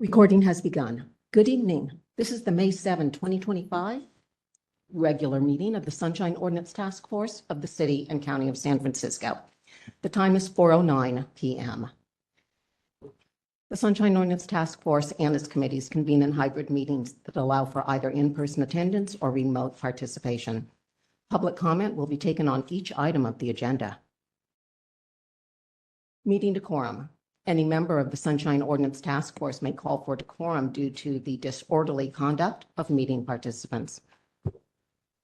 Recording has begun. Good evening. This is the May 7, 2025 regular meeting of the Sunshine Ordinance Task Force of the City and County of San Francisco. The time is 4:09 p.m. The Sunshine Ordinance Task Force and its committees convene in hybrid meetings that allow for either in-person attendance or remote participation. Public comment will be taken on each item of the agenda. Meeting decorum. Any member of the Sunshine Ordinance Task Force may call for decorum due to the disorderly conduct of meeting participants.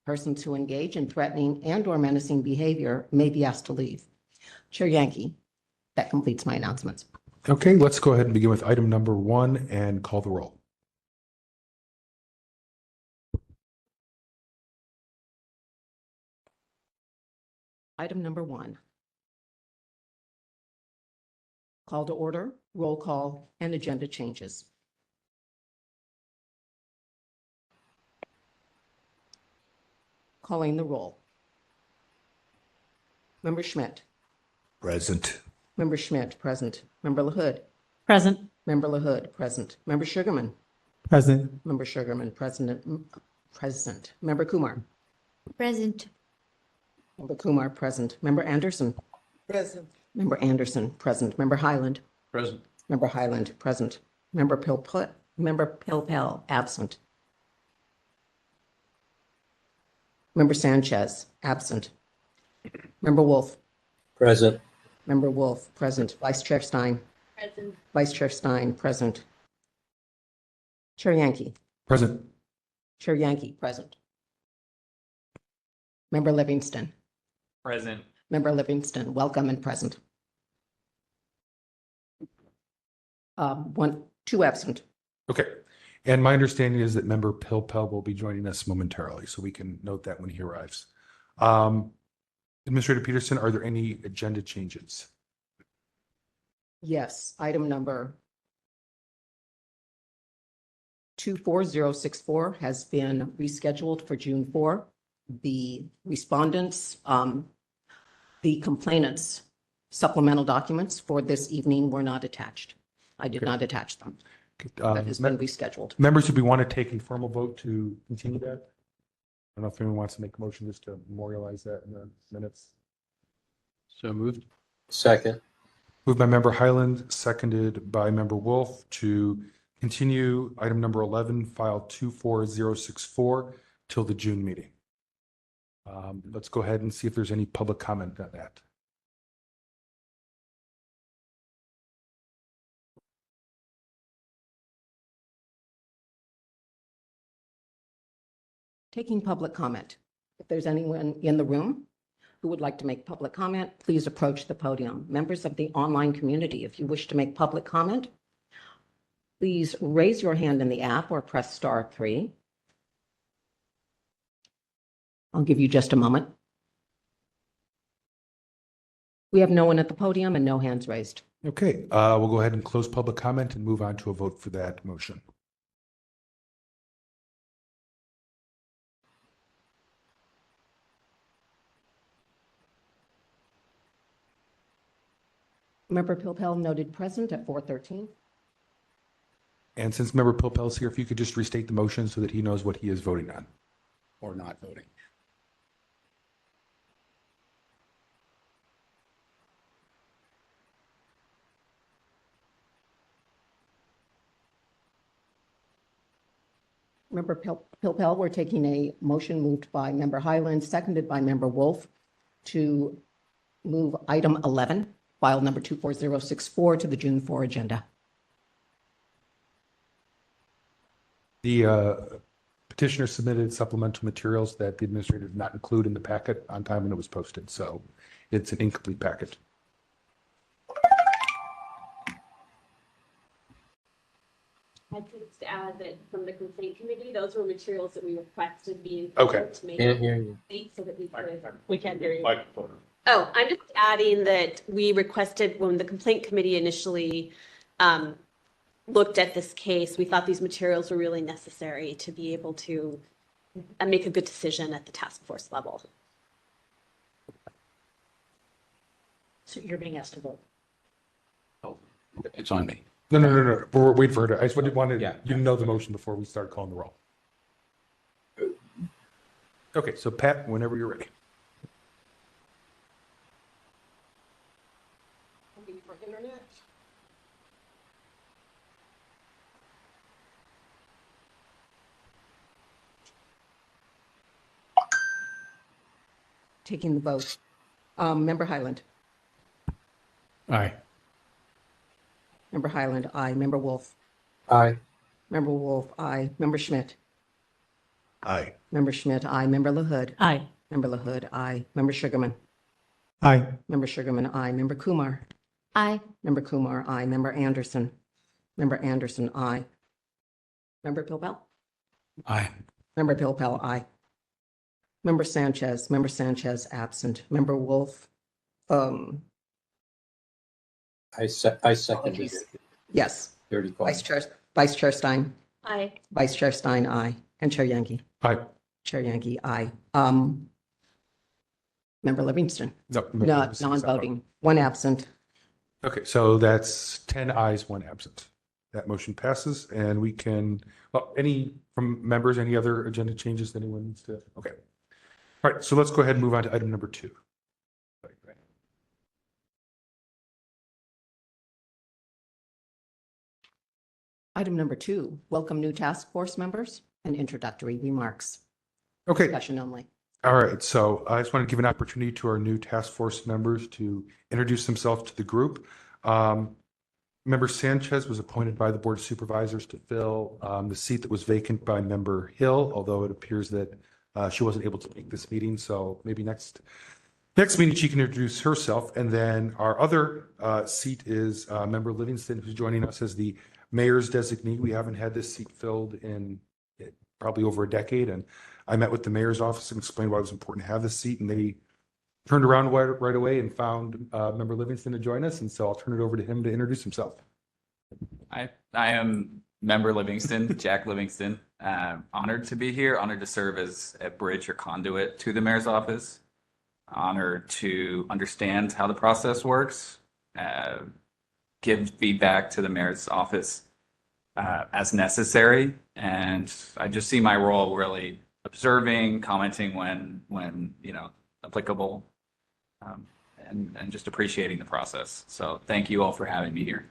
Persons who engage in threatening and/or menacing behavior may be asked to leave. Chair Yankee, that completes my announcements. Okay, let's go ahead and begin with item number 1 and call the roll. Item number 1. Call to order, roll call, and agenda changes. Calling the roll. Member Schmidt. Present. Member Schmidt, present. Member LaHood. Present. Member LaHood, present. Member Sugarman. Present. Member Sugarman, present. Member Kumar. Present. Member Kumar, present. Member Anderson. Present. Member Anderson, present. Member Highland. Present. Member Highland, present. Member Pilpel, absent. Member Sanchez, absent. Member Wolf. Present. Member Wolf, present. Vice Chair Stein. Present. Vice Chair Stein, present. Chair Yankee. Present. Chair Yankee, present. Member Livingston. Present. Member Livingston, welcome and present. 2 absent. Okay. And my understanding is that member Pilpel will be joining us momentarily, so we can note that when he arrives. Administrator Peterson, are there any agenda changes? Yes, item number 24064 has been rescheduled for June 4. The respondents, the complainants' supplemental documents for this evening were not attached. I did not attach them. That has been rescheduled. Members, do we want to take a formal vote to continue that? I don't know if anyone wants to make a motion just to memorialize that in the minutes. So moved. Second. Moved by member Highland, seconded by member Wolf to continue item number 11, file 24064 till the June meeting. Let's go ahead and see if there's any public comment on that. Taking public comment. If there's anyone in the room who would like to make public comment, please approach the podium. Members of the online community, if you wish to make public comment, please raise your hand in the app or press *3. I'll give you just a moment. We have no one at the podium and no hands raised. Okay, we'll go ahead and close public comment and move on to a vote for that motion. Member Pilpel noted present at 4:13. And since member Pilpel is here, if you could just restate the motion so that he knows what he is voting on or not voting. Member Pilpel, we're taking a motion moved by member Highland, seconded by member Wolf, to move item 11, file number 24064, to the June 4 agenda. The petitioner submitted supplemental materials that the administrator did not include in the packet on time when it was posted, so it's an incomplete packet. I could just add that from the complaint committee, those were materials that we requested be Okay. included to make Can't hear you. it so that we could. We can't hear you. Microphone. Oh, I'm just adding that we requested when the complaint committee initially looked at this case, we thought these materials were really necessary to be able to make a good decision at the task force level. So you're being asked to vote. Oh, it's on me. No. We're waiting for her to, I just wanted Yeah. you to know the motion before we start calling the roll. Okay, so Pat, whenever you're ready. For internet. Taking the vote. Member Highland. Aye. Member Highland, aye. Member Wolf. Aye. Member Wolf, aye. Member Schmidt. Aye. Member Schmidt, aye. Member LaHood. Aye. Member LaHood, aye. Member Sugarman. Aye. Member Sugarman, aye. Member Kumar. Aye. Member Kumar, aye. Member Anderson. Member Anderson, aye. Member Pilpel. Aye. Member Pilpel, aye. Member Sanchez absent. Member Wolf, I seconded it. yes. Dirty call. Vice Chair Stein. Aye. Vice Chair Stein, aye. And Chair Yankee. Aye. Chair Yankee, aye. Member Livingston, No. not non-voting, one absent. Okay, so that's 10 ayes, 1 absent. That motion passes, and we can, well, any from members, any other agenda changes that anyone needs to, okay. All right, so let's go ahead and move on to item number 2. Item number 2, welcome new task force members and introductory remarks. Okay, Discussion only. all right, so I just want to give an opportunity to our new task force members to introduce themselves to the group. Member Sanchez was appointed by the Board of Supervisors to fill the seat that was vacant by Member Hill, although it appears that she wasn't able to make this meeting, so maybe next meeting she can introduce herself. And then our other seat is Member Livingston, who's joining us as the mayor's designee. We haven't had this seat filled in probably over a decade, and I met with the mayor's office and explained why it was important to have this seat, and they turned around right away and found Member Livingston to join us, and so I'll turn it over to him to introduce himself. I am Member Livingston, Jack Livingston. Honored to be here, honored to serve as a bridge or conduit to the mayor's office. Honored to understand how the process works, give feedback to the mayor's office as necessary, and I just see my role really observing, commenting when applicable, and just appreciating the process. So thank you all for having me here.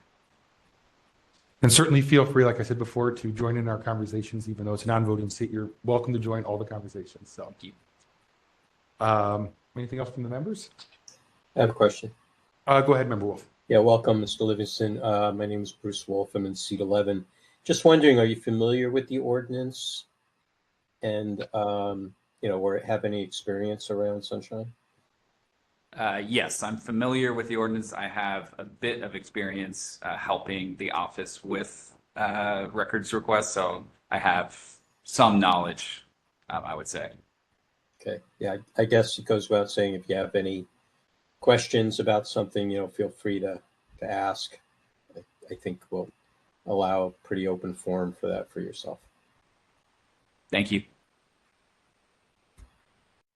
And certainly feel free, like I said before, to join in our conversations, even though it's a non-voting seat. You're welcome to join all the conversations. So, Thank you. Anything else from the members? I have a question. Go ahead, Member Wolf. Yeah, welcome, Mr. Livingston. My name is Bruce Wolf. I'm in seat 11. Just wondering, are you familiar with the ordinance and, or have any experience around sunshine? Yes, I'm familiar with the ordinance. I have a bit of experience helping the office with records requests, so I have some knowledge, I would say. Okay. Yeah, I guess it goes without saying, if you have any questions about something, feel free to ask. I think we'll allow a pretty open forum for that for yourself. Thank you.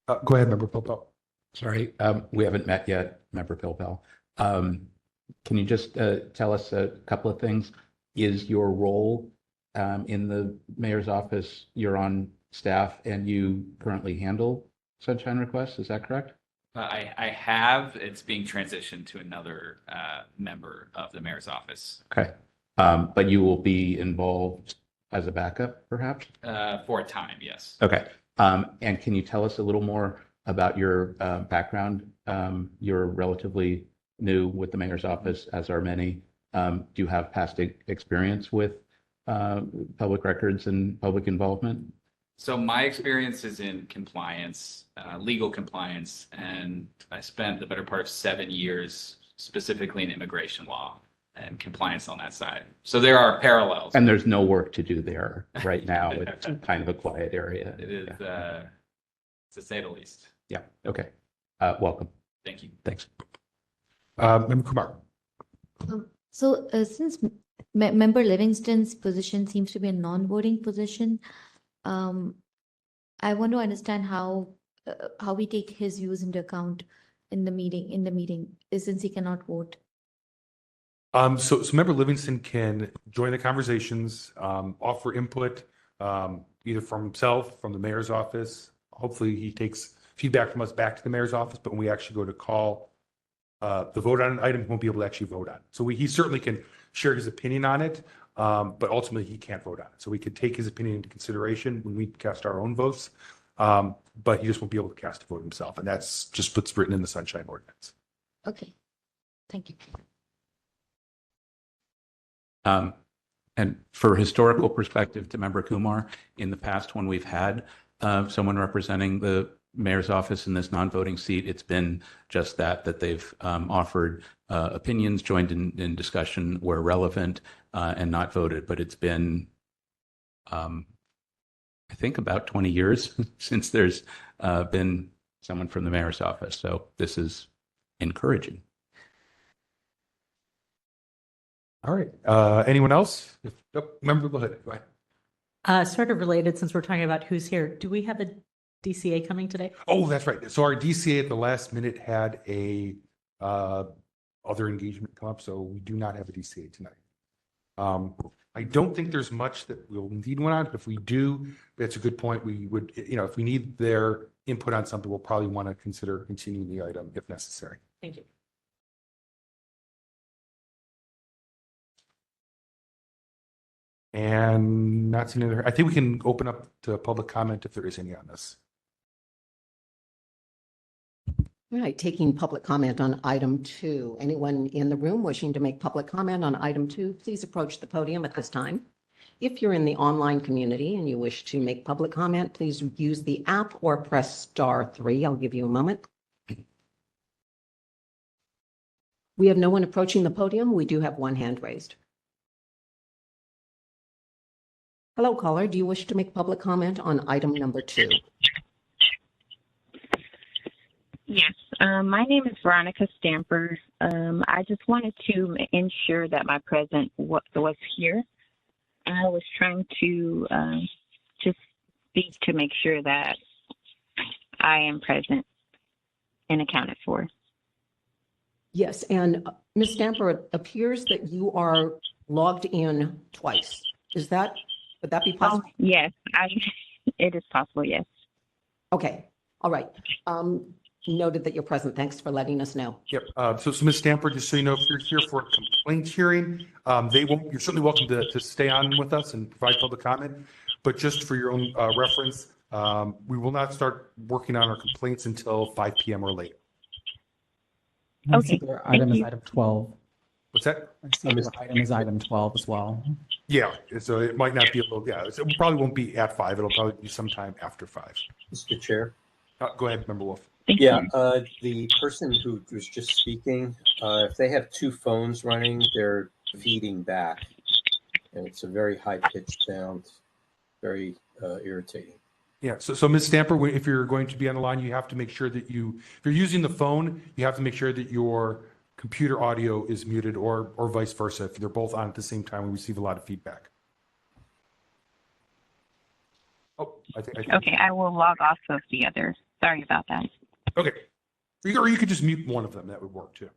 Go ahead, Member Popel. Sorry, we haven't met yet, Member Pilpel. Can you just tell us a couple of things? Is your role in the mayor's office, you're on staff and you currently handle sunshine requests, is that correct? I have. It's being transitioned to another member of the mayor's office. Okay, but you will be involved as a backup, perhaps? For a time, yes. Okay, and can you tell us a little more about your background? You're relatively new with the mayor's office, as are many. Do you have past experience with public records and public involvement? So my experience is in compliance, legal compliance, and I spent the better part of 7 years specifically in immigration law and compliance on that side. So there are parallels. And there's no work to do there right now. It's kind of a quiet area. It is, to say the least. Yeah, okay. Welcome. Thank you. Thanks. Member Kumar. So since Member Livingston's position seems to be a non-voting position, I want to understand how we take his views into account in the meeting, since he cannot vote. So Member Livingston can join the conversations, offer input, either from himself, from the mayor's office. Hopefully he takes feedback from us back to the mayor's office, but when we actually go to call the vote on an item, he won't be able to actually vote on it. So he certainly can share his opinion on it, but ultimately he can't vote on it. So we could take his opinion into consideration when we cast our own votes, but he just won't be able to cast a vote himself. And that's just what's written in the Sunshine Ordinance. Okay, thank you. And for historical perspective to Member Kumar, in the past, when we've had someone representing the mayor's office in this non-voting seat, it's been just that they've offered opinions, joined in discussion where relevant, and not voted. But it's been, I think, about 20 years since there's been someone from the mayor's office. So this is encouraging. All right. Anyone else? Member, go ahead. Sort of related, since we're talking about who's here, do we have a DCA coming today? Oh, that's right. So our DCA at the last minute had a other engagement come up, so we do not have a DCA tonight. I don't think there's much that we'll need one on, but if we do, that's a good point. We would, if we need their input on something, we'll probably want to consider continuing the item if necessary. Thank you. And not seeing any other, I think we can open up to public comment if there is any on this. All right, taking public comment on item 2. Anyone in the room wishing to make public comment on item 2, please approach the podium at this time. If you're in the online community and you wish to make public comment, please use the app or press *3. I'll give you a moment. We have no one approaching the podium. We do have one hand raised. Hello, caller. Do you wish to make public comment on item number 2? Yes, my name is Veronica Stamper. I just wanted to ensure that my present was here. I was trying to just speak to make sure that I am present and accounted for. Yes, and Ms. Stamper, it appears that you are logged in twice. Would that be possible? Yes, it is possible, yes. Okay, all right. Noted that you're present. Thanks for letting us know. Yep. So Ms. Stamper, just so you know, if you're here for a complaint hearing, you're certainly welcome to stay on with us and provide public comment. But just for your own reference, we will not start working on our complaints until 5 p.m. or later. Okay. Item is item 12. What's that? I see your item is item 12 as well. Yeah. So it might not be a little, it probably won't be at 5. It'll probably be sometime after 5. Mr. Chair. Go ahead, Member Wolf. Yeah, the person who was just speaking, if they have 2 phones running, they're feeding back. And it's a very high-pitched sound, very irritating. Yeah, so Ms. Stamper, if you're going to be on the line, you have to make sure that if you're using the phone, you have to make sure that your computer audio is muted or vice versa. If they're both on at the same time, we receive a lot of feedback. Oh, I think. Okay, I will log off of the other. Sorry about that. Okay. Or you could just mute one of them. That would work too.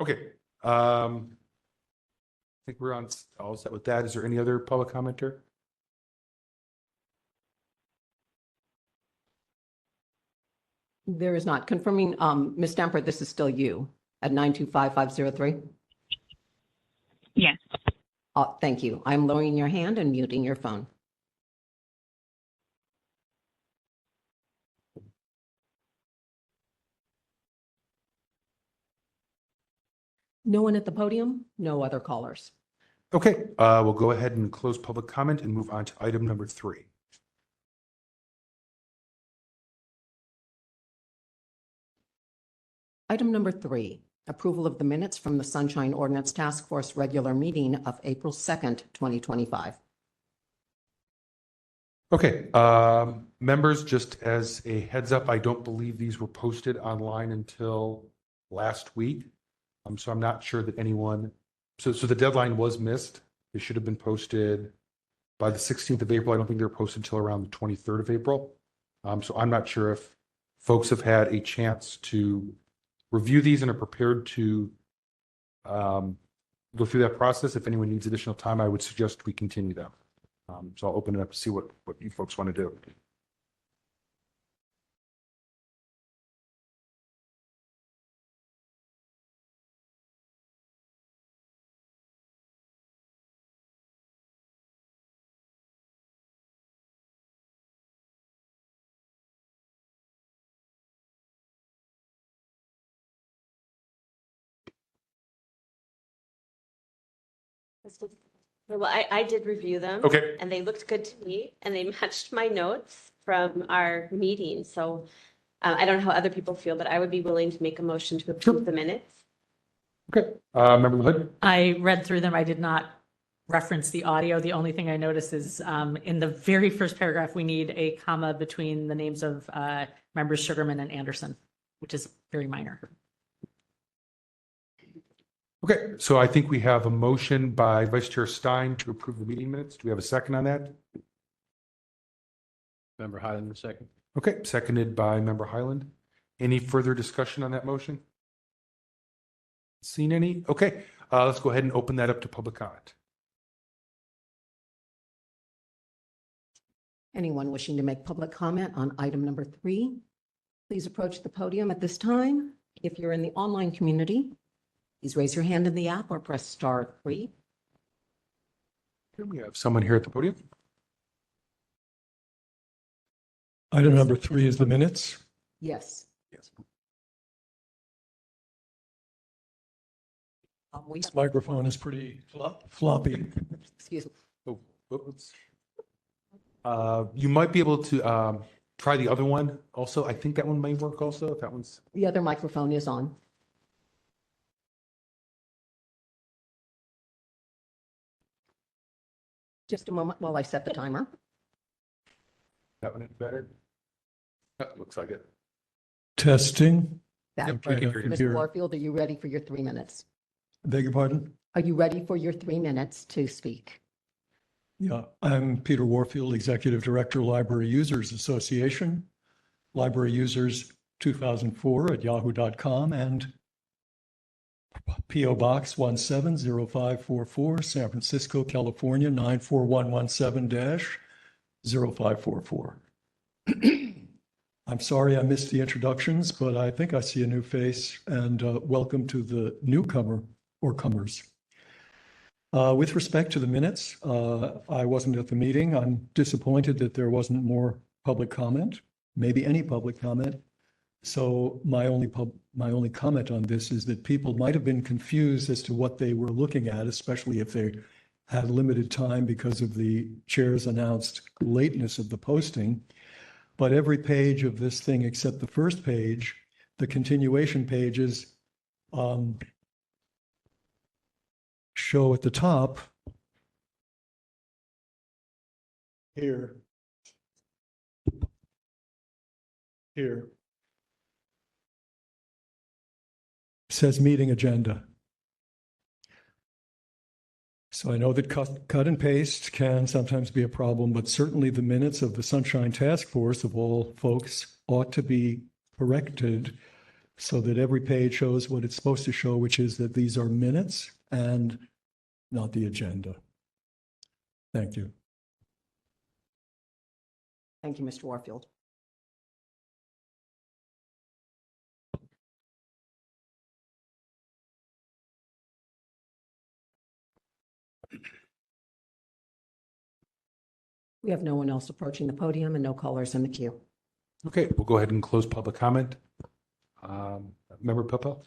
Okay. I think we're all set with that. Is there any other public commenter? There is not. Confirming, Ms. Stamper, this is still you at 925-503? Yes. Thank you. I'm lowering your hand and muting your phone. No one at the podium? No other callers? Okay, we'll go ahead and close public comment and move on to item number 3. Item number 3, approval of the minutes from the Sunshine Ordinance Task Force regular meeting of April 2nd, 2025. Okay, members, just as a heads up, I don't believe these were posted online until last week. So I'm not sure that anyone, so the deadline was missed. They should have been posted by the 16th of April. I don't think they were posted until around the 23rd of April. So I'm not sure if folks have had a chance to review these and are prepared to go through that process. If anyone needs additional time, I would suggest we continue that. So I'll open it up to see what you folks want to do. Well, I did review them. Okay. And they looked good to me, and they matched my notes from our meeting. So I don't know how other people feel, but I would be willing to make a motion to approve the minutes. Okay. Member LaHood? I read through them. I did not reference the audio. The only thing I noticed is in the very first paragraph, we need a comma between the names of members Sugarman and Anderson, which is very minor. Okay, so I think we have a motion by Vice Chair Stein to approve the meeting minutes. Do we have a second on that? Member Highland, second. Okay, seconded by Member Highland. Any further discussion on that motion? Seen any? Okay, let's go ahead and open that up to public comment. Anyone wishing to make public comment on item number 3, please approach the podium at this time. If you're in the online community, please raise your hand in the app or press star 3. Here we have someone here at the podium. Item number 3 is the minutes. Yes. Yes. This microphone is pretty floppy. Excuse me. Oh, oops. You might be able to try the other one also. I think that one may work also, if that one's. The other microphone is on. Just a moment while I set the timer. That one is better? That looks like it. Testing. That, Yep, we can hear you. Mr. Warfield, are you ready for your 3 minutes? Beg your pardon? Are you ready for your 3 minutes to speak? Yeah, I'm Peter Warfield, Executive Director, Library Users Association, Library Users 2004 at yahoo.com, and P.O. Box 170544, San Francisco, California, 94117-0544. I'm sorry I missed the introductions, but I think I see a new face, and welcome to the newcomer or comers. With respect to the minutes, I wasn't at the meeting. I'm disappointed that there wasn't more public comment, maybe any public comment. So my only comment on this is that people might have been confused as to what they were looking at, especially if they had limited time because of the chair's announced lateness of the posting. But every page of this thing except the first page, the continuation pages, show at the top here says meeting agenda. So I know that cut and paste can sometimes be a problem, but certainly the minutes of the Sunshine Task Force of all folks ought to be corrected so that every page shows what it's supposed to show, which is that these are minutes and not the agenda. Thank you. Thank you, Mr. Warfield. We have no one else approaching the podium and no callers in the queue. Okay, we'll go ahead and close public comment. Member Pilpel?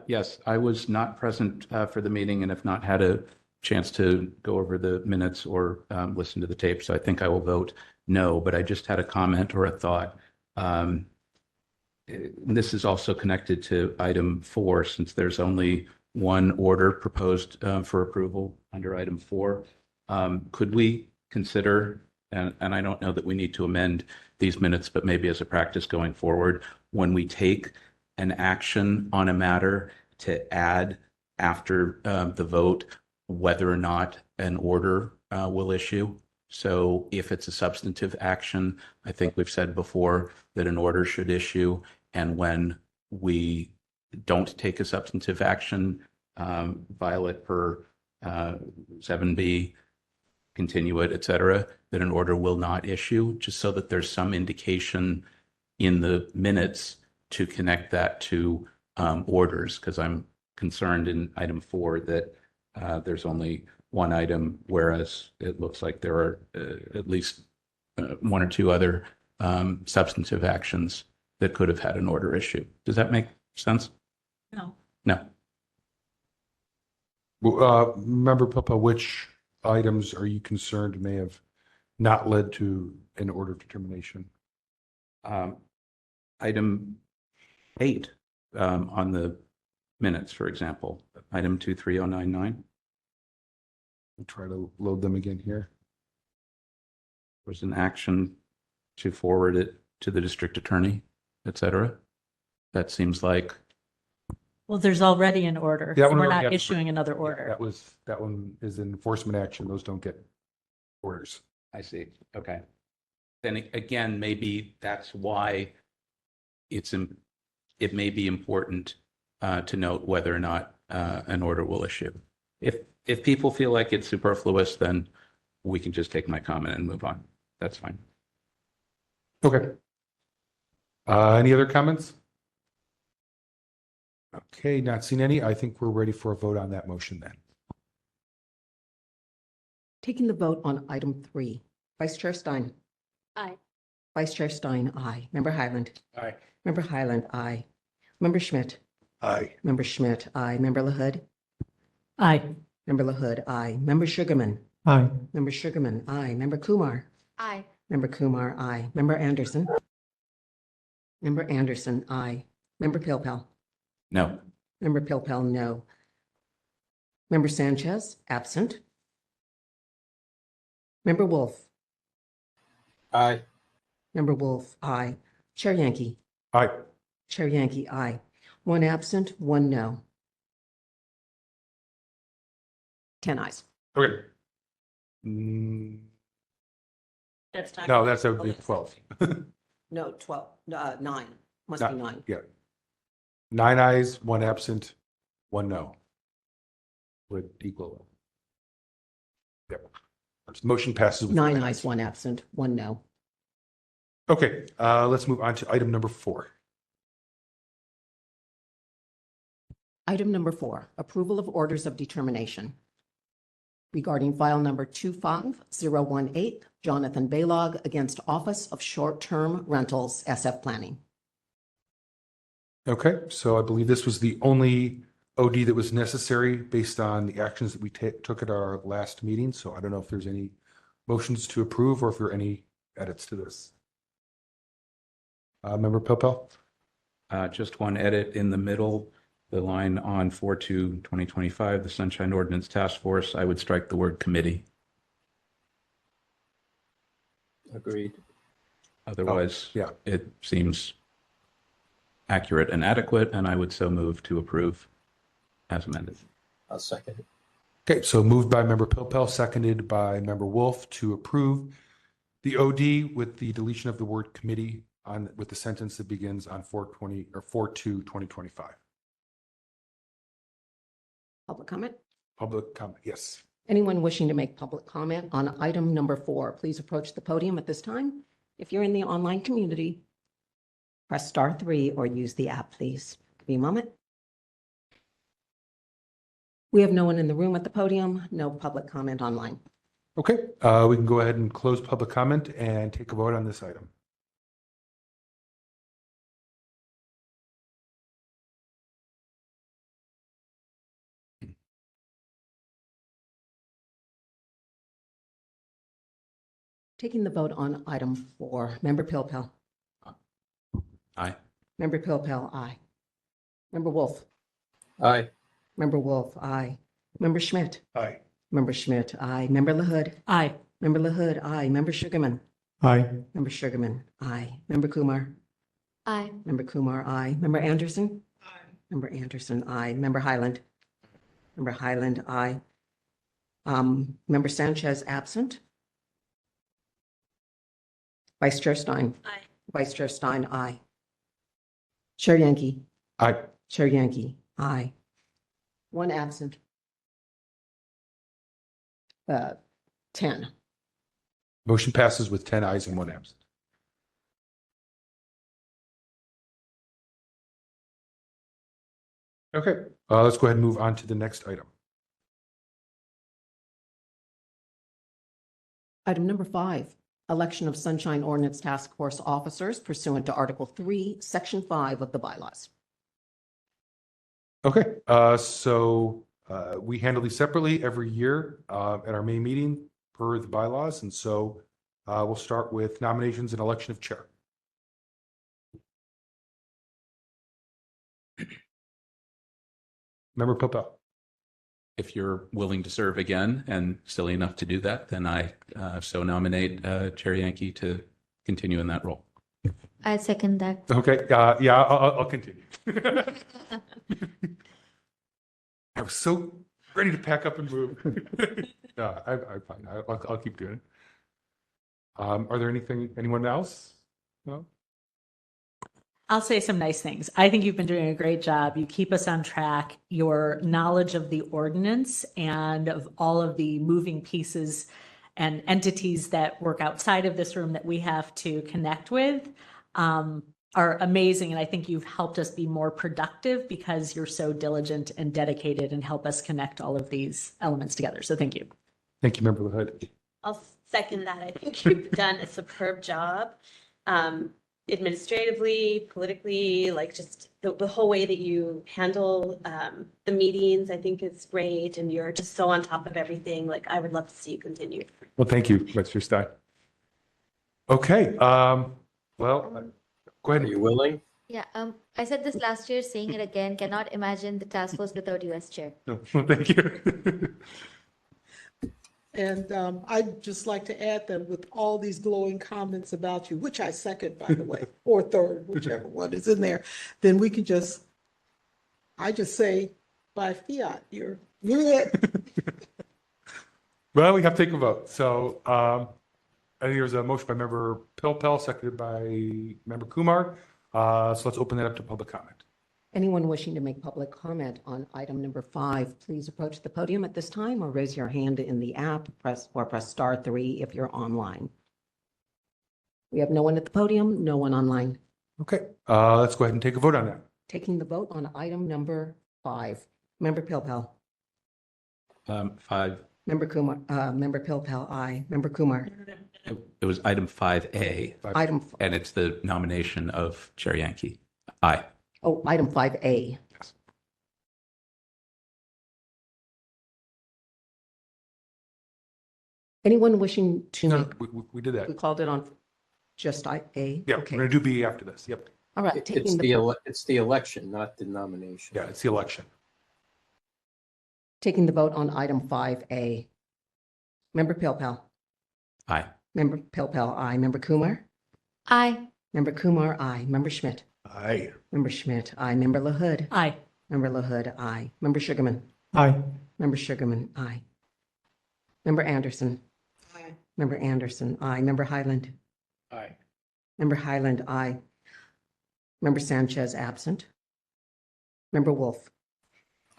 Yes, I was not present for the meeting and have not had a chance to go over the minutes or listen to the tape. So I think I will vote no, but I just had a comment or a thought. This is also connected to item 4, since there's only one order proposed for approval under item 4. Could we consider, and I don't know that we need to amend these minutes, but maybe as a practice going forward, when we take an action on a matter, to add after the vote whether or not an order will issue. So if it's a substantive action, I think we've said before that an order should issue. And when we don't take a substantive action, Violet per 7B, continue it, et cetera, that an order will not issue, just so that there's some indication in the minutes to connect that to orders, because I'm concerned in item 4 that there's only one item, whereas it looks like there are at least one or two other substantive actions that could have had an order issue. Does that make sense? No. No. Member Pilpel, which items are you concerned may have not led to an order of determination? Item 8 on the minutes, for example, item 23099 I'll try to load them again here. was an action to forward it to the district attorney, et cetera. That seems like, Well, there's already an order. That one We're already not had- issuing another order. That one is an enforcement action. Those don't get orders. I see. Okay. Then again, maybe that's why it may be important to note whether or not an order will issue. If people feel like it's superfluous, then we can just take my comment and move on. That's fine. Okay. Any other comments? Okay, not seen any. I think we're ready for a vote on that motion then. Taking the vote on item 3, Vice Chair Stein. Aye. Vice Chair Stein, aye. Member Highland. Aye. Member Highland, aye. Member Schmidt. Aye. Member Schmidt, aye. Member LaHood. Aye. Member LaHood, aye. Member Sugarman. Aye. Member Sugarman, aye. Member Kumar. Aye. Member Kumar, aye. Member Anderson. Member Anderson, aye. Member Pilpel. No. Member Pilpel, no. Member Sanchez, absent. Member Wolf. Aye. Member Wolf, aye. Chair Yankee. Aye. Chair Yankee, aye. 1 absent, 1 no. 10 ayes. Okay. That's not. No, that would be 12. No, 12, 9. Must Not- be 9. Yeah. 9 ayes, 1 absent, 1 no. Would equal. Yep. Motion passes. with 9 ayes, 1 absent, 1 no. Okay, let's move on to item number 4. Item number 4, approval of orders of determination. Regarding file number 25018, Jonathan Baylog against Office of Short-Term Rentals, SF Planning. Okay, so I believe this was the only OD that was necessary based on the actions that we took at our last meeting. So I don't know if there's any motions to approve or if there are any edits to this. Member Pilpel? Just one edit in the middle, the line on 4/2/2025, the Sunshine Ordinance Task Force, I would strike the word committee. Agreed. Otherwise, yeah. it seems accurate and adequate, and I would so move to approve as amended. I'll second it. Okay, so moved by Member Pilpel, seconded by Member Wolf to approve the OD with the deletion of the word committee on with the sentence that begins on 4/20 or 4/2/2025. Public comment? Public comment, yes. Anyone wishing to make public comment on item number 4, please approach the podium at this time. If you're in the online community, press *3 or use the app, please. Give me a moment. We have no one in the room at the podium, no public comment online. Okay, we can go ahead and close public comment and take a vote on this item. Taking the vote on item 4, Member Pilpel. Aye. Member Pilpel, aye. Member Wolf. Aye. Member Wolf, aye. Member Schmidt. Aye. Member Schmidt, aye. Member LaHood. Aye. Member LaHood, aye. Member Sugarman. Aye. Member Sugarman, aye. Member Kumar. Aye. Member Kumar, aye. Member Anderson. Aye. Member Anderson, aye. Member Highland. Member Highland, aye. Member Sanchez, absent. Vice Chair Stein. Aye. Vice Chair Stein, aye. Chair Yankee. Aye. Chair Yankee, aye. One absent. 10. Motion passes with 10 ayes and 1 absent. Okay, let's go ahead and move on to the next item. Item number 5, election of Sunshine Ordinance Task Force officers pursuant to Article 3, Section 5 of the bylaws. Okay, so we handle these separately every year at our May meeting per the bylaws. And so we'll start with nominations and election of chair. Member Pilpel. If you're willing to serve again and silly enough to do that, then I so nominate Chair Yankee to continue in that role. I second that. Okay, yeah, I'll continue. I was so ready to pack up and move. No, I'm fine. I'll keep doing it. Are there anyone else? No? I'll say some nice things. I think you've been doing a great job. You keep us on track. Your knowledge of the ordinance and of all of the moving pieces and entities that work outside of this room that we have to connect with are amazing. And I think you've helped us be more productive because you're so diligent and dedicated and help us connect all of these elements together. So thank you. Thank you, Member LaHood. I'll second that. I think you've done a superb job. Administratively, politically, like just the whole way that you handle the meetings, I think is great. And you're just so on top of everything. Like, I would love to see you continue. Well, thank you, Mr. Stein. Okay, well, go ahead. Are you willing? Yeah, I said this last year, saying it again, cannot imagine the task force without you as chair. No, well, thank you. And I'd just like to add that with all these glowing comments about you, which I second, by the way, or third, whichever one is in there, then we can I just say by fiat, you're it. Well, we have to take a vote. So I think there's a motion by Member Pilpel, seconded by Member Kumar. So let's open that up to public comment. Anyone wishing to make public comment on item number 5, please approach the podium at this time or raise your hand in the app, press *3 if you're online. We have no one at the podium, no one online. Okay, let's go ahead and take a vote on that. Taking the vote on item number 5. Member Pilpel. 5. Member Kumar. Member Pilpel, aye. Member Kumar. It was item 5A. And it's the nomination of Chair Yankee. Aye. Oh, item 5A. Yes. Anyone wishing to No, make, we did that. we called it on just A? Yeah, Okay. we're going to do B after this. Yep. All right. It's the election, not the nomination. Yeah, it's the election. Taking the vote on item 5A. Member Pilpel. Aye. Member Pilpel, aye. Member Kumar. Aye. Member Kumar, aye. Member Schmidt. Aye. Member Schmidt, aye. Member LaHood. Aye. Member LaHood, aye. Member Sugarman. Aye. Member Sugarman, aye. Member Anderson. Aye. Member Anderson, aye. Member Highland. Aye. Member Highland, aye. Member Sanchez, absent. Member Wolf.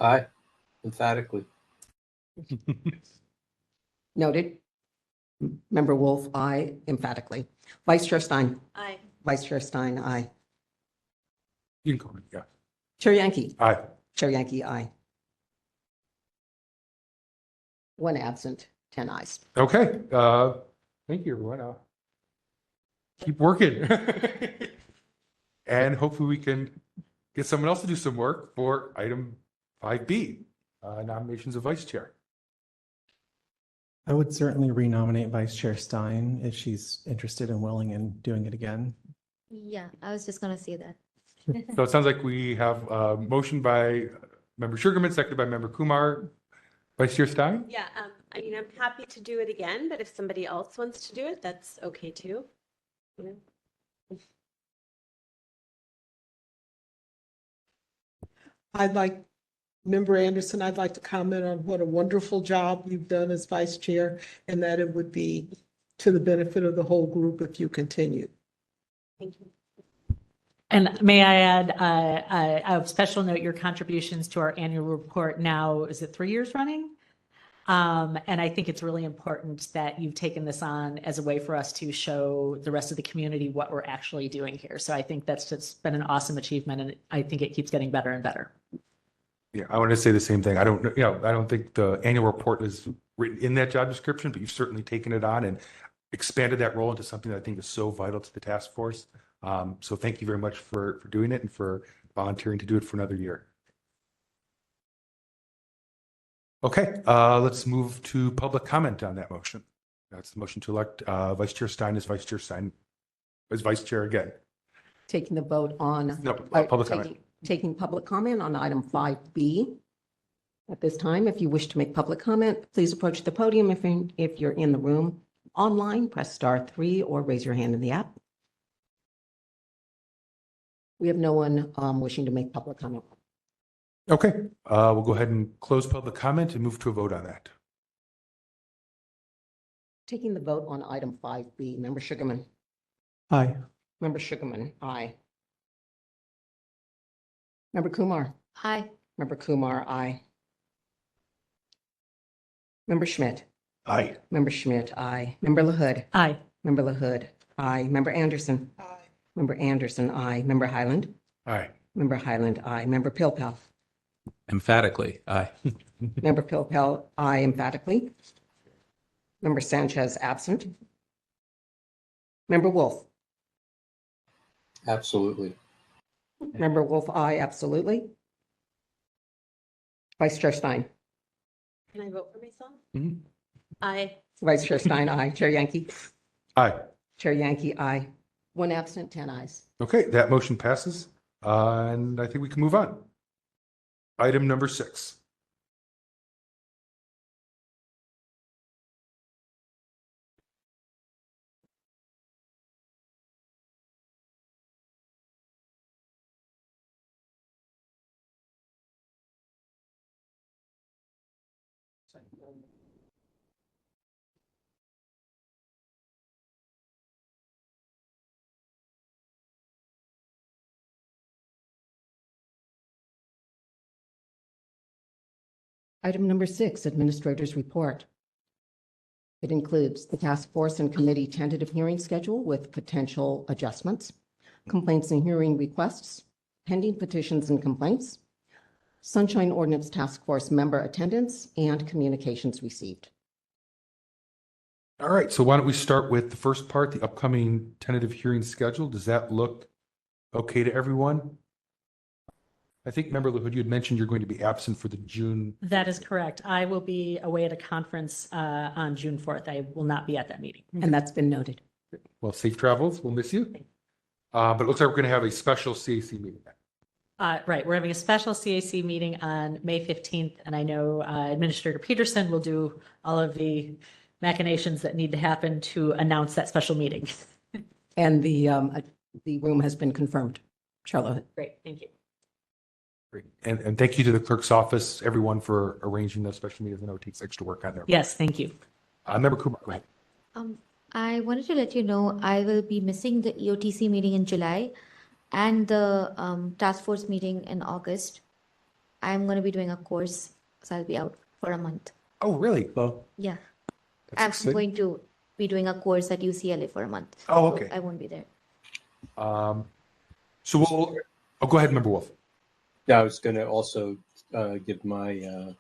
Aye, emphatically. Noted. Member Wolf, aye, emphatically. Vice Chair Stein. Aye. Vice Chair Stein, aye. You can call it, yeah. Chair Yankee. Aye. Chair Yankee, aye. 1 absent, 10 ayes. Okay, thank you, everyone. Keep working. And hopefully we can get someone else to do some work for item 5B, nominations of vice chair. I would certainly renominate Vice Chair Stein if she's interested and willing in doing it again. Yeah, I was just gonna say that. So it sounds like we have a motion by Member Sugarman, seconded by Member Kumar. Vice Chair Stein? Yeah, I mean, I'm happy to do it again, but if somebody else wants to do it, that's okay too. You know? Member Anderson, I'd like to comment on what a wonderful job you've done as vice chair, and that it would be to the benefit of the whole group if you continued. Thank you. And may I add, a special note, your contributions to our annual report now, is it 3 years running? And I think it's really important that you've taken this on as a way for us to show the rest of the community what we're actually doing here. So I think that's just been an awesome achievement, and I think it keeps getting better and better. Yeah, I want to say the same thing. I don't, I don't think the annual report is written in that job description, but you've certainly taken it on and expanded that role into something that I think is so vital to the task force. So thank you very much for doing it and for volunteering to do it for another year. Okay, let's move to public comment on that motion. That's the motion to elect Vice Chair Stein as Vice Chair Stein as Vice Chair again. Taking the vote on. No, public comment. Taking public comment on item 5B. At this time, if you wish to make public comment, please approach the podium. If you're in the room. Online, press *3 or raise your hand in the app. We have no one wishing to make public comment. Okay, we'll go ahead and close public comment and move to a vote on that. Taking the vote on item 5B, Member Sugarman. Aye. Member Sugarman, aye. Member Kumar. Aye. Member Kumar, aye. Member Schmidt. Aye. Member Schmidt, aye. Member LaHood. Aye. Member LaHood, aye. Member Anderson. Aye. Member Anderson, aye. Member Highland. Aye. Member Highland, aye. Member Pilpel. Emphatically, aye. Member Pilpel, aye emphatically. Member Sanchez, absent. Member Wolf. Absolutely. Member Wolf, aye, absolutely. Vice Chair Stein. Can I vote for myself? Mhm. Aye. Vice Chair Stein, aye. Chair Yankee. Aye. Chair Yankee, aye. 1 absent, 10 ayes. Okay, that motion passes, and I think we can move on. Item number 6. Item number 6, Administrator's Report. It includes the task force and committee tentative hearing schedule with potential adjustments, complaints and hearing requests, pending petitions and complaints, Sunshine Ordinance Task Force member attendance, and communications received. All right, so why don't we start with the first part, the upcoming tentative hearing schedule. Does that look okay to everyone? I think, Member LaHood, you had mentioned you're going to be absent for the June. That is correct. I will be away at a conference on June 4th. I will not be at that meeting. And that's been noted. Well, safe travels. We'll miss you. But it looks like we're going to have a special CAC meeting. Right. We're having a special CAC meeting on May 15th, and I know Administrator Peterson will do all of the machinations that need to happen to announce that special meeting. And the room has been confirmed. Charlotte. Great. Thank you. Great. And thank you to the clerk's office, everyone, for arranging those special meetings. I know it takes extra work on there. Yes, thank you. Member Kumar, go ahead. I wanted to let you know I will be missing the EOTC meeting in July and the task force meeting in August. I'm going to be doing a course, so I'll be out for a month. Oh, really? Well, Yeah, that's I'm exciting. going to be doing a course at UCLA for a month. Oh, So okay. I won't be there. So we'll, go ahead, Member Wolf. Yeah, I was going to also give my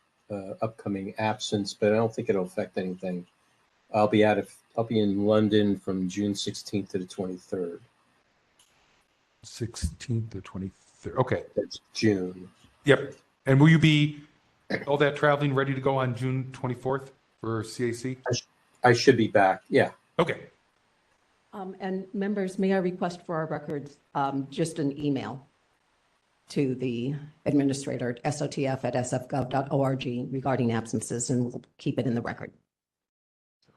upcoming absence, but I don't think it'll affect anything. I'll be in London from June 16th to the 23rd. 16th to 23rd. Okay. That's June. Yep. And will you be all that traveling ready to go on June 24th for CAC? I should be back. Yeah. Okay. And members, may I request for our records just an email to the administrator, sotf@sfgov.org, regarding absences, and we'll keep it in the record.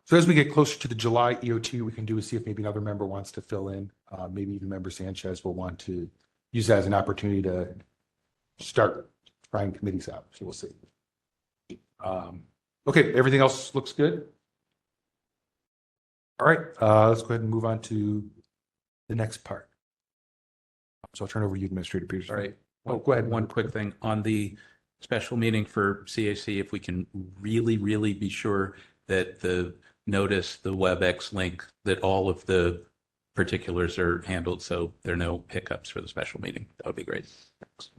So as we get closer to the July EOT, we can do is see if maybe another member wants to fill in. Maybe even Member Sanchez will want to use that as an opportunity to start trying committees out. So we'll see. Okay, everything else looks good. All right, let's go ahead and move on to the next part. So I'll turn over to you, Administrator Peterson. All right. Oh, go ahead. One quick thing on the special meeting for CAC, if we can really be sure that the notice, the WebEx link, that all of the particulars are handled so there are no hiccups for the special meeting. That would be great. Thanks.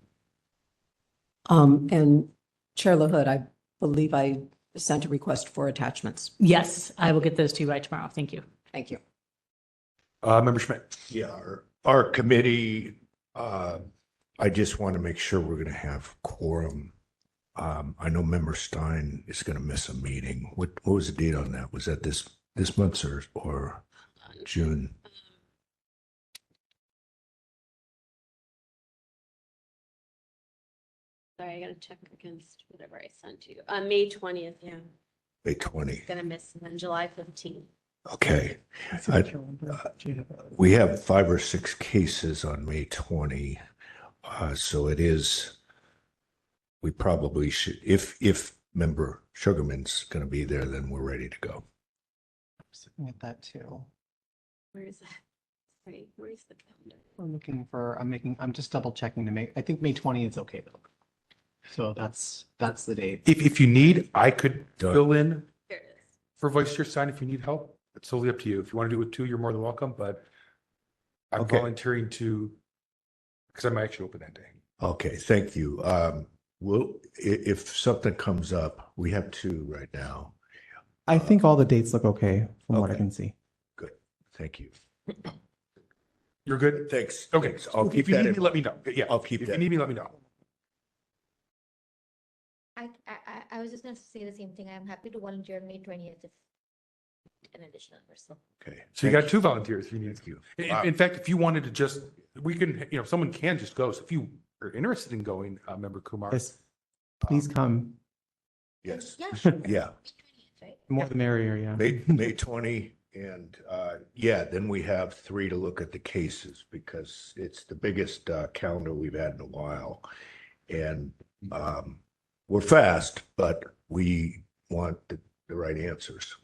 And Chair LaHood, I believe I sent a request for attachments. Yes, I will get those to you by tomorrow. Thank you. Thank you. Member Schmidt. Yeah, our committee, I just want to make sure we're going to have quorum. I know Member Stein is going to miss a meeting. What was the date on that? Was that this month or June? Sorry, I gotta check against whatever I sent you. May 20th, yeah. May 20. Gonna miss, and then July 15th. Okay. We have 5 or 6 cases on May 20. So it is, we probably should, if Member Sugarman's going to be there, then we're ready to go. Looking at that too. Where is that? Sorry, where is the calendar? I'm just double checking to make, I think May 20 is okay though. So that's the date. If you need, I could Done. fill in There it is. for Vice Chair Stein if you need help. It's totally up to you. If you want to do it too, you're more than welcome, but I'm Okay. volunteering to, because I'm actually open that day. Okay, thank you. If something comes up, we have 2 right now. I think all the dates look okay from what I Okay. can see. Good, thank you. You're good? Thanks. Okay. Thanks. I'll keep If you that need in me, let me know. Yeah. I'll keep If that. you need me, let me know. I was just going to say the same thing. I'm happy to volunteer May 20th if an additional person. Okay. So you got 2 volunteers if you need. Thank you. In fact, if you wanted to just, we can, someone can just go. So if you are interested in going, Member Kumar. Yes, please come. Yes, Yeah, sure. yeah. May 20th, right? More the merrier, yeah. May 20, and yeah, then we have 3 to look at the cases because it's the biggest calendar we've had in a while. And we're fast, but we want the right answers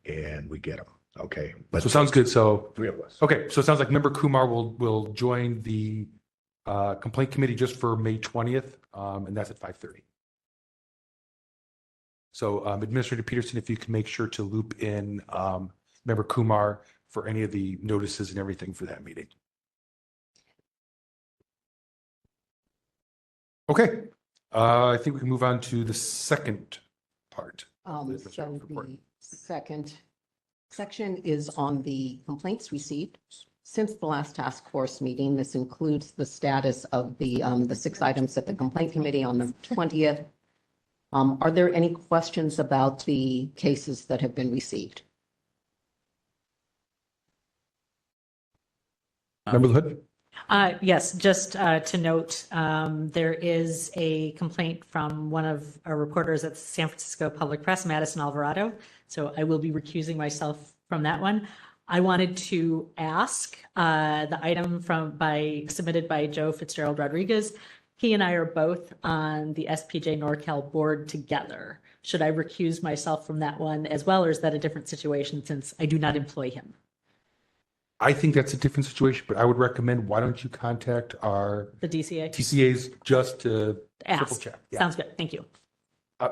and we get them. Okay. But So sounds good. So, 3 of us. okay. So it sounds like Member Kumar will join the complaint committee just for May 20th. And that's at 5:30. So Administrator Peterson, if you can make sure to loop in Member Kumar for any of the notices and everything for that meeting. Okay, I think we can move on to the second part. So Report. the second section is on the complaints received since the last task force meeting. This includes the status of the 6 items at the complaint committee on the 20th. Are there any questions about the cases that have been received? Member Hood? Yes, just to note, there is a complaint from one of our reporters at San Francisco Public Press, Madison Alvarado. So I will be recusing myself from that one. I wanted to ask the item submitted by Joe Fitzgerald Rodriguez. He and I are both on the SPJ NorCal board together. Should I recuse myself from that one as well, or is that a different situation since I do not employ him? I think that's a different situation, but I would recommend, why don't you contact our The DCA? TCAs just to triple Ask. check? Yeah. Sounds good. Thank you.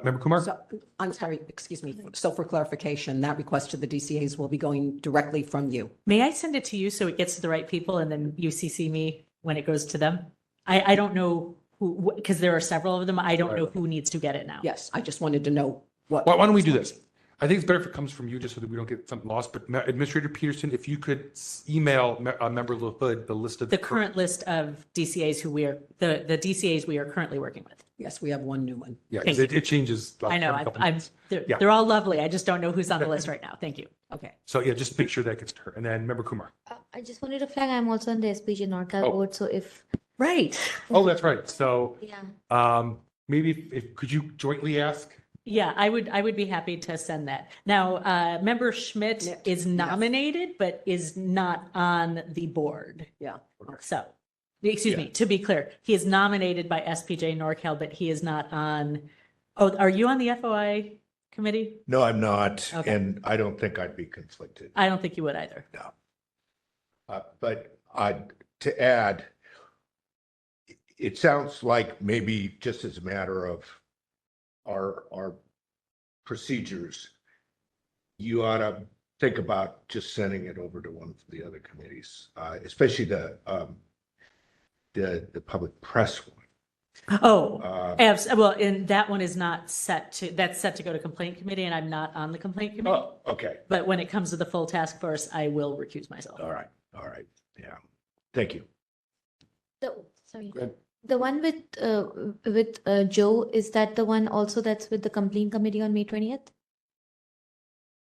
Member Kumar? So, I'm sorry, excuse me. So for clarification, that request to the DCAs will be going directly from you. May I send it to you so it gets to the right people and then you CC me when it goes to them? I don't know who, because there are several of them. I don't know who needs to get it now. Yes, I just wanted to know what. Why don't we do this? I think it's better if it comes from you, just so that we don't get something lost. But Administrator Peterson, if you could email Member LaHood the list of The current list of DCAs who we are, the DCAs we are currently working with. Yes, we have one new one. Yeah, Thank 'cause it changes. I know, every couple I'm, months. they're, they're all lovely. I just don't know who's on the list right now. Thank you. Okay. So yeah, just make sure that gets to her. And then Member Kumar. I just wanted to flag, I'm also on the SPJ NorCal Oh. board, so if, Right. Oh, that's right. So yeah. maybe if could you jointly ask? Yeah, I would be happy to send that. Now, Member Schmidt Schmidt, is nominated, but is not on the board. Yeah. So, excuse me, to be clear, he is nominated by SPJ NorCal, but he is not on, oh, are you on the FOI committee? No, I'm not, Okay. and I don't think I'd be conflicted. I don't think you would either. But to add, it sounds like maybe just as a matter of our procedures, you ought to think about just sending it over to one of the other committees, especially the public press one. Oh, Uh, well, and that one is not that's set to go to complaint committee, and I'm not on the complaint committee. Oh, okay. But when it comes to the full task force, I will recuse myself. All right. All right. Yeah. Thank you. Sorry. Go ahead. The one with Joe, is that the one also that's with the complaint committee on May 20th?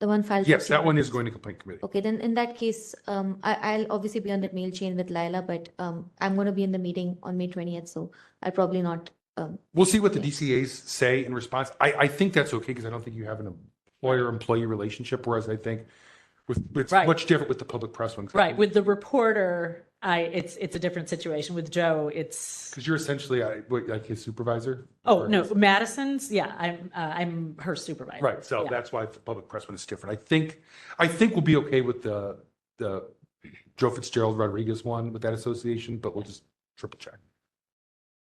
The one filed. Yes, that one is going to complaint committee. Okay, then in that case, I'll obviously be on that mail chain with Lila, but I'm going to be in the meeting on May 20th, so I'll probably not. We'll see what the Yeah. DCAs say in response. I think that's okay because I don't think you have an employer-employee relationship, whereas I think it's Right. much different with the public press one. Right, with the reporter, it's a different situation. With Joe, it's, Because you're essentially like his supervisor. oh, no, Madison's, yeah, I'm her supervisor. Right, so Yeah. that's why the public press one is different. I think we'll be okay with the Joe Fitzgerald Rodriguez one with that association, but we'll just triple check.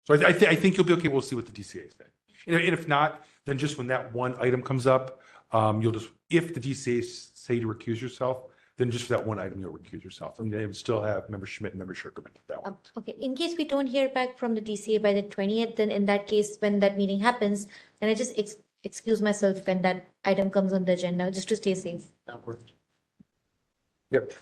So I think you'll be okay. We'll see what the DCA say. And if not, then just when that one item comes up, you'll just, if the DCA say to recuse yourself, then just for that one item, you'll recuse yourself. And they would still have Member Schmidt and Member Sugarman. That one. Okay, in case we don't hear back from the DCA by the 20th, then in that case, when that meeting happens, then I just excuse myself when that item comes on the agenda, just to stay safe. That works. Yep.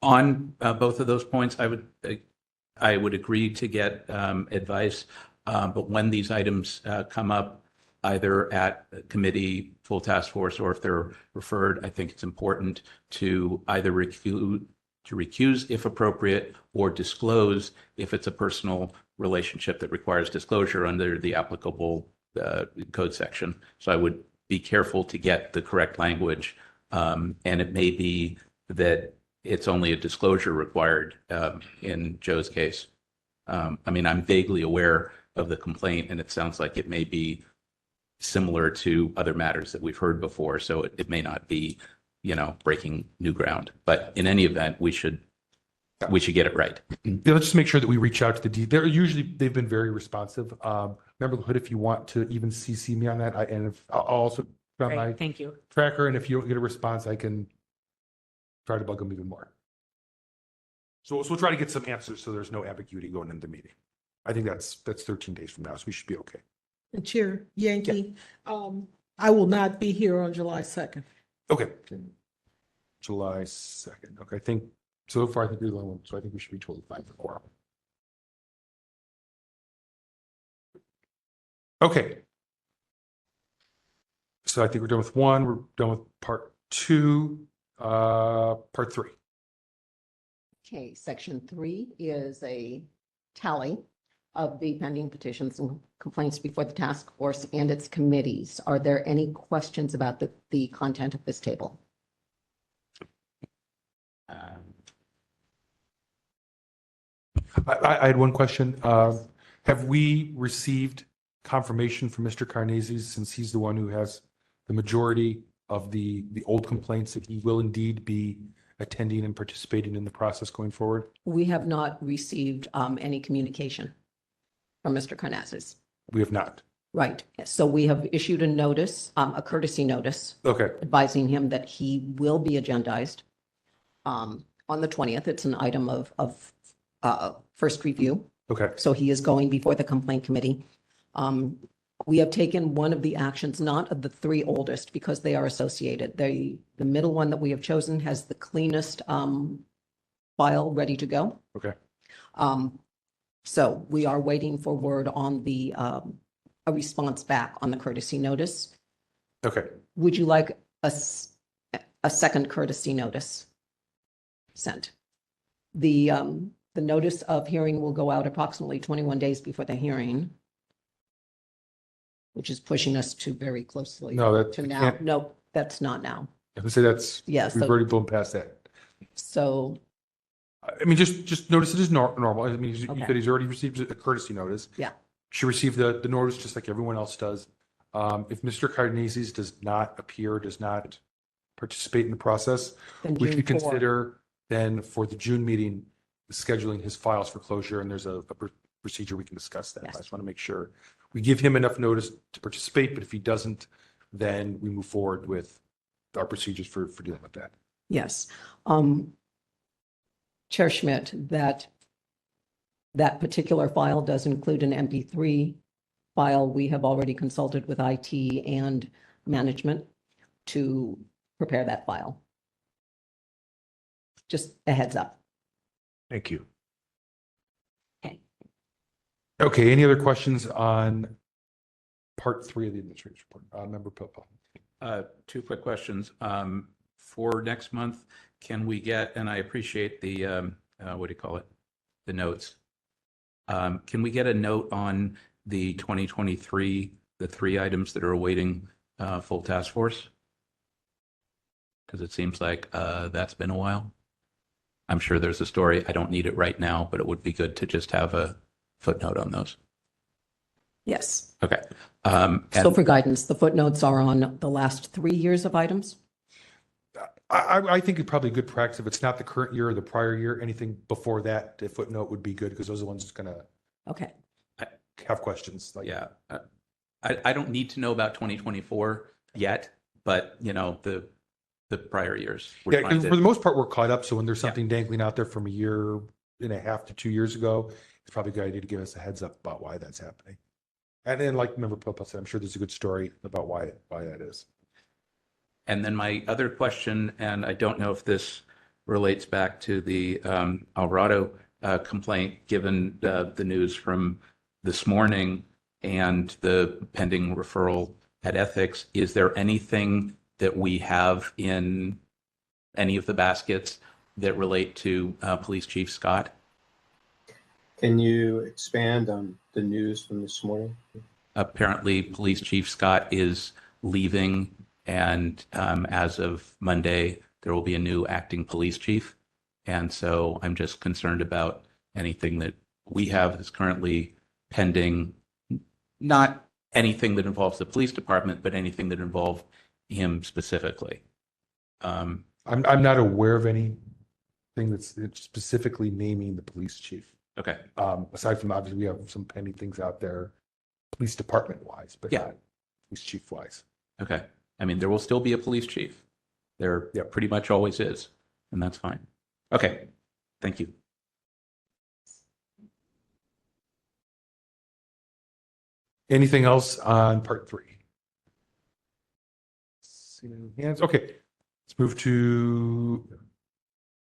On both of those points, I would agree to get advice, but when these items come up, either at committee, full task force, or if they're referred, I think it's important to either recuse if appropriate, or disclose if it's a personal relationship that requires disclosure under the applicable code section. So I would be careful to get the correct language, and it may be that it's only a disclosure required in Joe's case. I mean, I'm vaguely aware of the complaint, and it sounds like it may be similar to other matters that we've heard before. So it may not be, breaking new ground. But in any event, we should get it right. Yeah, let's just make sure that we reach out to they've been very responsive. Member Hood, if you want to even CC me on that, I'll also put on my Great, thank you. tracker, and if you don't get a response, I can try to bug them even more. So we'll try to get some answers so there's no ambiguity going into the meeting. I think that's 13 days from now, so we should be okay. And Chair Yankee, I will not be here on July 2nd. Okay. July 2nd. Okay, I think so far I think you're the only one, so I think we should be totally fine for quorum. Okay. So I think we're done with one. We're done with part two. Part three. Okay, section 3 is a tally of the pending petitions and complaints before the task force and its committees. Are there any questions about the content of this table? I had one question. Have we received confirmation from Mr. Carnazes, since he's the one who has the majority of the old complaints, that he will indeed be attending and participating in the process going forward? We have not received any communication from Mr. Carnazes. We have not. Right. So we have issued a notice, a courtesy notice, Okay. advising him that he will be agendized on the 20th. It's an item of first review. Okay. So he is going before the complaint committee. We have taken one of the actions, not of the 3 oldest, because they are associated. The middle one that we have chosen has the cleanest file ready to go. Okay. So we are waiting for word on a response back on the courtesy notice. Okay. Would you like a second courtesy notice sent? The notice of hearing will go out approximately 21 days before the hearing, which is pushing us to very closely to now. can't- No, that's not now. I would say that's, Yes. we've already blown past that. So, I mean, just notice it is normal. I mean, you Okay. said he's already received a courtesy notice. Yeah. She received the notice just like everyone else does. If Mr. Cardenazes does not appear, does not participate in the process, then we June could 4. consider then for the June meeting, scheduling his files for closure, and there's a procedure, we can discuss that. Yes. I just want to make sure we give him enough notice to participate, but if he doesn't, then we move forward with our procedures for dealing with that. Yes. Chair Schmidt, that particular file does include an MP3 file. We have already consulted with IT and management to prepare that file. Just a heads up. Thank you. Okay, any other questions on part 3 of the administrative report? Member Pilpel. Two quick questions. For next month, can we get, and I appreciate the, what do you call it? The notes. Can we get a note on the 2023, the 3 items that are awaiting full task force? Because it seems like that's been a while. I'm sure there's a story. I don't need it right now, but it would be good to just have a footnote on those. Yes. Okay. So for guidance, the footnotes are on the last 3 years of items. I think it's probably good practice if it's not the current year or the prior year, anything before that, a footnote would be good because those are the ones that's going to Okay. have questions. Like, Yeah. I don't need to know about 2024 yet, but you know, the prior years. we're yeah, trying 'cause to- for the most part, we're caught up. So when there's Yeah. something dangling out there from a year and a half to 2 years ago, it's probably a good idea to give us a heads up about why that's happening. And then, like Member Pilpel said, I'm sure there's a good story about why that is. And then my other question, and I don't know if this relates back to the Alvarado complaint, given the news from this morning and the pending referral at ethics, is there anything that we have in any of the baskets that relate to Police Chief Scott? Can you expand on the news from this morning? Apparently, Police Chief Scott is leaving, and as of Monday, there will be a new acting police chief. And so I'm just concerned about anything that we have that's currently pending, not anything that involves the police department, but anything that involves him specifically. I'm not aware of anything that's specifically naming the police chief. Okay. Aside from obviously we have some pending things out there, police department wise, but Yeah. not police chief wise. Okay. I mean, there will still be a police chief. There pretty much always is, and that's fine. Okay. Thank you. Anything else on part 3? See any hands? Okay, let's move to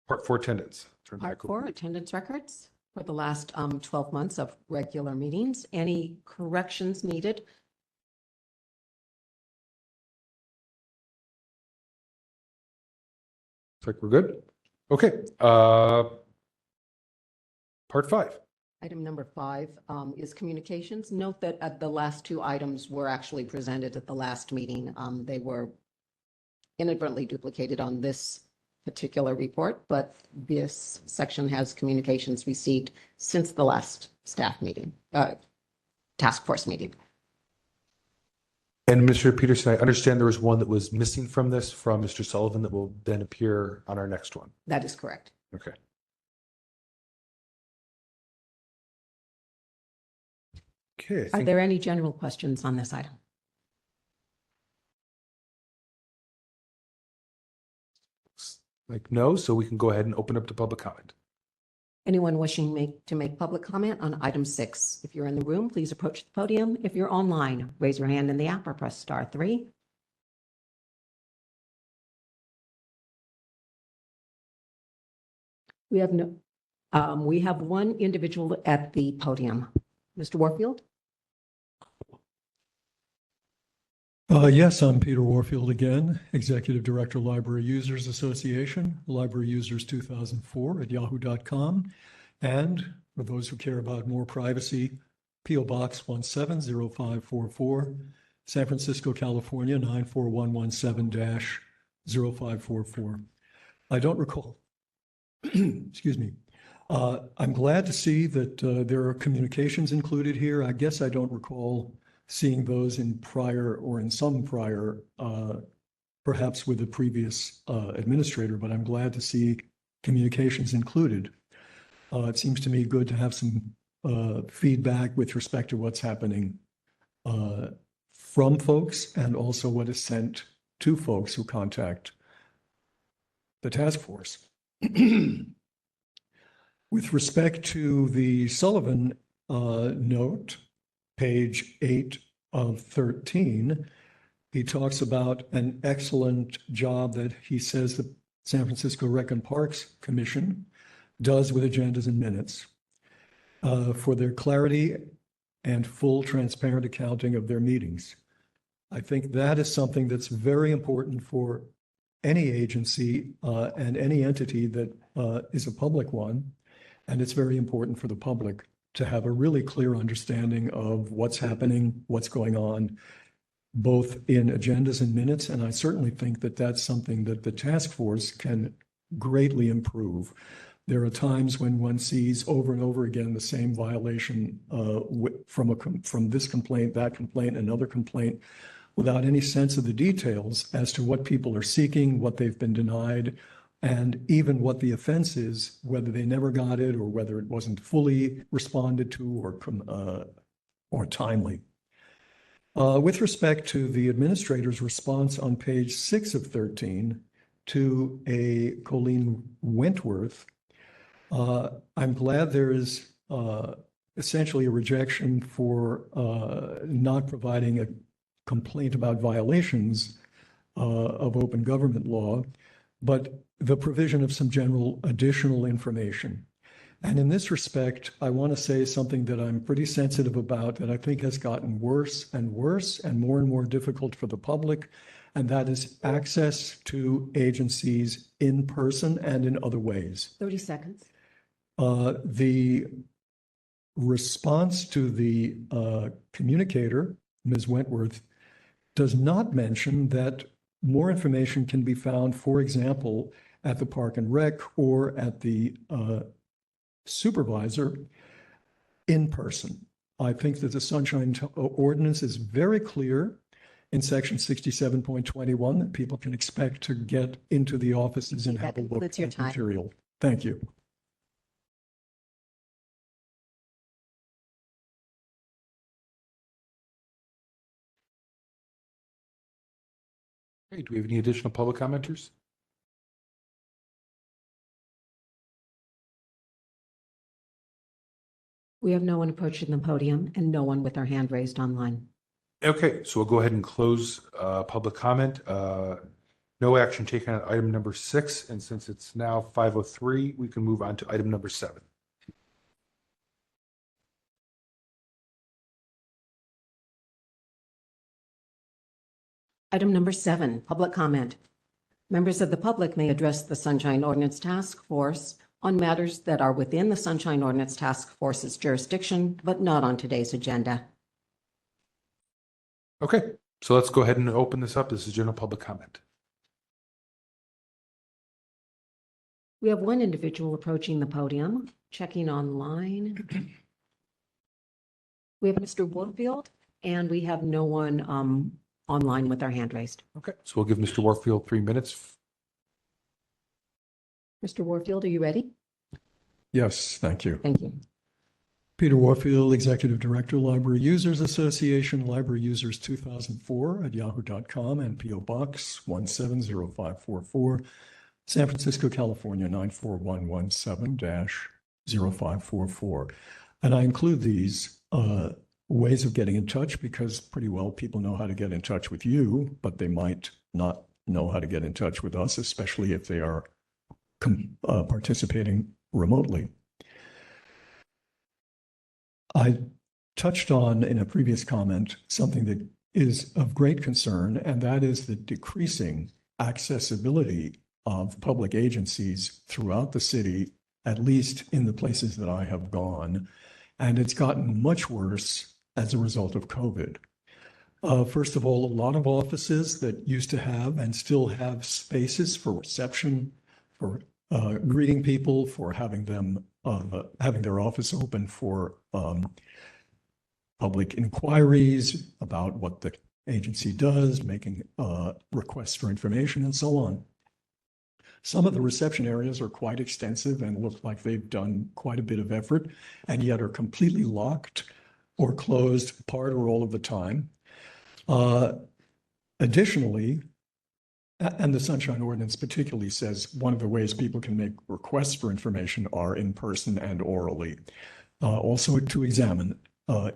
part 4 attendance. Turn Part back over. 4, attendance records for the last 12 months of regular meetings. Any corrections needed? Looks like we're good. Okay, part 5. Item number 5 is communications. Note that the last 2 items were actually presented at the last meeting. They were inadvertently duplicated on this particular report, but this section has communications received since the last staff meeting, task force meeting. And Mr. Peterson, I understand there was one that was missing from this from Mr. Sullivan that will then appear on our next one. That is correct. Okay. Okay. I Are think- there any general questions on this item? Like no, so we can go ahead and open up to public comment. Anyone wishing to make public comment on item 6? If you're in the room, please approach the podium. If you're online, raise your hand in the app or press *3. We have one individual at the podium. Mr. Warfield? Yes, I'm Peter Warfield again, Executive Director, Library Users Association, Library Users 2004 at yahoo.com. And for those who care about more privacy, P.O. Box 170544, San Francisco, California, 94117-0544. I don't recall, excuse me. I'm glad to see that there are communications included here. I guess I don't recall seeing those in prior or in some prior, perhaps with the previous administrator, but I'm glad to see communications included. It seems to me good to have some feedback with respect to what's happening from folks and also what is sent to folks who contact the task force. With respect to the Sullivan note, page 8 of 13, he talks about an excellent job that he says the San Francisco Rec and Parks Commission does with agendas and minutes for their clarity and full transparent accounting of their meetings. I think that is something that's very important for any agency and any entity that is a public one. And it's very important for the public to have a really clear understanding of what's happening, what's going on, both in agendas and minutes. And I certainly think that that's something that the task force can greatly improve. There are times when one sees over and over again the same violation from this complaint, that complaint, another complaint, without any sense of the details as to what people are seeking, what they've been denied, and even what the offense is, whether they never got it or whether it wasn't fully responded to or timely. With respect to the administrator's response on page 6 of 13 to a Colleen Wentworth, I'm glad there is essentially a rejection for not providing a complaint about violations of open government law, but the provision of some general additional information. And in this respect, I want to say something that I'm pretty sensitive about that I think has gotten worse and worse and more difficult for the public, and that is access to agencies in person and in other ways. 30 seconds. The response to the communicator, Ms. Wentworth, does not mention that more information can be found, for example, at the Park and Rec or at the supervisor in person. I think that the Sunshine Ordinance is very clear in section 67.21 that people can expect to get into the offices and have a look at material. Thank you. Okay, do we have any additional public commenters? We have no one approaching the podium and no one with their hand raised online. Okay, so we'll go ahead and close public comment. No action taken on item number 6, and since it's now 5:03, we can move on to item number 7. Item number 7, public comment. Members of the public may address the Sunshine Ordinance Task Force on matters that are within the Sunshine Ordinance Task Force's jurisdiction, but not on today's agenda. Okay, so let's go ahead and open this up. This is general public comment. We have one individual approaching the podium, checking online. We have Mr. Warfield, and we have no one online with their hand raised. Okay, so we'll give Mr. Warfield 3 minutes. Mr. Warfield, are you ready? Yes, thank you. Thank you. Peter Warfield, Executive Director, Library Users Association, Library Users 2004 at yahoo.com and P.O. Box 170544, San Francisco, California 94117-0544. And I include these ways of getting in touch because pretty well people know how to get in touch with you, but they might not know how to get in touch with us, especially if they are participating remotely. I touched on in a previous comment something that is of great concern, and that is the decreasing accessibility of public agencies throughout the city, at least in the places that I have gone. And it's gotten much worse as a result of COVID. First of all, a lot of offices that used to have and still have spaces for reception, for greeting people, for having them having their office open for public inquiries about what the agency does, making requests for information, and so on. Some of the reception areas are quite extensive and look like they've done quite a bit of effort, and yet are completely locked or closed part or all of the time. Additionally, and the Sunshine Ordinance particularly says one of the ways people can make requests for information are in person and orally. Also to examine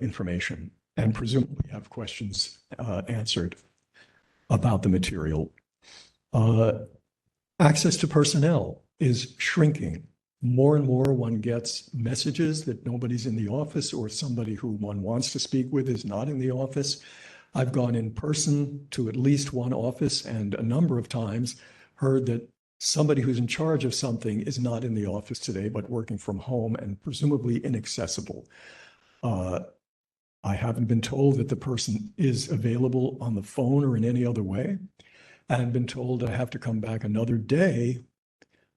information and presumably have questions answered about the material. Access to personnel is shrinking. More and more one gets messages that nobody's in the office, or somebody who one wants to speak with is not in the office. I've gone in person to at least one office and a number of times heard that somebody who's in charge of something is not in the office today, but working from home and presumably inaccessible. I haven't been told that the person is available on the phone or in any other way. And I've been told I have to come back another day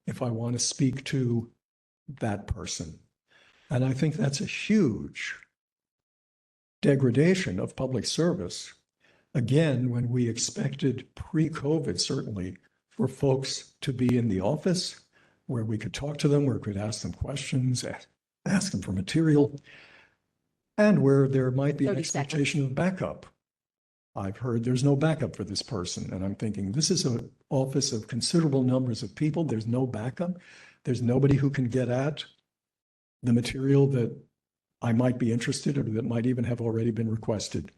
if I want to speak to that person. And I think that's a huge degradation of public service. Again, when we expected pre-COVID, certainly, for folks to be in the office where we could talk to them, where we could ask them questions, ask them for material, and where there might be an expectation of backup. I've heard there's no backup for this person, and I'm thinking this is an office of considerable numbers of people. There's no backup. There's nobody who can get at the material that I might be interested in, or that might even have already been requested.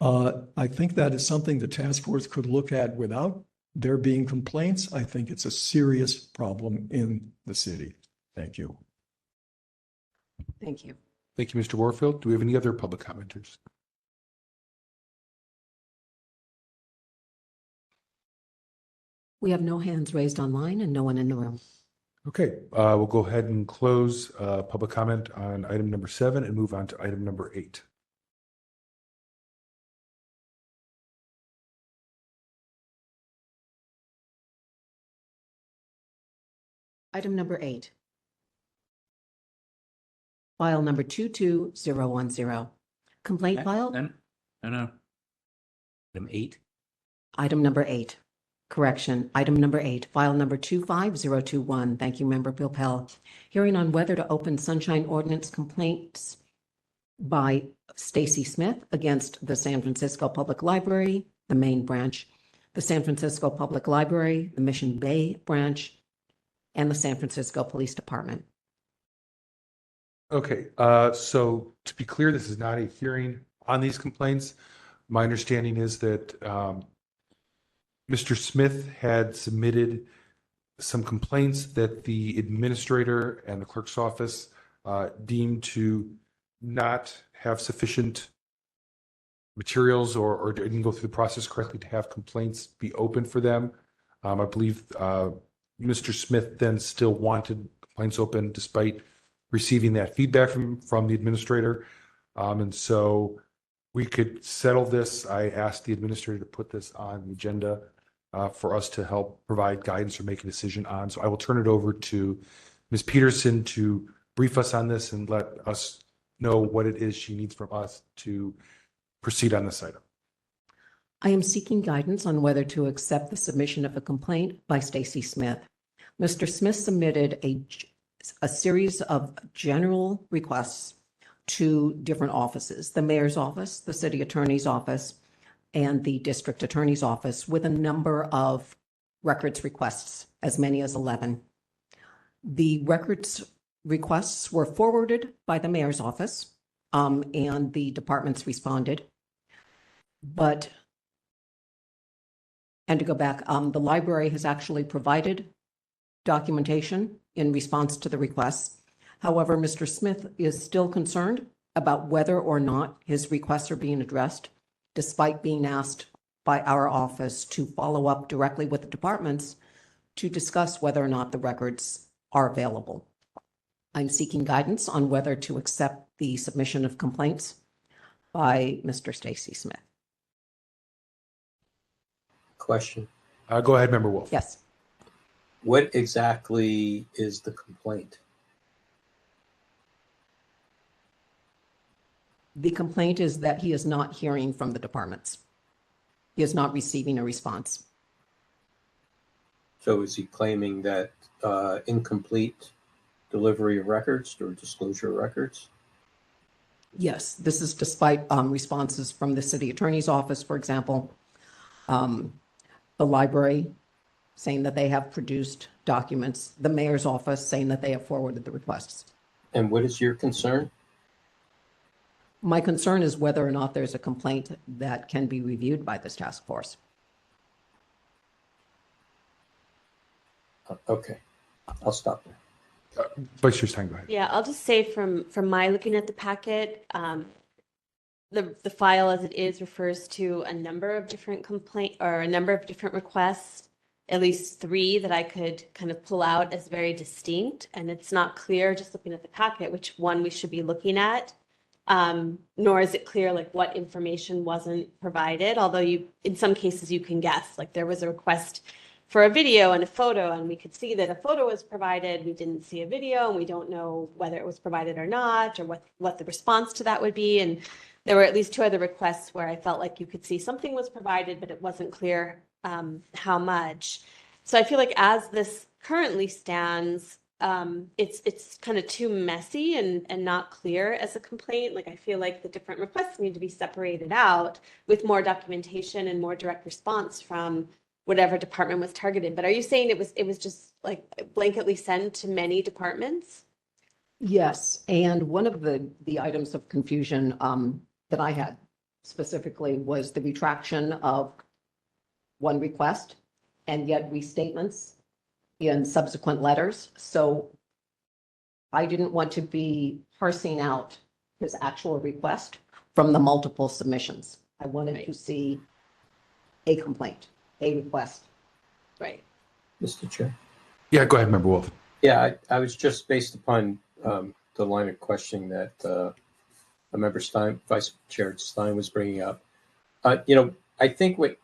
I think that is something the task force could look at without there being complaints. I think it's a serious problem in the city. Thank you. Thank you. Thank you, Mr. Warfield. Do we have any other public commenters? We have no hands raised online and no one in the room. Okay, we'll go ahead and close public comment on item number 7 and move on to item number 8. Item number 8. File number 22010. Complaint file. No. Item 8. Item number 8. Correction, item number 8, file number 25021. Thank you, Member Pilpel. Hearing on whether to open Sunshine Ordinance complaints by Stacy Smith against the San Francisco Public Library, the main branch, the San Francisco Public Library, the Mission Bay branch, and the San Francisco Police Department. Okay, so to be clear, this is not a hearing on these complaints. My understanding is that Mr. Smith had submitted some complaints that the administrator and the clerk's office deemed to not have sufficient materials or didn't go through the process correctly to have complaints be open for them. I believe Mr. Smith then still wanted complaints open despite receiving that feedback from the administrator. And so we could settle this. I asked the administrator to put this on the agenda for us to help provide guidance or make a decision on. So I will turn it over to Ms. Peterson to brief us on this and let us know what it is she needs from us to proceed on this item. I am seeking guidance on whether to accept the submission of a complaint by Stacy Smith. Mr. Smith submitted a series of general requests to different offices, the mayor's office, the city attorney's office, and the district attorney's office, with a number of records requests, as many as 11. The records requests were forwarded by the mayor's office, and the departments responded. And to go back, the library has actually provided documentation in response to the requests. However, Mr. Smith is still concerned about whether or not his requests are being addressed, despite being asked by our office to follow up directly with the departments to discuss whether or not the records are available. I'm seeking guidance on whether to accept the submission of complaints by Mr. Stacy Smith. Question. Go ahead, Member Wolf. Yes. What exactly is the complaint? The complaint is that he is not hearing from the departments. He is not receiving a response. So is he claiming that incomplete delivery of records or disclosure of records? Yes, this is despite responses from the city attorney's office, for example, the library saying that they have produced documents, the mayor's office saying that they have forwarded the requests. And what is your concern? My concern is whether or not there's a complaint that can be reviewed by this task force. Okay, I'll stop there. Vice Chair Stein, go ahead. Yeah, I'll just say from my looking at the packet, the file as it is refers to a number of different requests, at least 3 that I could kind of pull out as very distinct. And it's not clear, just looking at the packet, which one we should be looking at. Nor is it clear like what information wasn't provided, although in some cases you can guess, like there was a request for a video and a photo, and we could see that a photo was provided. We didn't see a video, and we don't know whether it was provided or not, or what the response to that would be. And there were at least 2 other requests where I felt like you could see something was provided, but it wasn't clear how much. So I feel like as this currently stands, it's kind of too messy and not clear as a complaint. Like I feel like the different requests need to be separated out with more documentation and more direct response from whatever department was targeted. But are you saying it was just like blanketly sent to many departments? Yes, and one of the items of confusion that I had specifically was the retraction of one request and yet restatements in subsequent letters. So I didn't want to be parsing out his actual request from the multiple submissions. I wanted to see a complaint, a request. Right. Mr. Chair? Yeah, go ahead, Member Wolf. Yeah, I was just based upon the line of questioning that a member Stein, Vice Chair Stein was bringing up. I think what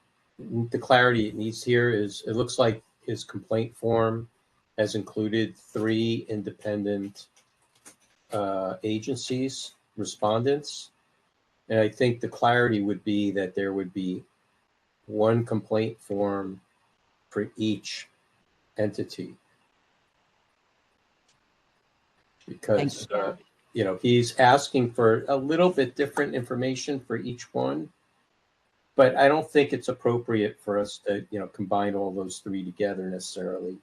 the clarity it needs here is it looks like his complaint form has included 3 independent agencies, respondents. And I think the clarity would be that there would be one complaint form for each entity. Because, he's asking for a little bit different information for each one. But I don't think it's appropriate for us to, combine all those 3 together necessarily.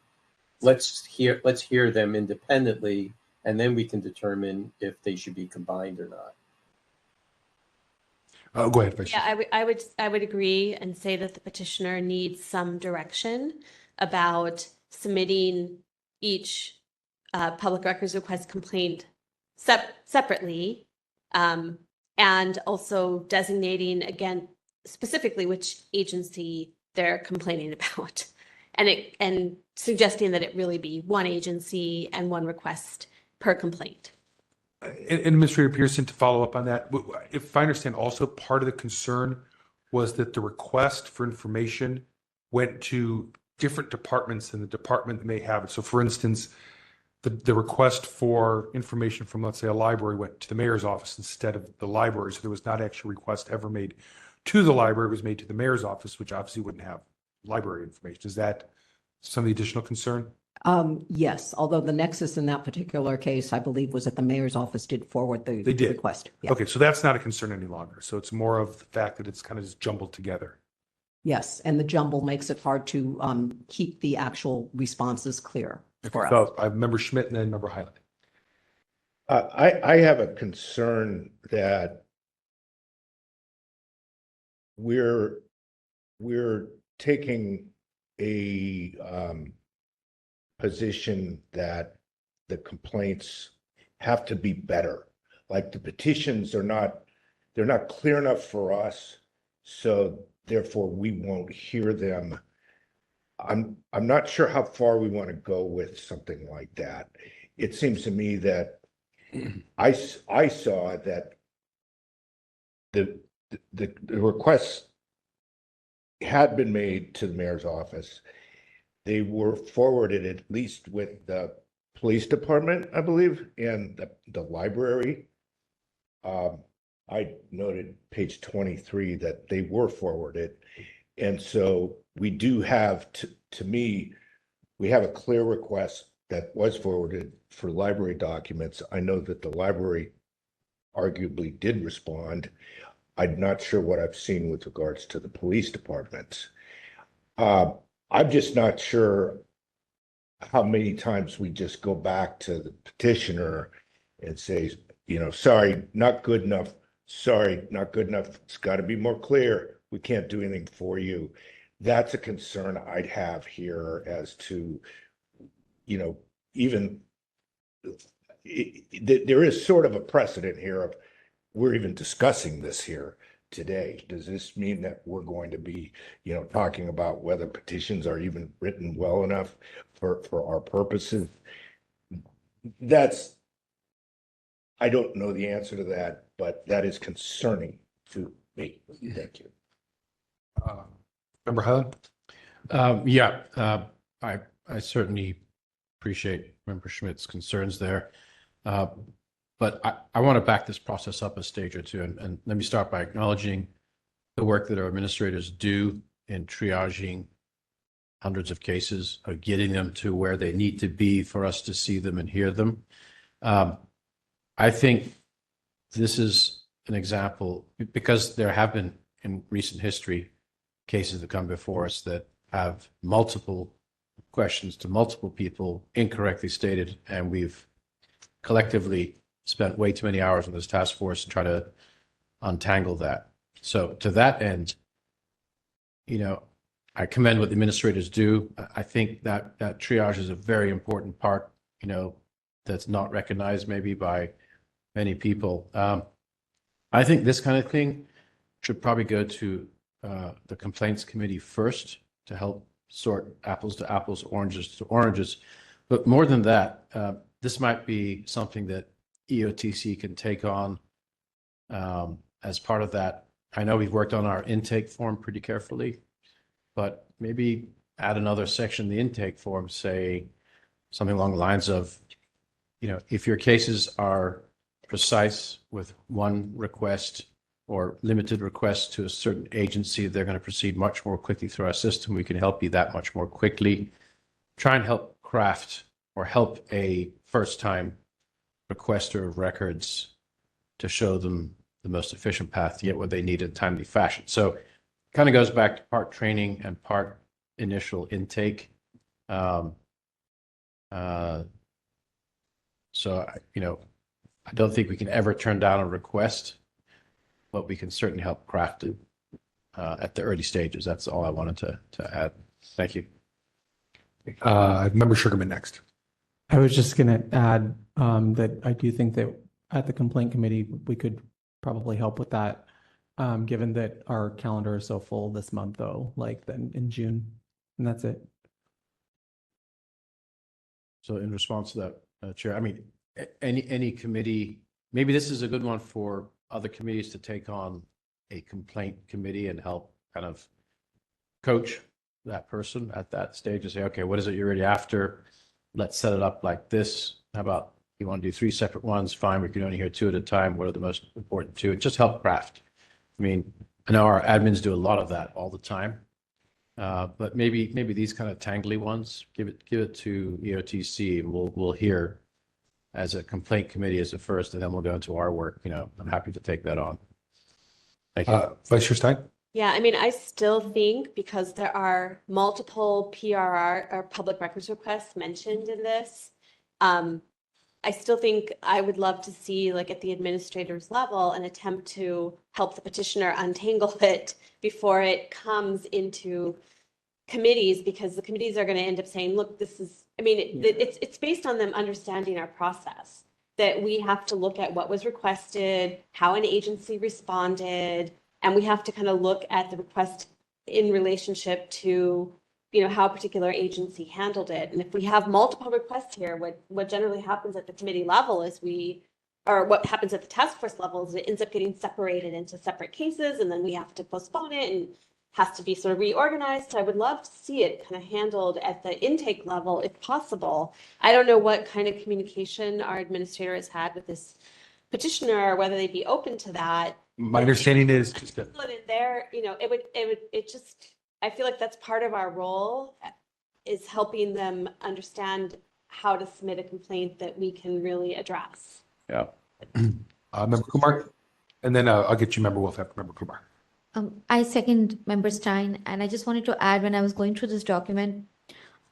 Let's hear them independently, and then we can determine if they should be combined or not. Go ahead, Vice Chair. Yeah, I would agree and say that the petitioner needs some direction about submitting each public records request complaint separately, and also designating again specifically which agency they're complaining about, and suggesting that it really be one agency and one request per complaint. Administrator Pearson, to follow up on that, if I understand, also part of the concern was that the request for information went to different departments than the department that may have it. So for instance, the request for information from, let's say, a library went to the mayor's office instead of the library. So there was not actually a request ever made to the library. It was made to the mayor's office, which obviously wouldn't have library information. Is that some of the additional concern? Yes, although the nexus in that particular case, I believe, was that the mayor's office did forward the They did. request. Yeah. Okay, so that's not a concern any longer. So it's more of the fact that it's kind of just jumbled together. Yes, and the jumble makes it hard to keep the actual responses clear for us. So I have Member Schmidt and then Member Highland. I have a concern that we're taking a position that the complaints have to be better. Like the petitions they're not clear enough for us, so therefore we won't hear them. I'm not sure how far we want to go with something like that. It seems to me that I saw that the requests had been made to the mayor's office. They were forwarded at least with the police department, I believe, and the library. I noted page 23 that they were forwarded. And so we do have, to me, we have a clear request that was forwarded for library documents. I know that the library arguably did respond. I'm not sure what I've seen with regards to the police departments. I'm just not sure how many times we just go back to the petitioner and say, you know, sorry, not good enough. Sorry, not good enough. It's got to be more clear. We can't do anything for you. That's a concern I'd have here as to, you know, even there is sort of a precedent here of we're even discussing this here today. Does this mean that we're going to be, you know, talking about whether petitions are even written well enough for our purposes? That's, I don't know the answer to that, but that is concerning to me. Thank you. Member Highland? I certainly appreciate Member Schmidt's concerns there. But I want to back this process up a stage or two. And let me start by acknowledging the work that our administrators do in triaging hundreds of cases, of getting them to where they need to be for us to see them and hear them. I think this is an example, because there have been in recent history cases that come before us that have multiple questions to multiple people incorrectly stated, and we've collectively spent way too many hours on this task force to try to untangle that. So to that end, you know, I commend what the administrators do. I think that triage is a very important part, you know, that's not recognized maybe by many people. I think this kind of thing should probably go to the complaints committee first to help sort apples to apples, oranges to oranges. But more than that, this might be something that EOTC can take on as part of that. I know we've worked on our intake form pretty carefully, but maybe add another section in the intake form, say something along the lines of, you know, if your cases are precise with one request or limited requests to a certain agency, they're going to proceed much more quickly through our system. We can help you that much more quickly. Try and help craft or help a first-time requester of records to show them the most efficient path to get what they need in a timely fashion. So it kind of goes back to part training and part initial intake. So, you know, I don't think we can ever turn down a request, but we can certainly help craft it at the early stages. That's all I wanted to add. Thank you. Member Sugarman next. I was just going to add that I do think that at the complaint committee, we could probably help with that, given that our calendar is so full this month, though, like then in June. And that's it. So in response to that, Chair, I mean, any committee, maybe this is a good one for other committees to take on a complaint committee and help kind of coach that person at that stage and say, okay, what is it you're really after? Let's set it up like this. How about you want to do 3 separate ones? Fine, we can only hear 2 at a time. What are the most important 2? And just help craft. I mean, I know our admins do a lot of that all the time, but maybe these kind of tangly ones, give it to EOTC, and we'll hear as a complaint committee as a first, and then we'll go into our work. You know, I'm happy to take that on. Thank you. Vice Chair Stein? Yeah, I mean, I still think because there are multiple PRR or public records requests mentioned in this, I still think I would love to see, like at the administrator's level, an attempt to help the petitioner untangle it before it comes into committees, because the committees are going to end up saying, look, this is, I mean, it's based on them understanding our process, that we have to look at what was requested, how an agency responded, and we have to kind of look at the request in relationship to, you know, how a particular agency handled it. And if we have multiple requests here, what generally happens at the committee level is what happens at the task force level is it ends up getting separated into separate cases, and then we have to postpone it and has to be sort of reorganized. So I would love to see it kind of handled at the intake level if possible. I don't know what kind of communication our administrator has had with this petitioner, or whether they'd be open to that. My understanding is just that in there, you know, it just, I feel like that's part of our role is helping them understand how to submit a complaint that we can really address. Yeah. Member Kumar, and then I'll get you Member Wolf after Member Kumar. I second Member Stein, and I just wanted to add, when I was going through this document,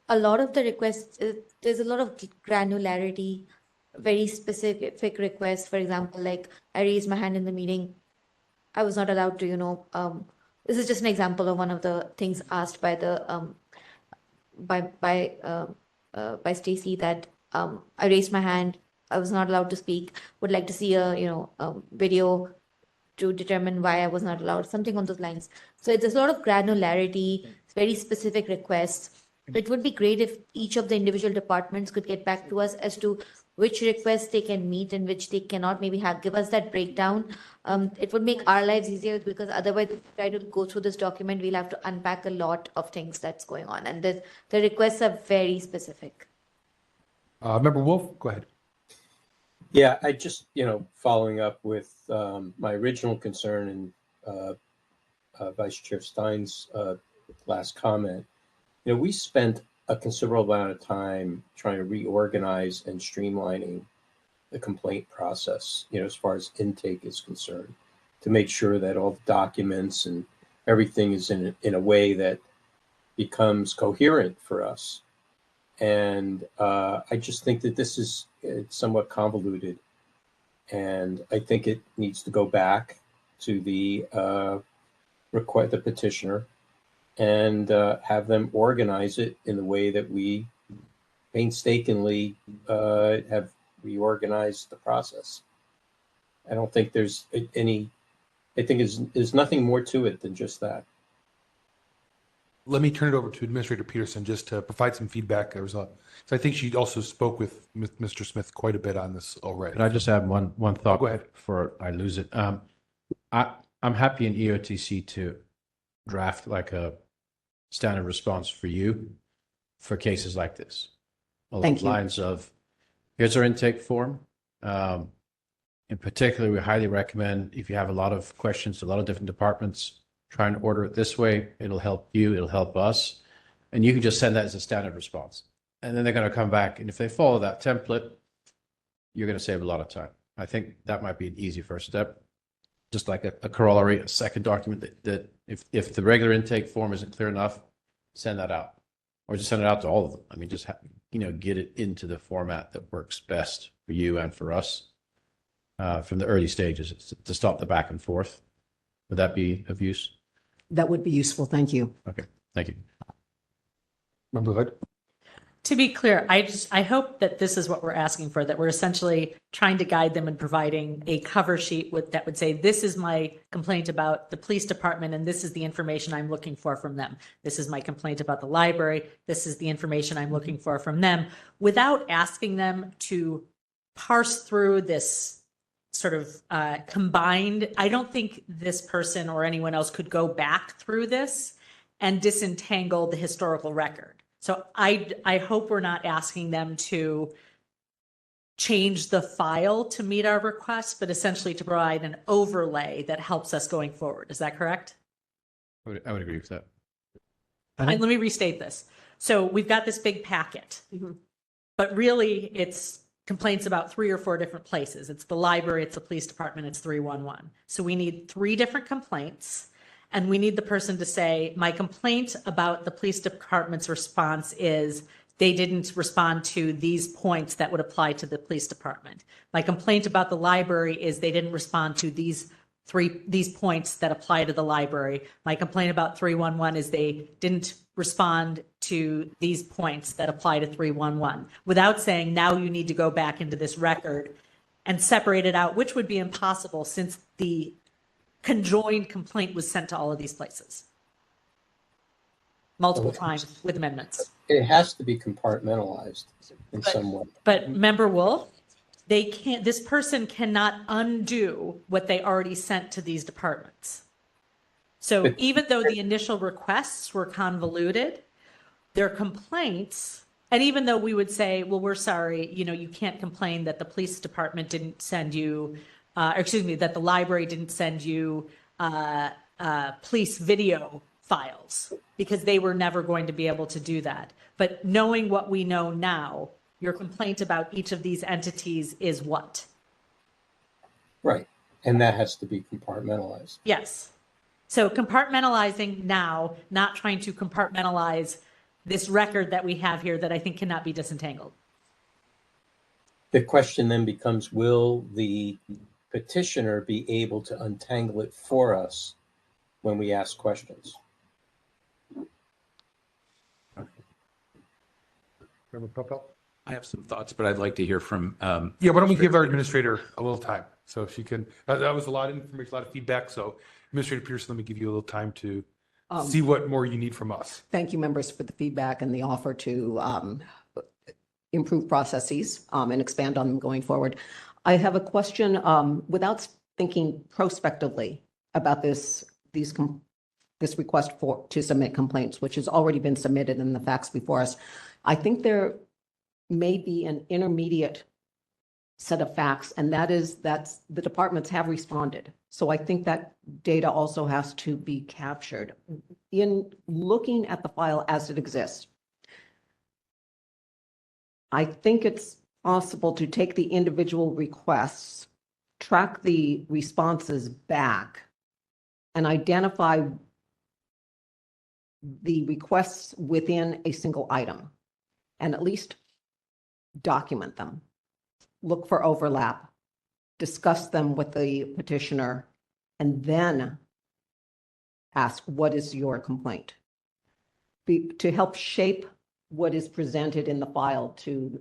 a lot of the requests, there's a lot of granularity, very specific requests. For example, like I raised my hand in the meeting, I was not allowed to, this is just an example of one of the things asked by the by Stacy, that I raised my hand, I was not allowed to speak, would like to see a video to determine why I was not allowed, something on those lines. So there's a lot of granularity, very specific requests. It would be great if each of the individual departments could get back to us as to which requests they can meet and which they cannot, maybe give us that breakdown. It would make our lives easier, because otherwise, if we try to go through this document, we'll have to unpack a lot of things that's going on. And the requests are very specific. Member Wolf, go ahead. Yeah, I just, following up with my original concern and Vice Chair Stein's last comment, we spent a considerable amount of time trying to reorganize and streamlining the complaint process, as far as intake is concerned, to make sure that all the documents and everything is in a way that becomes coherent for us. And I just think that this is somewhat convoluted, and I think it needs to go back to the petitioner and have them organize it in the way that we painstakingly have reorganized the process. I don't think there's any. I think there's nothing more to it than just that. Let me turn it over to Administrator Peterson just to provide some feedback. So I think she also spoke with Mr. Smith quite a bit on this already. Can I just add one thought? Go ahead. Before I lose it. I'm happy in EOTC to draft like a standard response for you for cases like this. Along the lines of, here's our intake form. In particular, we highly recommend, if you have a lot of questions to a lot of different departments, try and order it this way. It'll help you, it'll help us. And you can just send that as a standard response. And then they're going to come back. And if they follow that template, you're going to save a lot of time. I think that might be an easy first step. Just like a corollary, a second document that if the regular intake form isn't clear enough, send that out. Or just send it out to all of them. I mean, just get it into the format that works best for you and for us from the early stages to stop the back and forth. Would that be of use? That would be useful. Thank you. Okay, thank you. Member Hood. To be clear, I hope that this is what we're asking for, that we're essentially trying to guide them in providing a cover sheet that would say, this is my complaint about the police department, and this is the information I'm looking for from them. This is my complaint about the library. This is the information I'm looking for from them, without asking them to parse through this sort of combined. I don't think this person or anyone else could go back through this and disentangle the historical record. So I hope we're not asking them to change the file to meet our request, but essentially to provide an overlay that helps us going forward. Is that correct? I would agree with that. Let me restate this. So we've got this big packet, but really it's complaints about 3 or 4 different places. It's the library, it's the police department, it's 311. So we need 3 different complaints. And we need the person to say, my complaint about the police department's response is they didn't respond to these points that would apply to the police department. My complaint about the library is they didn't respond to these points that apply to the library. My complaint about 311 is they didn't respond to these points that apply to 311, without saying, now you need to go back into this record and separate it out, which would be impossible since the conjoined complaint was sent to all of these places multiple times with amendments. It has to be compartmentalized in some way. But Member Wolf, this person cannot undo what they already sent to these departments. So even though the initial requests were convoluted, their complaints, and even though we would say, well, we're sorry, you can't complain that the police department didn't send you that the library didn't send you police video files because they were never going to be able to do that. But knowing what we know now, your complaint about each of these entities is what? Right. And that has to be compartmentalized. Yes. So compartmentalizing now, not trying to compartmentalize this record that we have here that I think cannot be disentangled. The question then becomes, will the petitioner be able to untangle it for us when we ask questions? Member Popel? I have some thoughts, but I'd like to hear from. Yeah, why don't we give our administrator a little time? So if she can, that was a lot of information, a lot of feedback. So Administrator Pearson, let me give you a little time to see what more you need from us. Thank you, members, for the feedback and the offer to improve processes and expand on them going forward. I have a question without thinking prospectively about this request to submit complaints, which has already been submitted in the facts before us. I think there may be an intermediate set of facts, and that is that the departments have responded. So I think that data also has to be captured. In looking at the file as it exists, I think it's possible to take the individual requests, track the responses back, and identify the requests within a single item, and at least document them. Look for overlap, discuss them with the petitioner, and then ask, what is your complaint? To help shape what is presented in the file to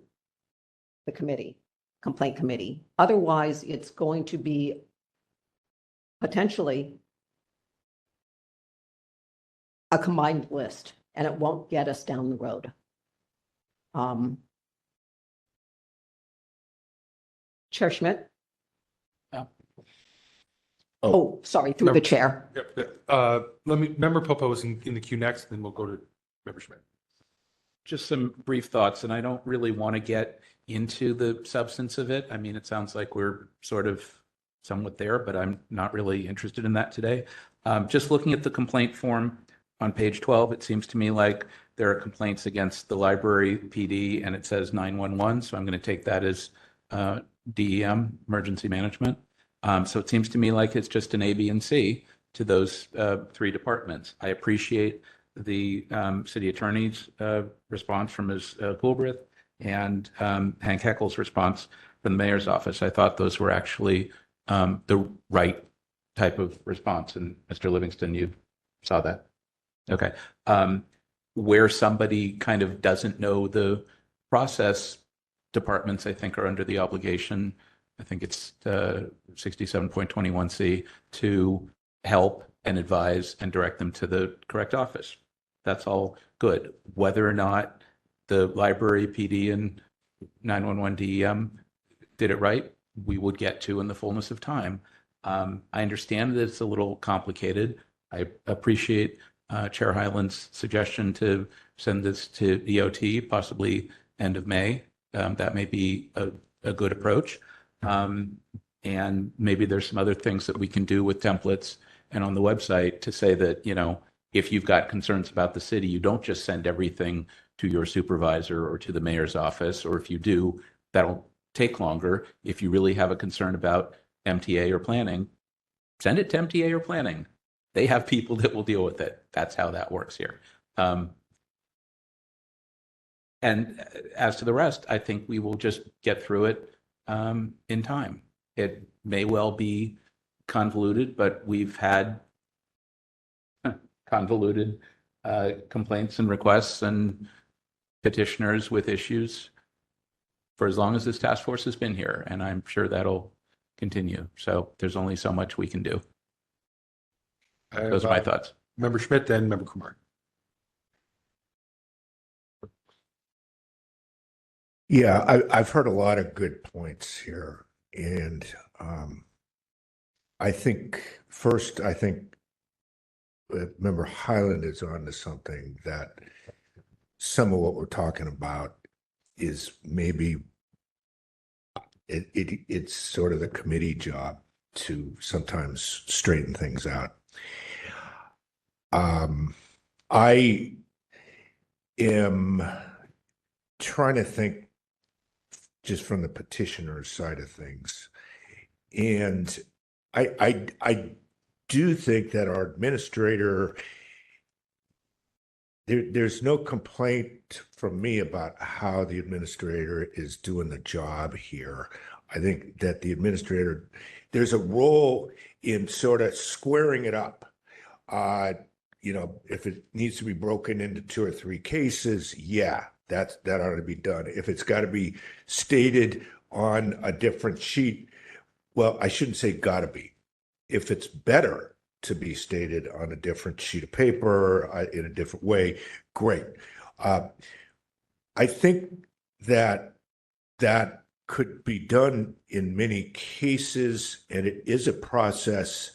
the complaint committee. Otherwise, it's going to be potentially a combined list, and it won't get us down the road. Chair Schmidt? Oh, sorry, through the chair. Member Popo is in the queue next, then we'll go to Member Schmidt. Just some brief thoughts, and I don't really want to get into the substance of it. I mean, it sounds like we're sort of somewhat there, but I'm not really interested in that today. Just looking at the complaint form on page 12, it seems to me like there are complaints against the library, PD, and it says 911. So I'm going to take that as DEM, emergency management. So it seems to me like it's just an A, B, and C to those three departments. I appreciate the city attorney's response from Ms. Coolbrith and Hank Heckel's response from the mayor's office. I thought those were actually the right type of response. And Mr. Livingston, you saw that. Okay. Where somebody kind of doesn't know the process, departments, I think, are under the obligation, I think it's 67.21C, to help and advise and direct them to the correct office. That's all good. Whether or not the library, PD, and 911 DEM did it right, we would get to in the fullness of time. I understand that it's a little complicated. I appreciate Chair Hyland's suggestion to send this to DOT, possibly end of May. That may be a good approach. And maybe there's some other things that we can do with templates and on the website to say that, you know, if you've got concerns about the city, you don't just send everything to your supervisor or to the mayor's office, or if you do, that'll take longer. If you really have a concern about MTA or planning, send it to MTA or planning. They have people that will deal with it. That's how that works here. And as to the rest, I think we will just get through it in time. It may well be convoluted, but we've had convoluted complaints and requests and petitioners with issues for as long as this task force has been here, and I'm sure that'll continue. So there's only so much we can do. Those are my thoughts. Member Schmidt, then Member Kumar. Yeah, I've heard a lot of good points here. And I think Member Hyland is on to something, that some of what we're talking about is maybe it's sort of the committee job to sometimes straighten things out. I am trying to think just from the petitioner's side of things. And I do think that our administrator, there's no complaint from me about how the administrator is doing the job here. I think that the administrator, there's a role in sort of squaring it up. If it needs to be broken into 2 or 3 cases, yeah, that ought to be done. If it's got to be stated on a different sheet, well, I shouldn't say gotta be. If it's better to be stated on a different sheet of paper in a different way, great. I think that could be done in many cases, and it is a process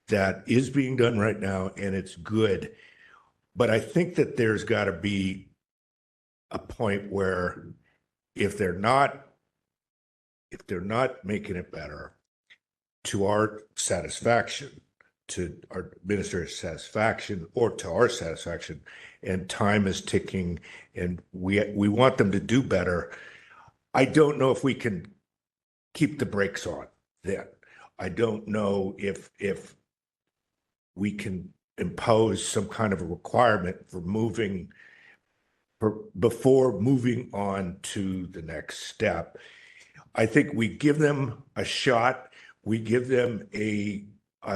that is being done right now, and it's good. But I think that there's got to be a point where if they're not making it better to our satisfaction, to our administrator's satisfaction, or to our satisfaction, and time is ticking, and we want them to do better, I don't know if we can keep the brakes on then. I don't know if we can impose some kind of a requirement before moving on to the next step. I think we give them a shot. We give them a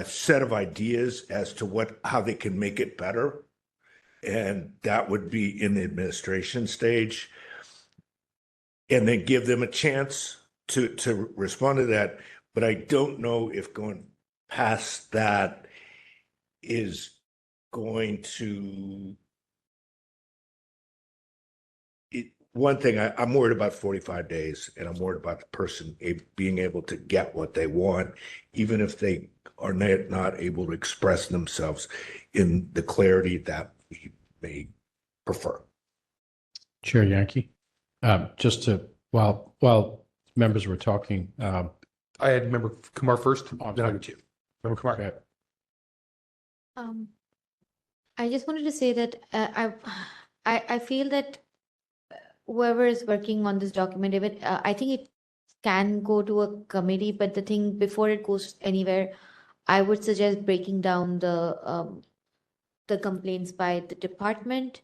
set of ideas as to how they can make it better. And that would be in the administration stage. And then give them a chance to respond to that. But I don't know if going past that is going to. One thing, I'm worried about 45 days, and I'm worried about the person being able to get what they want, even if they are not able to express themselves in the clarity that we may prefer. Chair Yankee, while members were talking, I had Member Kumar first, Oh, then I'll get you. Member Kumar. okay. I just wanted to say that I feel that whoever is working on this document, even I think it can go to a committee, but the thing before it goes anywhere, I would suggest breaking down the complaints by the department,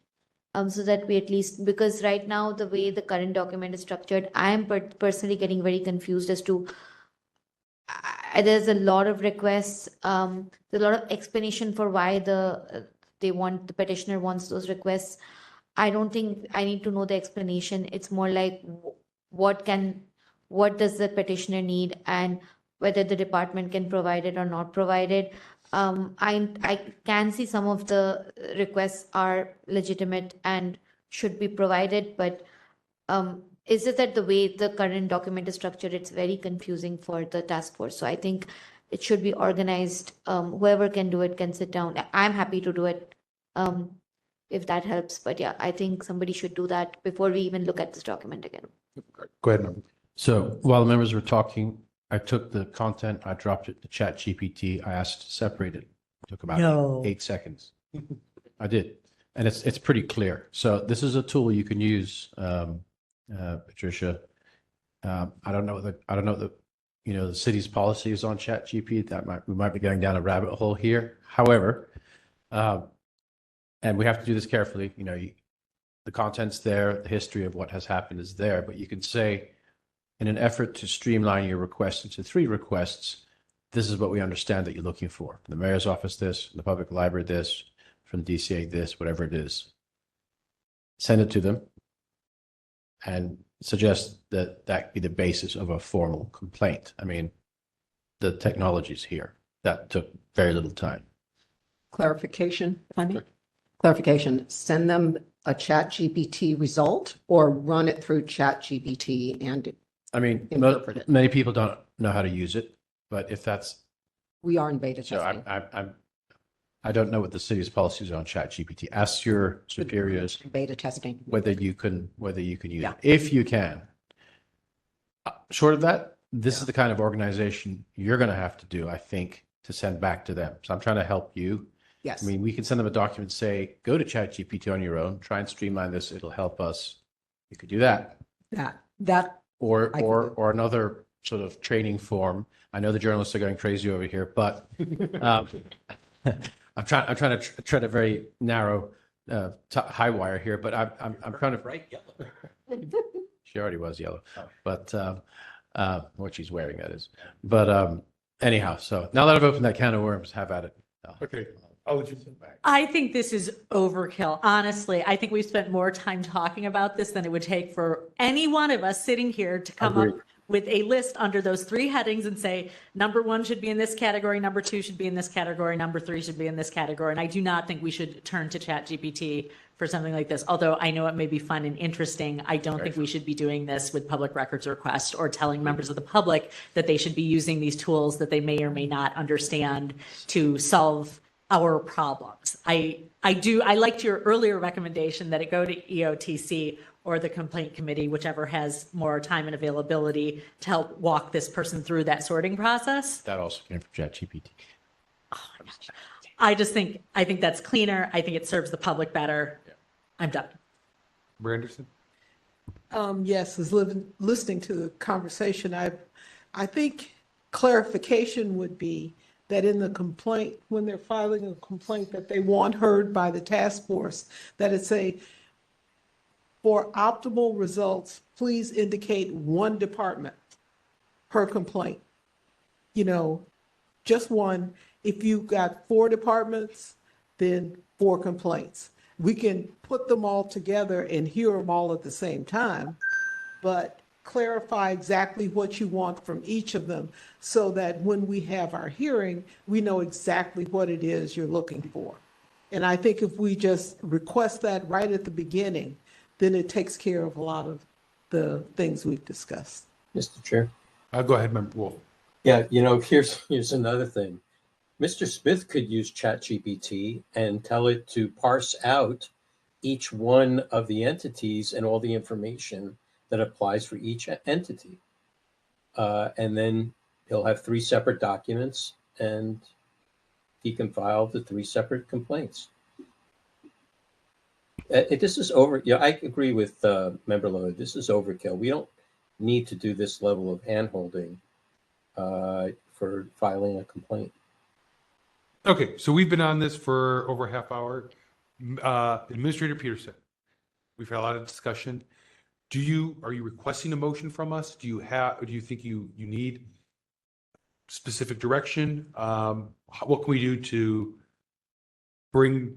so that we at least, because right now the way the current document is structured, I am personally getting very confused as to there's a lot of requests, there's a lot of explanation for why the petitioner wants those requests. I don't think I need to know the explanation. It's more like what does the petitioner need, and whether the department can provide it or not provide it. I can see some of the requests are legitimate and should be provided, but is it that the way the current document is structured, it's very confusing for the task force. So I think it should be organized. Whoever can do it can sit down. I'm happy to do it. If that helps. But yeah, I think somebody should do that before we even look at this document again. Go ahead, Member. So while the members were talking, I took the content, I dropped it to ChatGPT. I asked to separate it. It took about 8 seconds. I did. And it's pretty clear. So this is a tool you can use, Patricia. I don't know the city's policy is on ChatGPT. We might be going down a rabbit hole here. However, and we have to do this carefully. The content's there, the history of what has happened is there, but you can say, in an effort to streamline your request into 3 requests, this is what we understand that you're looking for. From the mayor's office, this, from the public library, this, from the DCA, this, whatever it is. Send it to them and suggest that be the basis of a formal complaint. I mean, the technology's here. That took very little time. Clarification, if I may. Clarification, send them a ChatGPT result or run it through ChatGPT and I mean, interpret it. many people don't know how to use it, but if that's We are in beta so, testing. I don't know what the city's policies are on ChatGPT. Ask your superiors Beta testing. whether you can use Yeah. it, if you can. Short of that, this is the kind of organization you're going to have to do, I think, to send back to them. So I'm trying to help you. Yes. I mean, we can send them a document, say, go to ChatGPT on your own, try and streamline this. It'll help us. You could do that. That Or, I can or, do. or another sort of training form. I know the journalists are going crazy over here, but I'm trying to tread a very narrow high wire here, but I'm trying to. Bright yellow. She already was yellow, but what she's wearing, that is. But anyhow, so now that I've opened that can of worms, have at it. Okay, I'll let you sit back. I think this is overkill. Honestly, I think we've spent more time talking about this than it would take for any one of us sitting here to come up with a list under those three headings and say, number one should be in this category, number two should be in this category, number three should be in this category. And I do not think we should turn to ChatGPT for something like this. Although I know it may be fun and interesting, I don't think we should be doing this with public records requests or telling members of the public that they should be using these tools that they may or may not understand to solve our problems. I liked your earlier recommendation that it go to EOTC or the complaint committee, whichever has more time and availability to help walk this person through that sorting process. That also came from ChatGPT. Oh my gosh. I think that's cleaner. I think it serves the public better. Yeah. I'm done. Member Anderson? Yes, listening to the conversation, I think clarification would be that in the complaint, when they're filing a complaint that they want heard by the task force, that it say, for optimal results, please indicate one department per complaint. You know, just one. If you've got 4 departments, then 4 complaints. We can put them all together and hear them all at the same time, but clarify exactly what you want from each of them so that when we have our hearing, we know exactly what it is you're looking for. And I think if we just request that right at the beginning, then it takes care of a lot of the things we've discussed. Mr. Chair? Go ahead, Member Wolf. Yeah, you know, here's another thing. Mr. Smith could use ChatGPT and tell it to parse out each one of the entities and all the information that applies for each entity. And then he'll have 3 separate documents and he can file the 3 separate complaints. This is I agree with Member Lowe. This is overkill. We don't need to do this level of handholding for filing a complaint. Okay, so we've been on this for over a half hour. Administrator Peterson, we've had a lot of discussion. Are you requesting a motion from us? Do you think you need specific direction? What can we do to bring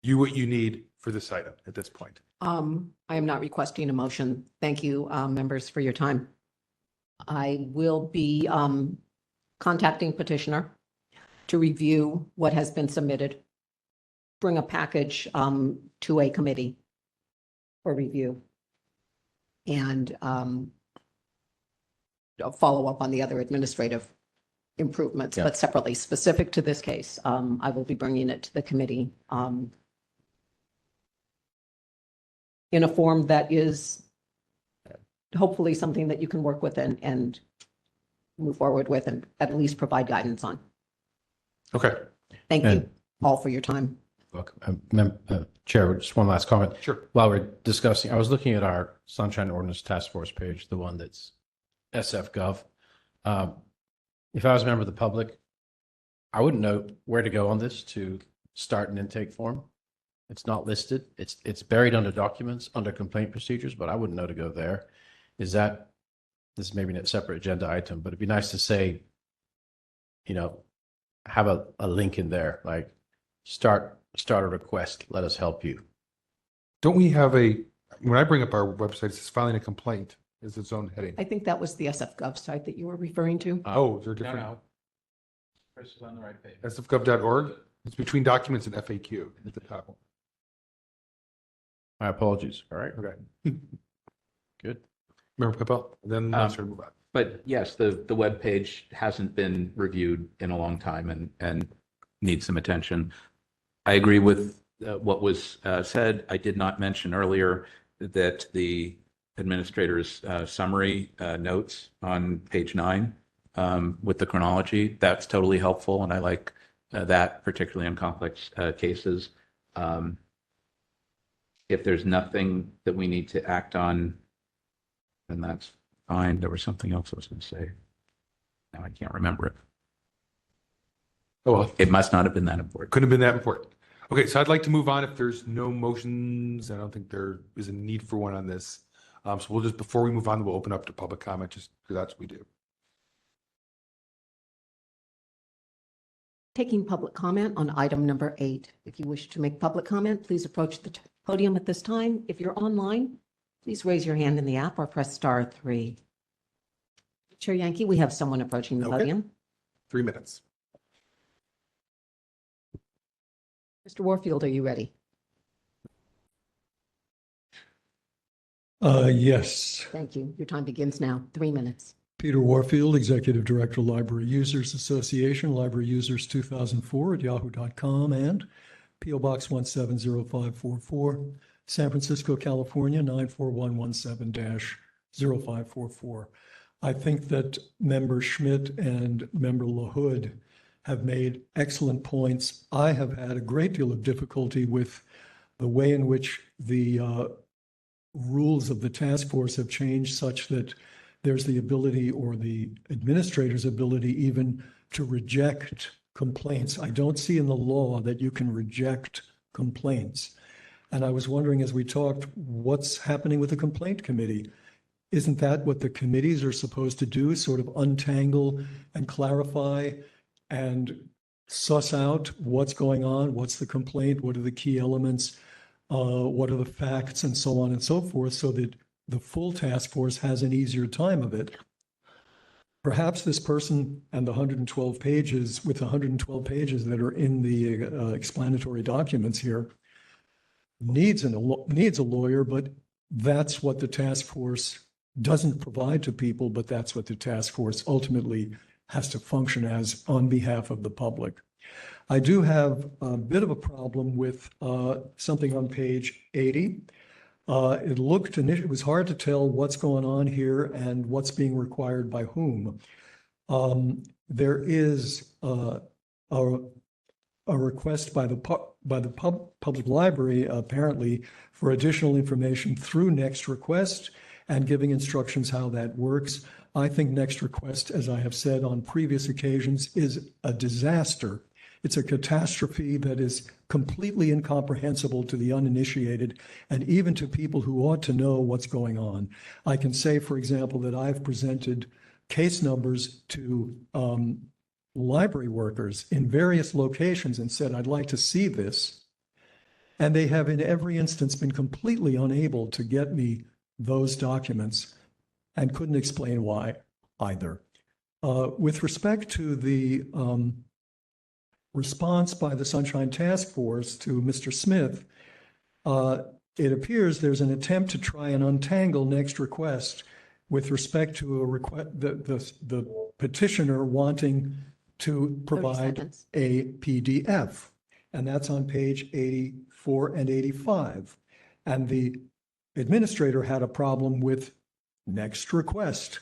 you what you need for this item at this point? I am not requesting a motion. Thank you, members, for your time. I will be contacting petitioner to review what has been submitted, bring a package to a committee for review, and follow up on the other administrative improvements, but separately. Specific to this case, I will be bringing it to the committee in a form that is hopefully something that you can work with and move forward with and at least provide guidance on. Okay. Thank you all for your time. Welcome. Chair, just one last comment. Sure. While we're discussing, I was looking at our Sunshine Ordinance Task Force page, the one that's SF.gov. If I was a member of the public, I wouldn't know where to go on this to start an intake form. It's not listed. It's buried under documents, under complaint procedures, but I wouldn't know to go there. This is maybe a separate agenda item, but it'd be nice to say, have a link in there, like start a request, let us help you. Don't we have when I bring up our website, it says filing a complaint is its own heading. I think that was the SF.gov site that you were referring to. Oh, is there different? No. Chris is on the right page. sfgov.org? It's between documents and FAQ at the top. My apologies. All right. Okay. Good. Member Capel, then move on. But yes, the web page hasn't been reviewed in a long time and needs some attention. I agree with what was said. I did not mention earlier that the administrator's summary notes on page 9 with the chronology, that's totally helpful. And I like that, particularly in complex cases. If there's nothing that we need to act on, then that's fine. There was something else I was going to say. Now I can't remember it. Oh, well, It must not have been that important. couldn't have been that important. Okay, so I'd like to move on if there's no motions. I don't think there is a need for one on this. So we'll just, before we move on, we'll open up to public comment, just because that's what we do. Taking public comment on item number 8. If you wish to make public comment, please approach the podium at this time. If you're online, please raise your hand in the app or press *3. Chair Yankee, we have someone approaching the Okay. podium. 3 minutes. Mr. Warfield, are you ready? Yes. Thank you. Your time begins now. 3 minutes. Peter Warfield, Executive Director, Library Users Association, Library Users 2004 at yahoo.com, and P.O. Box 170544, San Francisco, California, 94117-0544. I think that Member Schmidt and Member LaHood have made excellent points. I have had a great deal of difficulty with the way in which the rules of the task force have changed such that there's the ability, or the administrator's ability even, to reject complaints. I don't see in the law that you can reject complaints. And I was wondering, as we talked, what's happening with the complaint committee? Isn't that what the committees are supposed to do, sort of untangle and clarify and suss out what's going on, what's the complaint, what are the key elements, what are the facts, and so on and so forth, so that the full task force has an easier time of it. Perhaps this person and the 112 pages, with the 112 pages that are in the explanatory documents here, needs a lawyer, but that's what the task force doesn't provide to people, but that's what the task force ultimately has to function as on behalf of the public. I do have a bit of a problem with something on page 80. It was hard to tell what's going on here and what's being required by whom. There is a request by the public library, apparently, for additional information through Next Request and giving instructions how that works. I think Next Request, as I have said on previous occasions, is a disaster. It's a catastrophe that is completely incomprehensible to the uninitiated and even to people who ought to know what's going on. I can say, for example, that I've presented case numbers to library workers in various locations and said, I'd like to see this. And they have in every instance been completely unable to get me those documents and couldn't explain why either. With respect to the response by the Sunshine Task Force to Mr. Smith, it appears there's an attempt to try and untangle Next Request with respect to a the petitioner wanting to provide a PDF, and that's on page 84 and 85. And the administrator had a problem with Next Request.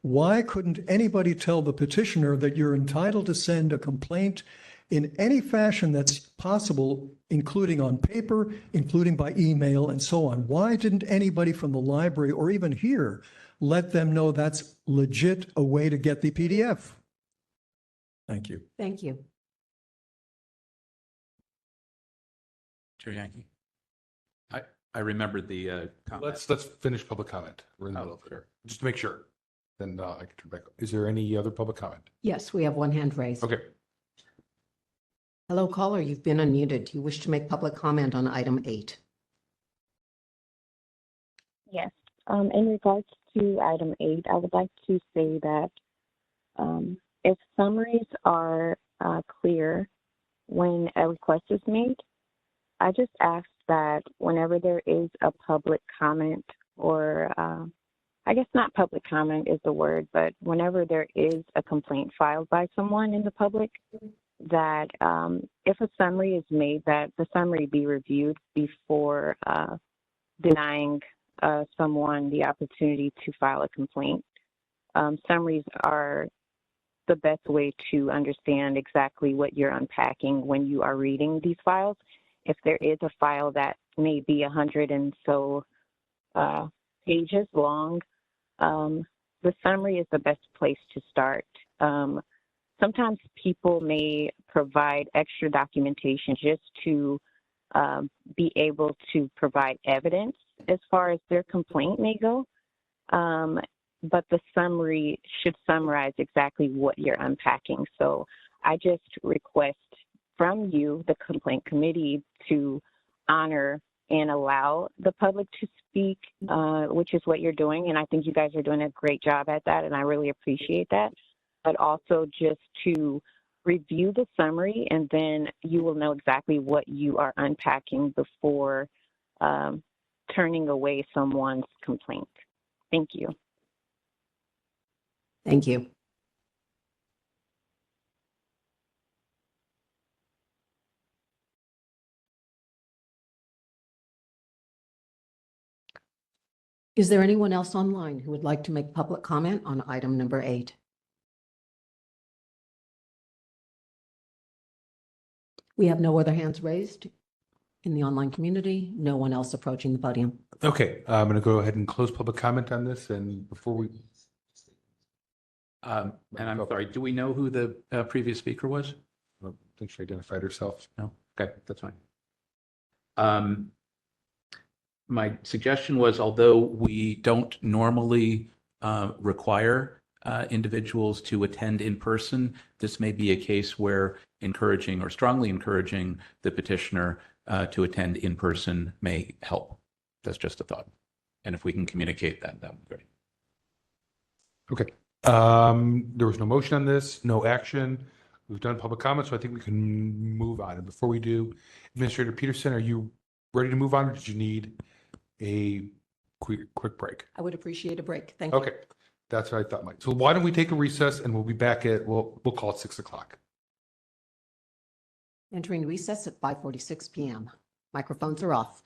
Why couldn't anybody tell the petitioner that you're entitled to send a complaint in any fashion that's possible, including on paper, including by email, and so on? Why didn't anybody from the library or even here let them know that's legit a way to get the PDF? Thank you. Thank you. Chair Yankee. I remembered the comment. Let's finish public comment. We're in the middle of it. Just to make sure. Then I can turn back. Is there any other public comment? Yes, we have one hand raised. Okay. Hello, caller. You've been unmuted. Do you wish to make public comment on item 8? Yes. In regards to item 8, I would like to say that if summaries are clear when a request is made, I just ask that whenever there is a public comment, or I guess not public comment is the word, but whenever there is a complaint filed by someone in the public, that if a summary is made, that the summary be reviewed before denying someone the opportunity to file a complaint. Summaries are the best way to understand exactly what you're unpacking when you are reading these files. If there is a file that may be 100 and so pages long, the summary is the best place to start. Sometimes people may provide extra documentation just to be able to provide evidence as far as their complaint may go. But the summary should summarize exactly what you're unpacking. So I just request from you, the complaint committee, to honor and allow the public to speak, which is what you're doing. And I think you guys are doing a great job at that, and I really appreciate that. But also just to review the summary, and then you will know exactly what you are unpacking before turning away someone's complaint. Thank you. Thank you. Is there anyone else online who would like to make public comment on item number 8? We have no other hands raised in the online community. No one else approaching the podium. Okay, I'm going to go ahead and close public comment on this. And before we, And I'm sorry, do we know who the previous speaker was? I don't think she identified herself. No? Okay, that's fine. My suggestion was, although we don't normally require individuals to attend in person, this may be a case where encouraging or strongly encouraging the petitioner to attend in person may help. That's just a thought. And if we can communicate that, that would be great. Okay. There was no motion on this, no action. We've done public comments, so I think we can move on. And before we do, Administrator Peterson, are you ready to move on, or did you need a quick break? I would appreciate a break. Thank you. Okay, that's what I thought, Mike. So why don't we take a recess, and we'll be back at, we'll call it 6 o'clock. Entering recess at 5:46 p.m. Microphones are off.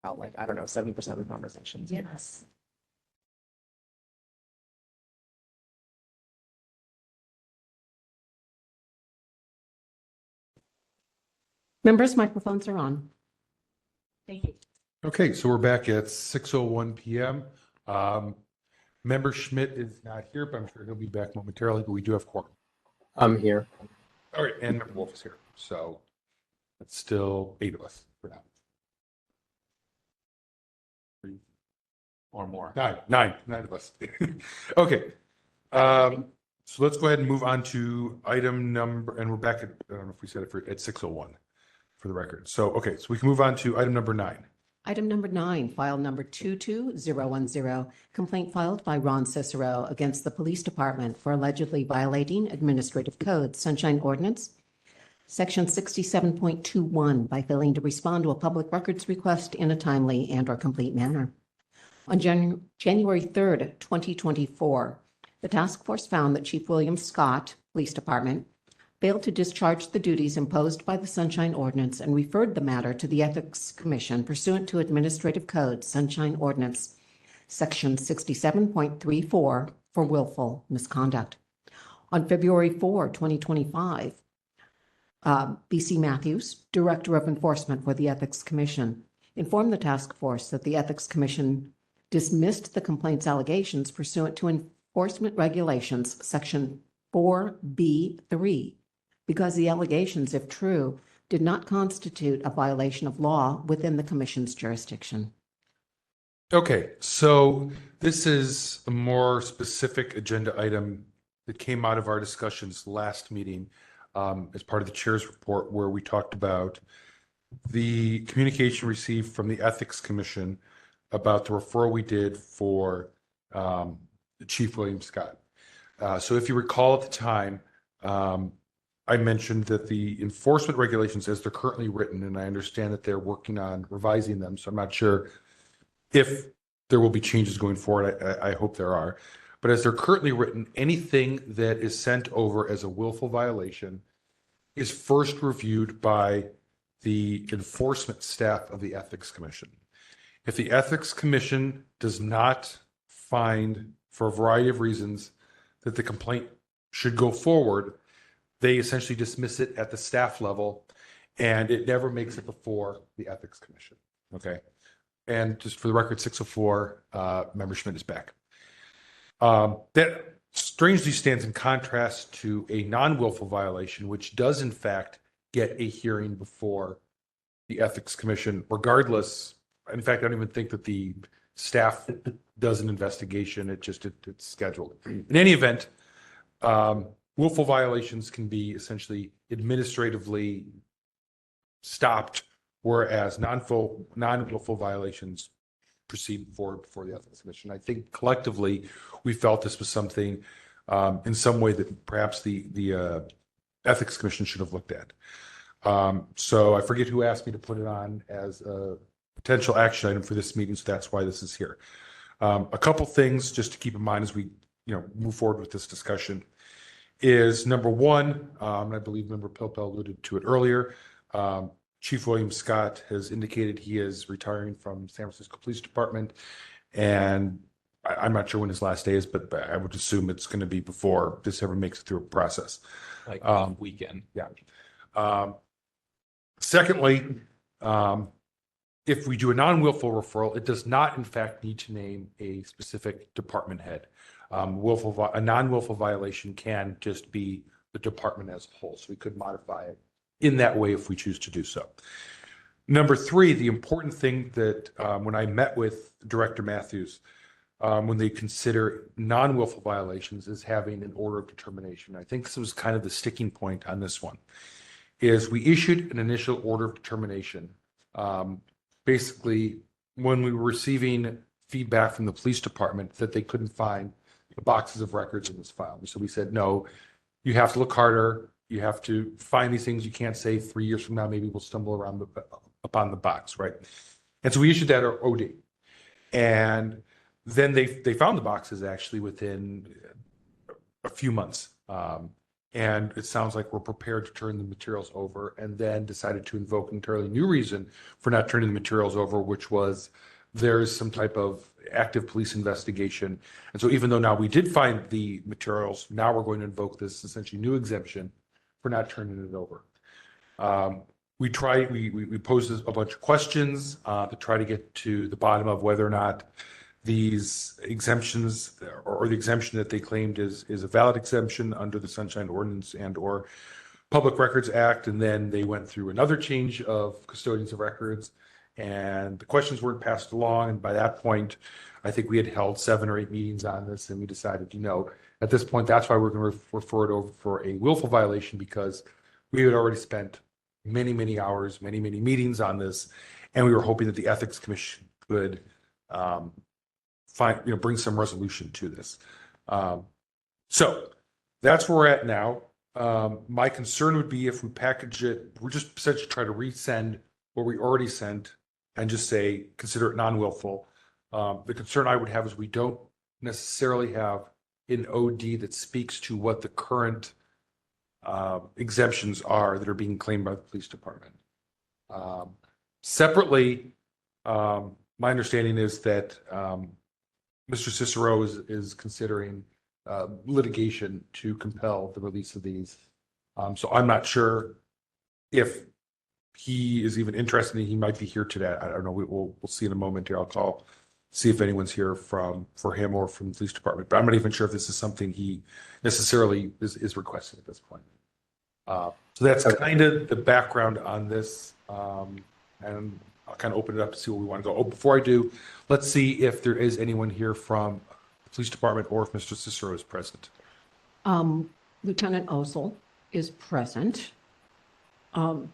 out like, I don't know, 70% of the conversations. Yes. Members, microphones are on. Thank you. Okay, so we're back at 6:01 PM. Member Schmidt is not here, but I'm sure he'll be back momentarily, but we do have quorum. I'm here. All right, and Member Wolf is here. So it's still 8 of us for now. Or more. Nine of us. Okay. So let's go ahead and move on to item number, and we're back at, I don't know if we said it at 6:01 for the record. So, okay, so we can move on to item number 9. Item number 9, file number 22010, complaint filed by Ron Cicero against the Police Department for allegedly violating Administrative Code, Sunshine Ordinance, Section 67.21, by failing to respond to a public records request in a timely and/or complete manner. On January 3rd, 2024, the task force found that Chief William Scott, Police Department, failed to discharge the duties imposed by the Sunshine Ordinance and referred the matter to the Ethics Commission pursuant to Administrative Code, Sunshine Ordinance, Section 67.34, for willful misconduct. On February 4, 2025, B.C. Matthews, Director of Enforcement for the Ethics Commission, informed the task force that the Ethics Commission dismissed the complaint's allegations pursuant to Enforcement Regulations, Section 4B3, because the allegations, if true, did not constitute a violation of law within the Commission's jurisdiction. Okay, so this is a more specific agenda item that came out of our discussions last meeting as part of the chair's report, where we talked about the communication received from the Ethics Commission about the referral we did for Chief William Scott. So if you recall at the time, I mentioned that the enforcement regulations as they're currently written, and I understand that they're working on revising them, so I'm not sure if there will be changes going forward. I hope there are. But as they're currently written, anything that is sent over as a willful violation is first reviewed by the enforcement staff of the Ethics Commission. If the Ethics Commission does not find, for a variety of reasons, that the complaint should go forward, they essentially dismiss it at the staff level, and it never makes it before the Ethics Commission. Okay. And just for the record, 604, Member Schmidt is back. That strangely stands in contrast to a non-willful violation, which does in fact get a hearing before the Ethics Commission, regardless. In fact, I don't even think that the staff does an investigation. It's scheduled. In any event, willful violations can be essentially administratively stopped, whereas non-willful violations proceed forward before the Ethics Commission. I think collectively we felt this was something in some way that perhaps the Ethics Commission should have looked at. So I forget who asked me to put it on as a potential action item for this meeting, so that's why this is here. A couple things just to keep in mind as we move forward with this discussion is, number one, and I believe Member Pilpel alluded to it earlier, Chief William Scott has indicated he is retiring from San Francisco Police Department, and I'm not sure when his last day is, but I would assume it's going to be before this ever makes it through a process. Like weekend. Yeah. Secondly, if we do a non-willful referral, it does not in fact need to name a specific department head. A non-willful violation can just be the department as a whole. So we could modify it in that way if we choose to do so. Number three, the important thing that when I met with Director Matthews, when they consider non-willful violations, is having an order of determination. I think this was kind of the sticking point on this one, is we issued an initial order of determination. Basically, when we were receiving feedback from the police department that they couldn't find the boxes of records in this file. So we said, no, you have to look harder. You have to find these things. You can't say 3 years from now, maybe we'll stumble around upon the box, right? And so we issued that OD. And then they found the boxes actually within a few months. And it sounds like we're prepared to turn the materials over, and then decided to invoke an entirely new reason for not turning the materials over, which was there's some type of active police investigation. And so even though now we did find the materials, now we're going to invoke this essentially new exemption for not turning it over. We posed a bunch of questions to try to get to the bottom of whether or not these exemptions or the exemption that they claimed is a valid exemption under the Sunshine Ordinance and or Public Records Act. And then they went through another change of custodians of records, and the questions weren't passed along. And by that point, I think we had held 7 or 8 meetings on this, and we decided, at this point, that's why we're going to refer it over for a willful violation, because we had already spent many, many hours, many, many meetings on this, and we were hoping that the Ethics Commission could bring some resolution to this. So that's where we're at now. My concern would be if we package it, we're just essentially try to resend what we already sent and just say, consider it non-willful. The concern I would have is we don't necessarily have an OD that speaks to what the current exemptions are that are being claimed by the police department. Separately, my understanding is that Mr. Cicero is considering litigation to compel the release of these. So I'm not sure if he is even interested. He might be here today. I don't know. We'll see in a moment here. I'll see if anyone's here for him or from the police department. But I'm not even sure if this is something he necessarily is requesting at this point. So that's kind of the background on this. And I'll kind of open it up to see where we want to go. Oh, before I do, let's see if there is anyone here from the police department or if Mr. Cicero is present. Lieutenant Ozel is present. Do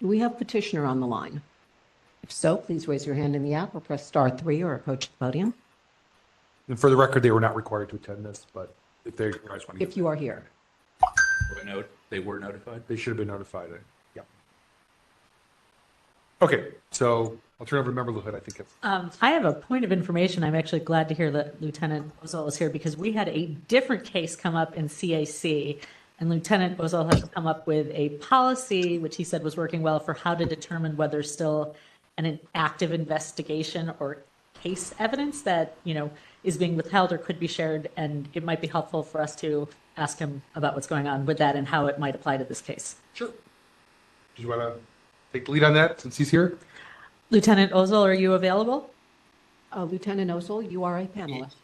we have petitioner on the line? If so, please raise your hand in the app or press *3 or approach the podium. And for the record, they were not required to attend this, but if they guys want to. If you are here. They were notified? They should have been notified. Yeah. Okay, so I'll turn over to Member Lewis. I think it's. I have a point of information. I'm actually glad to hear that Lieutenant Ozel is here, because we had a different case come up in CAC, and Lieutenant Ozel has come up with a policy, which he said was working well, for how to determine whether still an active investigation or case evidence that, is being withheld or could be shared. And it might be helpful for us to ask him about what's going on with that and how it might apply to this case. Sure. Do you want to take the lead on that since he's here? Lieutenant Ozel, are you available? Lieutenant Ozel, you are a panelist.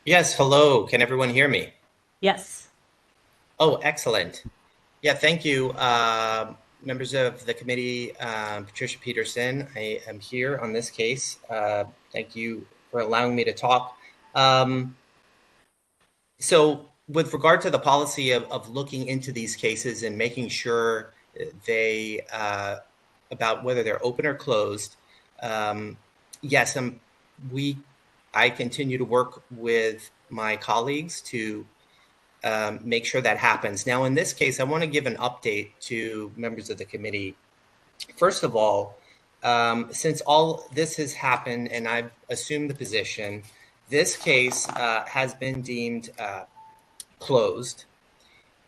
Yes, hello. Can everyone hear me? Yes. Oh, excellent. Yeah, thank you. Members of the committee, Patricia Peterson, I am here on this case. Thank you for allowing me to talk. So with regard to the policy of looking into these cases and making sure they, about whether they're open or closed, yes, I continue to work with my colleagues to make sure that happens. Now, in this case, I want to give an update to members of the committee. First of all, since all this has happened and I've assumed the position, this case has been deemed closed,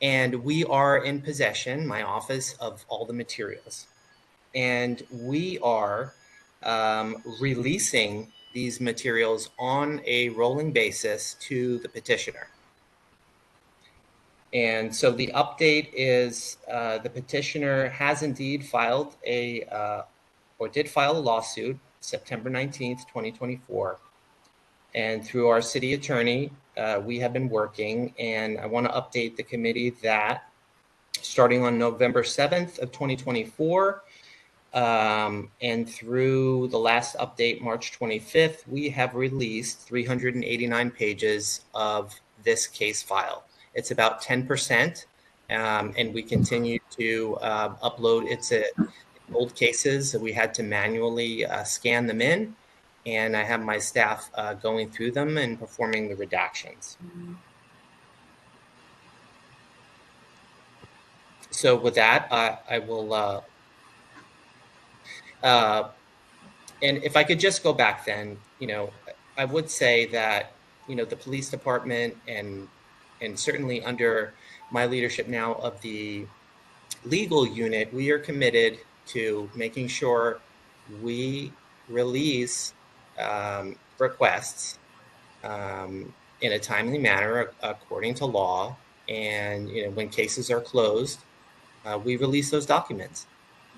and we are in possession, my office, of all the materials. And we are releasing these materials on a rolling basis to the petitioner. And so the update is the petitioner has indeed filed did file a lawsuit September 19th, 2024. And through our city attorney, we have been working, and I want to update the committee that starting on November 7th of 2024, and through the last update, March 25th, we have released 389 pages of this case file. It's about 10%, and we continue to upload. It's old cases, so we had to manually scan them in, and I have my staff going through them and performing the redactions. So with that, I will, and if I could just go back then, I would say that the police department and certainly under my leadership now of the legal unit, we are committed to making sure we release requests in a timely manner according to law. And when cases are closed, we release those documents.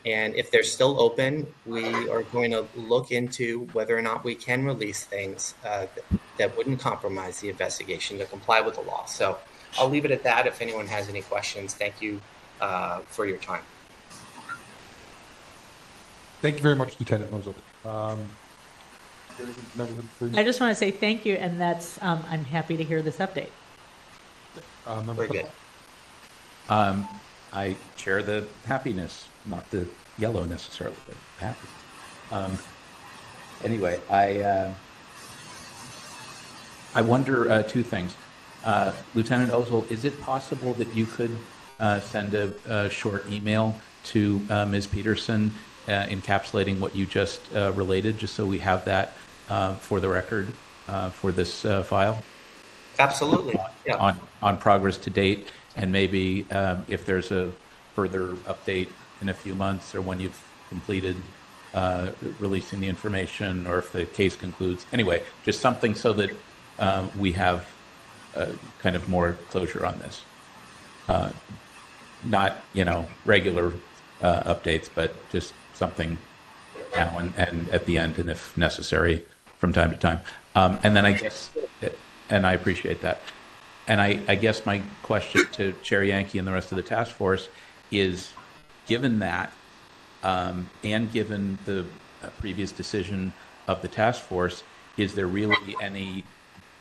And if they're still open, we are going to look into whether or not we can release things that wouldn't compromise the investigation to comply with the law. So I'll leave it at that. If anyone has any questions, thank you for your time. Thank you very much, Lieutenant Mosley. I just want to say thank you, and that's I'm happy to hear this update. Very good. I share the happiness, not the yellow necessarily, but happy. Anyway, I wonder two things. Lieutenant Ozol, is it possible that you could send a short email to Ms. Peterson encapsulating what you just related, just so we have that for the record for this file? Absolutely. Yeah. On progress to date, and maybe if there's a further update in a few months, or when you've completed releasing the information, or if the case concludes. Anyway, just something so that we have kind of more closure on this. Not, regular updates, but just something now and at the end, and if necessary, from time to time. And then I guess, and I appreciate that. And I guess my question to Chair Yankee and the rest of the task force is, given that, and given the previous decision of the task force, is there really any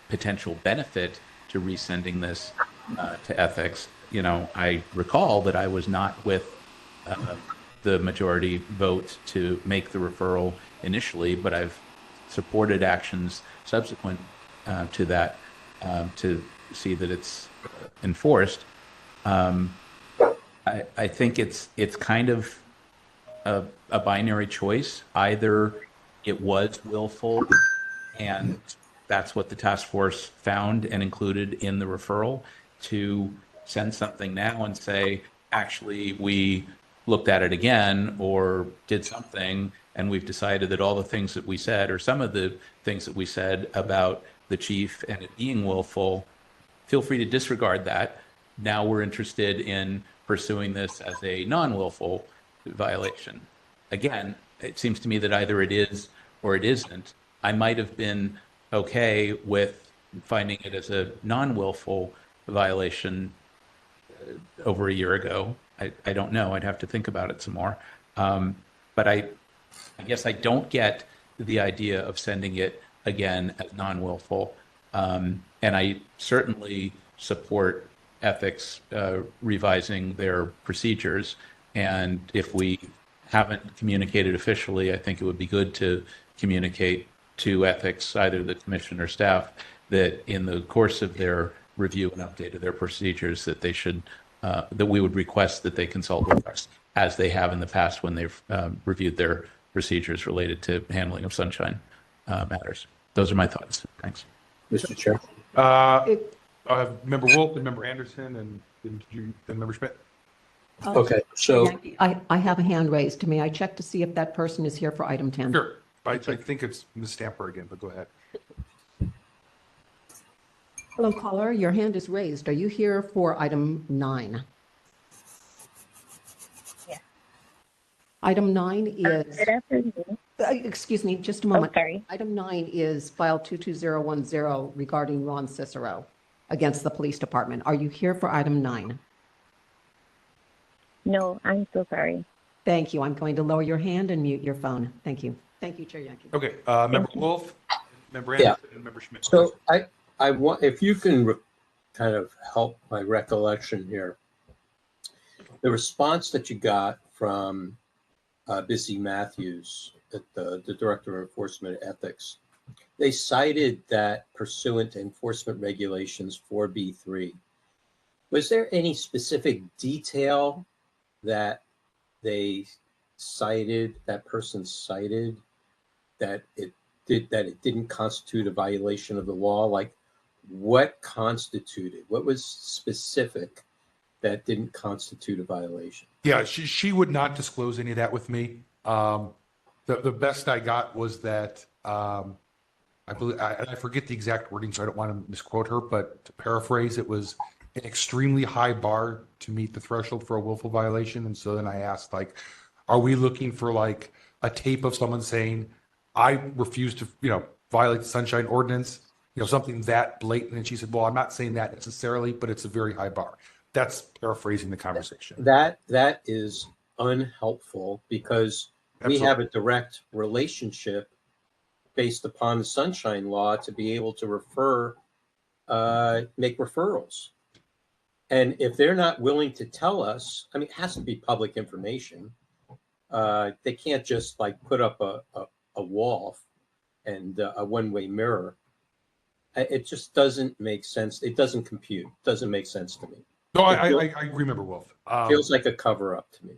potential benefit to resending this to ethics? I recall that I was not with the majority vote to make the referral initially, but I've supported actions subsequent to that to see that it's enforced. I think it's kind of a binary choice. Either it was willful, and that's what the task force found and included in the referral, to send something now and say, actually, we looked at it again or did something, and we've decided that all the things that we said, or some of the things that we said about the chief and it being willful, feel free to disregard that. Now we're interested in pursuing this as a non-willful violation. Again, it seems to me that either it is or it isn't. I might have been okay with finding it as a non-willful violation over a year ago. I don't know. I'd have to think about it some more. But I guess I don't get the idea of sending it again as non-willful. And I certainly support ethics revising their procedures. And if we haven't communicated officially, I think it would be good to communicate to ethics, either the commission or staff, that in the course of their review and update of their procedures, that they should, that we would request that they consult with us, as they have in the past when they've reviewed their procedures related to handling of sunshine matters. Those are my thoughts. Thanks. Mr. Chair. Member Wolf and Member Anderson and Member Schmidt. Okay, so I have a hand raised. May I check to see if that person is here for item 10? Sure. I think it's Ms. Stamper again, but go ahead. Hello, caller. Your hand is raised. Are you here for item 9? Yeah. Item 9 is, Good afternoon. excuse me, just a moment. Oh, sorry. Item 9 is file 22010 regarding Ron Cicero against the police department. Are you here for item 9? No, I'm so sorry. Thank you. I'm going to lower your hand and mute your phone. Thank you. Thank you, Chair Yankee. Okay, Member Wolf, Member Anderson, and Member Schmidt. So I want, if you can kind of help my recollection here, the response that you got from Busy Matthews, the Director of Enforcement Ethics, they cited that pursuant to enforcement regulations 4B3. Was there any specific detail that they cited, that person cited, that it didn't constitute a violation of the law? Like, what constituted, what was specific that didn't constitute a violation? Yeah, she would not disclose any of that with me. The best I got was that I believe I forget the exact wording, so I don't want to misquote her, but to paraphrase, it was an extremely high bar to meet the threshold for a willful violation. And so then I asked, like, are we looking for like a tape of someone saying, I refuse to, violate the Sunshine Ordinance, something that blatant? And she said, well, I'm not saying that necessarily, but it's a very high bar. That's paraphrasing the conversation. That is unhelpful because we have a direct relationship based upon the Sunshine Law to be able to make referrals. And if they're not willing to tell us, I mean, it has to be public information. They can't just like put up a wall and a one-way mirror. It just doesn't make sense. It doesn't compute. It doesn't make sense to me. No, I remember, Wolf. Feels like a cover-up to me.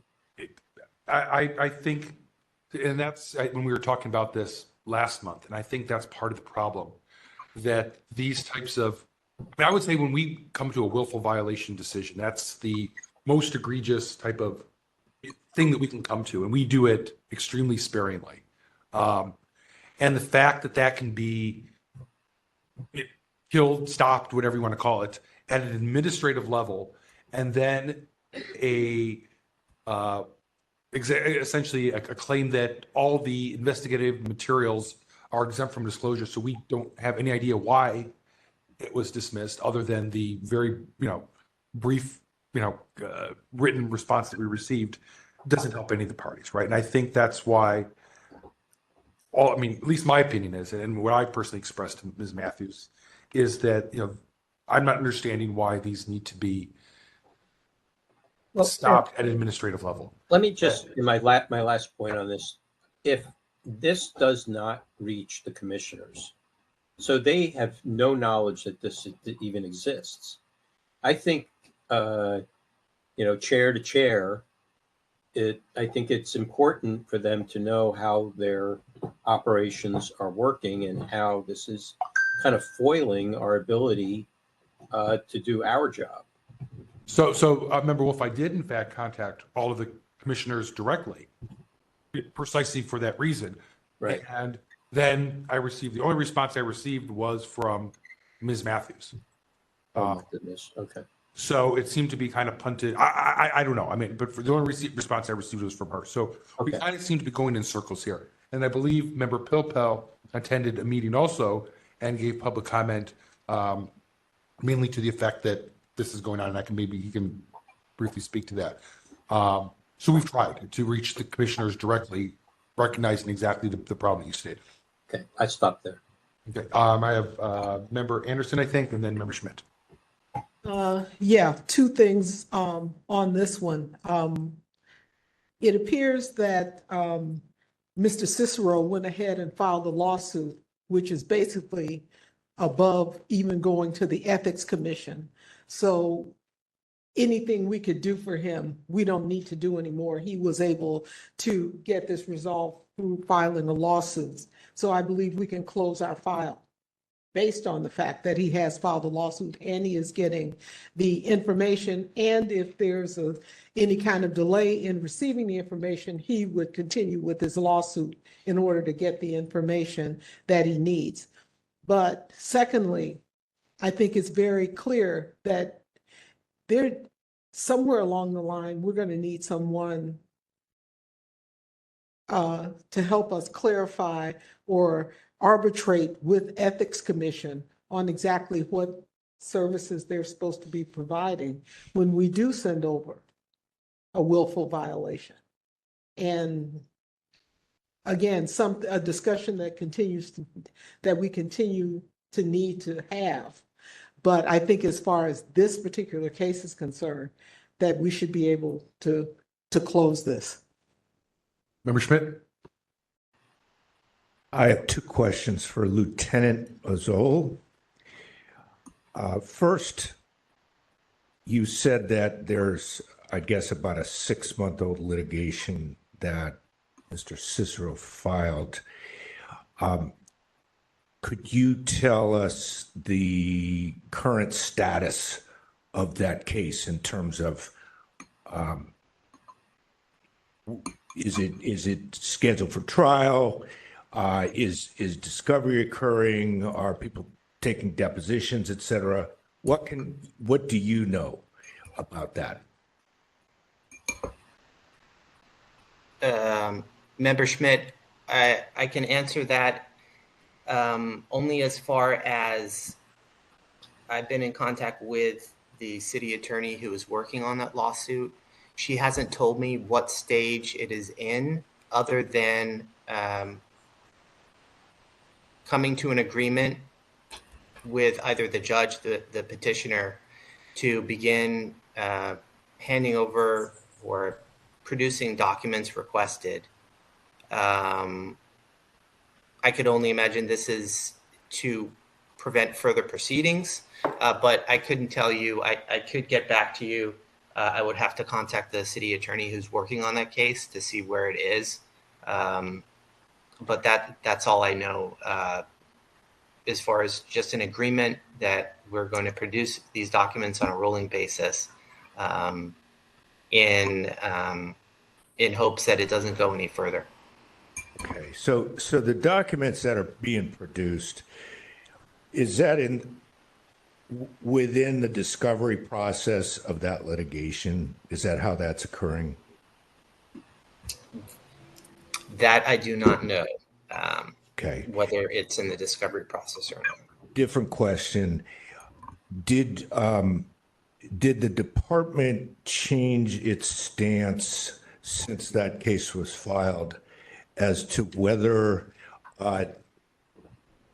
I think, and that's when we were talking about this last month, and I think that's part of the problem, that these types of, I would say when we come to a willful violation decision, that's the most egregious type of thing that we can come to, and we do it extremely sparingly. And the fact that that can be killed, stopped, whatever you want to call it, at an administrative level, and then essentially a claim that all the investigative materials are exempt from disclosure, so we don't have any idea why it was dismissed, other than the very brief written response that we received, doesn't help any of the parties, right? And I think that's why at least my opinion is, and what I personally expressed to Ms. Matthews, is that I'm not understanding why these need to be stopped at an administrative level. Let me just, in my last point on this, if this does not reach the commissioners, so they have no knowledge that this even exists, I think, chair to chair, I think it's important for them to know how their operations are working and how this is kind of foiling our ability to do our job. So Member Wolf, I did in fact contact all of the commissioners directly, precisely for that reason. Right. And then the only response I received was from Ms. Matthews. Oh my goodness. Okay. So it seemed to be kind of punted. I don't know. But for the only response I received was from her. So we kind of seem to be going in circles here. And I believe Member Pilpel attended a meeting also and gave public comment, mainly to the effect that this is going on, and he can briefly speak to that. So we've tried to reach the commissioners directly, recognizing exactly the problem you stated. Okay, I stopped there. Okay, I have Member Anderson, I think, and then Member Schmidt. Two things on this one. It appears that Mr. Cicero went ahead and filed a lawsuit, which is basically above even going to the Ethics Commission. So anything we could do for him, we don't need to do anymore. He was able to get this resolved through filing a lawsuit. So I believe we can close our file based on the fact that he has filed a lawsuit and he is getting the information. And if there's any kind of delay in receiving the information, he would continue with his lawsuit in order to get the information that he needs. But secondly, I think it's very clear that somewhere along the line, we're going to need someone to help us clarify or arbitrate with Ethics Commission on exactly what services they're supposed to be providing when we do send over a willful violation. And again, a discussion that we continue to need to have. But I think as far as this particular case is concerned, that we should be able to close this. Member Schmidt? I have two questions for Lieutenant Azol. First, you said that there's, I guess, about a 6-month-old litigation that Mr. Cicero filed. Could you tell us the current status of that case in terms of, is it scheduled for trial? Is discovery occurring? Are people taking depositions, et cetera? What do you know about that? Member Schmidt, I can answer that only as far as I've been in contact with the city attorney who is working on that lawsuit. She hasn't told me what stage it is in, other than coming to an agreement with either the judge, the petitioner, to begin handing over or producing documents requested. I could only imagine this is to prevent further proceedings, but I couldn't tell you. I could get back to you. I would have to contact the city attorney who's working on that case to see where it is. But that's all I know, as far as just an agreement that we're going to produce these documents on a rolling basis, in hopes that it doesn't go any further. Okay, so the documents that are being produced, is that within the discovery process of that litigation? Is that how that's occurring? That I do not know. Okay. Whether it's in the discovery process or not. Different question. Did the department change its stance since that case was filed as to whether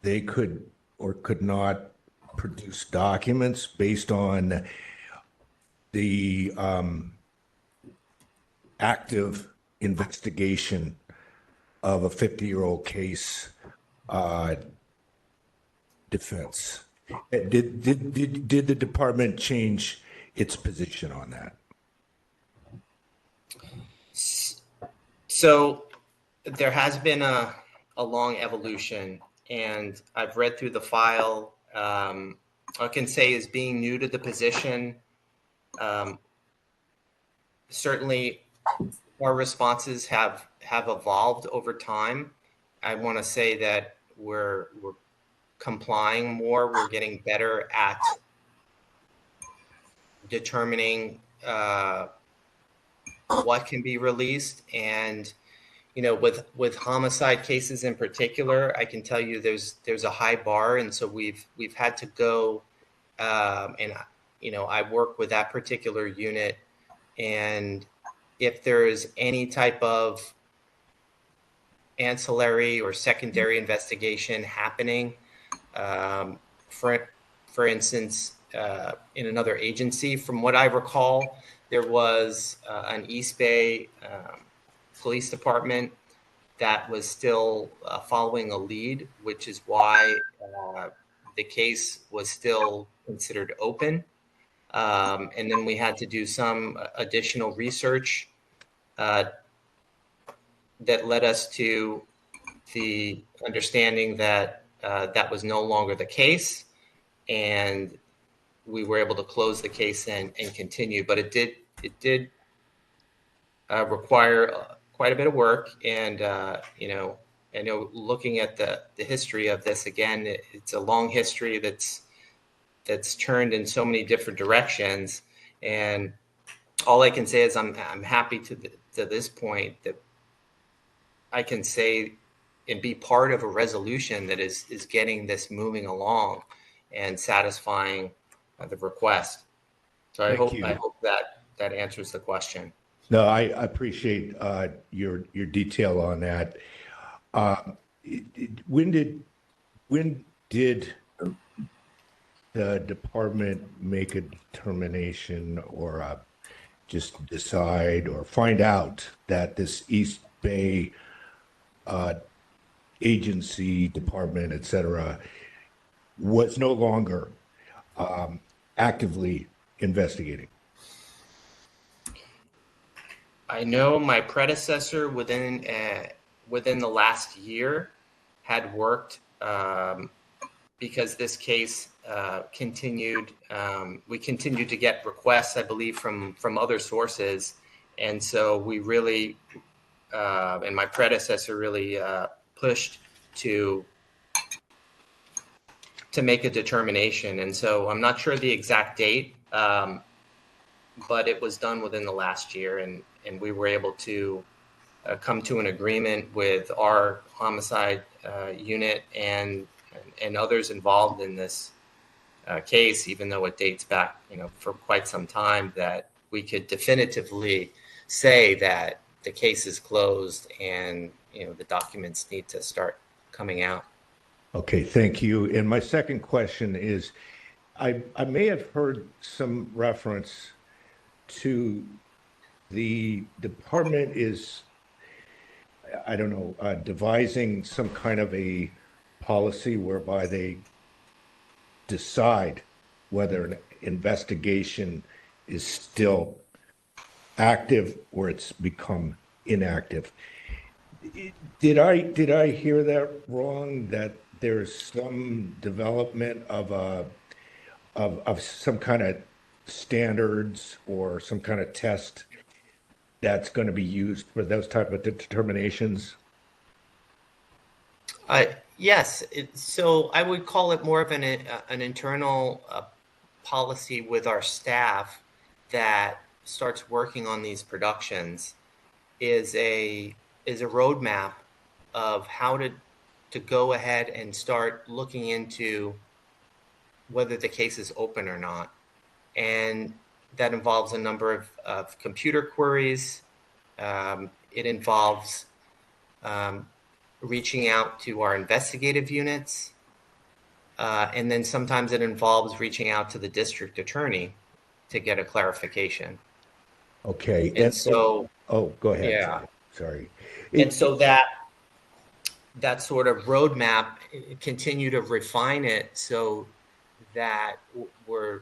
they could or could not produce documents based on the active investigation of a 50-year-old case defense? Did the department change its position on that? So there has been a long evolution, and I've read through the file. I can say, as being new to the position, certainly our responses have evolved over time. I want to say that we're complying more. We're getting better at determining what can be released. And, you know, with homicide cases in particular, I can tell you there's a high bar. And so we've had to go, and, you know, I work with that particular unit. And if there is any type of ancillary or secondary investigation happening, for instance, in another agency, from what I recall, there was an East Bay police department that was still following a lead, which is why the case was still considered open. And then we had to do some additional research that led us to the understanding that that was no longer the case, and we were able to close the case and continue. But it did require quite a bit of work, and you know, I know looking at the history of this again, it's a long history that's turned in so many different directions, and all I can say is I'm happy to this point that I can say and be part of a resolution that is getting this moving along and satisfying the request. So I hope that answers the question. No, I appreciate your detail on that. When did the department make a determination or just decide or find out that this East Bay agency, department, et cetera, was no longer actively investigating? I know my predecessor within the last year had worked because this case continued. We continued to get requests, I believe, from other sources. And so we really, and my predecessor really pushed to make a determination. And so I'm not sure the exact date, but it was done within the last year. And we were able to come to an agreement with our homicide unit and others involved in this case, even though it dates back, for quite some time, that we could definitively say that the case is closed and, the documents need to start coming out. Okay, thank you. And my second question is, I may have heard some reference to the department is, I don't know, devising some kind of a policy whereby they decide whether an investigation is still active or it's become inactive. Did I hear that wrong? That there's some development of some kind of standards or some kind of test that's going to be used for those type of determinations? Yes. So I would call it more of an internal policy with our staff that starts working on these productions, is a roadmap of how to go ahead and start looking into whether the case is open or not. And that involves a number of computer queries. It involves reaching out to our investigative units. And then sometimes it involves reaching out to the district attorney to get a clarification. Okay. And so, oh, go ahead. Yeah. Sorry. And so that sort of roadmap, continue to refine it so that we're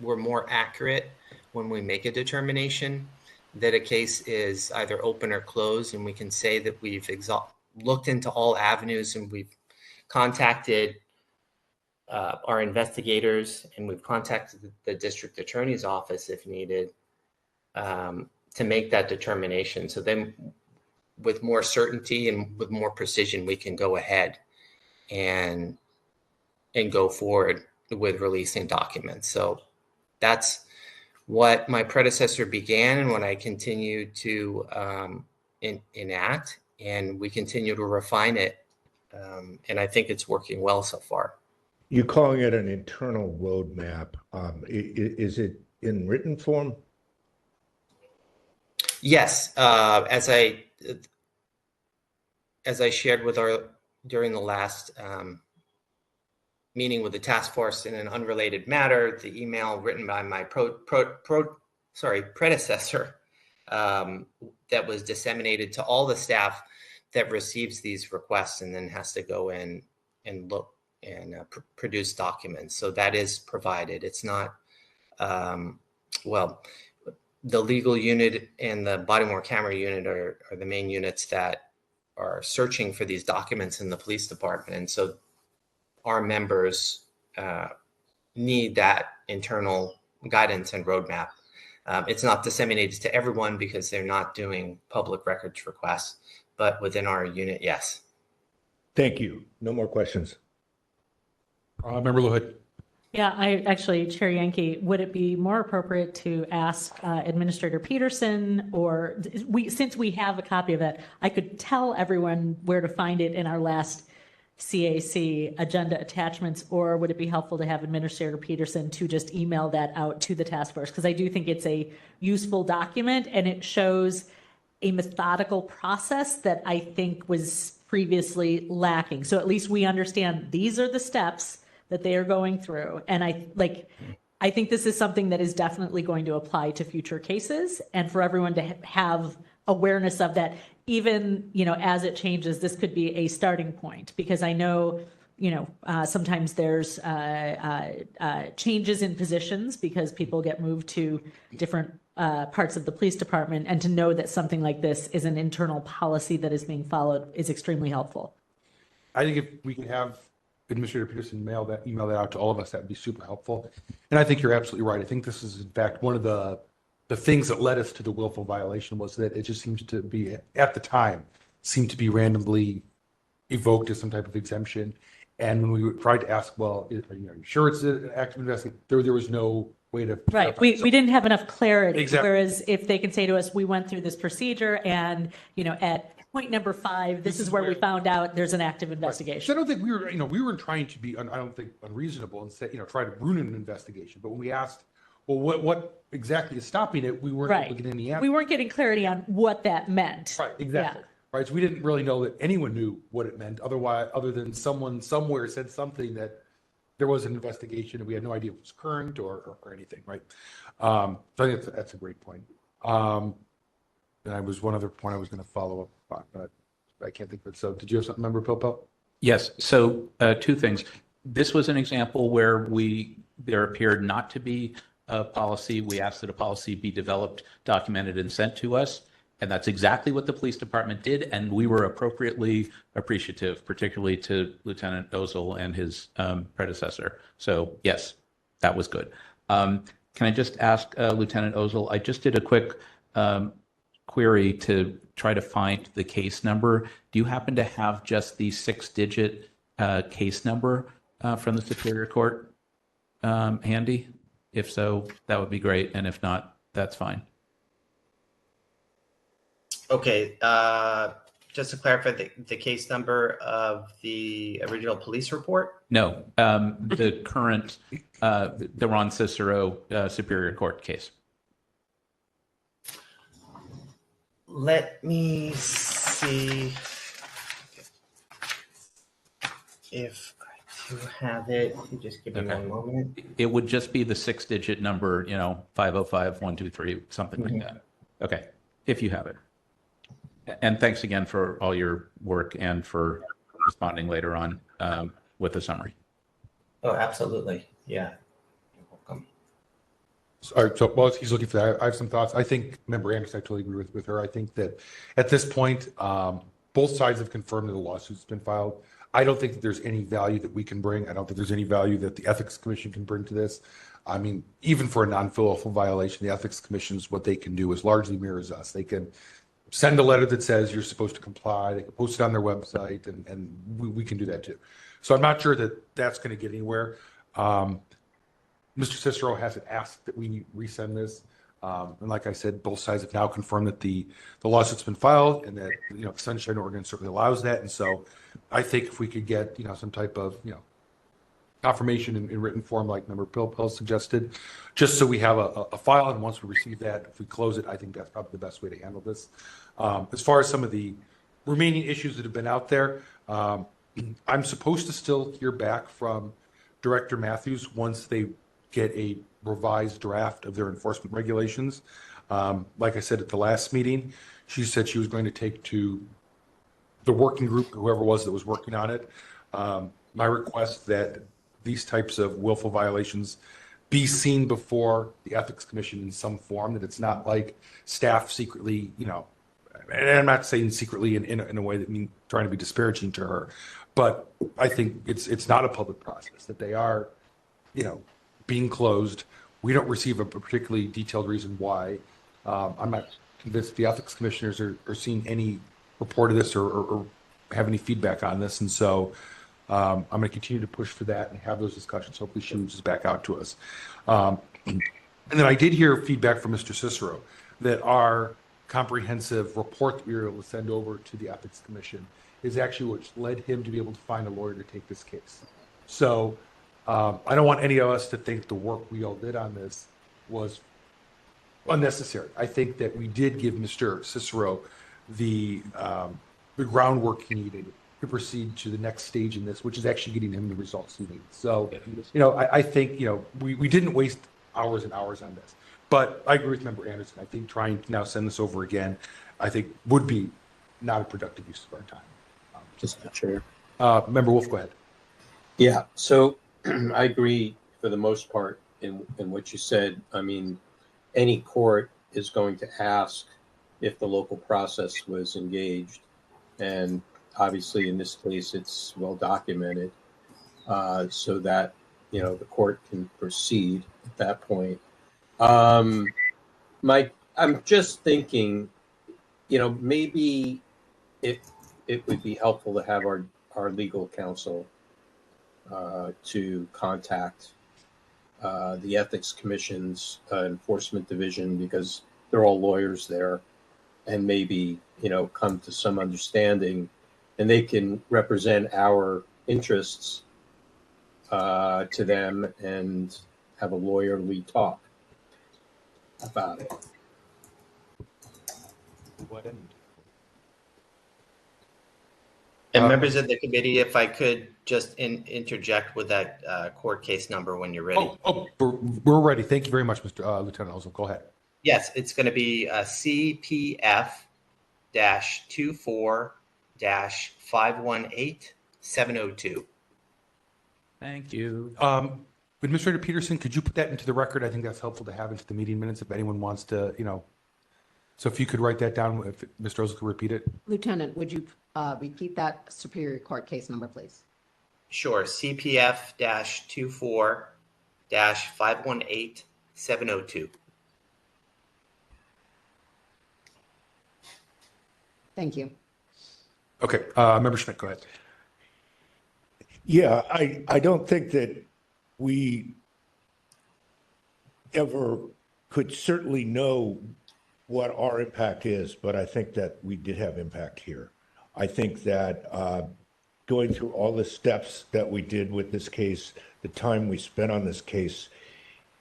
more accurate when we make a determination that a case is either open or closed, and we can say that we've looked into all avenues and we've contacted our investigators and we've contacted the district attorney's office if needed to make that determination. So then with more certainty and with more precision, we can go ahead and go forward with releasing documents. So that's what my predecessor began and what I continue to enact, and we continue to refine it. And I think it's working well so far. You're calling it an internal roadmap. Is it in written form? Yes. As I shared during the last meeting with the task force in an unrelated matter, the email written by my predecessor that was disseminated to all the staff that receives these requests and then has to go in and look and produce documents. So that is provided. It's not, the legal unit and the body-worn camera unit are the main units that are searching for these documents in the police department. And so our members need that internal guidance and roadmap. It's not disseminated to everyone because they're not doing public records requests, but within our unit, yes. Thank you. No more questions. Member Lohood. Yeah, Chair Yankee, would it be more appropriate to ask Administrator Peterson, or since we have a copy of it, I could tell everyone where to find it in our last CAC agenda attachments, or would it be helpful to have Administrator Peterson to just email that out to the task force? Because I do think it's a useful document and it shows a methodical process that I think was previously lacking. So at least we understand these are the steps that they are going through. And I think this is something that is definitely going to apply to future cases, and for everyone to have awareness of that, even, as it changes, this could be a starting point, because I know, sometimes there's changes in positions because people get moved to different parts of the police department, and to know that something like this is an internal policy that is being followed is extremely helpful. I think if we could have Administrator Peterson email that out to all of us, that would be super helpful. And I think you're absolutely right. I think this is in fact one of the things that led us to the willful violation was that it just seems to be, at the time, seemed to be randomly evoked as some type of exemption. And when we tried to ask, well, are you sure it's an active investigation? There was no way to. Right. We didn't have enough clarity. Exactly. Whereas if they can say to us, we went through this procedure and, at point number 5, this is where we found out there's an active investigation. So I don't think we were trying to be, I don't think unreasonable and say, try to ruin an investigation. But when we asked, well, what exactly is stopping it? We weren't able to get any answer. We weren't getting clarity on what that meant. Right. Exactly. Yeah. Right. So we didn't really know that anyone knew what it meant other than someone somewhere said something that there was an investigation and we had no idea if it was current or anything. Right. So I think that's a great point. And I was one other point I was going to follow up on, but I can't think of it. So did you have something, Member Pilpel? Yes. So 2 things. This was an example where there appeared not to be a policy. We asked that a policy be developed, documented, and sent to us. And that's exactly what the police department did. And we were appropriately appreciative, particularly to Lieutenant Ozil and his predecessor. So yes, that was good. Can I just ask Lieutenant Ozil, I just did a quick query to try to find the case number. Do you happen to have just the 6-digit case number from the Superior Court handy? If so, that would be great. And if not, that's fine. Okay, just to clarify, the case number of the original police report? No, the current, the Ron Cicero Superior Court case. Let me see if I do have it. You just give me one moment. It would just be the 6-digit number, 505-123, something like that. Okay, if you have it. And thanks again for all your work and for responding later on with a summary. Oh, absolutely. Yeah. You're welcome. All right, so while he's looking for that, I have some thoughts. I think, Member Anderson, I totally agree with her. I think that at this point, both sides have confirmed that the lawsuit's been filed. I don't think that there's any value that we can bring. I don't think there's any value that the Ethics Commission can bring to this. I mean, even for a non-willful violation, the Ethics Commission's what they can do is largely mirrors us. They can send a letter that says you're supposed to comply. They can post it on their website, and we can do that too. So I'm not sure that that's going to get anywhere. Mr. Cicero hasn't asked that we resend this. And like I said, both sides have now confirmed that the lawsuit's been filed and that, the Sunshine Ordinance certainly allows that. And so I think if we could get, some type of, confirmation in written form, like Member Pilpel suggested, just so we have a file. And once we receive that, if we close it, I think that's probably the best way to handle this. As far as some of the remaining issues that have been out there, I'm supposed to still hear back from Director Matthews once they get a revised draft of their enforcement regulations. Like I said at the last meeting, she said she was going to take to the working group, whoever it was that was working on it, my request that these types of willful violations be seen before the Ethics Commission in some form, that it's not like staff secretly, and I'm not saying secretly in a way that means trying to be disparaging to her, but I think it's not a public process, that they are, being closed. We don't receive a particularly detailed reason why. I'm not convinced the ethics commissioners are seeing any report of this or have any feedback on this. And so I'm going to continue to push for that and have those discussions. Hopefully she reaches back out to us. And then I did hear feedback from Mr. Cicero that our comprehensive report that we were able to send over to the Ethics Commission is actually what led him to be able to find a lawyer to take this case. So I don't want any of us to think the work we all did on this was unnecessary. I think that we did give Mr. Cicero the groundwork he needed to proceed to the next stage in this, which is actually getting him the results he needs. So, I think, we didn't waste hours and hours on this. But I agree with Member Anderson. I think trying to now send this over again, I think would be not a productive use of our time. Just the chair. Member Wolf, go ahead. Yeah, so I agree for the most part in what you said. I mean, any court is going to ask if the local process was engaged. And obviously, in this case, it's well documented, so that, the court can proceed at that point. Mike, I'm just thinking, maybe it would be helpful to have our legal counsel to contact the Ethics Commission's Enforcement Division, because they're all lawyers there, and maybe, come to some understanding, and they can represent our interests to them and have a lawyerly talk about it. And members of the committee, if I could just interject with that court case number when you're ready. We're ready. Thank you very much, Mr. Lieutenant Oswald. Go ahead. Yes, it's going to be CPF-24-518-702. Thank you. Administrator Peterson, could you put that into the record? I think that's helpful to have into the meeting minutes if anyone wants to, so if you could write that down, if Mr. Oswald could repeat it. Lieutenant, would you repeat that Superior Court case number, please? Sure, CPF-24-518-702. Thank you. Okay, Member Schmidt, go ahead. Yeah, I don't think that we ever could certainly know what our impact is, but I think that we did have impact here. I think that going through all the steps that we did with this case, the time we spent on this case,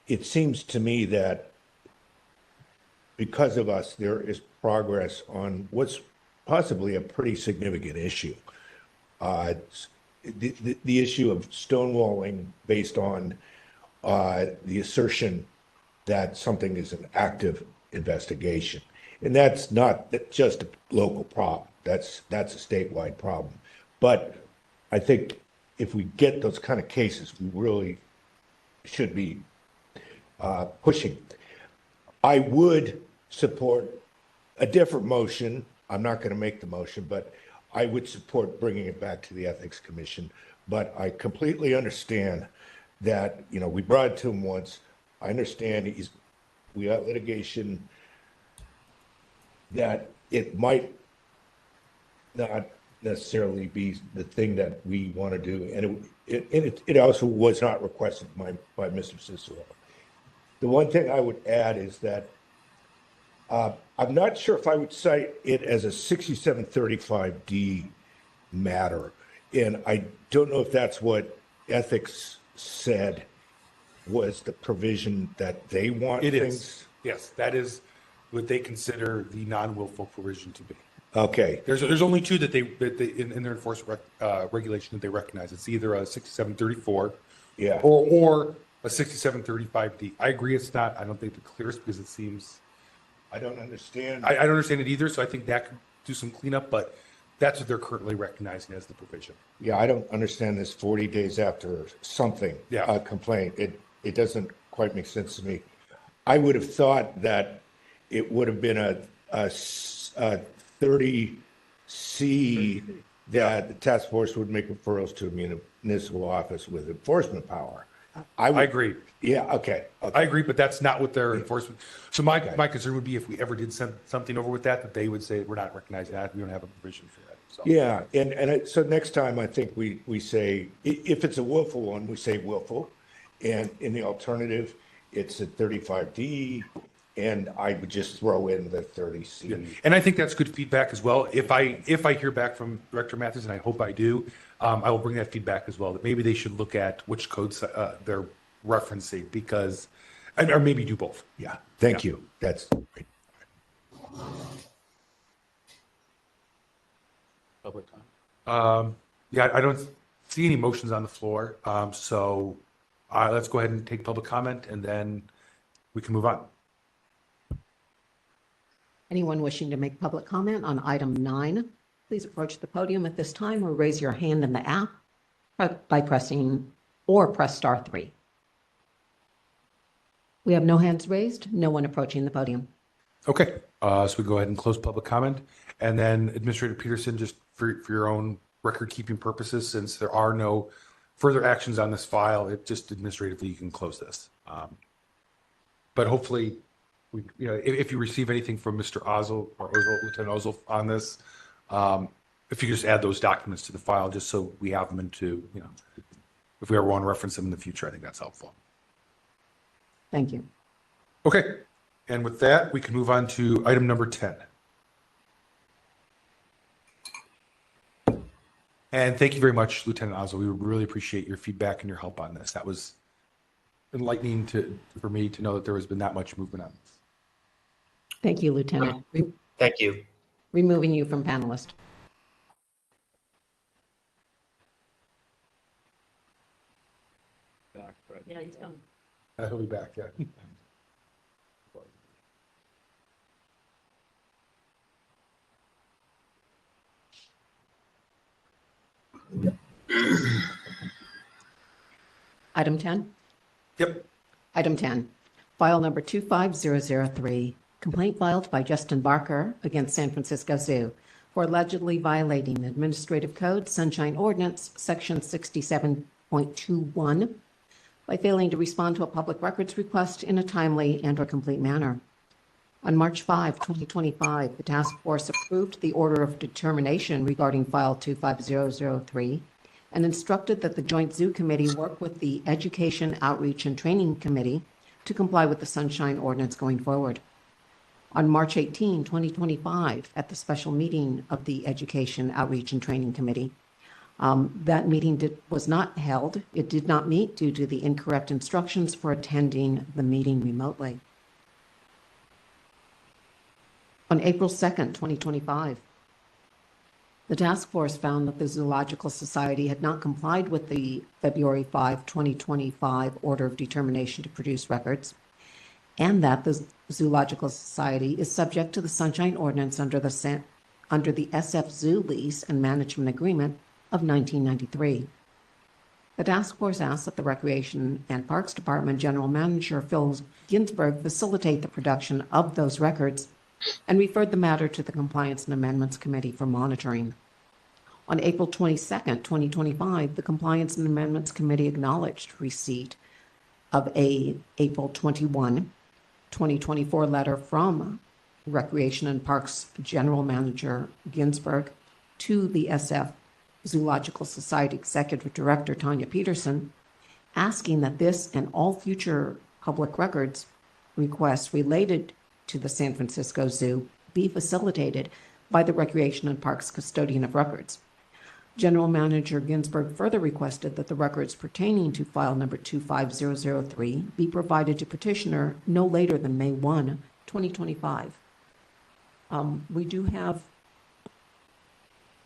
it seems to me that because of us, there is progress on what's possibly a pretty significant issue. The issue of stonewalling based on the assertion that something is an active investigation. And that's not just a local problem. That's a statewide problem. But I think if we get those kind of cases, we really should be pushing. I would support a different motion. I'm not going to make the motion, but I would support bringing it back to the Ethics Commission. But I completely understand that, we brought it to him once. I understand we got litigation that it might not necessarily be the thing that we want to do. And it also was not requested by Mr. Cicero. The one thing I would add is that I'm not sure if I would cite it as a 6735D matter. And I don't know if that's what ethics said was the provision that they want. It is. Yes, that is what they consider the non-willful provision to be. Okay. There's only two that they in their enforcement regulation that they recognize. It's either a 6734 or a 6735D. I agree it's not, I don't think the clearest because it seems. I don't understand. I don't understand it either, so I think that could do some cleanup, but that's what they're currently recognizing as the provision. Yeah, I don't understand this 40 days after something, a complaint. It doesn't quite make sense to me. I would have thought that it would have been a 30C that the task force would make referrals to a municipal office with enforcement power. I agree. Yeah, okay. I agree, but that's not what their enforcement. So my concern would be if we ever did send something over with that they would say, we're not recognizing that. We don't have a provision for that. So. Yeah, so next time I think we say, if it's a willful one, we say willful. And in the alternative, it's a 35D, and I would just throw in the 30C. Yeah. And I think that's good feedback as well. If I hear back from Director Mathis, and I hope I do, I will bring that feedback as well, that maybe they should look at which codes they're referencing because, or maybe do both. Yeah, thank you. That's great. Public comment. Yeah, I don't see any motions on the floor. So let's go ahead and take public comment and then we can move on. Anyone wishing to make public comment on item 9, please approach the podium at this time or raise your hand in the app by press star 3. We have no hands raised, no one approaching the podium. Okay, so we go ahead and close public comment. And then Administrator Peterson, just for your own record keeping purposes, since there are no further actions on this file, it just administratively you can close this. But hopefully, if you receive anything from Mr. Ozel or Lieutenant Ozel on this, if you just add those documents to the file, just so we have them into, if we ever want to reference them in the future, I think that's helpful. Thank you. Okay. And with that, we can move on to item number 10. And thank you very much, Lieutenant Ozel. We really appreciate your feedback and your help on this. That was enlightening for me to know that there has been that much movement on this. Thank you, Lieutenant. Thank you. Removing you from panelist. Yeah, he's done. He'll be back, yeah. Item 10? Yep. Item 10, file number 25003, complaint filed by Justin Barker against San Francisco Zoo for allegedly violating Administrative Code Sunshine Ordinance, Section 67.21, by failing to respond to a public records request in a timely and/or complete manner. On March 5, 2025, the task force approved the order of determination regarding file 25003 and instructed that the Joint Zoo Committee work with the Education, Outreach, and Training Committee to comply with the Sunshine Ordinance going forward. On March 18, 2025, at the special meeting of the Education, Outreach, and Training Committee, that meeting was not held. It did not meet due to the incorrect instructions for attending the meeting remotely. On April 2nd, 2025, the task force found that the Zoological Society had not complied with the February 5, 2025 order of determination to produce records, and that the Zoological Society is subject to the Sunshine Ordinance under the SF Zoo lease and management agreement of 1993. The task force asked that the Recreation and Parks Department General Manager Phil Ginsburg facilitate the production of those records and referred the matter to the Compliance and Amendments Committee for monitoring. On April 22nd, 2025, the Compliance and Amendments Committee acknowledged receipt of a April 21, 2024 letter from Recreation and Parks General Manager Ginsburg to the SF Zoological Society Executive Director Tanya Peterson, asking that this and all future public records requests related to the San Francisco Zoo be facilitated by the Recreation and Parks Custodian of Records. General Manager Ginsburg further requested that the records pertaining to file number 25003 be provided to petitioner no later than May 1, 2025. We do have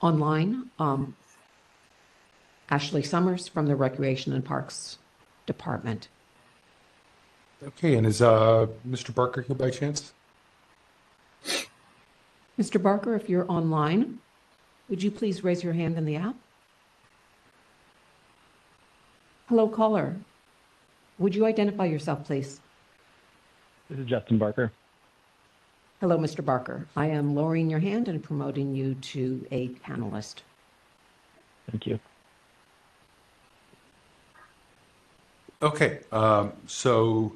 online Ashley Summers from the Recreation and Parks Department. Okay, and is Mr. Barker here by chance? Mr. Barker, if you're online, would you please raise your hand in the app? Hello, caller. Would you identify yourself, please? This is Justin Barker. Hello, Mr. Barker. I am lowering your hand and promoting you to a panelist. Thank you. Okay, so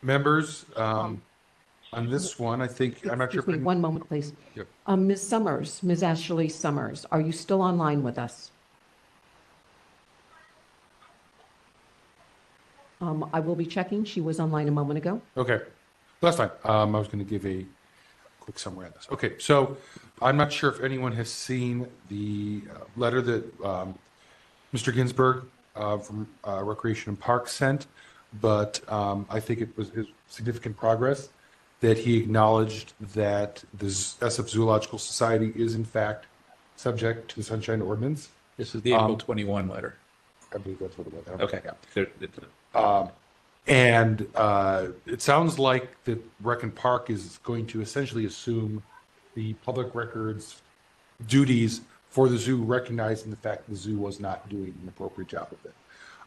members, on this one, I think, I'm not sure. Excuse me, one moment, please. Yep. Ms. Summers, Ms. Ashley Summers, are you still online with us? I will be checking. She was online a moment ago. Okay, that's fine. I was going to give a quick summary on this. Okay, so I'm not sure if anyone has seen the letter that Mr. Ginsburg from Recreation and Parks sent, but I think it was significant progress that he acknowledged that the SF Zoological Society is in fact subject to the Sunshine Ordinance. This is the April 21 letter. I believe that's what it was. Okay. And it sounds like that Rec and Park is going to essentially assume the public records duties for the zoo, recognizing the fact that the zoo was not doing an appropriate job of it.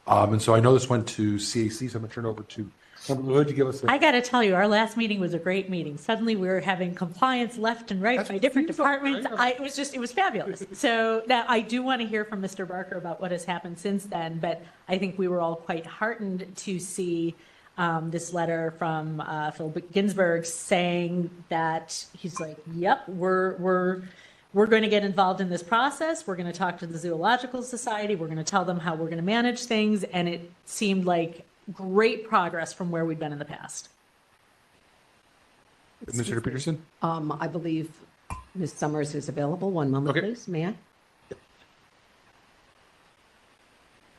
And so I know this went to CAC, so I'm going to turn it over to Member Hood to give us I got to tell you, our last meeting was a great meeting. Suddenly we were having compliance left and right by different departments. It was fabulous. So now I do want to hear from Mr. Barker about what has happened since then, but I think we were all quite heartened to see this letter from Phil Ginsburg saying that he's like, yep, we're going to get involved in this process. We're going to talk to the Zoological Society. We're going to tell them how we're going to manage things. And it seemed like great progress from where we've been in the past. Administrator Peterson? I believe Ms. Summers is available. One moment, Okay. please. May I?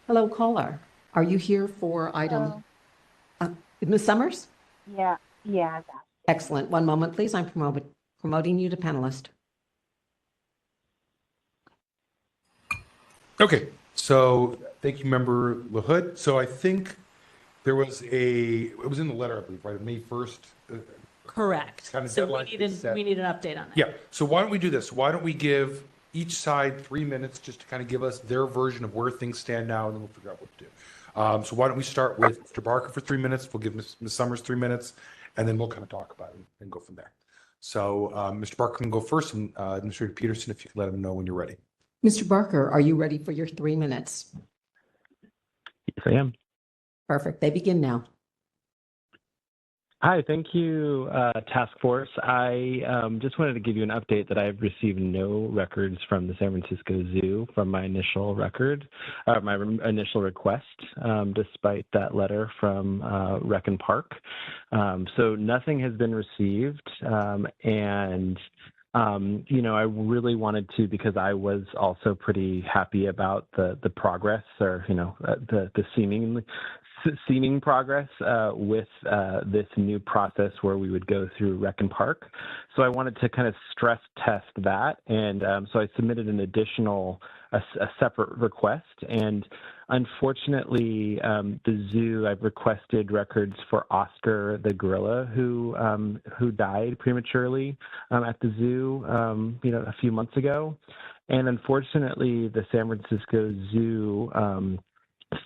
Hello, caller. Are you here for item? Ms. Summers? Yeah. Excellent. One moment, please. I'm promoting you to panelist. Okay, so thank you, Member LaHood. So I think there was it was in the letter, I believe, right, of May 1st? Correct. Kind of So deadline we need an update on that. Yeah, so why don't we do this? Why don't we give each side 3 minutes just to kind of give us their version of where things stand now, and then we'll figure out what to do. So why don't we start with Mr. Barker for 3 minutes? We'll give Ms. Summers 3 minutes, and then we'll kind of talk about it and go from there. So Mr. Barker can go first, and Administrator Peterson, if you could let him know when you're ready. Mr. Barker, are you ready for your 3 minutes? Yes, I am. Perfect. They begin now. Hi, thank you, Task Force. I just wanted to give you an update that I've received no records from the San Francisco Zoo from my initial initial request, despite that letter from Rec and Park. So nothing has been received, and I really wanted to, because I was also pretty happy about the progress, or the seeming progress with this new process where we would go through Rec and Park. So I wanted to kind of stress test that, and so I submitted an additional, a separate request. And unfortunately, the zoo, I've requested records for Oscar the gorilla, who died prematurely at the zoo, a few months ago. And unfortunately, the San Francisco Zoo,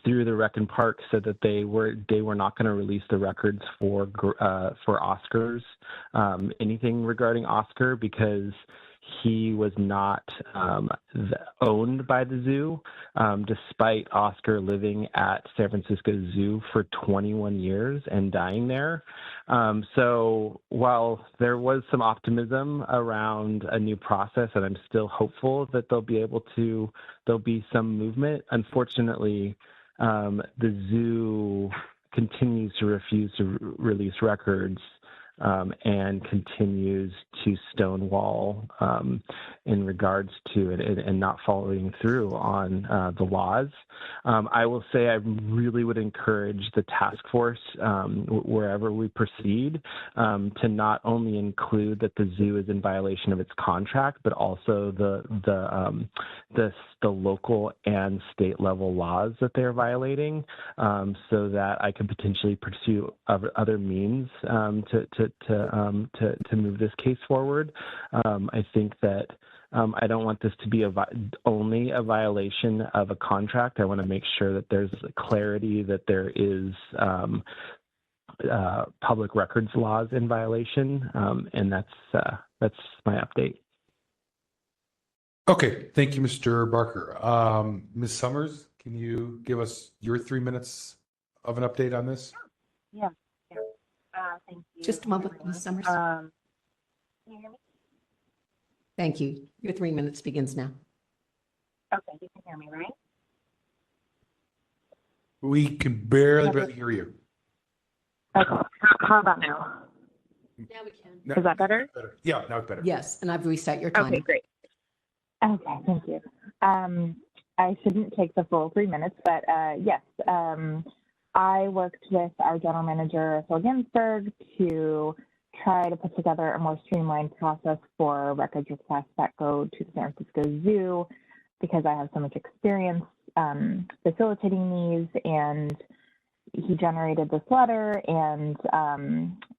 through the Rec and Park, said that they were not going to release the records for Oscar's, anything regarding Oscar, because he was not owned by the zoo, despite Oscar living at San Francisco Zoo for 21 years and dying there. So while there was some optimism around a new process, and I'm still hopeful that there'll be some movement, unfortunately, the zoo continues to refuse to release records, and continues to stonewall in regards to it, and not following through on the laws. I will say I really would encourage the task force, wherever we proceed, to not only include that the zoo is in violation of its contract, but also the local and state level laws that they're violating, so that I could potentially pursue other means to move this case forward. I think that I don't want this to be only a violation of a contract. I want to make sure that there's clarity that there is public records laws in violation, and that's my update. Okay, thank you, Mr. Barker. Ms. Summers, can you give us your 3 minutes of an update on this? Yeah. Thank you. Just a moment, Ms. Summers. Can you hear me? Thank you. Your 3 minutes begins now. Okay, you can hear me, right? We can barely hear you. Okay. How about now? Yeah, we can. No, Is that better? Yeah, now it's better. Yes, and I've reset your time. Okay, great. Okay, thank you. I shouldn't take the full 3 minutes, but yes, I worked with our general manager, Phil Ginsburg, to try to put together a more streamlined process for records requests that go to the San Francisco Zoo, because I have so much experience facilitating these. And he generated this letter, and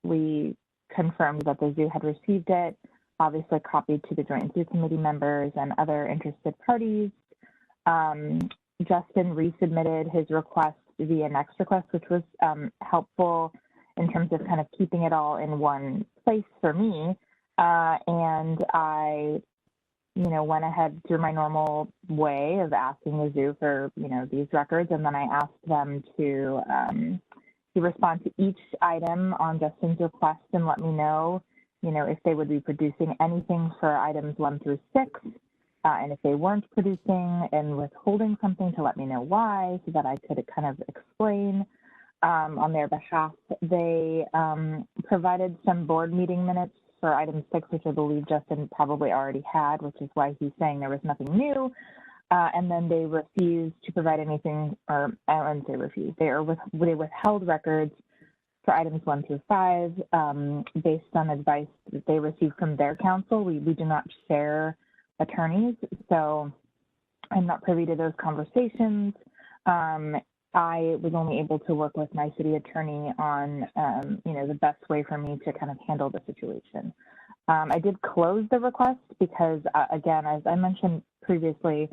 we confirmed that the zoo had received it, obviously copied to the Joint Zoo Committee members and other interested parties. Justin resubmitted his request via next request, which was helpful in terms of kind of keeping it all in one place for me. And I, went ahead through my normal way of asking the zoo for, these records. And then I asked them to respond to each item on Justin's request and let me know, if they would be producing anything for items 1 through 6. And if they weren't producing and withholding something, to let me know why, so that I could kind of explain on their behalf. They provided some board meeting minutes for item 6, which I believe Justin probably already had, which is why he's saying there was nothing new. And then they refused to provide anything, or I wouldn't say refused, they withheld records for items 1 through 5 based on advice that they received from their counsel. We do not share attorneys, so I'm not privy to those conversations. I was only able to work with my city attorney on, the best way for me to kind of handle the situation. I did close the request because, again, as I mentioned previously,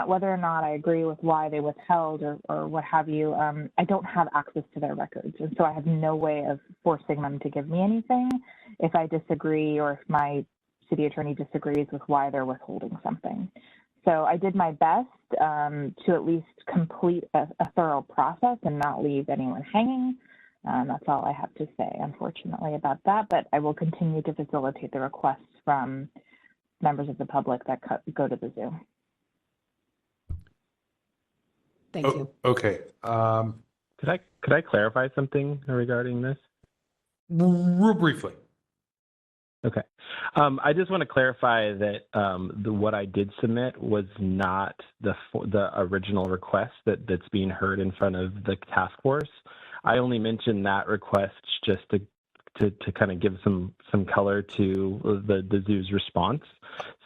whether or not I agree with why they withheld or what have you, I don't have access to their records. And so I have no way of forcing them to give me anything if I disagree or if my city attorney disagrees with why they're withholding something. So I did my best to at least complete a thorough process and not leave anyone hanging. That's all I have to say, unfortunately, about that. But I will continue to facilitate the requests from members of the public that go to the zoo. Thank you. Okay. Could I clarify something regarding this? Real briefly. Okay. I just want to clarify that what I did submit was not the original request that's being heard in front of the task force. I only mentioned that request just to kind of give some color to the zoo's response.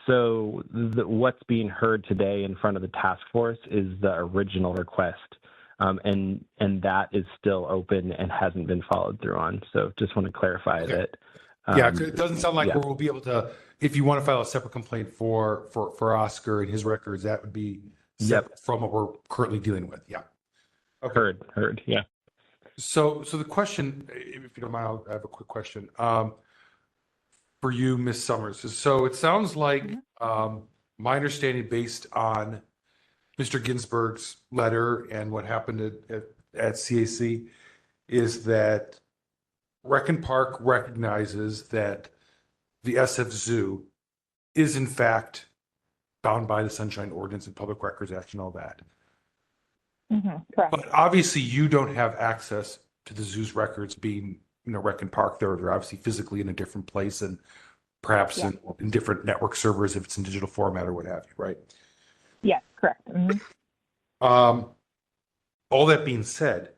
So what's being heard today in front of the task force is the original request, and that is still open and hasn't been followed through on. So just want to clarify that. Yeah, it doesn't sound like we'll be able to. If you want to file a separate complaint for Oscar and his records, that would be separate from what we're currently dealing with. Yeah. Okay. Heard. Yeah. So the question, if you don't mind, I have a quick question for you, Ms. Summers. So it sounds like my understanding, based on Mr. Ginsburg's letter and what happened at CAC, is that Rec and Park recognizes that the SF Zoo is in fact bound by the Sunshine Ordinance and Public Records Act and all that. Correct. But obviously you don't have access to the zoo's records, being, Rec and Park. They're obviously physically in a different place and perhaps in different network servers if it's in digital format or what have you, right? Yes, correct. All that being said,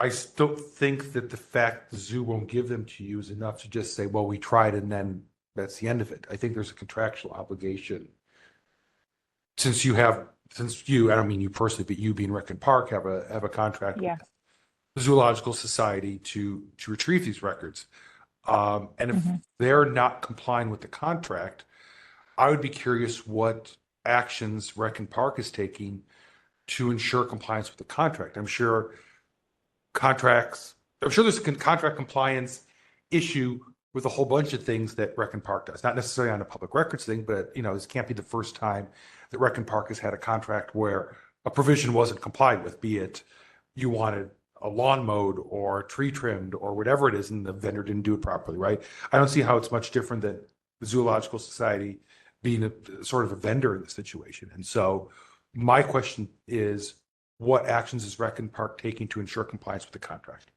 I still think that the fact the zoo won't give them to you is enough to just say, well, we tried and then that's the end of it. I think there's a contractual obligation. Since you, I don't mean you personally, but you being Rec and Park have a contract with the Zoological Society to retrieve these records. And if they're not complying with the contract, I would be curious what actions Rec and Park is taking to ensure compliance with the contract. I'm sure there's a contract compliance issue with a whole bunch of things that Rec and Park does, not necessarily on a public records thing, but this can't be the first time that Rec and Park has had a contract where a provision wasn't complied with, be it you wanted a lawn mowed or tree trimmed or whatever it is, and the vendor didn't do it properly, right? I don't see how it's much different than the Zoological Society being a sort of a vendor in this situation. And so my question is, what actions is Rec and Park taking to ensure compliance with the contract?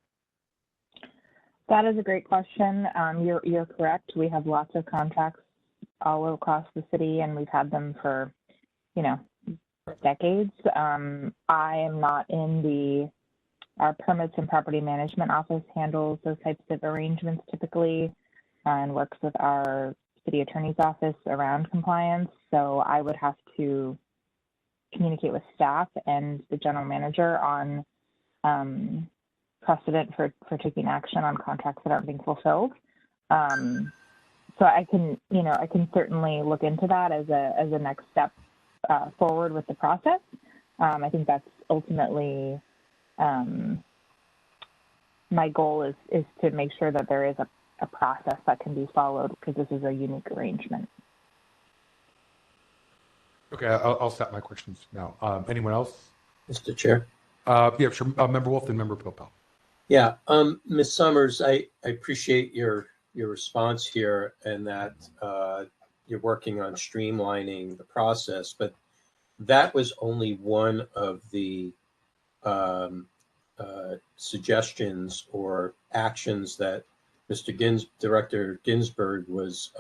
That is a great question. You're correct. We have lots of contracts all across the city, and we've had them for, decades. I am not in our permits and property management office handles those types of arrangements typically and works with our city attorney's office around compliance. So I would have to communicate with staff and the general manager on precedent for taking action on contracts that aren't being fulfilled. So I can certainly look into that as a next step forward with the process. I think that's ultimately my goal is to make sure that there is a process that can be followed because this is a unique arrangement. Okay, I'll stop my questions now. Anyone else? Mr. Chair? Yeah, sure. Member Wolf and Member Pilpel. Yeah, Ms. Summers, I appreciate your response here and that you're working on streamlining the process, but that was only one of the suggestions or actions that Director Ginsburg was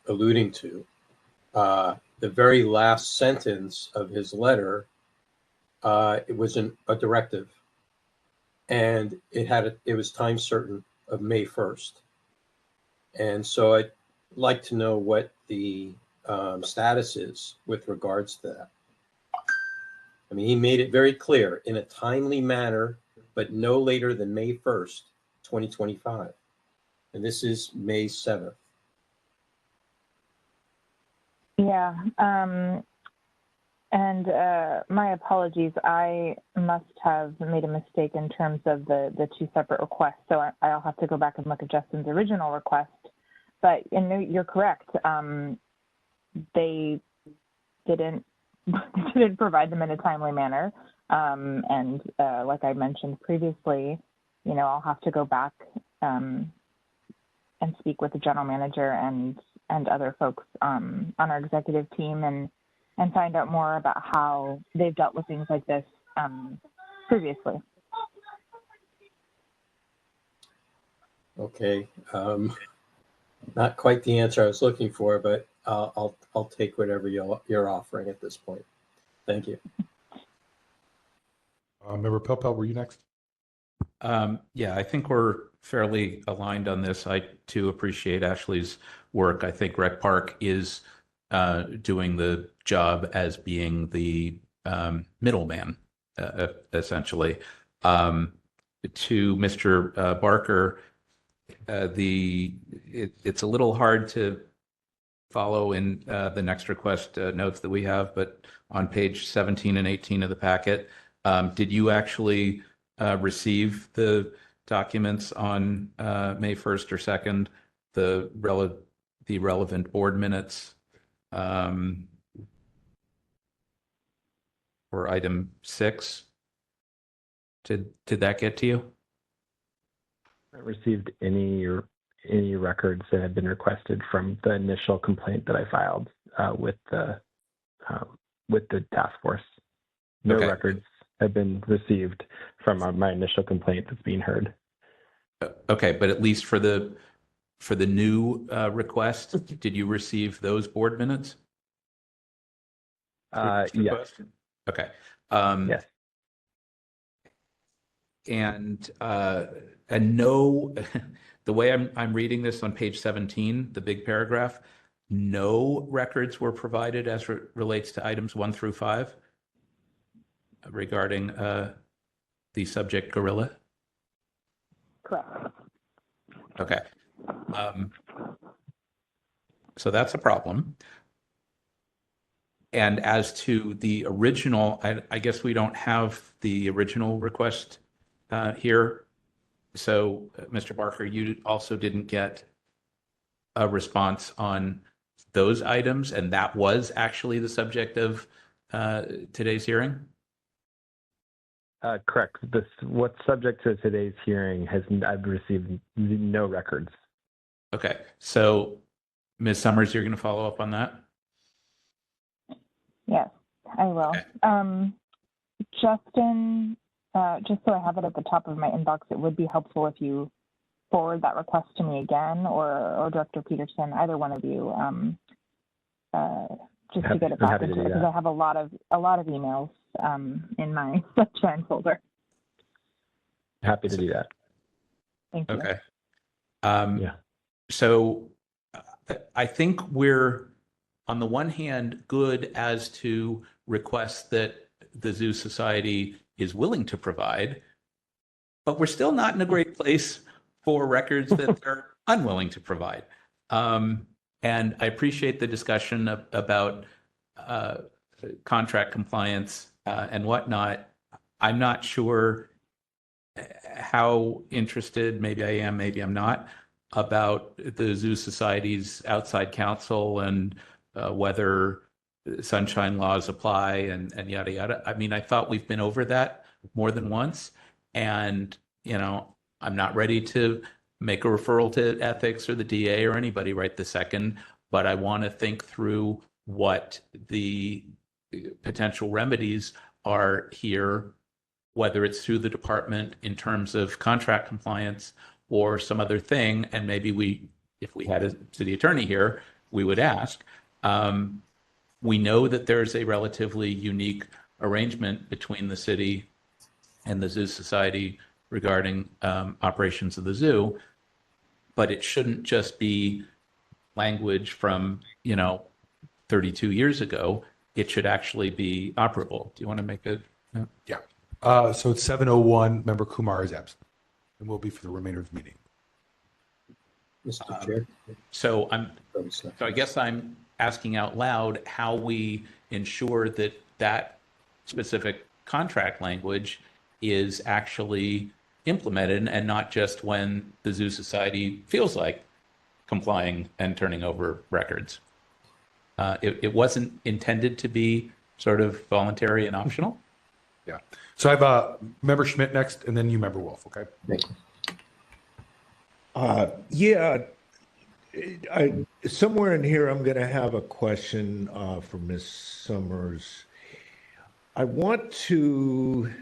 alluding to. The very last sentence of his letter, it was a directive, and it was time certain of May 1st. And so I'd like to know what the status is with regards to that. I mean, he made it very clear in a timely manner, but no later than May 1st, 2025. And this is May 7th. Yeah, and my apologies. I must have made a mistake in terms of the two separate requests. So I'll have to go back and look at Justin's original request. But you're correct. They didn't provide them in a timely manner. And like I mentioned previously, I'll have to go back and speak with the general manager and other folks on our executive team and find out more about how they've dealt with things like this previously. Okay, not quite the answer I was looking for, but I'll take whatever you're offering at this point. Thank you. Member Pilpel, were you next? Yeah, I think we're fairly aligned on this. I too appreciate Ashley's work. I think Rec Park is doing the job as being the middleman, essentially. To Mr. Barker, it's a little hard to follow in the next request notes that we have, but on page 17 and 18 of the packet, did you actually receive the documents on May 1st or 2nd, the relevant board minutes for item 6? Did that get to you? I received any records that had been requested from the initial complaint that I filed with the task force. No Okay. records have been received from my initial complaint that's being heard. Okay, but at least for the new request, did you receive those board minutes? Yes. Okay. Yes. And no, the way I'm reading this on page 17, the big paragraph, no records were provided as relates to items 1 through 5 regarding the subject gorilla. Correct. Okay. So that's a problem. And as to the original, I guess we don't have the original request here. So, Mr. Barker, you also didn't get a response on those items, and that was actually the subject of today's hearing? Correct. What's subject to today's hearing I've received no records. Okay. So, Ms. Summers, you're going to follow up on that? Yes, I will. Okay. Justin, just so I have it at the top of my inbox, it would be helpful if you forward that request to me again, or Director Peterson, either one of you, just to get it back into it, because I have a lot of emails in my sunshine folder. Happy to do that. Thank you. Okay. Yeah. So I think we're, on the one hand, good as to requests that the Zoo Society is willing to provide, but we're still not in a great place for records that they're unwilling to provide. And I appreciate the discussion about contract compliance and whatnot, I'm not sure how interested, maybe I am, maybe I'm not, about the Zoo Society's outside counsel and whether sunshine laws apply and yada, yada. I mean, I thought we've been over that more than once. And, I'm not ready to make a referral to ethics or the DA or anybody right this second, but I want to think through what the potential remedies are here, whether it's through the department in terms of contract compliance or some other thing. And maybe if we had a city attorney here, we would ask. We know that there's a relatively unique arrangement between the city and the Zoo Society regarding operations of the zoo, but it shouldn't just be language from, 32 years ago. It should actually be operable. Do you want to make a? Yeah. So it's 7:01. Member Kumar is absent and will be for the remainder of the meeting. Mr. Chair. So I guess I'm asking out loud how we ensure that that specific contract language is actually implemented and not just when the Zoo Society feels like complying and turning over records. It wasn't intended to be sort of voluntary and optional. Yeah. So I have Member Schmidt next, and then you, Member Wolf. Okay. Thank you. Somewhere in here, I'm going to have a question for Ms. Summers. I want to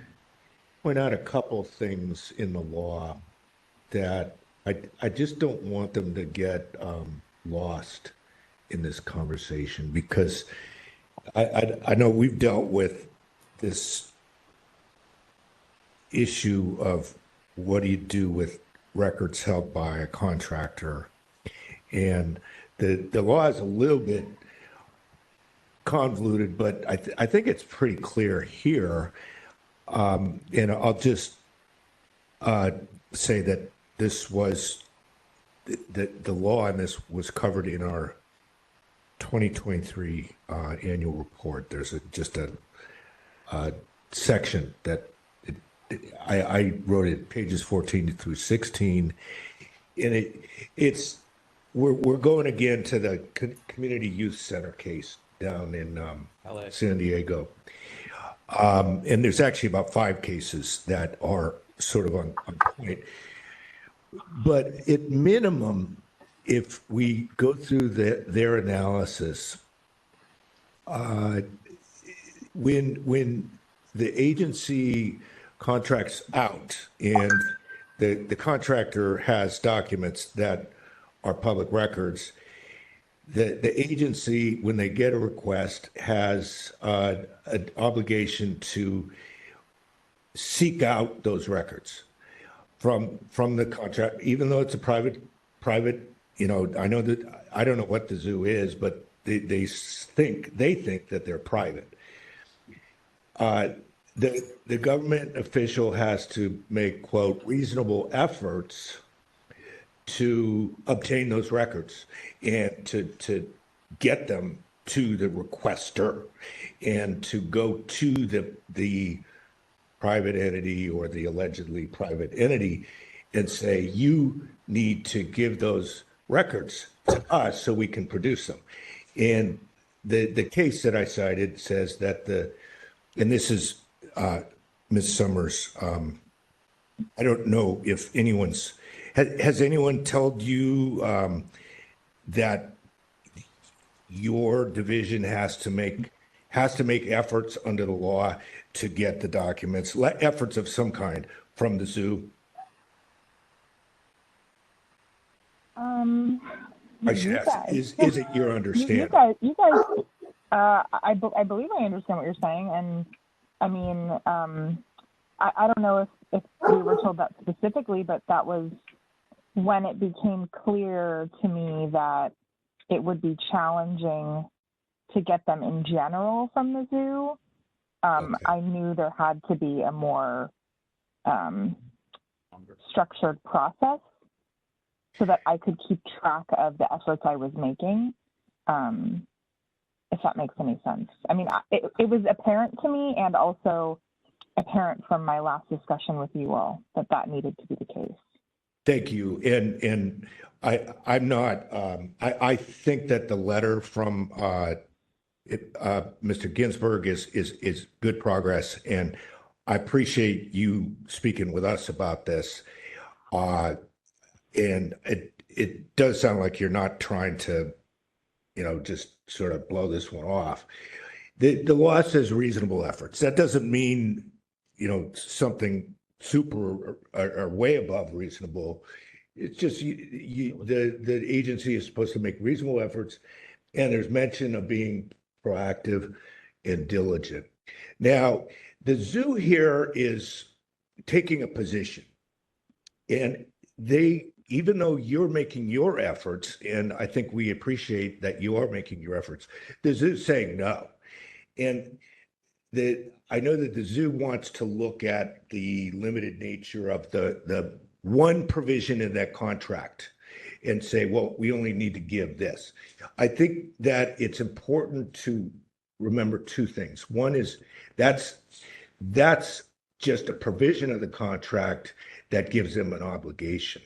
point out a couple things in the law that I just don't want them to get lost in this conversation, because I know we've dealt with this issue of what do you do with records held by a contractor, and the law is a little bit convoluted, but I think it's pretty clear here. And I'll just say that this was the law on this was covered in our 2023 annual report. There's just a section that I wrote it, pages 14 through 16, and we're going again to the Community Youth Center case down in San Diego. And there's actually about 5 cases that are sort of on point. But at minimum, if we go through their analysis, when the agency contracts out and the contractor has documents that are public records, the agency, when they get a request, has an obligation to seek out those records from the contract, even though it's a private. I know that I don't know what the zoo is, but they think that they're private. The government official has to make, quote, reasonable efforts to obtain those records and to get them to the requester and to go to the private entity or the allegedly private entity and say, you need to give those records to us so we can produce them. And the case that I cited says that and this is Ms. Summers, I don't know if has anyone told you that your division has to make efforts under the law to get the documents, efforts of some kind from the zoo? I should ask, is it your understanding? You guys, I believe I understand what you're saying, and I mean, I don't know if we were told that specifically, but that was when it became clear to me that it would be challenging to get them in general from the zoo. Okay. I knew there had to be a more structured process so that I could keep track of the efforts I was making. if that makes any sense. I mean, it was apparent to me and also apparent from my last discussion with you all that that needed to be the case. Thank you. And I'm not, I think that the letter from Mr. Ginsburg is good progress. And I appreciate you speaking with us about this. And it does sound like you're not trying to, just sort of blow this one off. The law says reasonable efforts. That doesn't mean, something super or way above reasonable. It's just the agency is supposed to make reasonable efforts, and there's mention of being proactive and diligent. Now, the zoo here is taking a position, and even though you're making your efforts, and I think we appreciate that you are making your efforts, the zoo's saying no. And I know that the zoo wants to look at the limited nature of the one provision in that contract and say, well, we only need to give this. I think that it's important to remember two things. One is that's just a provision of the contract that gives them an obligation.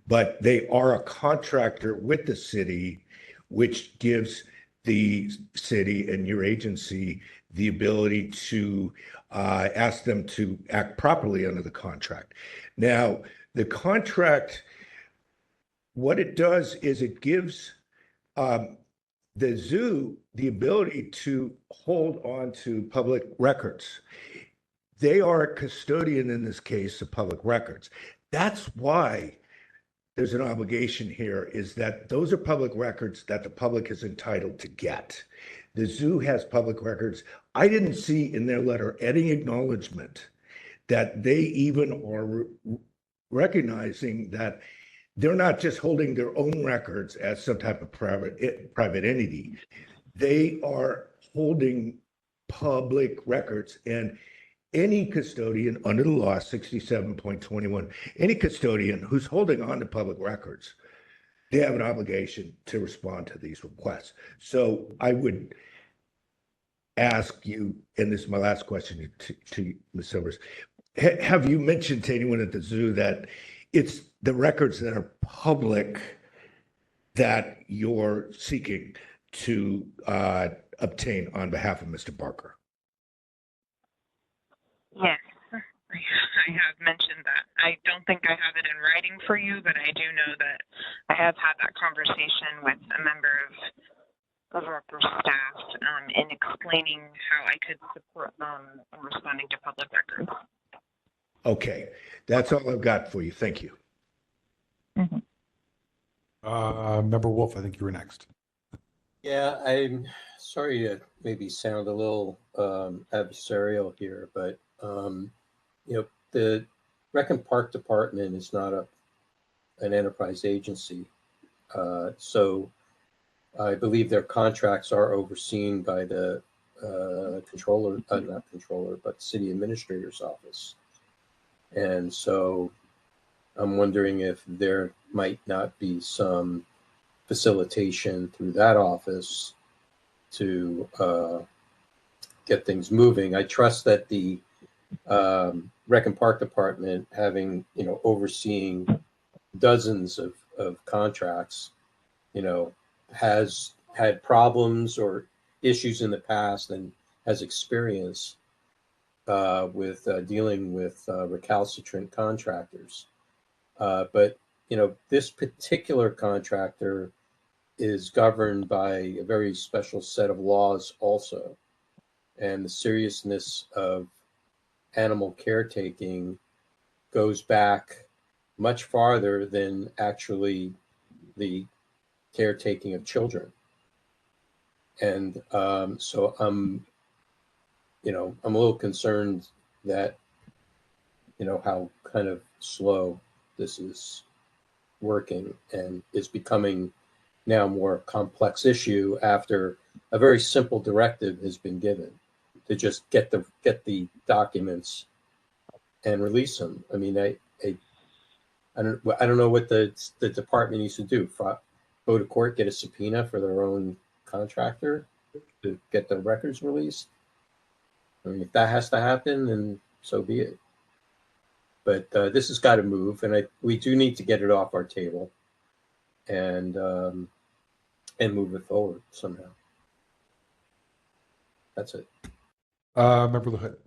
But they are a contractor with the city, which gives the city and your agency the ability to ask them to act properly under the contract. Now, the contract, what it does is it gives the zoo the ability to hold on to public records. They are a custodian in this case of public records. That's why there's an obligation here, is that those are public records that the public is entitled to get. The zoo has public records. I didn't see in their letter any acknowledgement that they even are recognizing that they're not just holding their own records as some type of private entity. They are holding public records, and any custodian under the law 67.21, any custodian who's holding on to public records, they have an obligation to respond to these requests. So I would ask you, and this is my last question to Ms. Silvers, have you mentioned to anyone at the zoo that it's the records that are public that you're seeking to obtain on behalf of Mr. Barker? Yes, I have mentioned that. I don't think I have it in writing for you, but I do know that I have had that conversation with a member of director staff in explaining how I could support them in responding to public records. Okay, that's all I've got for you. Thank you. Member Wolf, I think you were next. Yeah, I'm sorry to maybe sound a little adversarial here, but the Rec and Park Department is not an enterprise agency, so I believe their contracts are overseen by the controller, not controller, but city administrator's office. And so I'm wondering if there might not be some facilitation through that office to get things moving. I trust that the Rec and Park Department, having, overseeing dozens of contracts, has had problems or issues in the past and has experience with dealing with recalcitrant contractors. But, this particular contractor is governed by a very special set of laws also. And the seriousness of animal caretaking goes back much farther than actually the caretaking of children. And so I'm a little concerned that, how kind of slow this is working and is becoming now a more complex issue after a very simple directive has been given to just get the documents and release them. I mean, I don't know what the department needs to do. Go to court, get a subpoena for their own contractor. to get the records released. I mean, if that has to happen, then so be it. But this has got to move, and we do need to get it off our table and move it forward somehow. That's it. Member LaHood.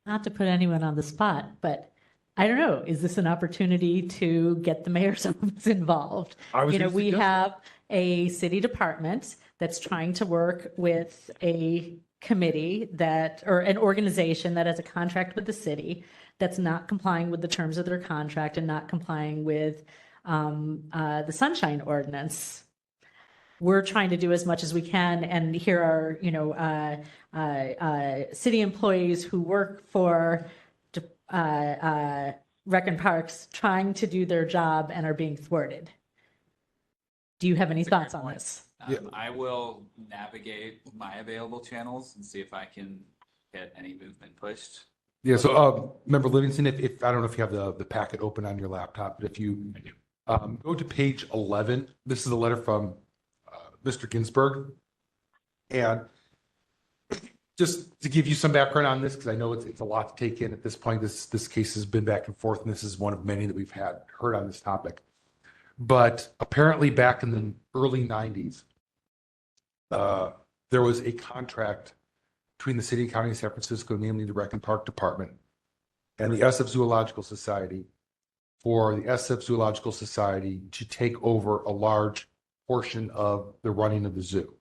Not to put anyone on the spot, but I don't know, is this an opportunity to get the mayor's office involved? You know, we have a city department that's trying to work with a committee or an organization that has a contract with the city that's not complying with the terms of their contract and not complying with the Sunshine Ordinance. We're trying to do as much as we can, and here are, you know, city employees who work for Rec and Parks trying to do their job and are being thwarted. Do you have any thoughts on this? I will navigate my available channels and see if I can get any movement pushed. Yeah, so Member Livingston, if I don't know if you have the packet open on your laptop, but if you go to page 11, this is a letter from Mr. Ginsburg. And just to give you some background on this, because I know it's a lot to take in at this point. This case has been back and forth, and this is one of many that we've heard on this topic. But apparently back in the early 90s, there was a contract between the city and county of San Francisco, namely the Rec and Park Department, and the SF Zoological Society, for the SF Zoological Society to take over a large portion of the running of the zoo.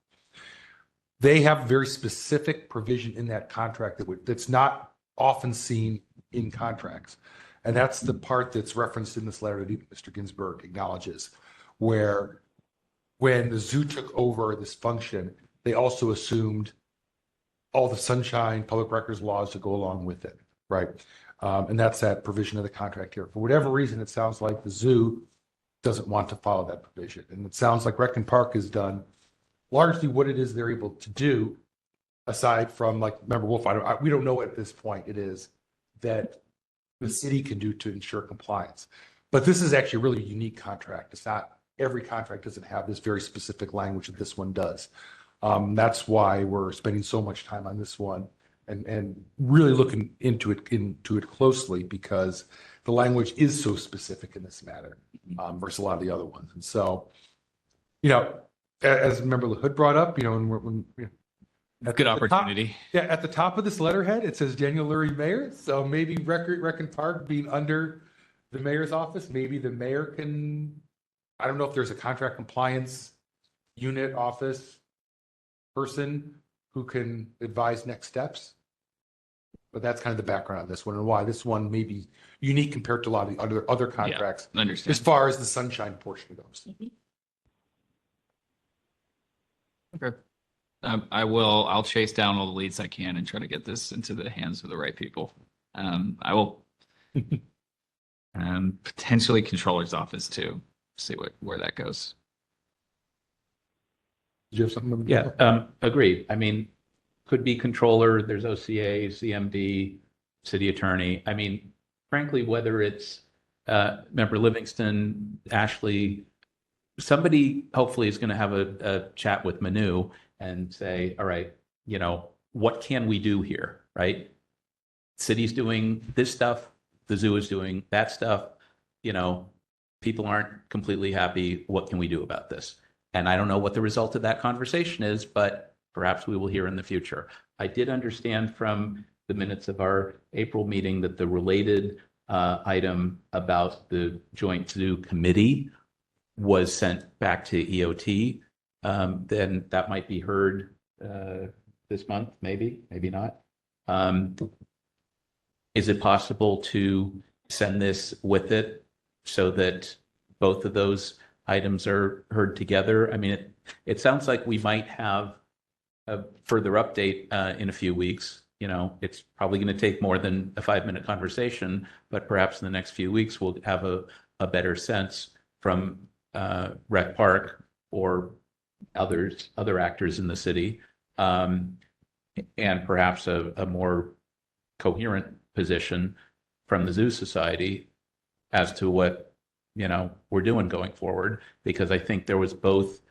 They have very specific provision in that contract that's not often seen in contracts. And that's the part that's referenced in this letter that Mr. Ginsburg acknowledges, where when the zoo took over this function, they also assumed all the sunshine public records laws to go along with it, right? And that's that provision of the contract here. For whatever reason, it sounds like the zoo doesn't want to follow that provision. And it sounds like Rec and Park has done largely what it is they're able to do, aside from, like Member Wolf, we don't know at this point it is that the city can do to ensure compliance. But this is actually a really unique contract. It's not, every contract doesn't have this very specific language that this one does. That's why we're spending so much time on this one and really looking into it closely, because the language is so specific in this matter versus a lot of the other ones. And so, you know, as Member LaHood brought up, you know, when good opportunity. At the top of this letterhead, it says Daniel Lurie Mayor. So maybe Rec and Park being under the mayor's office, maybe the mayor can, I don't know if there's a contract compliance unit office person who can advise next steps. But that's kind of the background on this one and why this one may be unique compared to a lot of the other contracts, understand. as far as the sunshine portion goes. Okay. I'll chase down all the leads I can and try to get this into the hands of the right people. I will potentially controller's office too, see where that goes. Did you have something? Yeah, agreed. I mean, could be controller, there's OCA, CMD, city attorney. I mean, frankly, whether it's Member Livingston, Ashley, somebody hopefully is going to have a chat with Manu and say, all right, you know, what can we do here, right? City's doing this stuff, the zoo is doing that stuff, you know, people aren't completely happy. What can we do about this? And I don't know what the result of that conversation is, but perhaps we will hear in the future. I did understand from the minutes of our April meeting that the related item about the Joint Zoo Committee was sent back to EOT. Then that might be heard this month, maybe not. Is it possible to send this with it so that both of those items are heard together? I mean, it sounds like we might have a further update in a few weeks. You know, it's probably going to take more than a 5-minute conversation, but perhaps in the next few weeks we'll have a better sense from Rec Park or other actors in the city, and perhaps a more coherent position from the Zoo Society as to what, you know, we're doing going forward. Because I think there was both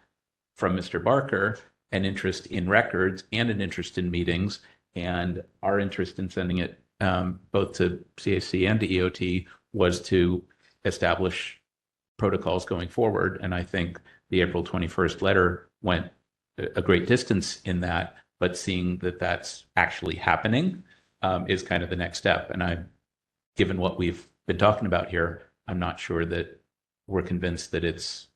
from Mr. Barker an interest in records and an interest in meetings, and our interest in sending it both to CAC and to EOT was to establish protocols going forward. And I think the April 21st letter went a great distance in that, but seeing that that's actually happening is kind of the next step. And given what we've been talking about here, I'm not sure that we're convinced that it's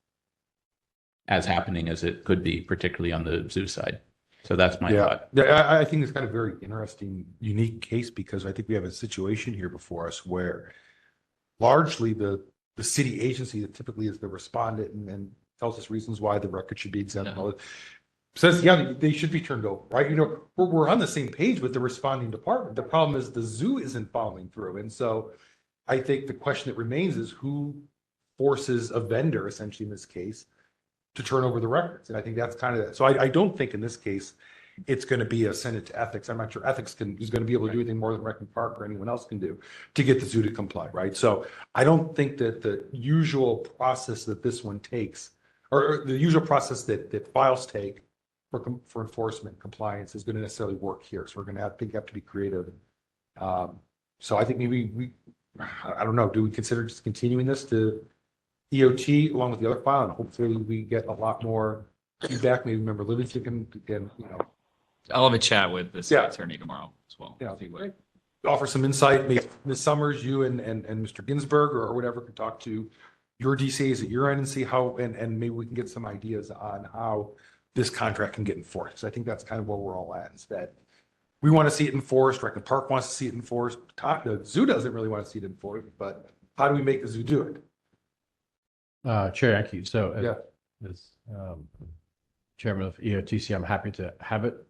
as happening as it could be, particularly on the zoo side. So that's my thought. Yeah, I think it's kind of a very interesting, unique case, because I think we have a situation here before us where largely the city agency that typically is the respondent and tells us reasons why the record should be exempt. And all that, says, yeah, they should be turned over, right? You know, we're on the same page with the responding department. The problem is the zoo isn't following through. And so I think the question that remains is who forces a vendor, essentially in this case, to turn over the records. And I think that's kind of, so I don't think in this case, it's going to be a send it to ethics. I'm not sure ethics is going to be able to do anything more than Rec and Park or anyone else can do to get the zoo to comply, right? So I don't think that the usual process that this one takes, or the usual process that files take for enforcement compliance is going to necessarily work here. So we're going to have to be creative. So I think maybe I don't know, do we consider just continuing this to EOT along with the other file, and hopefully we get a lot more feedback? Maybe Member Livingston can I'll have a chat with the city attorney tomorrow as well. Yeah. See what- offer some insight. Maybe Ms. Summers, you and Mr. Ginsburg or whatever can talk to your DCAs at your end and see how, and maybe we can get some ideas on how this contract can get enforced. So I think that's kind of where we're all at, is that we want to see it enforced. Rec and Park wants to see it enforced. The zoo doesn't really want to see it enforced, but how do we make the zoo do it? Chair, thank you. So Yeah. as chairman of EOTC, I'm happy to have it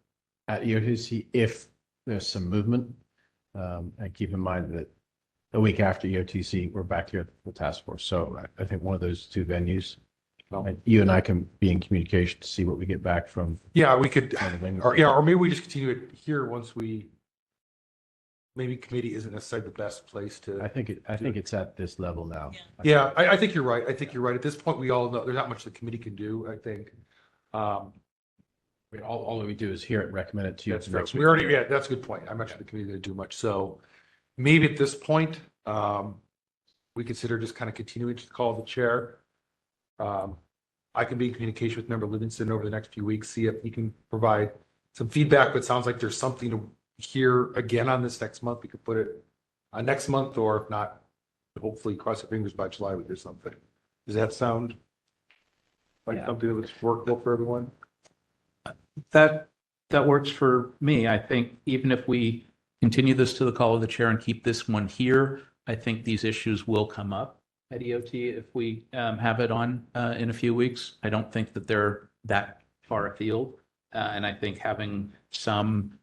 at EOTC if there's some movement. And keep in mind that a week after EOTC, we're back here at the task force. So I think one of those two venues, you and I can be in communication to see what we get back from. Yeah, we could, or maybe we just continue it here once maybe committee isn't necessarily the best place to. I think it's at this level now. Yeah, I think you're right. I think you're right. At this point, we all know there's not much the committee can do, I think. All we do is hear it, recommend it to you. That's fair. We already, that's a good point. I'm not sure the committee didn't do much. So maybe at this point, we consider just kind of continuing to call the chair. I can be in communication with Member Livingston over the next few weeks, see if he can provide some feedback. But it sounds like there's something to hear again on this next month. We could put it next month, or if not, hopefully cross our fingers by July we do something. Does that sound like something that's workable for everyone? That works for me. I think even if we continue this to the call of the chair and keep this one here, I think these issues will come up at EOT if we have it on in a few weeks. I don't think that they're that far afield. And I think having some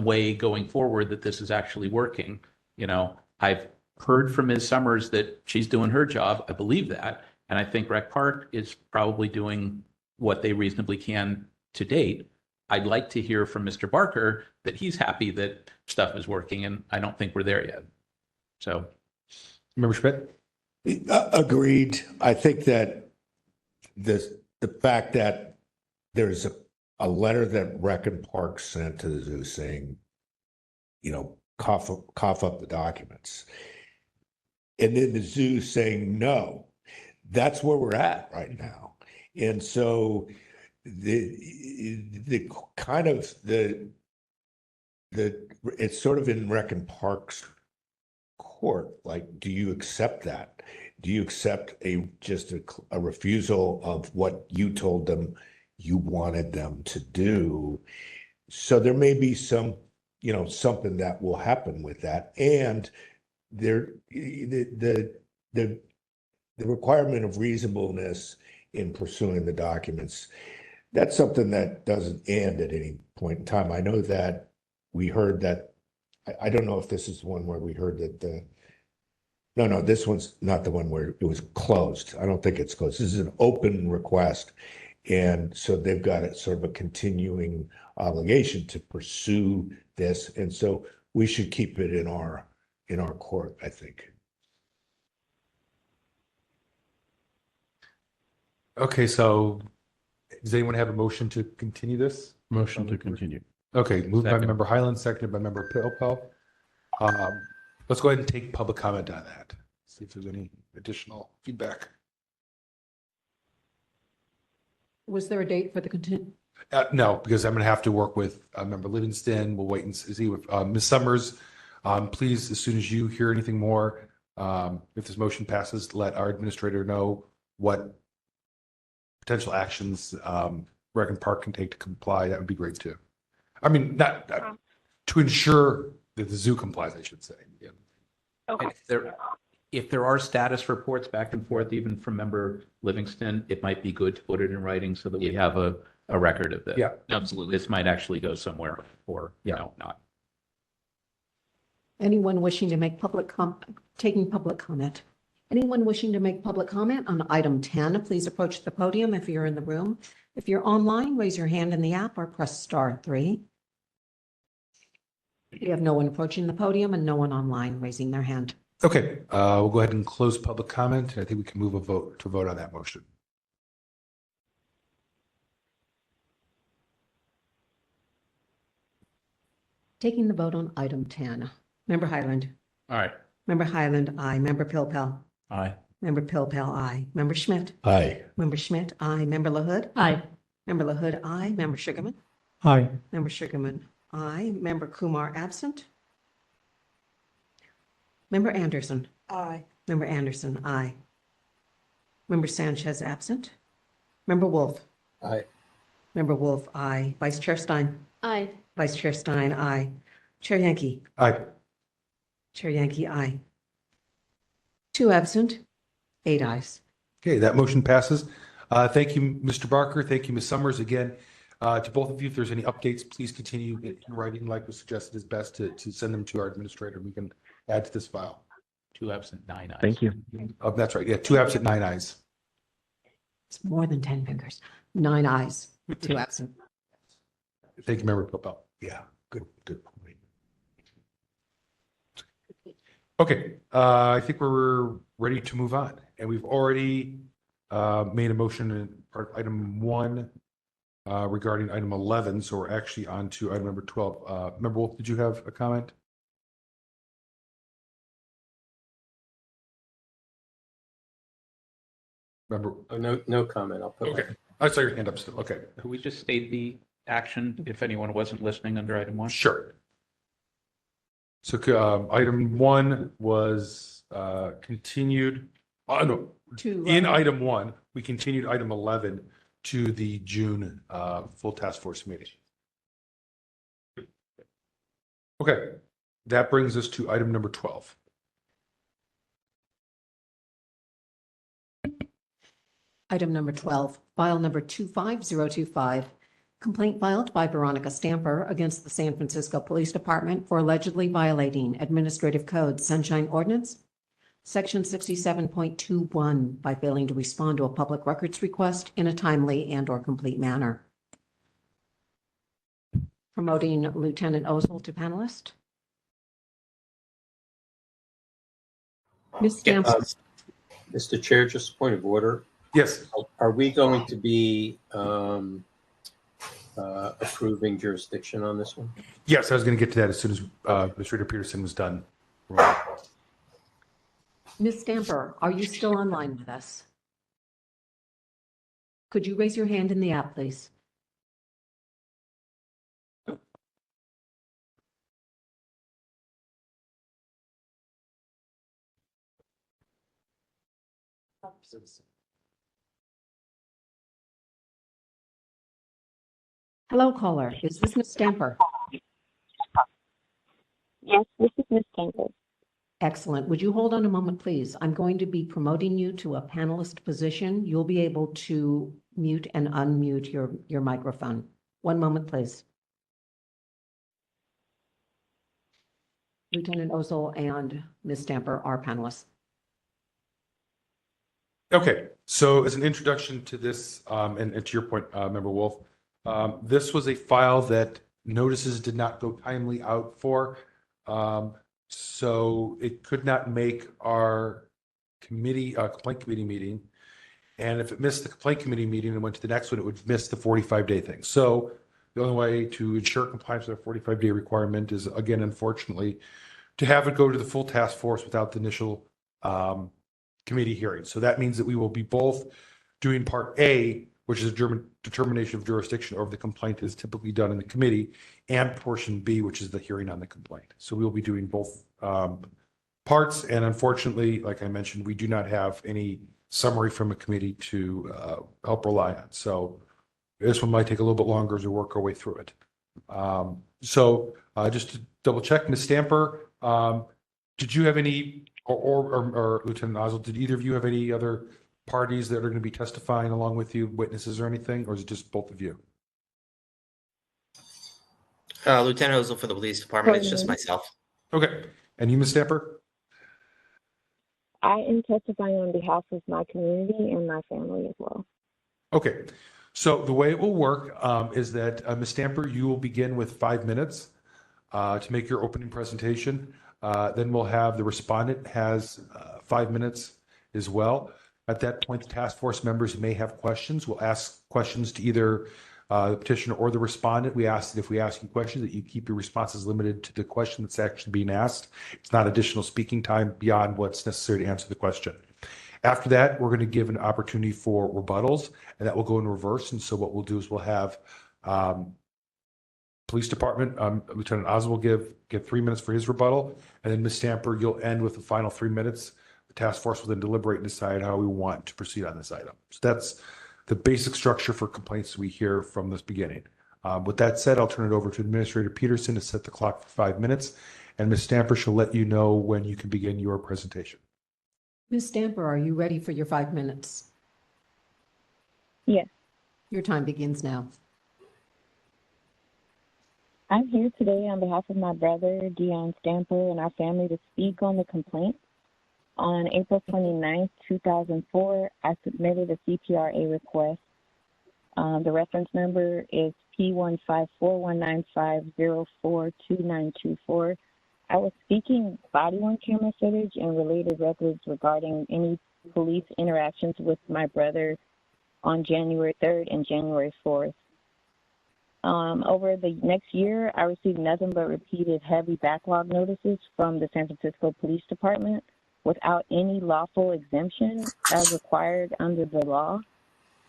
way going forward that this is actually working. You know, I've heard from Ms. Summers that she's doing her job. I believe that. And I think Rec Park is probably doing what they reasonably can to date. I'd like to hear from Mr. Barker that he's happy that stuff is working, and I don't think we're there yet. So, Member Schmidt? Agreed. I think that the fact that there's a letter that Rec and Park sent to the zoo saying, you know, cough up the documents, and then the zoo saying no, that's where we're at right now. And so the kind of the it's sort of in Rec and Park's court. Like, do you accept that? Do you accept just a refusal of what you told them you wanted them to do? So there may be some, something that will happen with that. And the requirement of reasonableness in pursuing the documents, that's something that doesn't end at any point in time. I know that we heard that, I don't know if this is the one where we heard that no, this one's not the one where it was closed. I don't think it's closed. This is an open request. And so they've got a sort of a continuing obligation to pursue this. And so we should keep it in our court, I think. Okay, so Does anyone have a motion to continue this? Motion to continue. Okay, moved by Second. member Highland, seconded by member Pilpel. Let's go ahead and take public comment on that. See if there's any additional feedback. Was there a date for the continue? No, because I'm going to have to work with member Livingston. We'll wait and see with Ms. Summers. Please, as soon as you hear anything more, if this motion passes, let our administrator know what potential actions Rec and Park can take to comply. That would be great too. I mean, not to ensure that the zoo complies, I should say. Yeah. And if there are status reports back and forth, even from member Livingston, it might be good to put it in writing so that we have a record of this. Yeah, absolutely. This might actually go somewhere or, not. Anyone wishing to make taking public comment? Anyone wishing to make public comment on item 10, please approach the podium if you're in the room. If you're online, raise your hand in the app or press *3. We have no one approaching the podium and no one online raising their hand. Okay, we'll go ahead and close public comment. I think we can move to vote on that motion. Taking the vote on item 10. Member Highland. Aye. Member Highland, aye. Member Pilpel. Aye. Member Pilpel, aye. Member Schmidt. Aye. Member Schmidt, aye. Member LaHood. Aye. Member LaHood, aye. Member Sugarman. Aye. Member Sugarman, aye. Member Kumar, absent. Member Anderson. Aye. Member Anderson, aye. Member Sanchez, absent. Member Wolf. Aye. Member Wolf, aye. Vice Chair Stein. Aye. Vice Chair Stein, aye. Chair Yankee. Aye. Chair Yankee, aye. 2 absent, 8 ayes. Okay, that motion passes. Thank you, Mr. Barker. Thank you, Ms. Summers. Again, to both of you, if there's any updates, please continue in writing like was suggested is best to send them to our administrator. We can add to this file. 2 absent, 9 ayes. Thank you. Oh, that's right. Yeah, 2 absent, 9 ayes. It's more than 10 fingers. 9 ayes, 2 absent. Thank you, Member Popel. Yeah, good point. Okay, I think we're ready to move on, and we've already made a motion in part item 1 regarding item 11, so we're actually on to item number 12. Member Wolf, did you have a comment? Member, Oh, no comment. I'll put. okay, I saw your hand up still. Okay, Could we just state the action if anyone wasn't listening under item 1? sure. So item 1 was continued. No, in item 1, we continued item 11 to the June full task force meeting. Okay, that brings us to item number 12. Item number 12, file number 25025, complaint filed by Veronica Stamper against the San Francisco Police Department for allegedly violating Administrative Code Sunshine Ordinance, Section 67.21, by failing to respond to a public records request in a timely and/or complete manner. Promoting Lieutenant Ozel to panelist. Ms. Yeah, Stamper. Mr. Chair, just a point of order. Yes. Are we going to be approving jurisdiction on this one? Yes, I was going to get to that as soon as Administrator Peterson was done. Ms. Stamper, are you still online with us? Could you raise your hand in the app, please? Hello, caller. Is this Ms. Stamper? Yes, this is Ms. Stamper. Excellent. Would you hold on a moment, please? I'm going to be promoting you to a panelist position. You'll be able to mute and unmute your microphone. One moment, please. Lieutenant Ozel and Ms. Stamper are panelists. Okay, so as an introduction to this, and to your point, Member Wolf, this was a file that notices did not go timely out for. So it could not make our complaint committee meeting. And if it missed the complaint committee meeting and went to the next one, it would miss the 45-day thing. So the only way to ensure compliance with our 45-day requirement is, again, unfortunately, to have it go to the full task force without the initial committee hearing. So that means that we will be both doing part A, which is a determination of jurisdiction over the complaint that is typically done in the committee, and portion B, which is the hearing on the complaint. So we will be doing both parts. And unfortunately, like I mentioned, we do not have any summary from a committee to help rely on. So this one might take a little bit longer as we work our way through it. Just to double check, Ms. Stamper, did you have any, or Lieutenant Oswald, did either of you have any other parties that are going to be testifying along with you, witnesses or anything, or is it just both of you? Lieutenant Ozil for the police department. It's just myself. Okay. And you, Ms. Stamper? I am testifying on behalf of my community and my family as well. Okay. So the way it will work is that Ms. Stamper, you will begin with 5 minutes to make your opening presentation. Then we'll have the respondent has 5 minutes as well. At that point, the task force members may have questions. We'll ask questions to either the petitioner or the respondent. We ask that if we ask you questions, that you keep your responses limited to the question that's actually being asked. It's not additional speaking time beyond what's necessary to answer the question. After that, we're going to give an opportunity for rebuttals, and that will go in reverse. And so what we'll do is we'll have police department, Lieutenant Oswald will give 3 minutes for his rebuttal, and then Ms. Stamper, you'll end with the final 3 minutes. The task force will then deliberate and decide how we want to proceed on this item. So that's the basic structure for complaints we hear from this beginning. With that said, I'll turn it over to Administrator Peterson to set the clock for 5 minutes, and Ms. Stamper shall let you know when you can begin your presentation. Ms. Stamper, are you ready for your 5 minutes? Yes. Your time begins now. I'm here today on behalf of my brother, Dion Stamper, and our family to speak on the complaint. On April 29th, 2004, I submitted a CPRA request. The reference number is P1541950422924. I was seeking body-worn camera footage and related records regarding any police interactions with my brother on January 3rd and January 4th. Over the next year, I received nothing but repeated heavy backlog notices from the San Francisco Police Department without any lawful exemption as required under the law.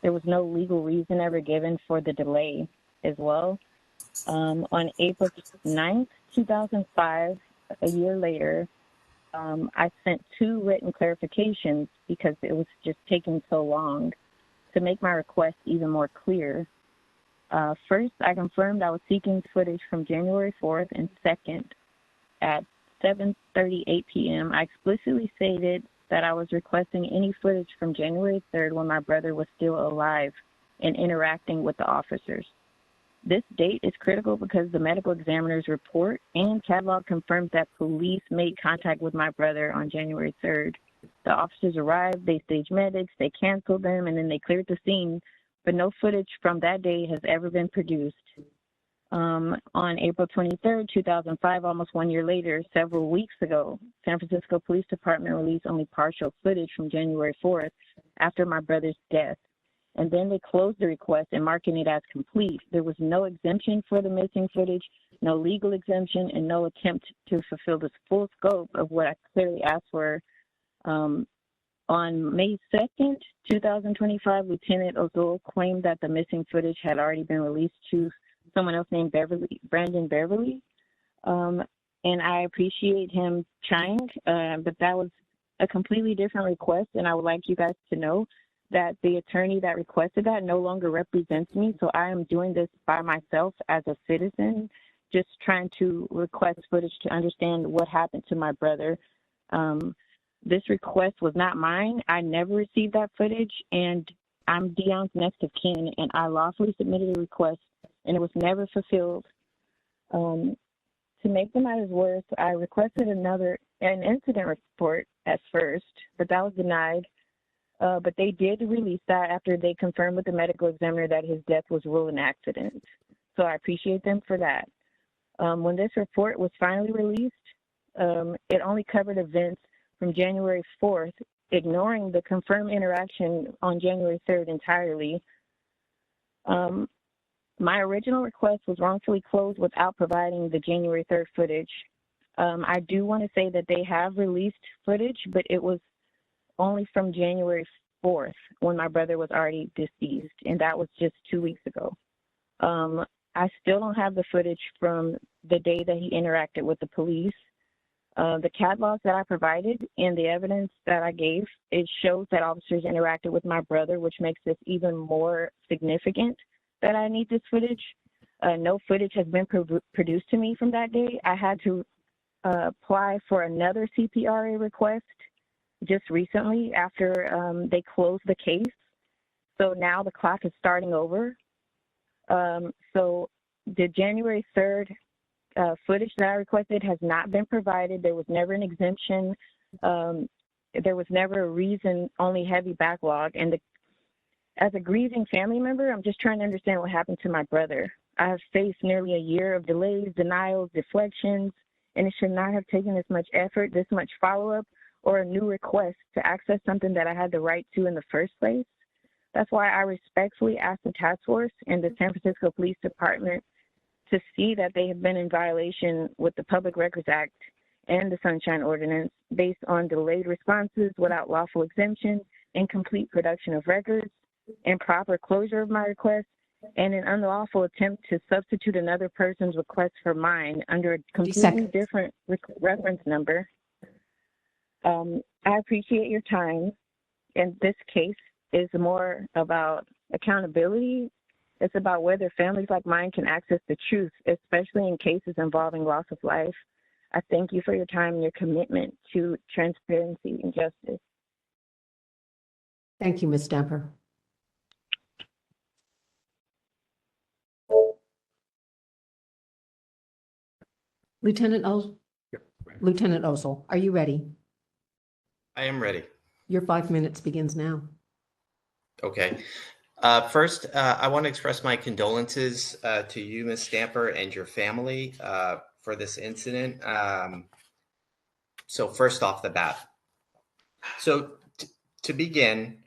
There was no legal reason ever given for the delay as well. On April 9th, 2005, a year later, I sent 2 written clarifications because it was just taking so long to make my request even more clear. First, I confirmed I was seeking footage from January 4th and 2nd at 7:38 p.m. I explicitly stated that I was requesting any footage from January 3rd when my brother was still alive and interacting with the officers. This date is critical because the medical examiner's report and catalog confirms that police made contact with my brother on January 3rd. The officers arrived, they staged medics, they canceled them, and then they cleared the scene, but no footage from that day has ever been produced. On April 23rd, 2005, almost 1 year later, several weeks ago, San Francisco Police Department released only partial footage from January 4th after my brother's death. And then they closed the request and marking it as complete. There was no exemption for the missing footage, no legal exemption, and no attempt to fulfill the full scope of what I clearly asked for. On May 2nd, 2025, Lieutenant Ozul claimed that the missing footage had already been released to someone else named Brandon Beverly. And I appreciate him trying, but that was a completely different request. And I would like you guys to know that the attorney that requested that no longer represents me. So I am doing this by myself as a citizen, just trying to request footage to understand what happened to my brother. This request was not mine. I never received that footage, and I'm Dion's next of kin, and I lawfully submitted a request, and it was never fulfilled. To make the matters worse, I requested an incident report at first, but that was denied. But they did release that after they confirmed with the medical examiner that his death was ruled an accident. So I appreciate them for that. When this report was finally released, it only covered events from January 4th ignoring the confirmed interaction on January 3rd entirely. My original request was wrongfully closed without providing the January 3rd footage. I do want to say that they have released footage, but it was only from January 4th when my brother was already deceased, and that was just 2 weeks ago. I still don't have the footage from the day that he interacted with the police. The catalogs that I provided and the evidence that I gave, it shows that officers interacted with my brother, which makes this even more significant that I need this footage. No footage has been produced to me from that day. I had to apply for another CPRA request just recently after they closed the case. So now the clock is starting over. So the January 3rd footage that I requested has not been provided. There was never an exemption. There was never a reason, only heavy backlog. And as a grieving family member, I'm just trying to understand what happened to my brother. I have faced nearly a year of delays, denials, deflections, and it should not have taken this much effort, this much follow-up, or a new request to access something that I had the right to in the first place. That's why I respectfully ask the task force and the San Francisco Police Department to see that they have been in violation with the Public Records Act and the Sunshine Ordinance based on delayed responses without lawful exemption, incomplete production of records, improper closure of my request, and an unlawful attempt to substitute another person's request for mine under a completely different reference number. I appreciate your time, and this case is more about accountability. It's about whether families like mine can access the truth, especially in cases involving loss of life. I thank you for your time and your commitment to transparency and justice. Thank you, Ms. Stamper. Lieutenant Ozol, are you ready? I am ready. Your 5 minutes begins now. Okay. First, I want to express my condolences to you, Ms. Stamper, and your family for this incident. So first off the bat. So to begin,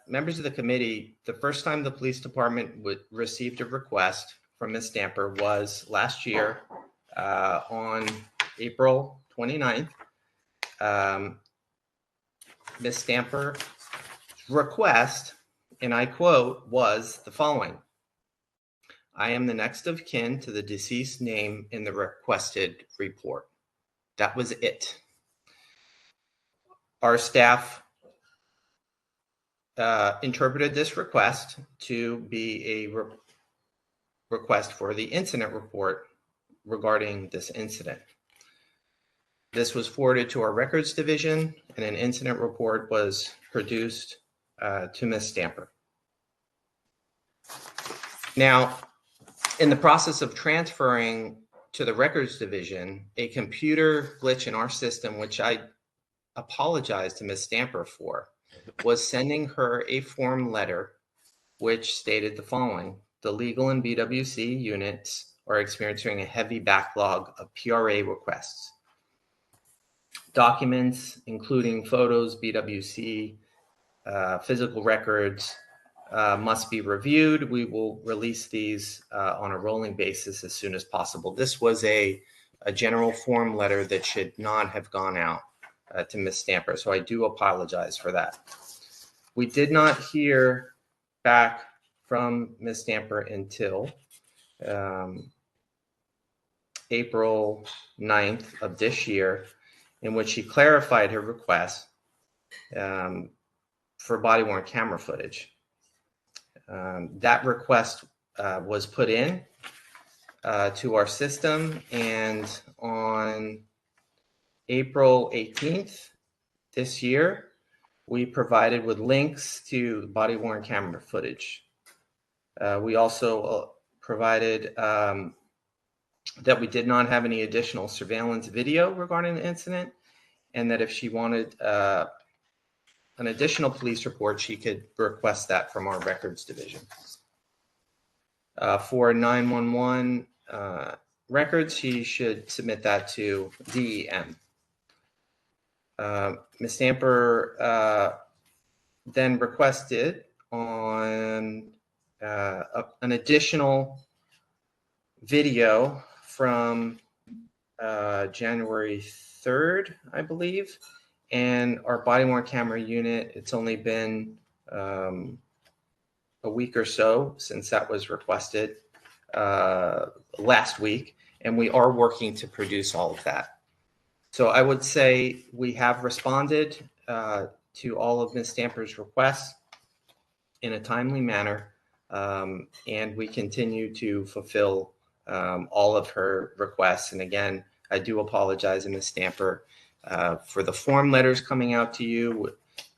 members of the committee, the first time the police department received a request from Ms. Stamper was last year on April 29th. Ms. Stamper's request, and I quote, was the following: I am the next of kin to the deceased name in the requested report. That was it. Our staff interpreted this request to be a request for the incident report regarding this incident. This was forwarded to our records division, and an incident report was produced to Ms. Stamper. Now, in the process of transferring to the records division, a computer glitch in our system, which I apologize to Ms. Stamper for, was sending her a form letter which stated the following: the legal and BWC units are experiencing a heavy backlog of PRA requests. Documents, including photos, BWC, physical records, must be reviewed. We will release these on a rolling basis as soon as possible. This was a general form letter that should not have gone out to Ms. Stamper, so I do apologize for that. We did not hear back from Ms. Stamper until April 9th of this year, in which she clarified her request for body-worn camera footage. That request was put in to our system, and on April 18th this year, we provided with links to body-worn camera footage. We also provided that we did not have any additional surveillance video regarding the incident, and that if she wanted an additional police report, she could request that from our records division. For 911 records, she should submit that to DEM. Ms. Stamper then requested on an additional video from January 3rd, I believe. And our body worn camera unit, it's only been a week or so since that was requested last week. And we are working to produce all of that. So I would say we have responded to all of Ms. Stamper's requests in a timely manner. And we continue to fulfill all of her requests. And again, I do apologize, Ms. Stamper, for the form letters coming out to you.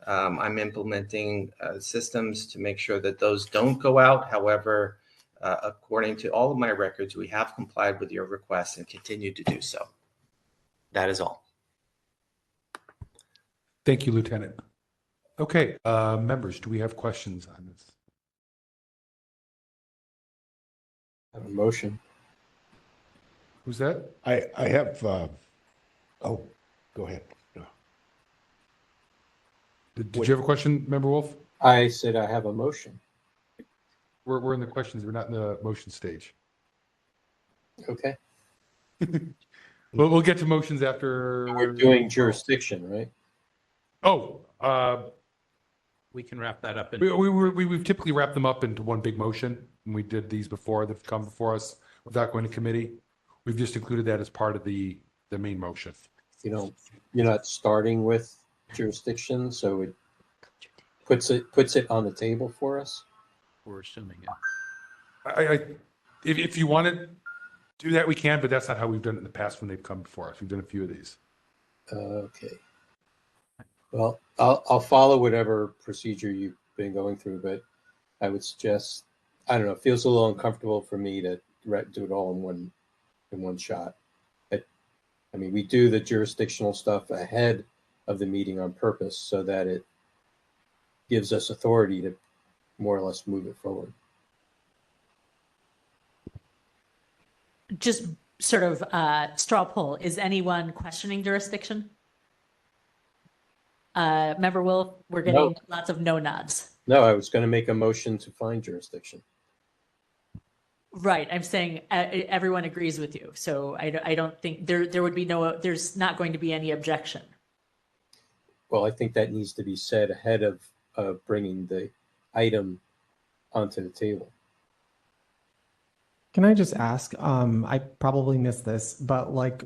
I'm implementing systems to make sure that those don't go out. However, according to all of my records, we have complied with your requests and continue to do so. That is all. Thank you, Lieutenant. Okay, members, do we have questions on this? I have a motion. Who's that? I have, oh, go ahead. No. Did you have a question, Member Wolf? I said I have a motion. We're in the questions. We're not in the motion stage. Okay. We'll get to motions after. We're doing jurisdiction, right? Oh, We can wrap that up. we've typically wrapped them up into one big motion. And we did these before that have come before us without going to committee. We've just included that as part of the main motion. You know, you're not starting with jurisdiction, so it puts it on the table for us. We're assuming it. If you want to do that, we can, but that's not how we've done it in the past when they've come before us. We've done a few of these. Okay. Well, I'll follow whatever procedure you've been going through, but I would suggest, I don't know, it feels a little uncomfortable for me to do it all in one shot. I mean, we do the jurisdictional stuff ahead of the meeting on purpose so that it gives us authority to more or less move it forward. Just sort of straw poll. Is anyone questioning jurisdiction? Member Wolf, we're getting lots of no nods. No, I was going to make a motion to find jurisdiction. Right. I'm saying everyone agrees with you. So I don't think there would be there's not going to be any objection. Well, I think that needs to be said ahead of bringing the item onto the table. Can I just ask, I probably missed this, but like,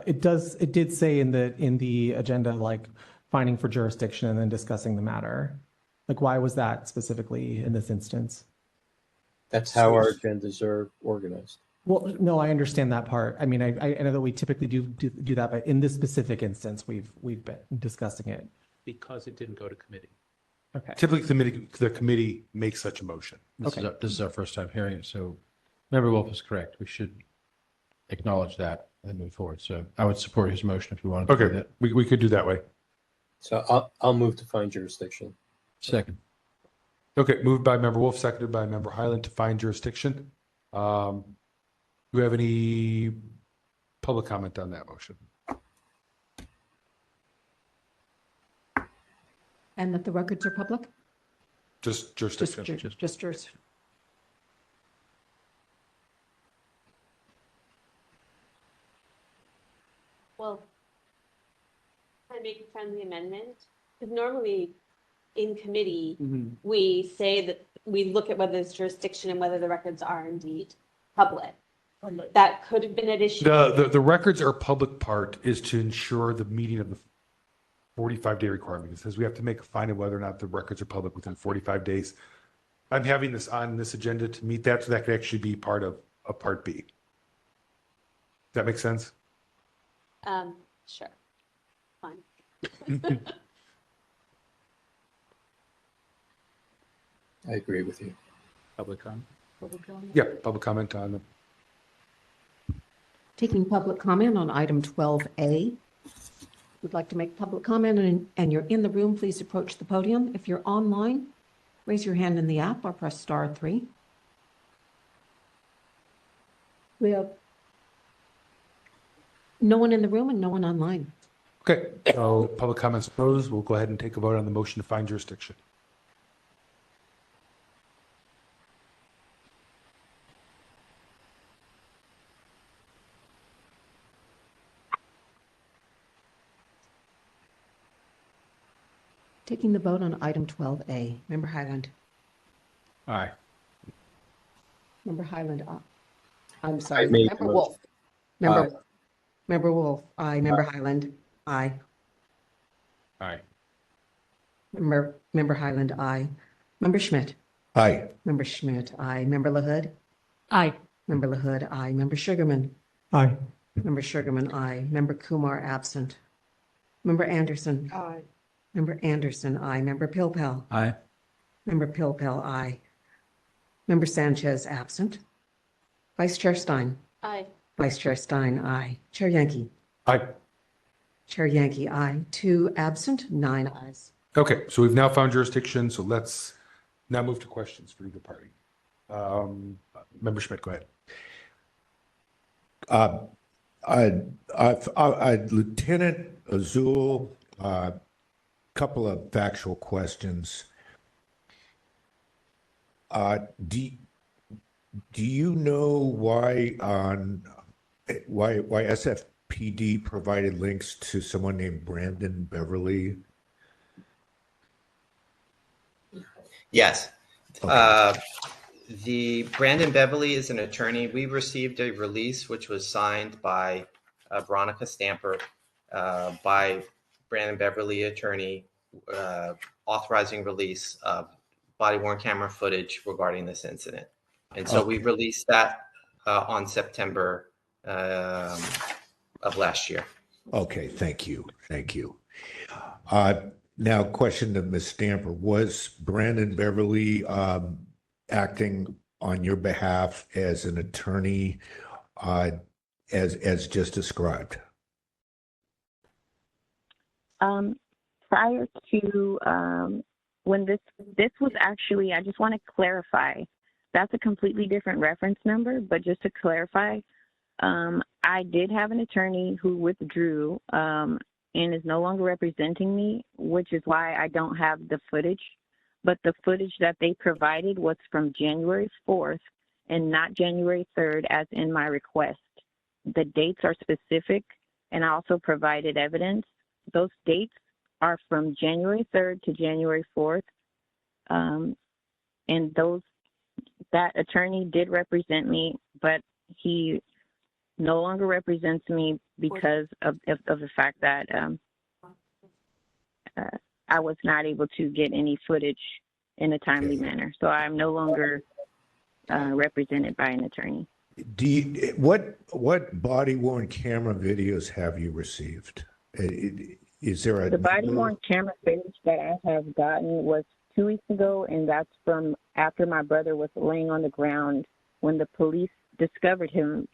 it did say in the agenda, like finding for jurisdiction and then discussing the matter. Like, why was that specifically in this instance? That's how our agendas are organized. Well, no, I understand that part. I mean, I know that we typically do that, but in this specific instance, we've been discussing it. Because it didn't go to committee. Okay. Typically, the committee makes such a motion. This is our first time hearing it, so Member Wolf is correct. We should acknowledge that and move forward. So I would support his motion if you wanted to do Okay, that. we could do that way. So I'll move to find jurisdiction. Second. Okay, moved by Member Wolf, seconded by Member Highland to find jurisdiction. Do we have any public comment on that motion? And that the records are public? Just jurisdiction. Just jurisdiction. Well, can I make a friendly amendment? Because normally in committee, we say that we look at whether there's jurisdiction and whether the records are indeed public. That could have been an issue. The records are public part is to ensure the meeting of the 45-day requirement. It says we have to make a finding whether or not the records are public within 45 days. I'm having this on this agenda to meet that, so that could actually be part of a Part B. Does that make sense? Sure. Fine. I agree with you. Public comment? Yeah, public comment on them. Taking public comment on item 12A. Would like to make public comment and you're in the room, please approach the podium. If you're online, raise your hand in the app or press *3. We have no one in the room and no one online. Okay, so public comments opposed. We'll go ahead and take a vote on the motion to find jurisdiction. Taking the vote on item 12A. Member Highland. Aye. Member Highland, I'm sorry. made the Member motion. Wolf. Member Wolf, aye. Member Highland, aye. Aye. Member Highland, aye. Member Schmidt. Aye. Member Schmidt, aye. Member LaHood. Aye. Member LaHood, aye. Member Sugarman. Aye. Member Sugarman, aye. Member Kumar, absent. Member Anderson. Aye. Member Anderson, aye. Member Pilpel. Aye. Member Pilpel, aye. Member Sanchez, absent. Vice Chair Stein. Aye. Vice Chair Stein, aye. Chair Yankee. Aye. Chair Yankee, aye. 2 absent, 9 ayes. Okay, so we've now found jurisdiction, so let's now move to questions for either party. Member Schmidt, go ahead. Lieutenant Azul, couple of factual questions. Do you know why SFPD provided links to someone named Brandon Beverly? Yes. Okay. The Brandon Beverly is an attorney. We received a release which was signed by Veronica Stamper, by Brandon Beverly attorney, authorizing release of body-worn camera footage regarding this incident. And so we released that on September of last year. Okay, thank you. Thank you. Now, question to Ms. Stamper. Was Brandon Beverly acting on your behalf as an attorney as just described? Prior to when this was actually, I just want to clarify, that's a completely different reference number, but just to clarify, I did have an attorney who withdrew and is no longer representing me, which is why I don't have the footage. But the footage that they provided was from January 4th and not January 3rd, as in my request. The dates are specific, and I also provided evidence. Those dates are from January 3rd to January 4th. And that attorney did represent me, but he no longer represents me because of the fact that I was not able to get any footage in a timely manner. So I'm no longer represented by an attorney. What body-worn camera videos have you received? Is there The body-worn camera footage that I have gotten was 2 weeks ago, and that's from after my brother was laying on the ground when the police discovered him.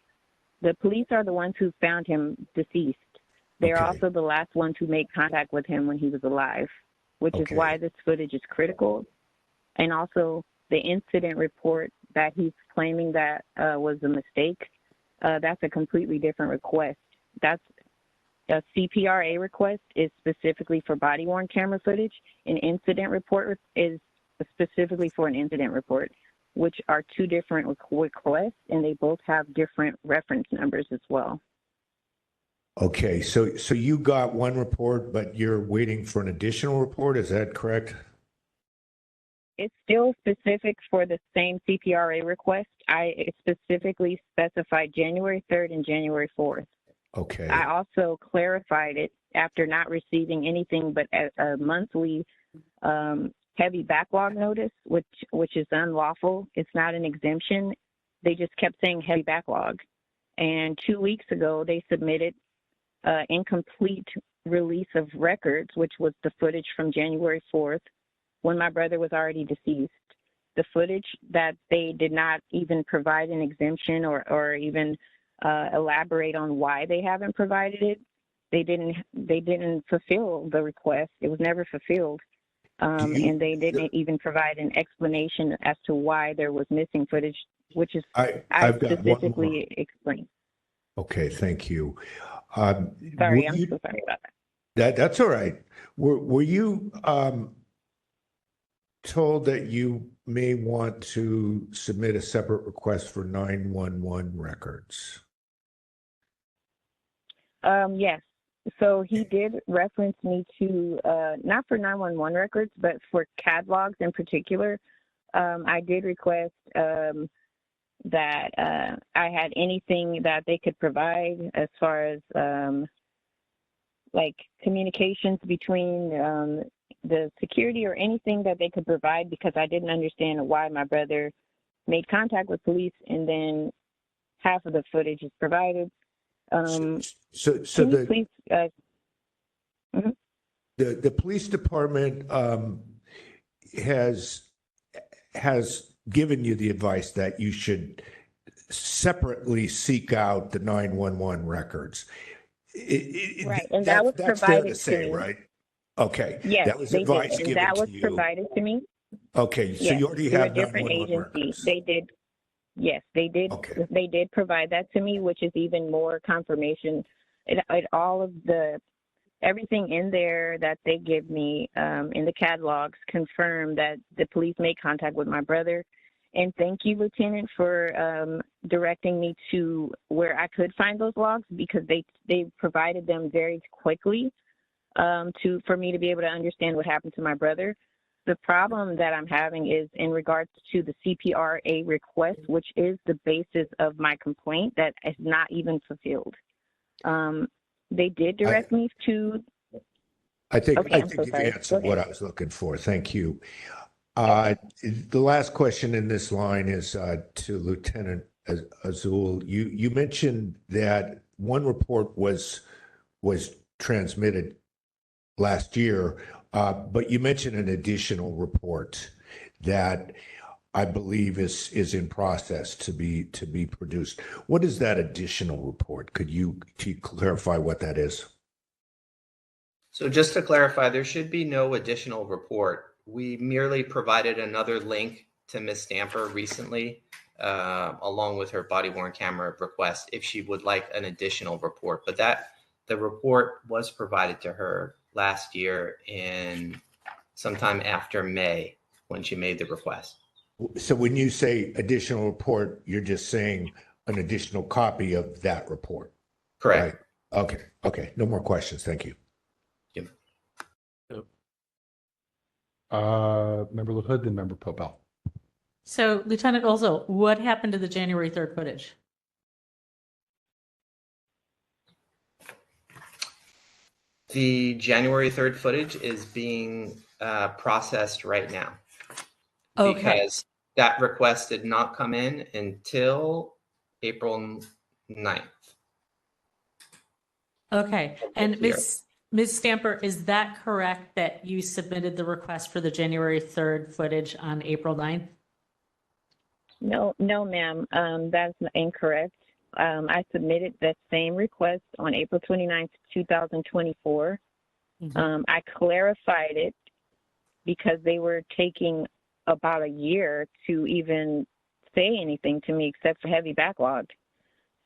The police are the ones who found him deceased. They're also the last ones who made contact with him when he was alive, which is why this footage is critical. And also the incident report that he's claiming that was a mistake, that's a completely different request. That's a CPRA request is specifically for body-worn camera footage. An incident report is specifically for an incident report, which are two different requests, and they both have different reference numbers as well. Okay, so you got one report, but you're waiting for an additional report, is that correct? It's still specific for the same CPRA request. I specifically specified January 3rd and January 4th. Okay. I also clarified it after not receiving anything but a monthly heavy backlog notice, which is unlawful. It's not an exemption. They just kept saying heavy backlog. And 2 weeks ago, they submitted incomplete release of records, which was the footage from January 4th when my brother was already deceased. The footage that they did not even provide an exemption or even elaborate on why they haven't provided it. They didn't fulfill the request. It was never fulfilled. And they didn't even provide an explanation as to why there was missing footage, which is I specifically explained. Okay, thank you. Sorry, I'm so sorry about that. That's all right. Were you told that you may want to submit a separate request for 911 records? Yes. So he did reference me to, not for 911 records, but for CAD logs in particular. I did request that I had anything that they could provide as far as like communications between the security or anything that they could provide, because I didn't understand why my brother made contact with police and then half of the footage is provided. So Can you please, mhm. the police department has given you the advice that you should separately seek out the 911 records. Right, and that was that's fair provided to to say, me. right? Okay, Yes, that was they advice did, and given that was to you. provided to me. Okay, so Yes, you already through a have different 911 agency. records. They did. Yes, they did. Okay. They did provide that to me, which is even more confirmation. All of everything in there that they give me in the catalogs confirm that the police made contact with my brother. And thank you, Lieutenant, for directing me to where I could find those logs, because they provided them very quickly for me to be able to understand what happened to my brother. The problem that I'm having is in regards to the CPRA request, which is the basis of my complaint, that is not even fulfilled. They did direct me to. I think Okay, I'm so you've sorry. answered what I was looking for. Thank you. The last question in this line is to Lieutenant Azul. You mentioned that one report was transmitted last year, but you mentioned an additional report that I believe is in process to be produced. What is that additional report? Could you clarify what that is? So just to clarify, there should be no additional report. We merely provided another link to Ms. Stamper recently, along with her body-worn camera request, if she would like an additional report. But the report was provided to her last year in sometime after May when she made the request. So when you say additional report, you're just saying an additional copy of that report? Correct. Right? Okay. No more questions. Thank you. Member LaHood, then Member Popel. So Lieutenant Olzo, what happened to the January 3rd footage? The January 3rd footage is being processed right now. Okay. Because that request did not come in until April 9th. Okay, and Ms. Stamper, is that correct that you submitted the request for the January 3rd footage on April 9th? No, ma'am. That's incorrect. I submitted that same request on April 29th, 2024. I clarified it because they were taking about a year to even say anything to me except for heavy backlog.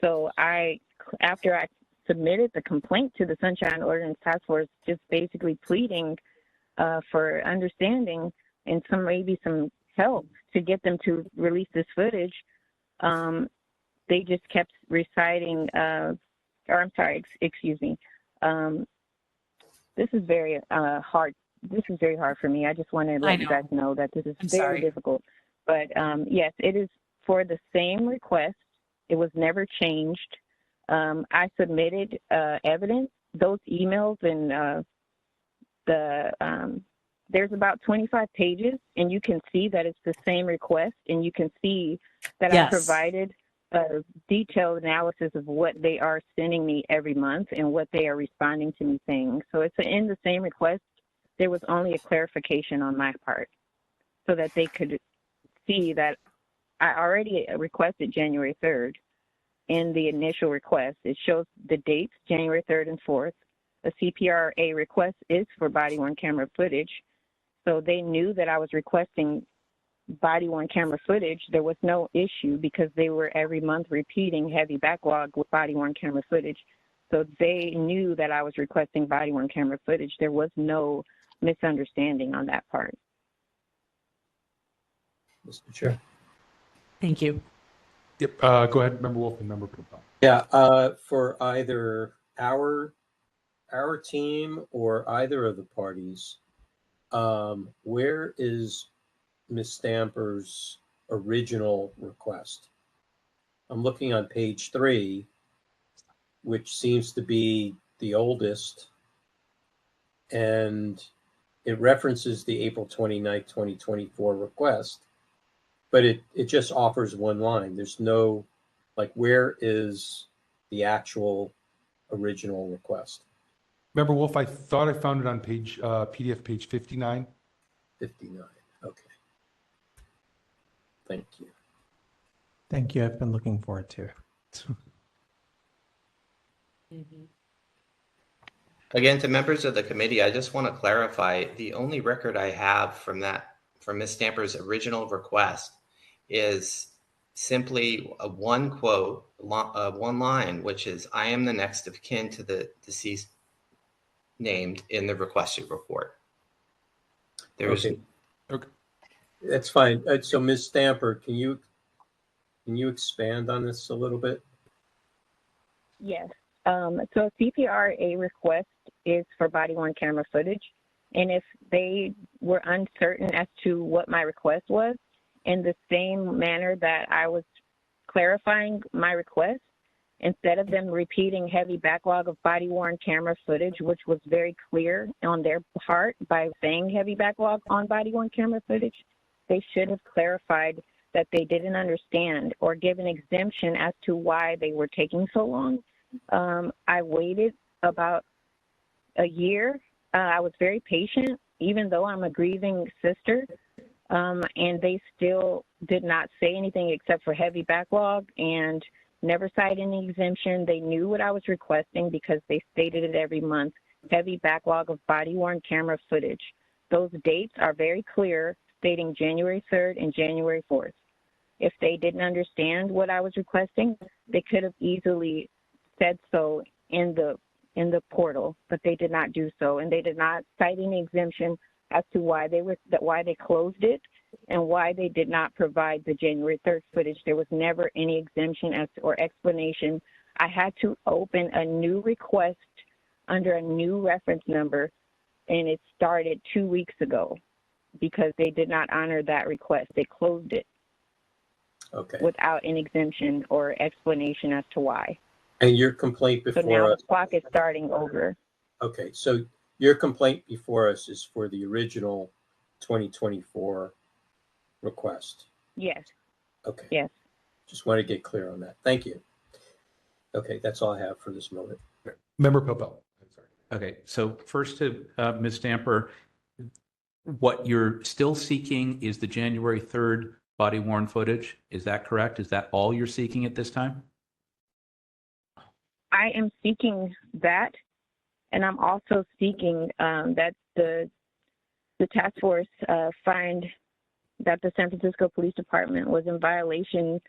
So after I submitted the complaint to the Sunshine Ordinance Task Force, just basically pleading for understanding and maybe some help to get them to release this footage, they just kept reciting, excuse me. This is very hard. This is very hard for me. I just want to let you guys know that this is very difficult. But yes, it is for the same request. It was never changed. I submitted evidence, those emails, and there's about 25 pages, and you can see that it's the same request, and you can see that I provided a detailed analysis of what they are sending me every month and what they are responding to me saying. So it's in the same request. There was only a clarification on my part so that they could see that I already requested January 3rd in the initial request. It shows the dates, January 3rd and 4th. A CPRA request is for body-worn camera footage. So they knew that I was requesting body-worn camera footage. There was no issue because they were every month repeating heavy backlog with body-worn camera footage. So they knew that I was requesting body-worn camera footage. There was no misunderstanding on that part. Mr. Chair. Thank you. Yep, go ahead, Member Wolf and Member Pilpel. Yeah, for either our team or either of the parties, where is Ms. Stamper's original request? I'm looking on page 3, which seems to be the oldest, and it references the April 29th, 2024 request, but it just offers one line. There's no, like, where is the actual original request? Member Wolf, I thought I found it on page PDF page 59. 59. Okay. Thank you. Thank you. I've been looking forward to it. Again, to members of the committee, I just want to clarify, the only record I have from Ms. Stamper's original request is simply one quote, one line, which is, "I am the next of kin to the deceased named in the requested report." There is Okay. That's fine. So Ms. Stamper, can you expand on this a little bit? Yes. So CPRA request is for body-worn camera footage. And if they were uncertain as to what my request was, in the same manner that I was clarifying my request, instead of them repeating heavy backlog of body-worn camera footage, which was very clear on their part by saying heavy backlog on body-worn camera footage, they should have clarified that they didn't understand or give an exemption as to why they were taking so long. I waited about a year. I was very patient, even though I'm a grieving sister, and they still did not say anything except for heavy backlog and never cited any exemption. They knew what I was requesting because they stated it every month, heavy backlog of body-worn camera footage. Those dates are very clear, stating January 3rd and January 4th. If they didn't understand what I was requesting, they could have easily said so in the portal, but they did not do so, and they did not cite any exemption as to why they closed it and why they did not provide the January 3rd footage. There was never any exemption or explanation. I had to open a new request under a new reference number, and it started 2 weeks ago because they did not honor that request. They closed it without an exemption or explanation as to why. And your complaint before So now us. the clock is starting over. Okay, so your complaint before us is for the original 2024 request. Yes. Okay. Yes. Just want to get clear on that. Thank you. Okay, that's all I have for this moment. Member Pilpel. Okay, so first to Ms. Stamper, what you're still seeking is the January 3rd body-worn footage. Is that correct? Is that all you're seeking at this time? I am seeking that, and I'm also seeking that the task force find that the San Francisco Police Department was in violation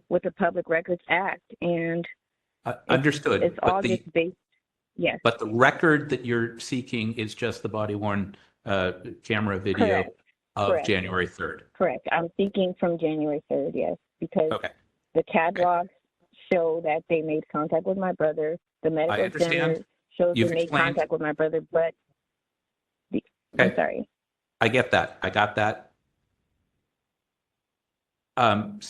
with the Public Records Act, and Understood. It's all just based. Yes. But the record that you're seeking is just the body-worn camera video Correct. of Correct. January 3rd. Correct. I'm seeking from January 3rd, yes, because the CAD logs show that they made contact with my brother. The medical examiner shows You've they made explained. contact with my brother, but I'm sorry. I get that. I got that. And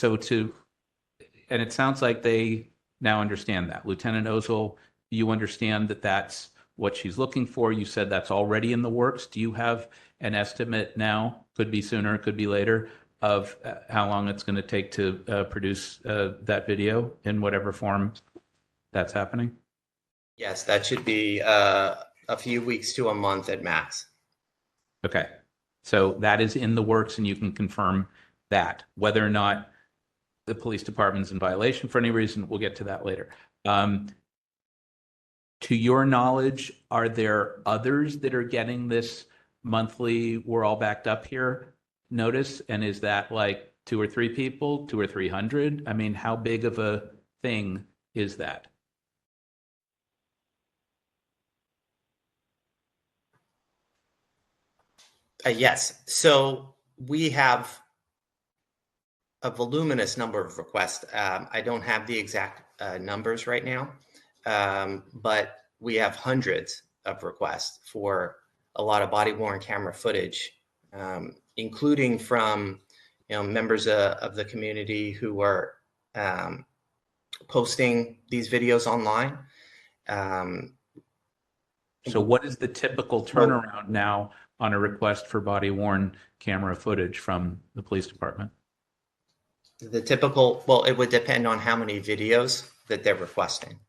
it sounds like they now understand that. Lieutenant Ozol, you understand that that's what she's looking for. You said that's already in the works. Do you have an estimate now, could be sooner, could be later, of how long it's going to take to produce that video in whatever form that's happening? Yes, that should be a few weeks to a month at max. Okay. So that is in the works, and you can confirm that. Whether or not the police department's in violation for any reason, we'll get to that later. To your knowledge, are there others that are getting this monthly "we're all backed up here" notice? And is that like 2 or 3 people, 200 or 300? I mean, how big of a thing is that? Yes. So we have a voluminous number of requests. I don't have the exact numbers right now, but we have hundreds of requests for a lot of body-worn camera footage, including from members of the community who are posting these videos online. So what is the typical turnaround now on a request for body-worn camera footage from the police department? The typical, well, it would depend on how many videos that they're requesting.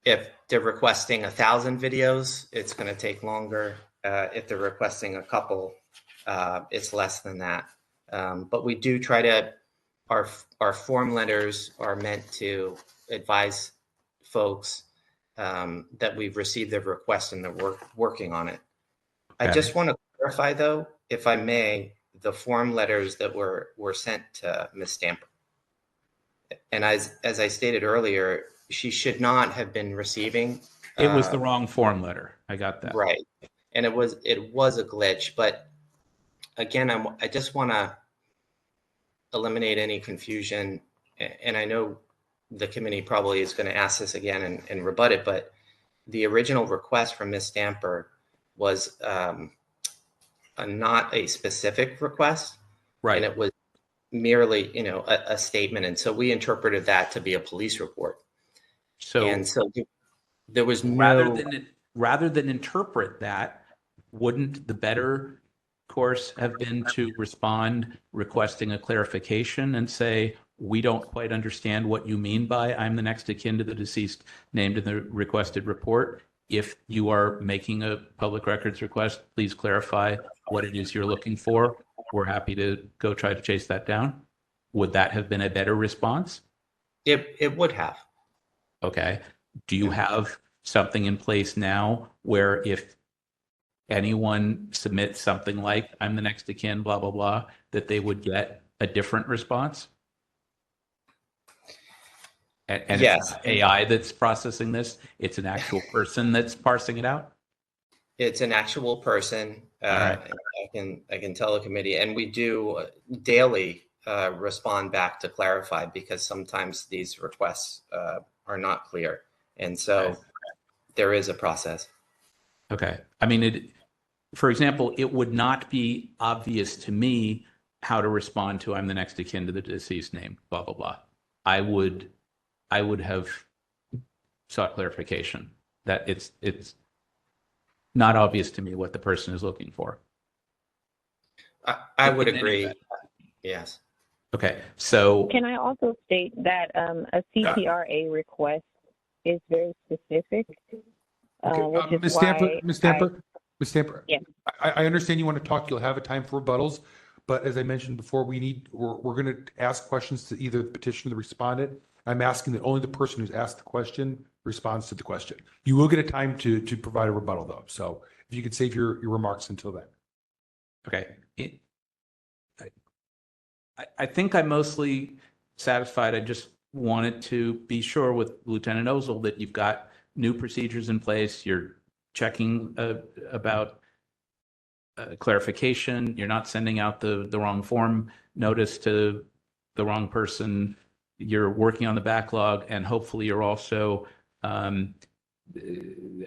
If they're requesting 1,000 videos, it's going to take longer. If they're requesting a couple, it's less than that. But we do try to, our form letters are meant to advise folks that we've received their request and they're working on it. I just want to clarify, though, if I may, the form letters that were sent to Ms. Stamper. And as I stated earlier, she should not have been receiving. It was the wrong form letter. I got that. Right. And it was a glitch. But again, I just want to eliminate any confusion. And I know the committee probably is going to ask this again and rebut it, but the original request from Ms. Stamper was not a specific request. Right. And it was merely, a statement. And so we interpreted that to be a police report. So there was rather than interpret that, wouldn't the better course have been to respond requesting a clarification and say, we don't quite understand what you mean by I'm the next akin to the deceased named in the requested report. If you are making a public records request, please clarify what it is you're looking for. We're happy to go try to chase that down. Would that have been a better response? It would have. Okay. Do you have something in place now where if anyone submits something like I'm the next akin, blah, blah, blah, that they would get a different response? And yes. It's not AI that's processing this. It's an actual person that's parsing it out. It's an actual person. Right. I can tell the committee, and we do daily respond back to clarify because sometimes these requests are not clear, and so there is a process. Okay. I mean, for example, it would not be obvious to me how to respond to I'm the next akin to the deceased name, blah, blah, blah. I would have sought clarification that it's not obvious to me what the person is looking for. I would agree. Yes. Okay. So can I also state that a CCRA request is very specific, which is Ms. why Ms. Stamper, yes. I understand you want to talk. You'll have a time for rebuttals, but as I mentioned before, we're going to ask questions to either the petitioner or the respondent. I'm asking that only the person who's asked the question responds to the question. You will get a time to provide a rebuttal, though. So if you could save your remarks until then. Okay. I think I'm mostly satisfied. I just wanted to be sure with Lieutenant Ozol that you've got new procedures in place. You're checking about clarification. You're not sending out the wrong form notice to the wrong person. You're working on the backlog, and hopefully you're also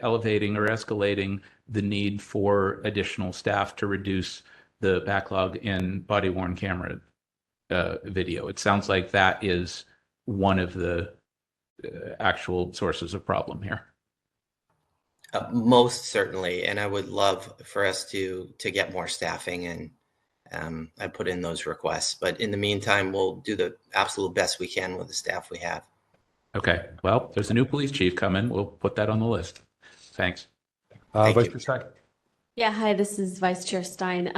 elevating or escalating the need for additional staff to reduce the backlog in body-worn camera video. It sounds like that is one of the actual sources of problem here. Most certainly, and I would love for us to get more staffing, and I put in those requests. But in the meantime, we'll do the absolute best we can with the staff we have. Okay. Well, there's a new police chief coming. We'll put that on the list. Thanks. Vice Chair Stein. Yeah, hi, this is Vice Chair Stein.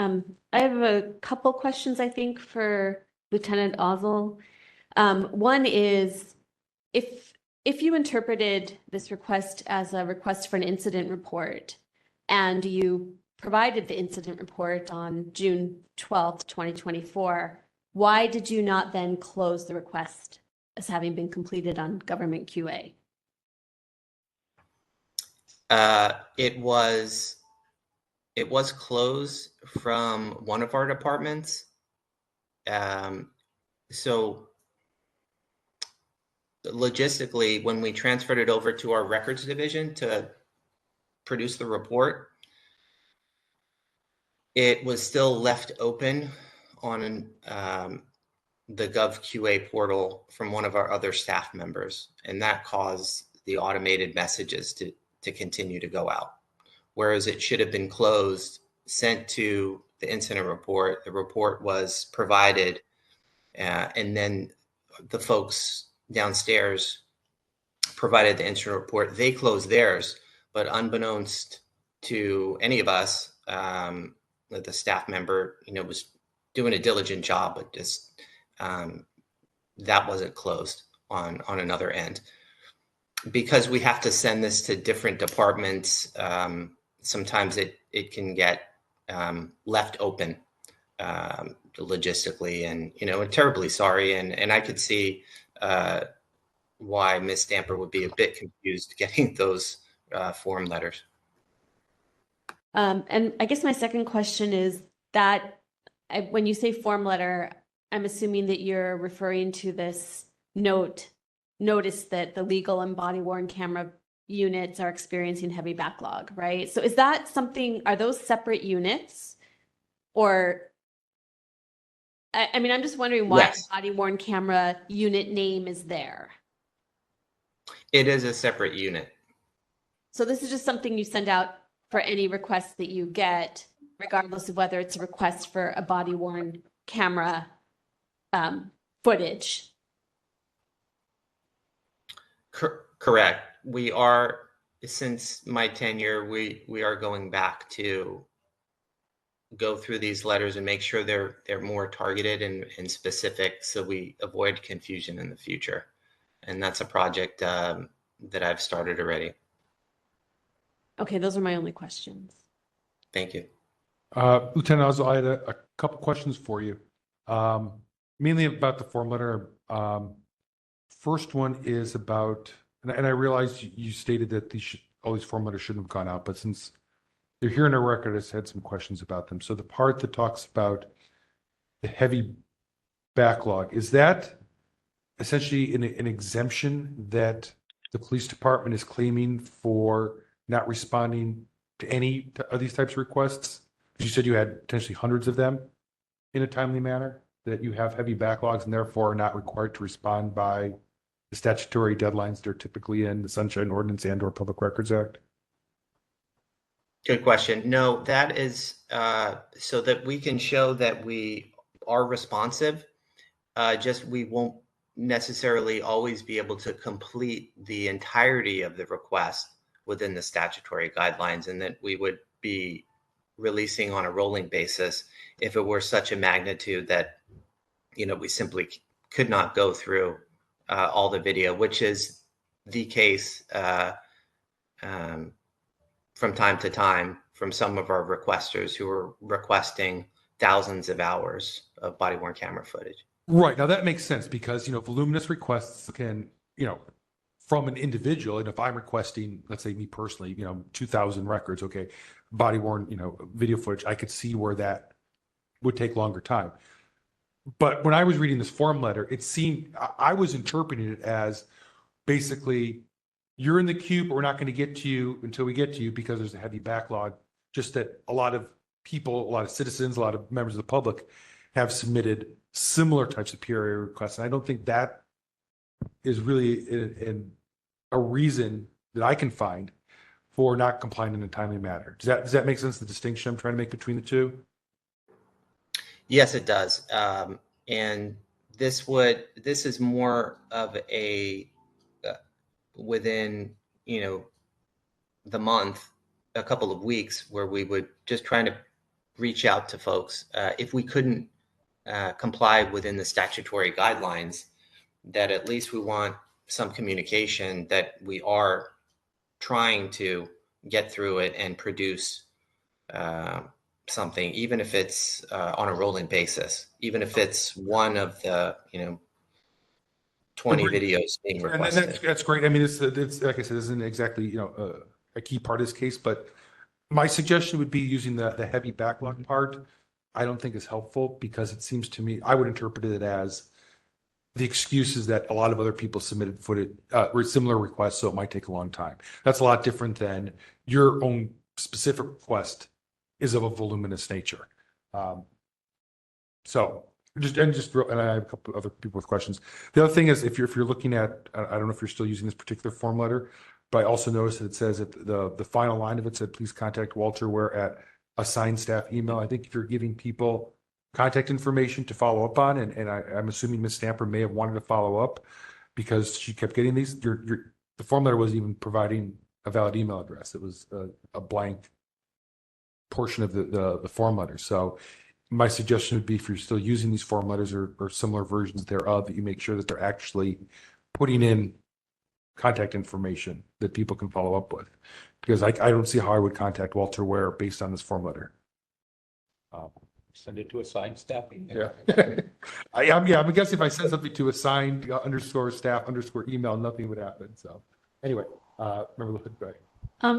I have a couple questions, I think, for Lieutenant Ozol. One is, if you interpreted this request as a request for an incident report, and you provided the incident report on June 12th, 2024, why did you not then close the request as having been completed on government QA? it was closed from one of our departments. So logistically, when we transferred it over to our records division to produce the report, it was still left open on the GovQA portal from one of our other staff members, and that caused the automated messages to continue to go out. Whereas it should have been closed, sent to the incident report, the report was provided, and then the folks downstairs provided the incident report. They closed theirs, but unbeknownst to any of us, the staff member, was doing a diligent job, but just that wasn't closed on another end. Because we have to send this to different departments, sometimes it can get left open logistically, and I'm terribly sorry, and I could see why Ms. Stamper would be a bit confused getting those form letters. And I guess my second question is that when you say form letter, I'm assuming that you're referring to this notice that the legal and body worn camera units are experiencing heavy backlog, right? So is that something, are those separate units? Or, I mean, I'm just wondering why Yes. the body worn camera unit name is there. It is a separate unit. So this is just something you send out for any requests that you get, regardless of whether it's a request for a body worn camera footage. Correct. We are, since my tenure, we are going back to go through these letters and make sure they're more targeted and specific, so we avoid confusion in the future. And that's a project that I've started already. Okay, those are my only questions. Thank you. Lieutenant Oswald, I had a couple questions for you, mainly about the form letter. First one is about, and I realize you stated that all these form letters shouldn't have gone out, but since they're here in a record, I just had some questions about them. So the part that talks about the heavy backlog, is that essentially an exemption that the police department is claiming for not responding to any of these types of requests? You said you had potentially hundreds of them in a timely manner, that you have heavy backlogs and therefore are not required to respond by the statutory deadlines that are typically in the Sunshine Ordinance and or Public Records Act? Good question. No, that is so that we can show that we are responsive. Just we won't necessarily always be able to complete the entirety of the request within the statutory guidelines, and that we would be releasing on a rolling basis if it were such a magnitude that we simply could not go through all the video, which is the case from time to time from some of our requesters who are requesting thousands of hours of body worn camera footage. Right. Now that makes sense because, voluminous requests can, from an individual, and if I'm requesting, let's say me personally, 2,000 records, okay, body worn, video footage, I could see where that would take longer time. But when I was reading this form letter, it seemed, I was interpreting it as basically, you're in the queue, but we're not going to get to you until we get to you because there's a heavy backlog. Just that a lot of people, a lot of citizens, a lot of members of the public have submitted similar types of PRA requests. And I don't think that is really a reason that I can find for not complying in a timely manner. Does that make sense, the distinction I'm trying to make between the two? Yes, it does. And this is more of a within the month, a couple of weeks, where we would just trying to reach out to folks if we couldn't comply within the statutory guidelines, that at least we want some communication that we are trying to get through it and produce something, even if it's on a rolling basis, even if it's one of the 20 videos being requested. And that's great. I mean, it's like I said, this isn't exactly a key part of this case, but My suggestion would be using the heavy backlog part. I don't think is helpful because it seems to me, I would interpret it as the excuse is that a lot of other people submitted footage, similar requests, so it might take a long time. That's a lot different than your own specific request is of a voluminous nature. So and I have a couple other people with questions. The other thing is if you're looking at, I don't know if you're still using this particular form letter, but I also noticed that it says that the final line of it said, please contact Walter Ware at assigned staff email. I think if you're giving people contact information to follow up on, and I'm assuming Ms. Stamper may have wanted to follow up because she kept getting these, the form letter wasn't even providing a valid email address. It was a blank portion of the form letter. So my suggestion would be if you're still using these form letters or similar versions thereof, that you make sure that they're actually putting in contact information that people can follow up with. Because I don't see how I would contact Walter Ware based on this form letter. Send it to assigned staff email. Yeah. I'm guessing if I send something to assigned _staff email, nothing would happen. So anyway, remember, go ahead.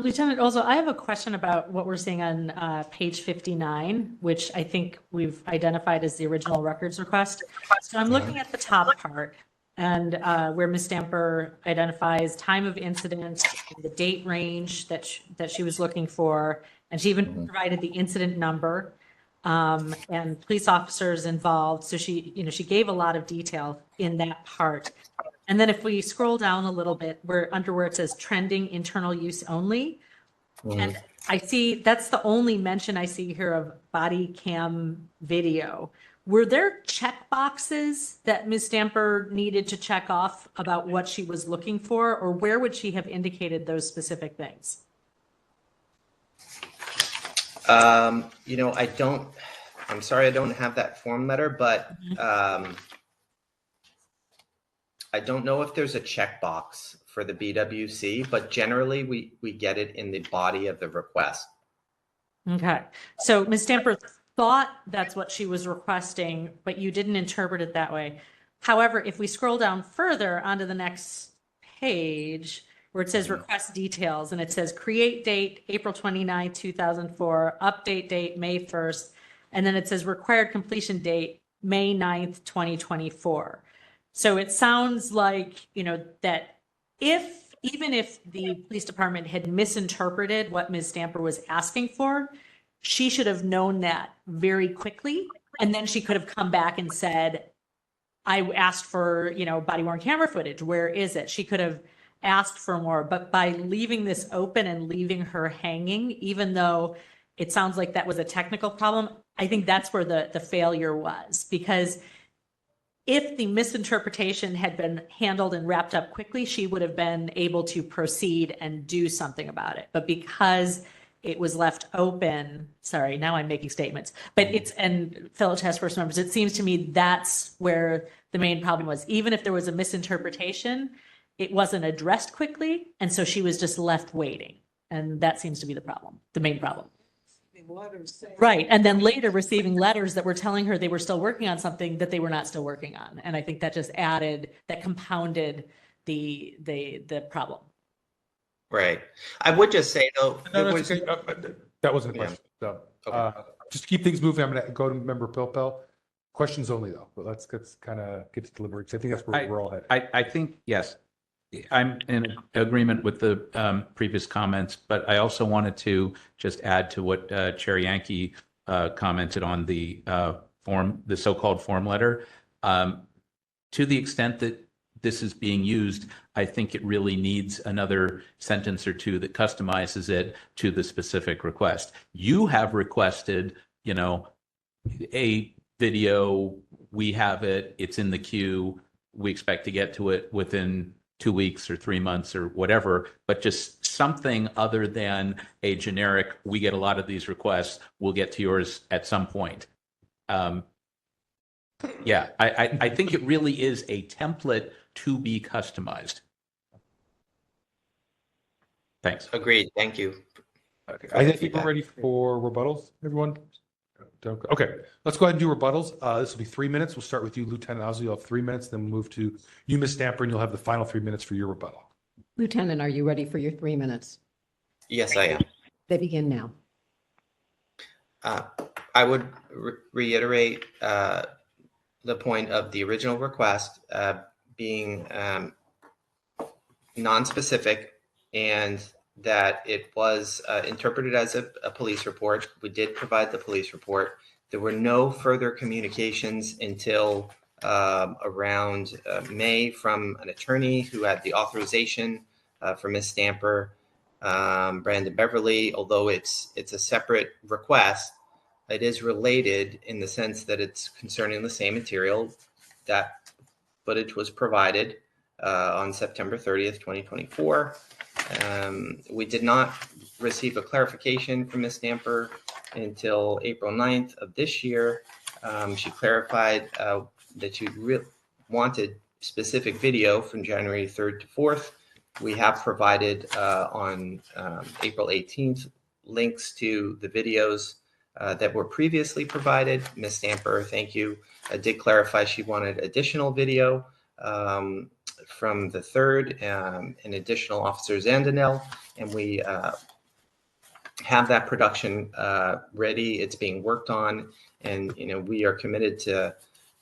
Lieutenant, also, I have a question about what we're seeing on page 59, which I think we've identified as the original records request. So I'm looking at the top part and where Ms. Stamper identifies time of incident, the date range that she was looking for, and she even provided the incident number and police officers involved. So she gave a lot of detail in that part. And then if we scroll down a little bit, where it says trending internal use only, and I see that's the only mention I see here of body cam video. Were there check boxes that Ms. Stamper needed to check off about what she was looking for, or where would she have indicated those specific things? I'm sorry, I don't have that form letter, but I don't know if there's a checkbox for the BWC, but generally we get it in the body of the request. Okay. So Ms. Stamper thought that's what she was requesting, but you didn't interpret it that way. However, if we scroll down further onto the next page where it says request details and it says create date, April 29, 2004, update date, May 1st, and then it says required completion date, May 9th, 2024. So it sounds like, that even if the police department had misinterpreted what Ms. Stamper was asking for, she should have known that very quickly. And then she could have come back and said, I asked for, body worn camera footage. Where is it? She could have asked for more, but by leaving this open and leaving her hanging, even though it sounds like that was a technical problem, I think that's where the failure was. Because if the misinterpretation had been handled and wrapped up quickly, she would have been able to proceed and do something about it. But because it was left open, sorry, now I'm making statements, but and fellow task force members, it seems to me that's where the main problem was. Even if there was a misinterpretation, it wasn't addressed quickly. And so she was just left waiting. And that seems to be the problem, the main problem. Right. And then later receiving letters that were telling her they were still working on something that they were not still working on. And I think that just compounded the problem. Right. I would just say though, that wasn't a question. So, just to keep things moving, I'm going to go to Member Pilpel. Questions only though, but let's kind of get to deliberations. I think that's where we're all headed. I think, yes, I'm in agreement with the previous comments, but I also wanted to just add to what Chair Yankee commented on the so-called form letter. To the extent that this is being used, I think it really needs another sentence or two that customizes it to the specific request. You have requested, a video, we have it, it's in the queue, we expect to get to it within 2 weeks or 3 months or whatever, but just something other than a generic, we get a lot of these requests, we'll get to yours at some point. Yeah, I think it really is a template to be customized. Thanks. Agreed. Thank you. Okay. I think we're ready for rebuttals, everyone. Okay, let's go ahead and do rebuttals. This will be 3 minutes. We'll start with you, Lieutenant Ozzie. You'll have 3 minutes, then we'll move to you, Ms. Stamper, and you'll have the final 3 minutes for your rebuttal. Lieutenant, are you ready for your 3 minutes? Yes, I am. They begin now. I would reiterate the point of the original request being non-specific and that it was interpreted as a police report. We did provide the police report. There were no further communications until around May from an attorney who had the authorization for Ms. Stamper, Brandon Beverly. Although it's a separate request, it is related in the sense that it's concerning the same material. That footage was provided on September 30th, 2024. We did not receive a clarification from Ms. Stamper until April 9th of this year. She clarified that she wanted specific video from January 3rd to 4th. We have provided on April 18th links to the videos that were previously provided. Ms. Stamper, thank you, did clarify she wanted additional video from the 3rd, and additional Officer Zandonel, and we have that production ready. It's being worked on, and we are committed to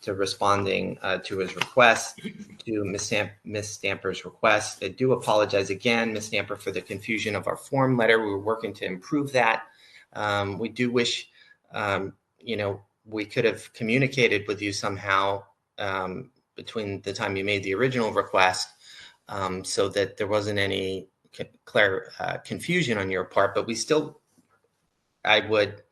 responding to his request, to Ms. Stamper's request. I do apologize again, Ms. Stamper, for the confusion of our form letter. We were working to improve that. We do wish, we could have communicated with you somehow between the time you made the original request, so that there wasn't any confusion on your part. But we still, I would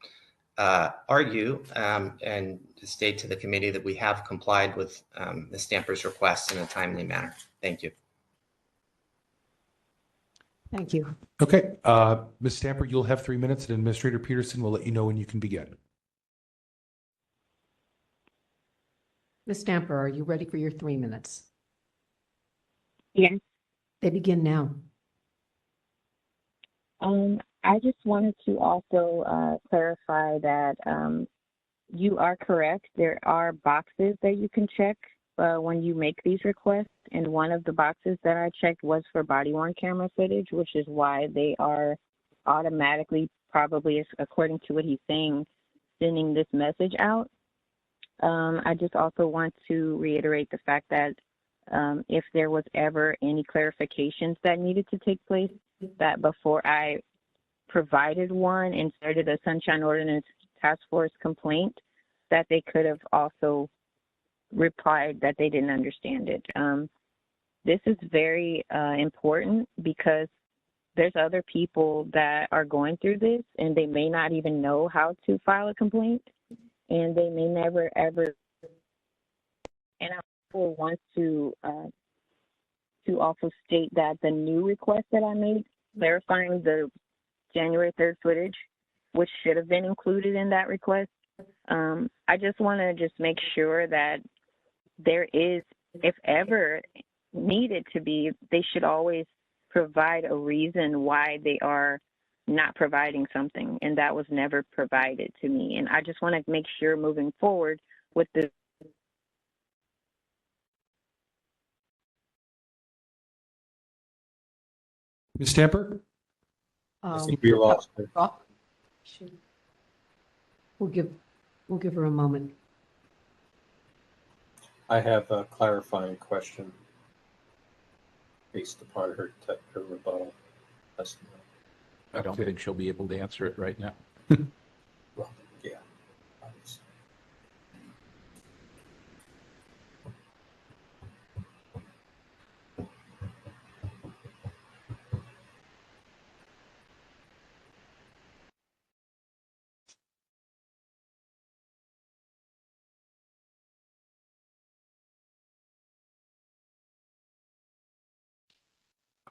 argue and state to the committee that we have complied with Ms. Stamper's request in a timely manner. Thank you. Thank you. Okay, Ms. Stamper, you'll have 3 minutes, and Administrator Peterson will let you know when you can begin. Ms. Stamper, are you ready for your 3 minutes? Yes. They begin now. I just wanted to also clarify that you are correct. There are boxes that you can check when you make these requests, and one of the boxes that I checked was for body-worn camera footage, which is why they are automatically, probably according to what he's saying, sending this message out. I just also want to reiterate the fact that if there was ever any clarifications that needed to take place, that before I provided one and started a Sunshine Ordinance Task Force complaint, that they could have also replied that they didn't understand it. This is very important because there's other people that are going through this and they may not even know how to file a complaint, and they may never ever. And I also want to also state that the new request that I made, clarifying the January 3rd footage, which should have been included in that request, I just want to just make sure that there is, if ever needed to be, they should always provide a reason why they are not providing something, and that was never provided to me. And I just want to make sure moving forward with the Ms. Stamper? I think we lost her. We'll give her a moment. I have a clarifying question based upon her rebuttal testimony. I don't think she'll be able to answer it right now. Well, yeah. Obviously.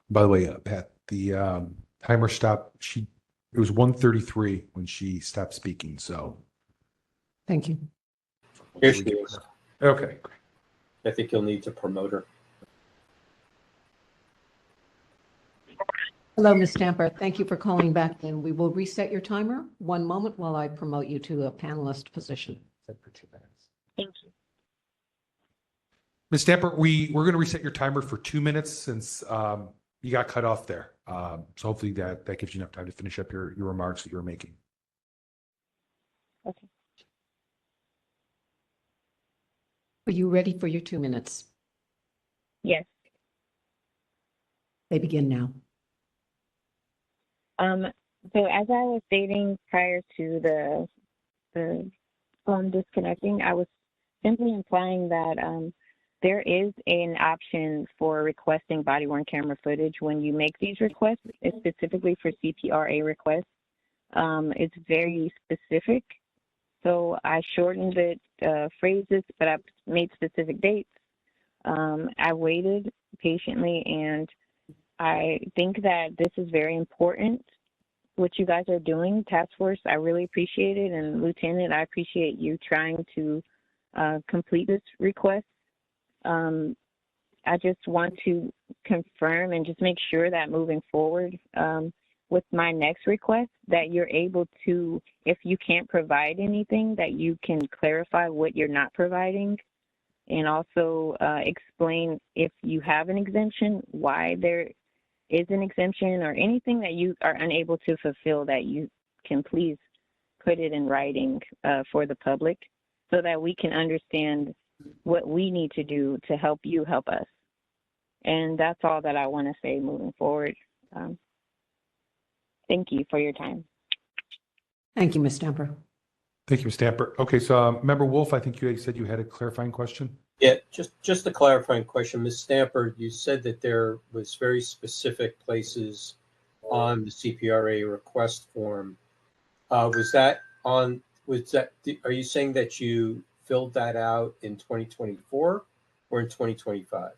By the way, Pat, the timer stopped. It was 1:33 when she stopped speaking. So, Thank you. Here she is. Okay. I think you'll need to promote her. Hello, Ms. Stamper. Thank you for calling back in. We will reset your timer. 1 moment while I promote you to a panelist position. Thank you. Ms. Stamper, we're going to reset your timer for 2 minutes since you got cut off there. So hopefully that gives you enough time to finish up your remarks that you were making. Are you ready for your 2 minutes? Yes. They begin now. So as I was stating prior to the phone disconnecting, I was simply implying that there is an option for requesting body-worn camera footage when you make these requests, specifically for CPRA requests. It's very specific. So I shortened the phrases, but I made specific dates. I waited patiently, and I think that this is very important, what you guys are doing, Task Force. I really appreciate it. And Lieutenant, I appreciate you trying to complete this request. I just want to confirm and just make sure that moving forward with my next request, that you're able to, if you can't provide anything, that you can clarify what you're not providing, and also explain if you have an exemption, why there is an exemption, or anything that you are unable to fulfill, that you can please put it in writing for the public, so that we can understand what we need to do to help you help us. And that's all that I want to say moving forward. Thank you for your time. Thank you, Ms. Stamper. Thank you, Ms. Stamper. Okay, so Member Wolf, I think you said you had a clarifying question. Yeah, just a clarifying question. Ms. Stamper, you said that there was very specific places on the CPRA request form. Are you saying that you filled that out in 2024 or in 2025?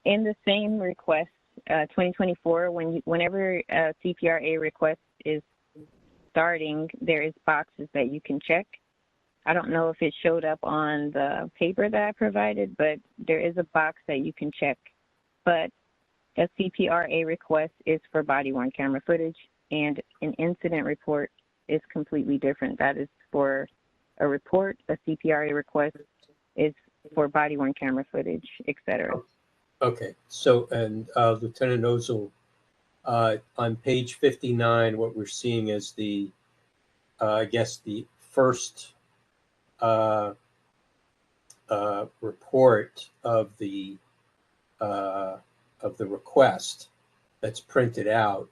In the same request, 2024, whenever a CPRA request is starting, there is boxes that you can check. I don't know if it showed up on the paper that I provided, but there is a box that you can check. But a CPRA request is for body-worn camera footage, and an incident report is completely different. That is for a report. A CPRA request is for body-worn camera footage, etc. Okay, so, and Lieutenant Ozil, on page 59, what we're seeing is the, I guess, the first report of the request that's printed out.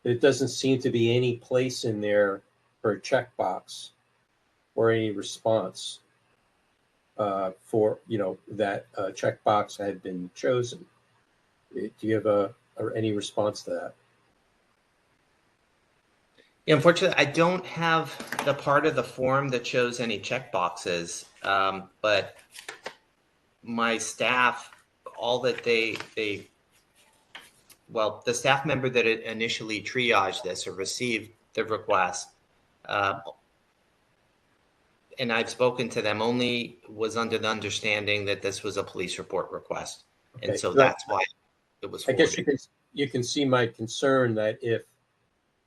It doesn't seem to be any place in there for a checkbox or any response for, that checkbox had been chosen. Do you have any response to that? Yeah, unfortunately, I don't have the part of the form that shows any checkboxes, but my staff, all that the staff member that initially triaged this or received the request, and I've spoken to them, only was under the understanding that this was a police report request. Okay, And so that's why it was forwarded. I guess you can see my concern that if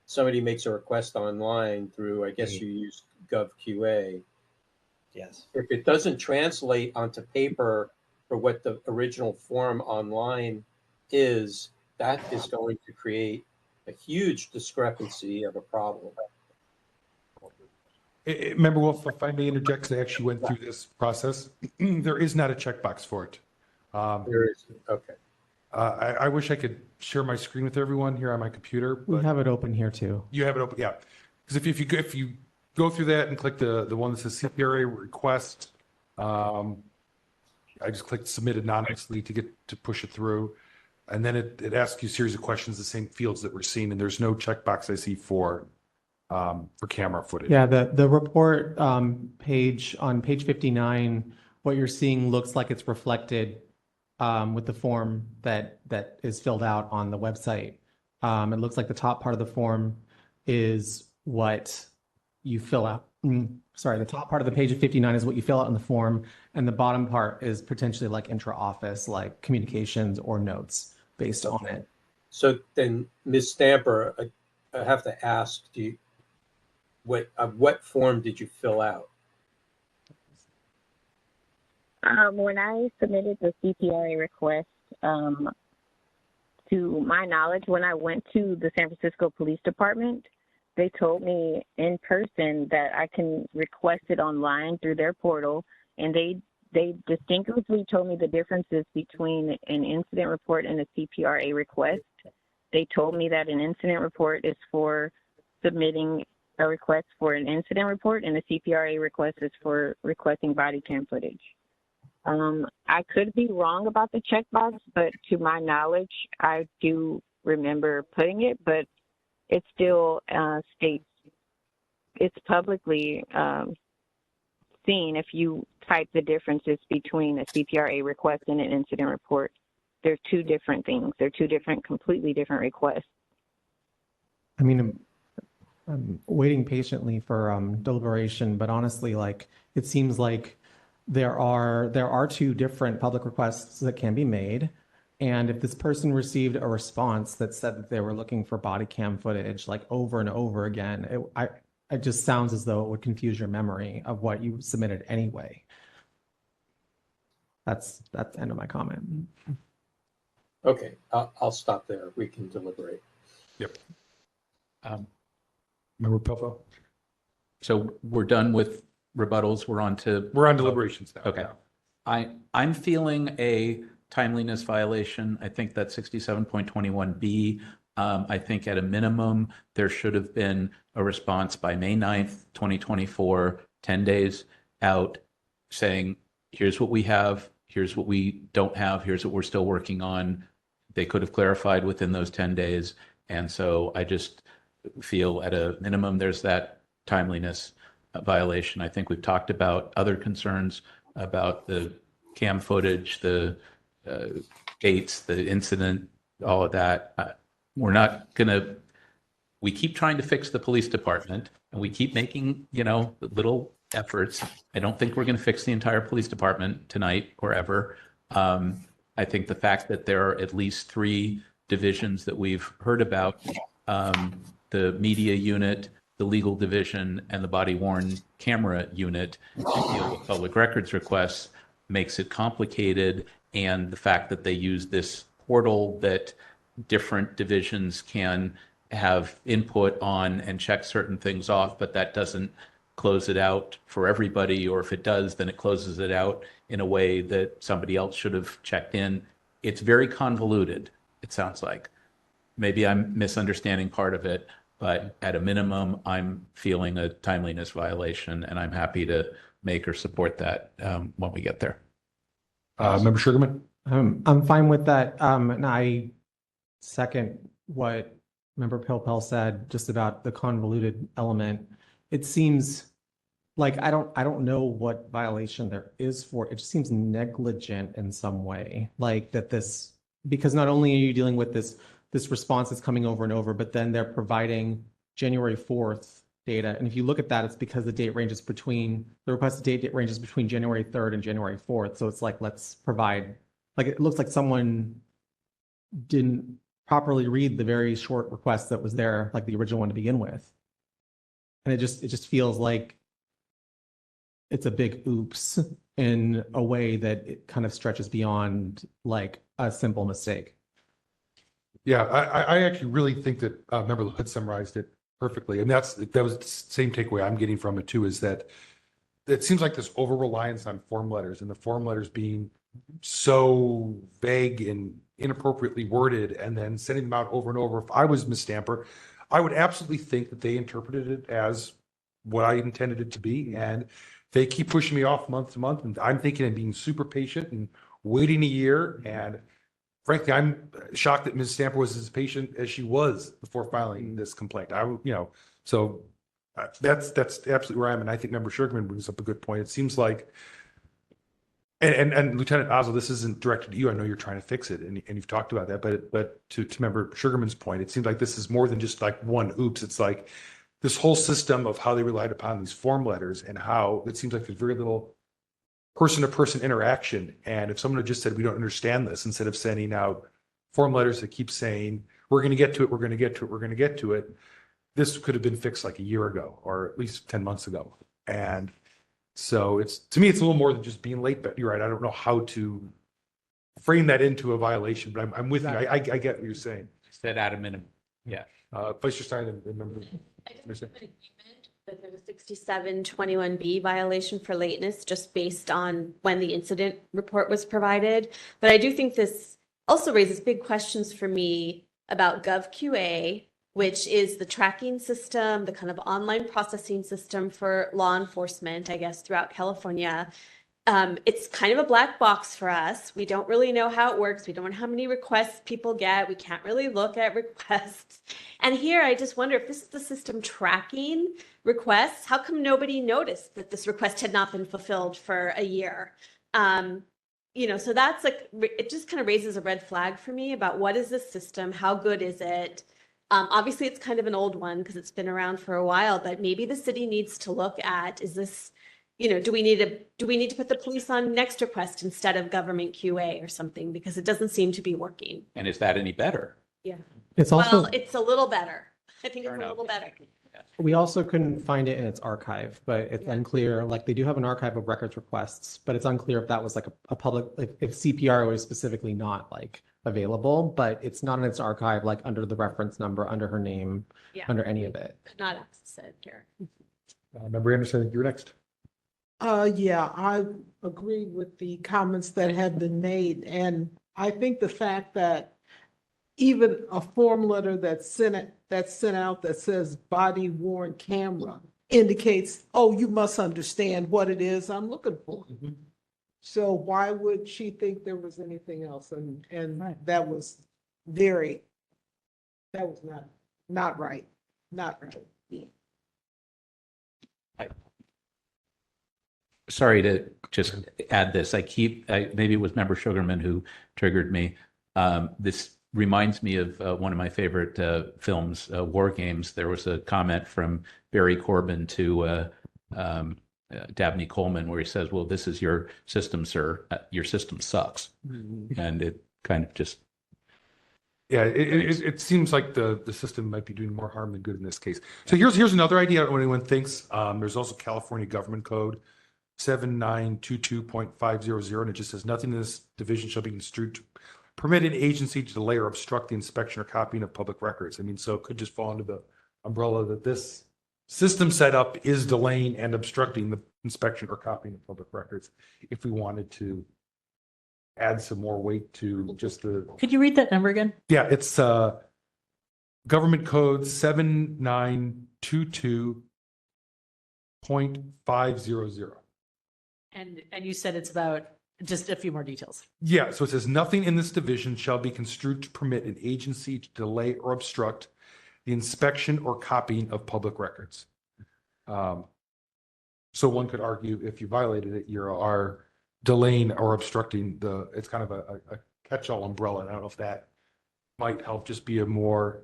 somebody makes a request online through, I guess you use GovQA. Yes. If it doesn't translate onto paper for what the original form online is, that is going to create a huge discrepancy of a problem. Member Wolf, if I may interject, 'cause I actually went through this process. There is not a checkbox for it. There is, okay. I wish I could share my screen with everyone here on my computer. We have it open here too. You have it open, yeah. Because if you go through that and click the one that says CPRA request, I just clicked submit anonymously to push it through, and then it asks you a series of questions, the same fields that we're seeing, and there's no checkbox I see for camera footage. Yeah, the report page on page 59, what you're seeing looks like it's reflected with the form that is filled out on the website. It looks like the top part of the form is what you fill out. Sorry, the top part of the page of 59 is what you fill out in the form, and the bottom part is potentially like intra-office, like communications or notes based on it. So then, Ms. Stamper, I have to ask, what form did you fill out? When I submitted the CPRA request, to my knowledge, when I went to the San Francisco Police Department, they told me in person that I can request it online through their portal, and they distinctly told me the differences between an incident report and a CPRA request. They told me that an incident report is for submitting a request for an incident report, and a CPRA request is for requesting body cam footage. I could be wrong about the checkbox, but to my knowledge, I do remember putting it, but it still states it's publicly seen if you type the differences between a CPRA request and an incident report. They're two different things. They're two different, completely different requests. I mean, I'm waiting patiently for deliberation, but honestly, like, it seems like there are two different public requests that can be made. And if this person received a response that said that they were looking for body cam footage like over and over again, it just sounds as though it would confuse your memory of what you submitted anyway. That's the end of my comment. Okay, I'll stop there. We can deliberate. Yep. Member Pelfo? So we're done with rebuttals. We're on deliberations now. Okay. I'm feeling a timeliness violation. I think that 67.21B. I think at a minimum, there should have been a response by May 9th, 2024, 10 days out, saying, here's what we have, here's what we don't have, here's what we're still working on. They could have clarified within those 10 days. And so I just feel at a minimum, there's that timeliness violation. I think we've talked about other concerns about the cam footage, the dates, the incident, all of that. We're not going to, we keep trying to fix the police department and we keep making, little efforts. I don't think we're going to fix the entire police department tonight or ever. I think the fact that there are at least 3 divisions that we've heard about, the media unit, the legal division, and the body-worn camera unit to deal with public records requests makes it complicated. And the fact that they use this portal that different divisions can have input on and check certain things off, but that doesn't close it out for everybody, or if it does, then it closes it out in a way that somebody else should have checked in. It's very convoluted, it sounds like. Maybe I'm misunderstanding part of it, but at a minimum, I'm feeling a timeliness violation, and I'm happy to make or support that when we get there. Member Sugarman? I'm fine with that. And I second what Member Pilpel said just about the convoluted element. It seems like I don't know what violation there is for it. It just seems negligent in some way, like that this, because not only are you dealing with this response that's coming over and over, but then they're providing January 4th data. And if you look at that, it's because the requested date ranges between January 3rd and January 4th. So it's like, let's provide, like, it looks like someone didn't properly read the very short request that was there, like the original one to begin with. And it just feels like it's a big oops in a way that it kind of stretches beyond like a simple mistake. Yeah, I actually really think that Member Hood summarized it perfectly. And that was the same takeaway I'm getting from it too, is that it seems like this over-reliance on form letters, and the form letters being so vague and inappropriately worded, and then sending them out over and over. If I was Ms. Stamper, I would absolutely think that they interpreted it as what I intended it to be. And they keep pushing me off month to month. And I'm thinking of being super patient and waiting a year. And frankly, I'm shocked that Ms. Stamper was as patient as she was before filing this complaint. So that's absolutely where I am. And I think Member Sugarman brings up a good point. It seems like, and Lieutenant Oswald, this isn't directed to you. I know you're trying to fix it, and you've talked about that. But to Member Sugarman's point, it seems like this is more than just like one oops. It's like this whole system of how they relied upon these form letters, and how it seems like there's very little person-to-person interaction. And if someone had just said, we don't understand this, instead of sending out form letters that keep saying, we're going to get to it, we're going to get to it, we're going to get to it, this could have been fixed like a year ago, or at least 10 months ago. And so to me, it's a little more than just being late, but you're right. I don't know how to frame that into a violation, but I'm with you. I get what you're saying. Said at a minimum. Yeah. Vice Chair Stein and Member. I don't have an agreement that there's a 6721B violation for lateness just based on when the incident report was provided. But I do think this also raises big questions for me about GovQA, which is the tracking system, the kind of online processing system for law enforcement, I guess, throughout California. It's kind of a black box for us. We don't really know how it works. We don't know how many requests people get. We can't really look at requests. And here, I just wonder if this is the system tracking requests, how come nobody noticed that this request had not been fulfilled for a year? So that's like, it just kind of raises a red flag for me about what is this system? How good is it? Obviously, it's kind of an old one because it's been around for a while, but maybe the city needs to look at, is this, do we need to put the police on next request instead of government QA or something? Because it doesn't seem to be working. And is that any better? Yeah. It's also, Well, it's a little better. I think it's a little better. we also couldn't find it in its archive, but it's unclear, like they do have an archive of records requests, but it's unclear if that was like a public, if CPR was specifically not like available, but it's not in its archive, like under the reference number, under her name, Yeah. under any of it. Could not access it here. Member Anderson, you're next. Yeah, I agree with the comments that have been made. And I think the fact that even a form letter that's sent out that says body worn camera indicates, oh, you must understand what it is I'm looking for. So why would she think there was anything else? And that was not right. Not right. Sorry to just add this. Maybe it was Member Sugarman who triggered me. This reminds me of one of my favorite films, War Games. There was a comment from Barry Corbin to Dabney Coleman where he says, well, this is your system, sir. Your system sucks. And it kind of just... Yeah, it seems like the system might be doing more harm than good in this case. So here's another idea. I don't know what anyone thinks. There's also California Government Code 7922.500, and it just says nothing in this division shall be construed to permit an agency to delay or obstruct the inspection or copying of public records. I mean, so it could just fall under the umbrella that this system setup is delaying and obstructing the inspection or copying of public records. If we wanted to add some more weight to just the... Could you read that number again? Yeah, it's Government Code 7922.500. And you said it's about just a few more details. Yeah, so it says nothing in this division shall be construed to permit an agency to delay or obstruct the inspection or copying of public records. So one could argue if you violated it, you are delaying or obstructing it's kind of a catch-all umbrella. And I don't know if that might help just be a way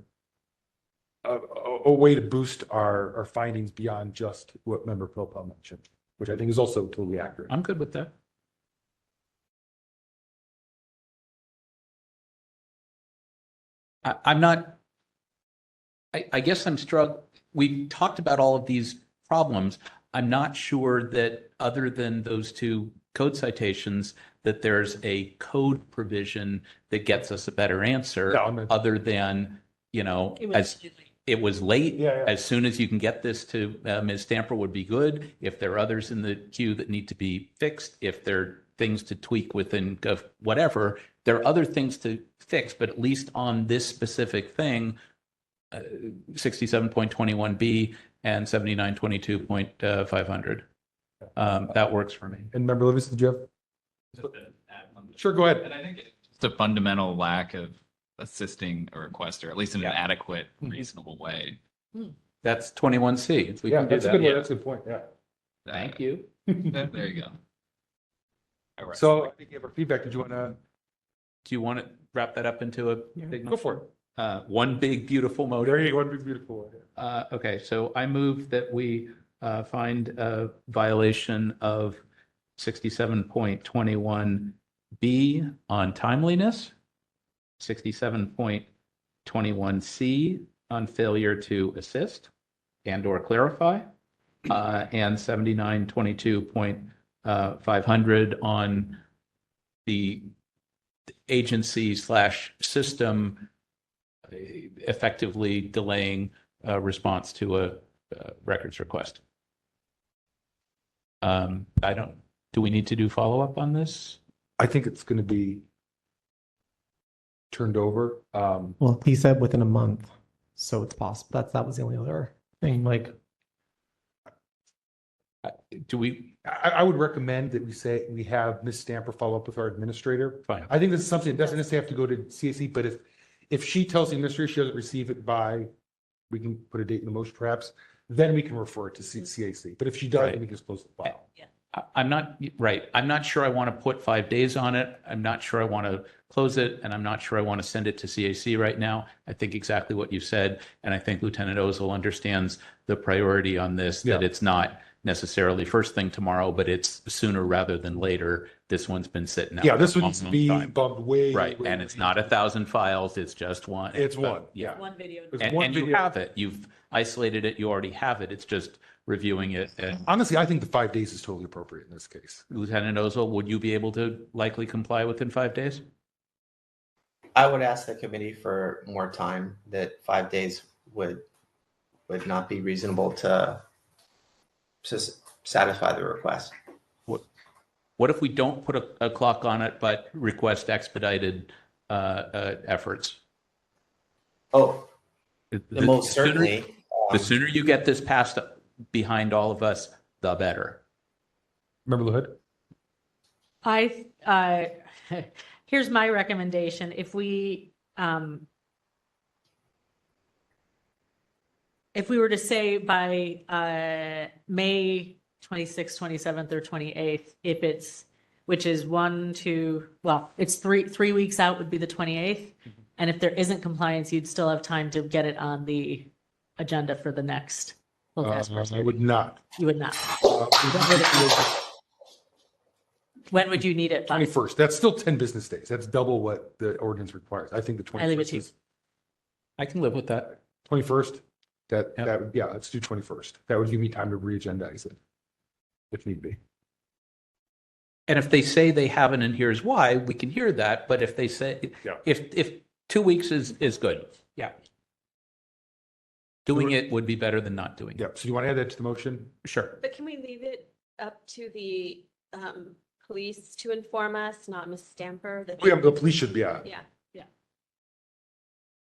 to boost our findings beyond just what Member Philpott mentioned, which I think is also totally accurate. I'm good with that. I'm not, I guess I'm struggling. We talked about all of these problems. I'm not sure that other than those two code citations, that there's a code provision that gets us a better answer other than, as it was late. Yeah. As soon as you can get this to Ms. Stamper would be good. If there are others in the queue that need to be fixed, if there are things to tweak within whatever, there are other things to fix, but at least on this specific thing, 67.21B and 7922.500. That works for me. And Member Livingston, did you have? Sure, go ahead. And I think it's just a fundamental lack of assisting a requester, at least in an adequate, reasonable way. That's 21C. If we Yeah, can do that's a that. good one. That's a good point. Yeah. Thank you. There you go. All right. So I think you have our feedback. Did you want to? Do you want to wrap that up into a big Go for it. one big beautiful motion? There you go. One big beautiful one. Okay, so I move that we find a violation of 67.21B on timeliness, 67.21C on failure to assist and or clarify, and 7922.500 on the agency / system effectively delaying response to records request. Do we need to do follow-up on this? I think it's going to be turned over. Well, he said within a month, so it's possible. That was the only other thing. Like, I would recommend that we have Ms. Stamper follow up with our administrator. Fine. I think this is something that doesn't necessarily have to go to CAC, but if she tells the administrator she doesn't receive it by, we can put a date in the motion perhaps, then we can refer it to CAC. But if she does, then we can just close the file. I'm not sure I want to put 5 days on it. I'm not sure I want to close it, and I'm not sure I want to send it to CAC right now. I think exactly what you said, and I think Lieutenant Ozil understands the priority on this, that it's not necessarily first thing tomorrow, but it's sooner rather than later. This one's been sitting out. Yeah, this for a one needs to long be time. bumped way. Right, way, and it's not 1,000 files, it's just one. It's But, one. Yeah. One video. And you have it. You've isolated it. You already have it. It's just reviewing it. And Honestly, I think the 5 days is totally appropriate in this case. Lieutenant Ozil, would you be able to likely comply within 5 days? I would ask the committee for more time, that 5 days would not be reasonable to satisfy the request. What if we don't put a clock on it, but request expedited efforts? Oh, most sooner- certainly. The sooner you get this passed behind all of us, the better. Member LaHood? Here's my recommendation. If we were to say by May 26th, 27th, or 28th, which is it's three weeks out would be the 28th. And if there isn't compliance, you'd still have time to get it on the agenda for the next full task force. I would not. You would not. When would you need it? 21st. That's still 10 business days. That's double what the ordinance requires. I think the 21st. I leave it to you. I can live with that. 21st. Let's do 21st. That would give me time to re-agendize it if need be. And if they say they haven't, and here's why, we can hear that. But if they say, if 2 weeks is good, yeah. Doing it would be better than not doing it. Yeah. So do you want to add that to the motion? Sure. But can we leave it up to the police to inform us, not Ms. Stamper? The police should be on. Yeah.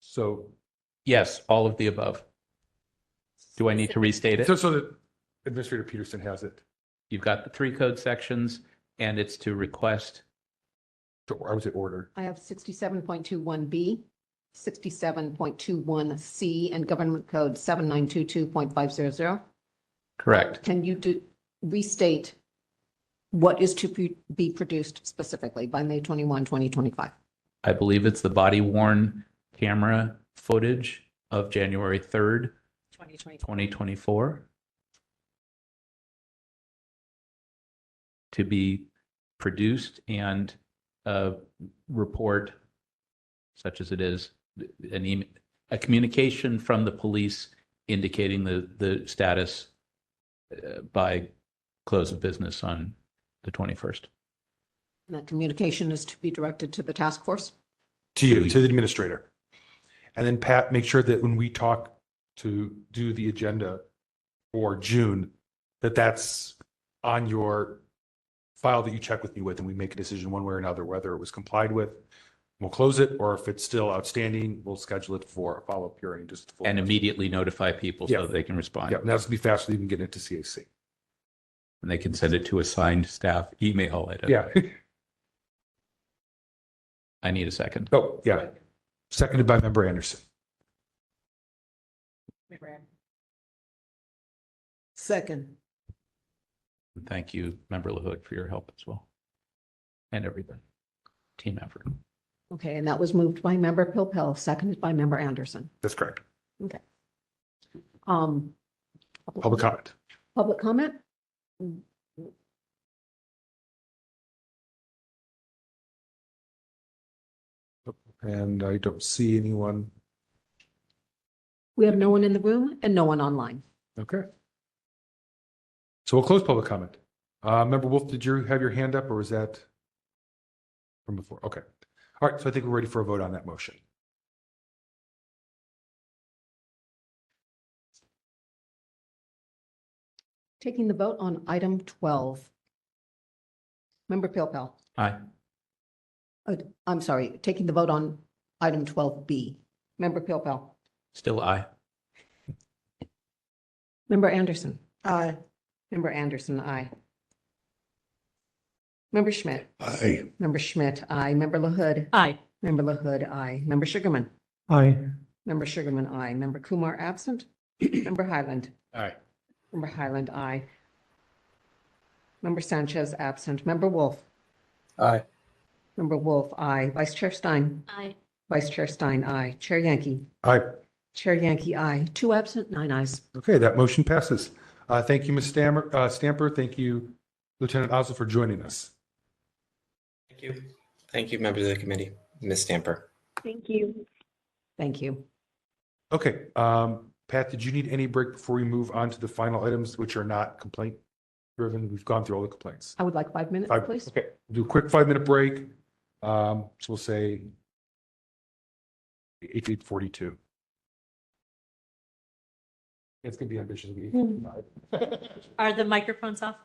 So. Yes, all of the above. Do I need to restate it? So that Administrator Peterson has it. You've got the 3 code sections, and it's to request. I was at order. I have 67.21B, 67.21C, and Government Code 7922.500. Correct. Can you restate what is to be produced specifically by May 21, 2025? I believe it's the body worn camera footage of January 3rd, 2024. To be produced, and a report, such as it is, a communication from the police indicating the status by close of business on the 21st. And that communication is to be directed to the task force? To you, to the administrator. And then Pat, make sure that when we talk to do the agenda for June, that's on your file that you check with me with, and we make a decision one way or another, whether it was complied with, we'll close it, or if it's still outstanding, we'll schedule it for a follow-up hearing. And immediately notify people so that they can respond. Yeah, and that's to be faster than even getting it to CAC. And they can send it to assigned staff email. Yeah. I need a second. Oh, yeah. Seconded by Member Anderson. Second. Thank you, Member LaHood, for your help as well. And everybody. Team effort. Okay, and that was moved by Member Pilpel, seconded by Member Anderson. That's correct. Okay. Public comment. Public comment? And I don't see anyone. We have no one in the room and no one online. Okay. So we'll close public comment. Member Wolf, did you have your hand up, or was that from before? Okay. All right. So I think we're ready for a vote on that motion. Taking the vote on item 12. Member Pilpel. Aye. I'm sorry, taking the vote on item 12B. Member Pilpel. Still aye. Member Anderson. Aye. Member Anderson, aye. Member Schmidt. Aye. Member Schmidt, aye. Member LaHood. Aye. Member LaHood, aye. Member Sugarman. Aye. Member Sugarman, aye. Member Kumar, absent. Member Highland. Aye. Member Highland, aye. Member Sanchez, absent. Member Wolf. Aye. Member Wolf, aye. Vice Chair Stein. Aye. Vice Chair Stein, aye. Chair Yankee. Aye. Chair Yankee, aye. 2 absent, 9 ayes. Okay, that motion passes. Thank you, Ms. Stamper. Thank you, Lieutenant Osel, for joining us. Thank you. Thank you, members of the committee. Ms. Stamper. Thank you. Thank you. Okay, Pat, did you need any break before we move on to the final items, which are not complaint driven? We've gone through all the complaints. I would like 5 minutes, please. Okay, we'll do a quick 5-minute break. So we'll say 8:42. It's gonna be ambitious. Are the microphones off?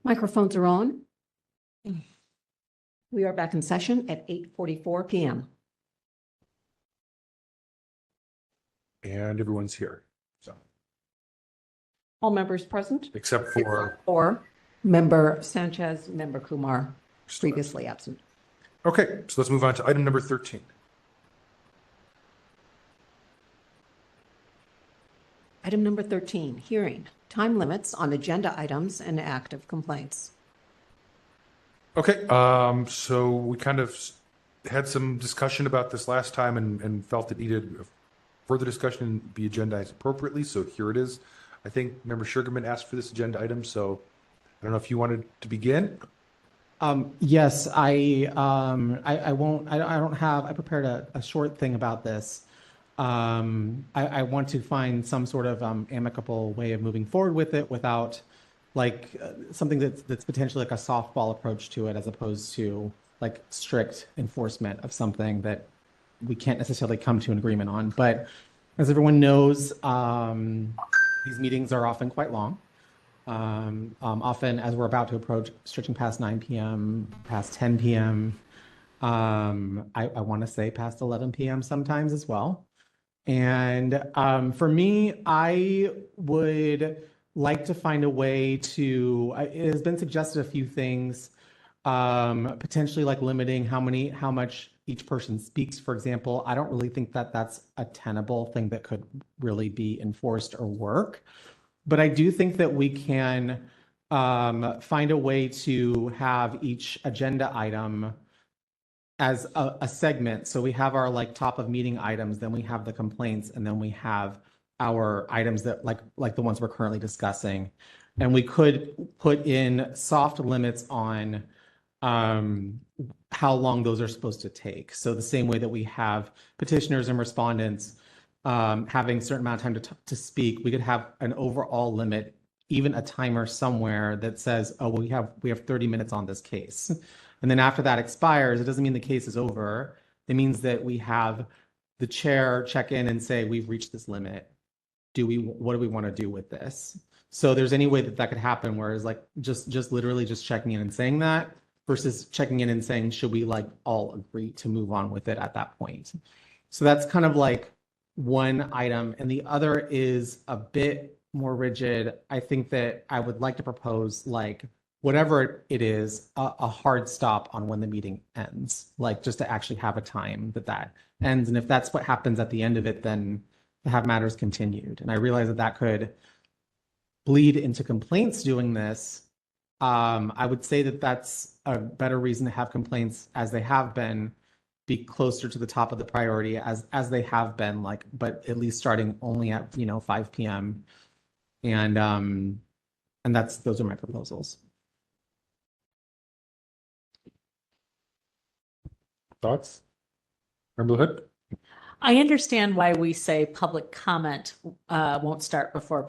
Microphones are on. We are back in session at 8:44 PM. And everyone's here, so, All members present, except for, or Member Sanchez, Member Kumar, previously absent. okay, so let's move on to item number 13. Item number 13, hearing, time limits on agenda items and active complaints. Okay, so we kind of had some discussion about this last time and felt it needed further discussion and be agendized appropriately, so here it is. I think Member Sugarman asked for this agenda item, so I don't know if you wanted to begin. Yes, I prepared a short thing about this. I want to find some sort of amicable way of moving forward with it without something that's potentially like a softball approach to it, as opposed to like strict enforcement of something that we can't necessarily come to an agreement on. But as everyone knows, these meetings are often quite long. Often, as we're about to approach, stretching past 9 p.m., past 10 p.m., I want to say past 11 p.m. sometimes as well. And for me, I would like to find a way to, it has been suggested a few things, potentially like limiting how much each person speaks, for example. I don't really think that that's a tenable thing that could really be enforced or work. But I do think that we can find a way to have each agenda item as a segment. So we have our top of meeting items, then we have the complaints, and then we have our items that like the ones we're currently discussing. And we could put in soft limits on how long those are supposed to take. So the same way that we have petitioners and respondents having a certain amount of time to speak, we could have an overall limit, even a timer somewhere that says, oh, we have 30 minutes on this case. And then after that expires, it doesn't mean the case is over. It means that we have the chair check in and say, we've reached this limit. What do we want to do with this? So there's any way that could happen, whereas just literally just checking in and saying that versus checking in and saying, should we all agree to move on with it at that point? So that's kind of one item. And the other is a bit more rigid. I think that I would like to propose whatever it is, a hard stop on when the meeting ends, just to actually have a time that ends. And if that's what happens at the end of it, then to have matters continued. And I realize that could bleed into complaints doing this. I would say that that's a better reason to have complaints, as they have been, be closer to the top of the priority as they have been, but at least starting only at 5 p.m. And those are my proposals. Thoughts? Member Hood? I understand why we say public comment won't start before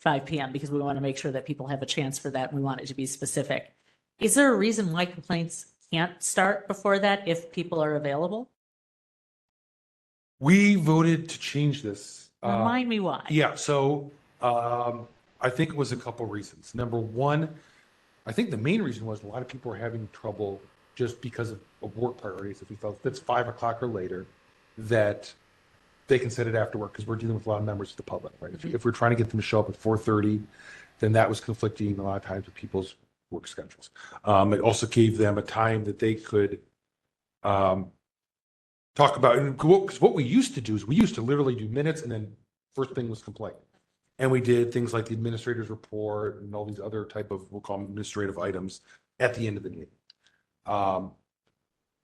5 p.m. because we want to make sure that people have a chance for that. And we want it to be specific. Is there a reason why complaints can't start before that if people are available? We voted to change this. Remind me why. Yeah, so I think it was a couple reasons. Number one, I think the main reason was a lot of people were having trouble just because of work priorities. If we felt that's 5 o'clock or later, that they can set it after work, because we're dealing with a lot of members of the public, right? If we're trying to get them to show up at 4:30, then that was conflicting a lot of times with people's work schedules. It also gave them a time that they could talk about, because what we used to do is we used to literally do minutes, and then first thing was complaint. And we did things like the administrator's report and all these other type of, we'll call them administrative items at the end of the meeting.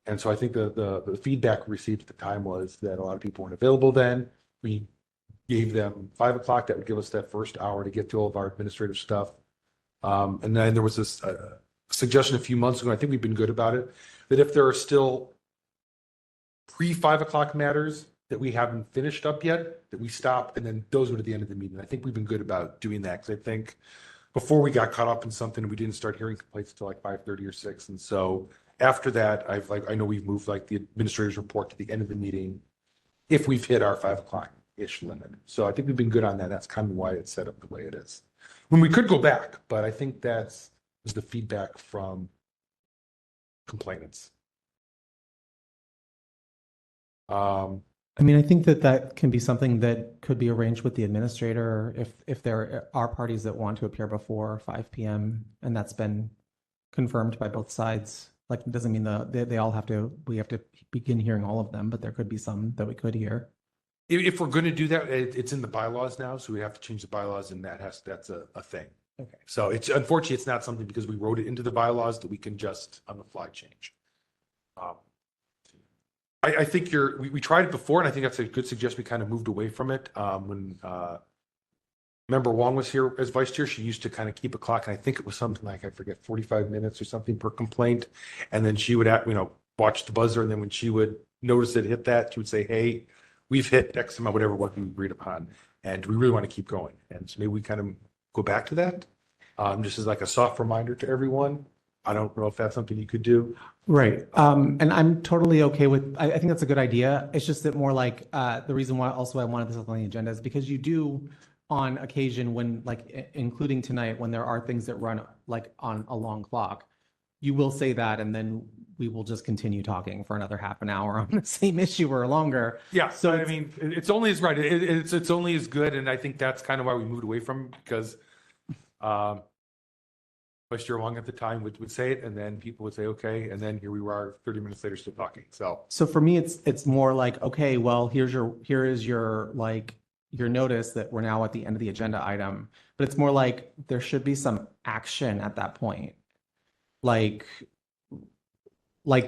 And so I think the feedback we received at the time was that a lot of people weren't available then. We gave them 5 o'clock. That would give us that first hour to get to all of our administrative stuff. And then there was this suggestion a few months ago, I think we've been good about it, that if there are still pre-5 o'clock matters that we haven't finished up yet, that we stop, and then those are at the end of the meeting. I think we've been good about doing that, because I think before we got caught up in something, we didn't start hearing complaints until 5:30 or 6. And so after that, I know we've moved the administrator's report to the end of the meeting if we've hit our 5 o'clock-ish limit. So I think we've been good on that. That's kind of why it's set up the way it is. When we could go back, but I think that's was the feedback from complainants. I mean, I think that that can be something that could be arranged with the administrator if there are parties that want to appear before 5 p.m. and that's been confirmed by both sides. Like, it doesn't mean they all have to, we have to begin hearing all of them, but there could be some that we could hear. If we're going to do that, it's in the bylaws now, so we have to change the bylaws, and that's a thing. Okay. So it's unfortunately, it's not something because we wrote it into the bylaws that we can just on the fly change. I think we tried it before, and I think that's a good suggestion. We kind of moved away from it when Member Wong was here as vice chair. She used to kind of keep a clock, and I think it was something like, I forget, 45 minutes or something per complaint. And then she would, watch the buzzer, and then when she would notice it hit that, she would say, "Hey, we've hit X amount, whatever what we agreed upon, and we really want to keep going." And so maybe we kind of go back to that, just as like a soft reminder to everyone. I don't know if that's something you could do. Right. And I'm totally okay with, I think that's a good idea. It's just that more like the reason why also I wanted this on the agenda is because you do on occasion when including tonight, when there are things that run like on a long clock, you will say that and then we will just continue talking for another half an hour on the same issue or longer. Yeah. So I mean, it's only as right. It's only as good. And I think that's kind of why we moved away from it, because Vice Chair Wong at the time would say it, and then people would say, okay, and then here we are 30 minutes later still talking. So for me, it's more like, okay, well, here is your notice that we're now at the end of the agenda item, but it's more like there should be some action at that point. Like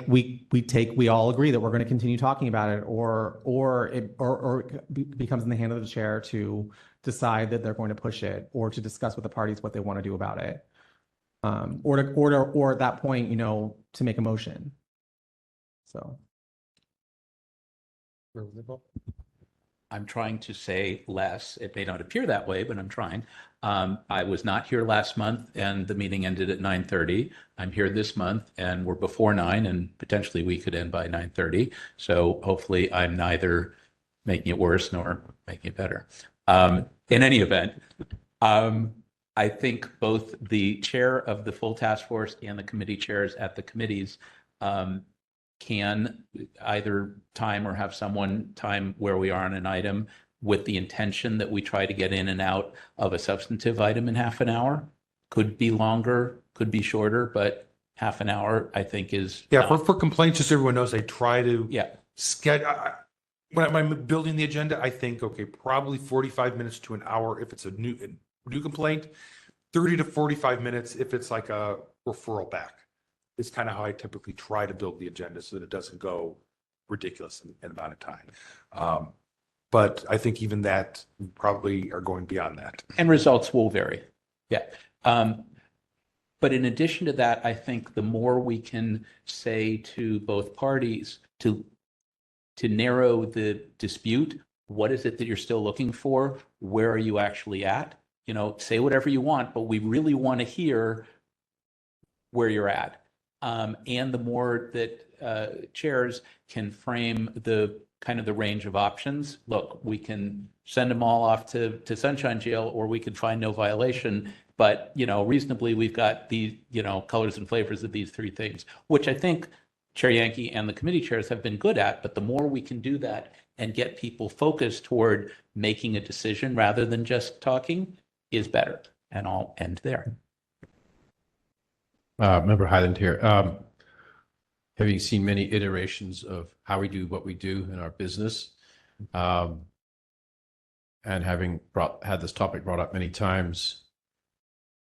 we all agree that we're going to continue talking about it, or it becomes in the hand of the chair to decide that they're going to push it, or to discuss with the parties what they want to do about it. Or at that point, to make a motion. So. I'm trying to say less. It may not appear that way, but I'm trying. I was not here last month and the meeting ended at 9:30. I'm here this month and we're before 9 and potentially we could end by 9:30. So hopefully I'm neither making it worse nor making it better. In any event, I think both the chair of the full task force and the committee chairs at the committees can either time or have someone time where we are on an item with the intention that we try to get in and out of a substantive item in half an hour. Could be longer, could be shorter, but half an hour I think is. Yeah, for complaints, just so everyone knows, I try to schedule. When I'm building the agenda, I think, okay, probably 45 minutes to an hour if it's a new complaint, 30 to 45 minutes if it's like a referral back. It's kind of how I typically try to build the agenda so that it doesn't go ridiculous in amount of time. But I think even that, we probably are going beyond that. And results will vary. Yeah. But in addition to that, I think the more we can say to both parties to narrow the dispute, what is it that you're still looking for? Where are you actually at? Say whatever you want, but we really want to hear where you're at. And the more that chairs can frame the kind of the range of options. Look, we can send them all off to Sunshine Jail, or we can find no violation. But, reasonably, we've got the, colors and flavors of these three things, which I think Chair Yankee and the committee chairs have been good at. But the more we can do that and get people focused toward making a decision rather than just talking is better. And I'll end there. Member Highland here. Having seen many iterations of how we do what we do in our business, and having had this topic brought up many times,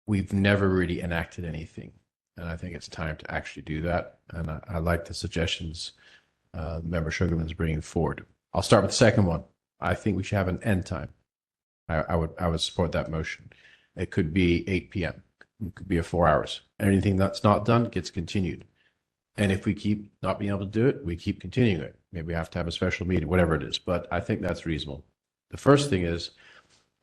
we've never really enacted anything. And I think it's time to actually do that. And I like the suggestions Member Sugarman's bringing forward. I'll start with the second one. I think we should have an end time. I would support that motion. It could be 8 p.m. It could be 4 hours. Anything that's not done gets continued. And if we keep not being able to do it, we keep continuing it. Maybe we have to have a special meeting, whatever it is. But I think that's reasonable. The first thing is,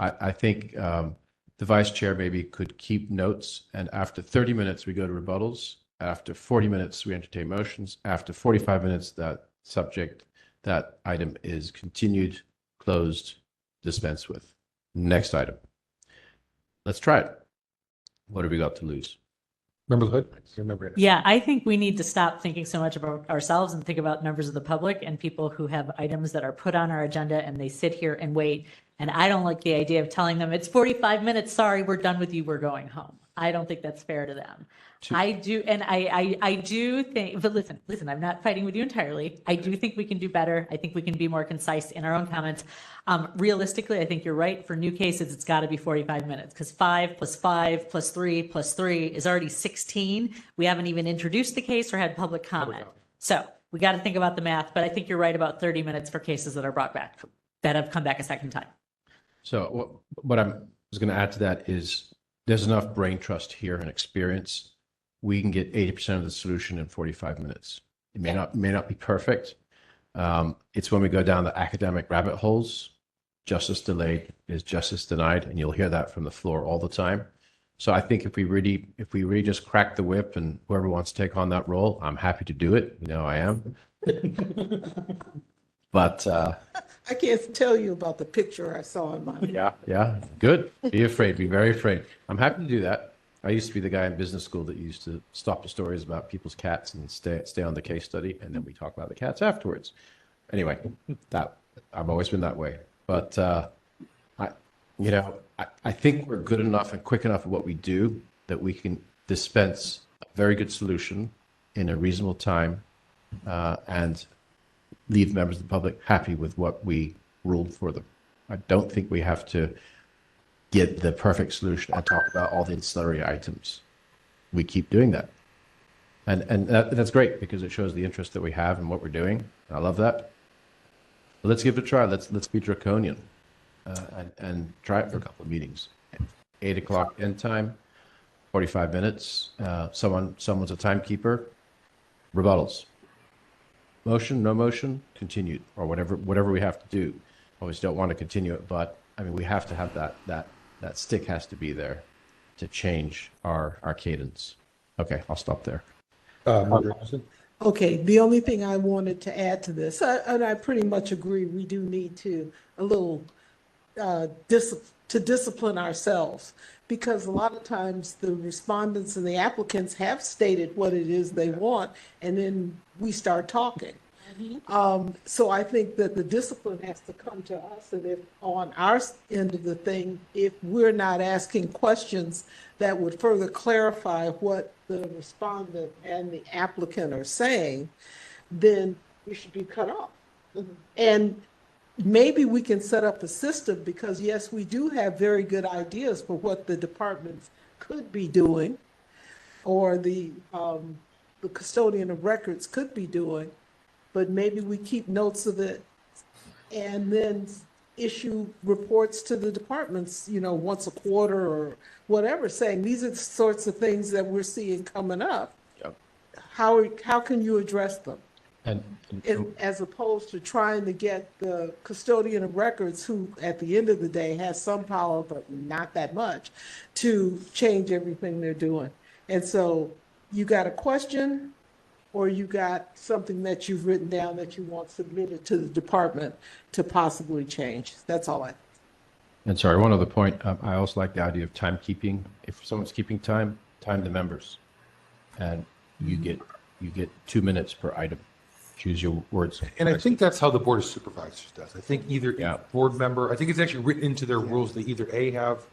I think the vice chair maybe could keep notes. And after 30 minutes, we go to rebuttals. After 40 minutes, we entertain motions. After 45 minutes, that item is continued, closed, dispensed with. Next item. Let's try it. What have we got to lose? Member Hood, you remember it. Yeah, I think we need to stop thinking so much about ourselves and think about members of the public and people who have items that are put on our agenda and they sit here and wait. And I don't like the idea of telling them it's 45 minutes. Sorry, we're done with you. We're going home. I don't think that's fair to them. I do. And I do think, but listen, I'm not fighting with you entirely. I do think we can do better. I think we can be more concise in our own comments. Realistically, I think you're right. For new cases, it's got to be 45 minutes because 5 + 5 + 3 + 3 is already 16. We haven't even introduced the case or had public comment. So we got to think about the math, but I think you're right about 30 minutes for cases that are brought back, that have come back a second time. So what I was going to add to that is there's enough brain trust here and experience. We can get 80% of the solution in 45 minutes. It may not be perfect. It's when we go down the academic rabbit holes, justice delayed is justice denied, and you'll hear that from the floor all the time. So I think if we really just crack the whip and whoever wants to take on that role, I'm happy to do it. You know, I am. But I can't tell you about the picture I saw in my. yeah, good. Be afraid. Be very afraid. I'm happy to do that. I used to be the guy in business school that used to stop the stories about people's cats and stay on the case study, and then we talk about the cats afterwards. Anyway, that I've always been that way. But I think we're good enough and quick enough at what we do that we can dispense a very good solution in a reasonable time, and leave members of the public happy with what we ruled for them. I don't think we have to get the perfect solution and talk about all the ancillary items. We keep doing that. And that's great because it shows the interest that we have in what we're doing. I love that. But let's give it a try. Let's be draconian and try it for a couple of meetings. 8 o'clock end time, 45 minutes. Someone's a timekeeper. Rebuttals. Motion, no motion, continued, or whatever we have to do. Always don't want to continue it, but I mean, we have to have that stick has to be there to change our cadence. Okay, I'll stop there. Okay, the only thing I wanted to add to this, and I pretty much agree, we do need to discipline ourselves, because a lot of times the respondents and the applicants have stated what it is they want, and then we start talking. So I think that the discipline has to come to us, and if on our end of the thing, if we're not asking questions that would further clarify what the respondent and the applicant are saying, then we should be cut off. And maybe we can set up a system, because yes, we do have very good ideas for what the departments could be doing, or the custodian of records could be doing, but maybe we keep notes of it and then issue reports to the departments, once a quarter or whatever, saying these are the sorts of things that we're seeing coming up. Yep. How can you address them? And As opposed to trying to get the custodian of records, who at the end of the day has some power, but not that much, to change everything they're doing. And so you got a question, or you got something that you've written down that you want submitted to the department to possibly change. That's all I. And sorry, one other point. I also like the idea of timekeeping. If someone's keeping time the members, and you get 2 minutes per item. Choose your words. And I think that's how the Board of Supervisors does. I think either board member, I think it's actually written into their rules. They either have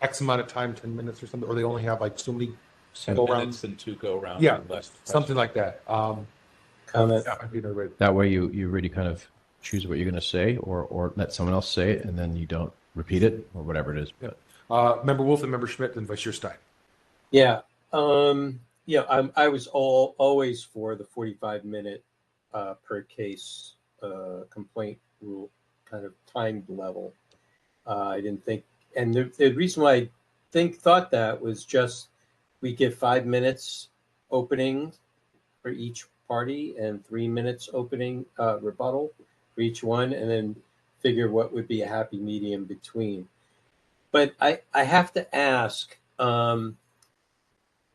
X amount of time, 10 minutes or something, or they only have like so many 10 minutes and 2 go around. Yeah, something like that. Comment. That way you really kind of choose what you're going to say, or let someone else say it, and then you don't repeat it or whatever it is. Member Wolf and Member Schmidt and Vice Chair Stein. Yeah. I was always for the 45-minute per case complaint rule, kind of timed level. I didn't think, and the reason why I thought that was just we give 5 minutes opening for each party and 3 minutes opening rebuttal for each one, and then figure what would be a happy medium between. But I have to ask, and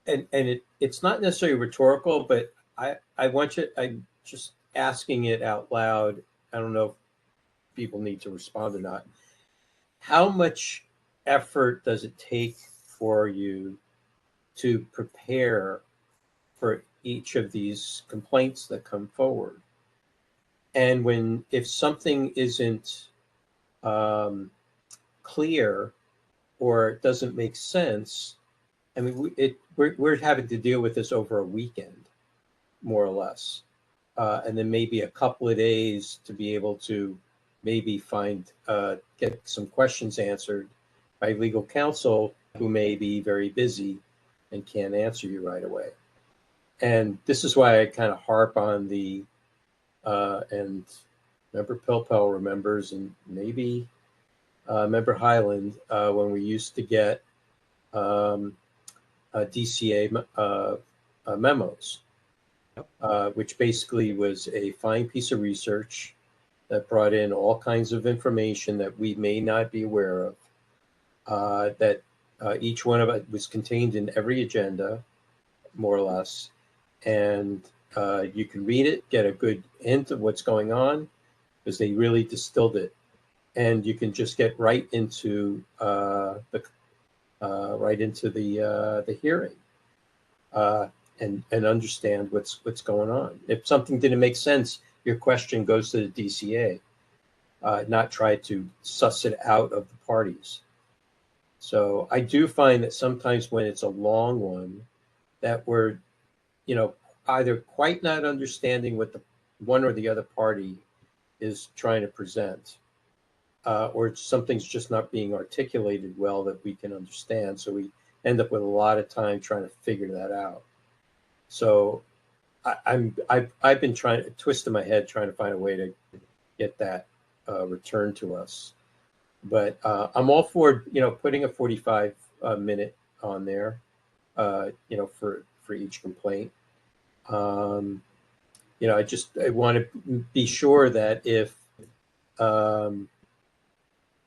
it's not necessarily rhetorical, but I'm just asking it out loud. I don't know if people need to respond or not. How much effort does it take for you to prepare for each of these complaints that come forward. And if something isn't clear or doesn't make sense, I mean, we're having to deal with this over a weekend, more or less. And then maybe a couple of days to be able to maybe get some questions answered by legal counsel who may be very busy and can't answer you right away. And this is why I kind of harp on and Member Pilpel remembers, and maybe Member Highland, when we used to get DCA memos, which basically was a fine piece of research that brought in all kinds of information that we may not be aware of, that each one of it was contained in every agenda, more or less. And you can read it, get a good hint of what's going on, because they really distilled it. And you can just get right into the hearing and understand what's going on. If something didn't make sense, your question goes to the DCA, not try to suss it out of the parties. So I do find that sometimes when it's a long one, that we're, either quite not understanding what the one or the other party is trying to present, or something's just not being articulated well that we can understand. So we end up with a lot of time trying to figure that out. So I've been twisting my head trying to find a way to get that returned to us. But I'm all for putting a 45-minute on there, for each complaint. I want to be sure that if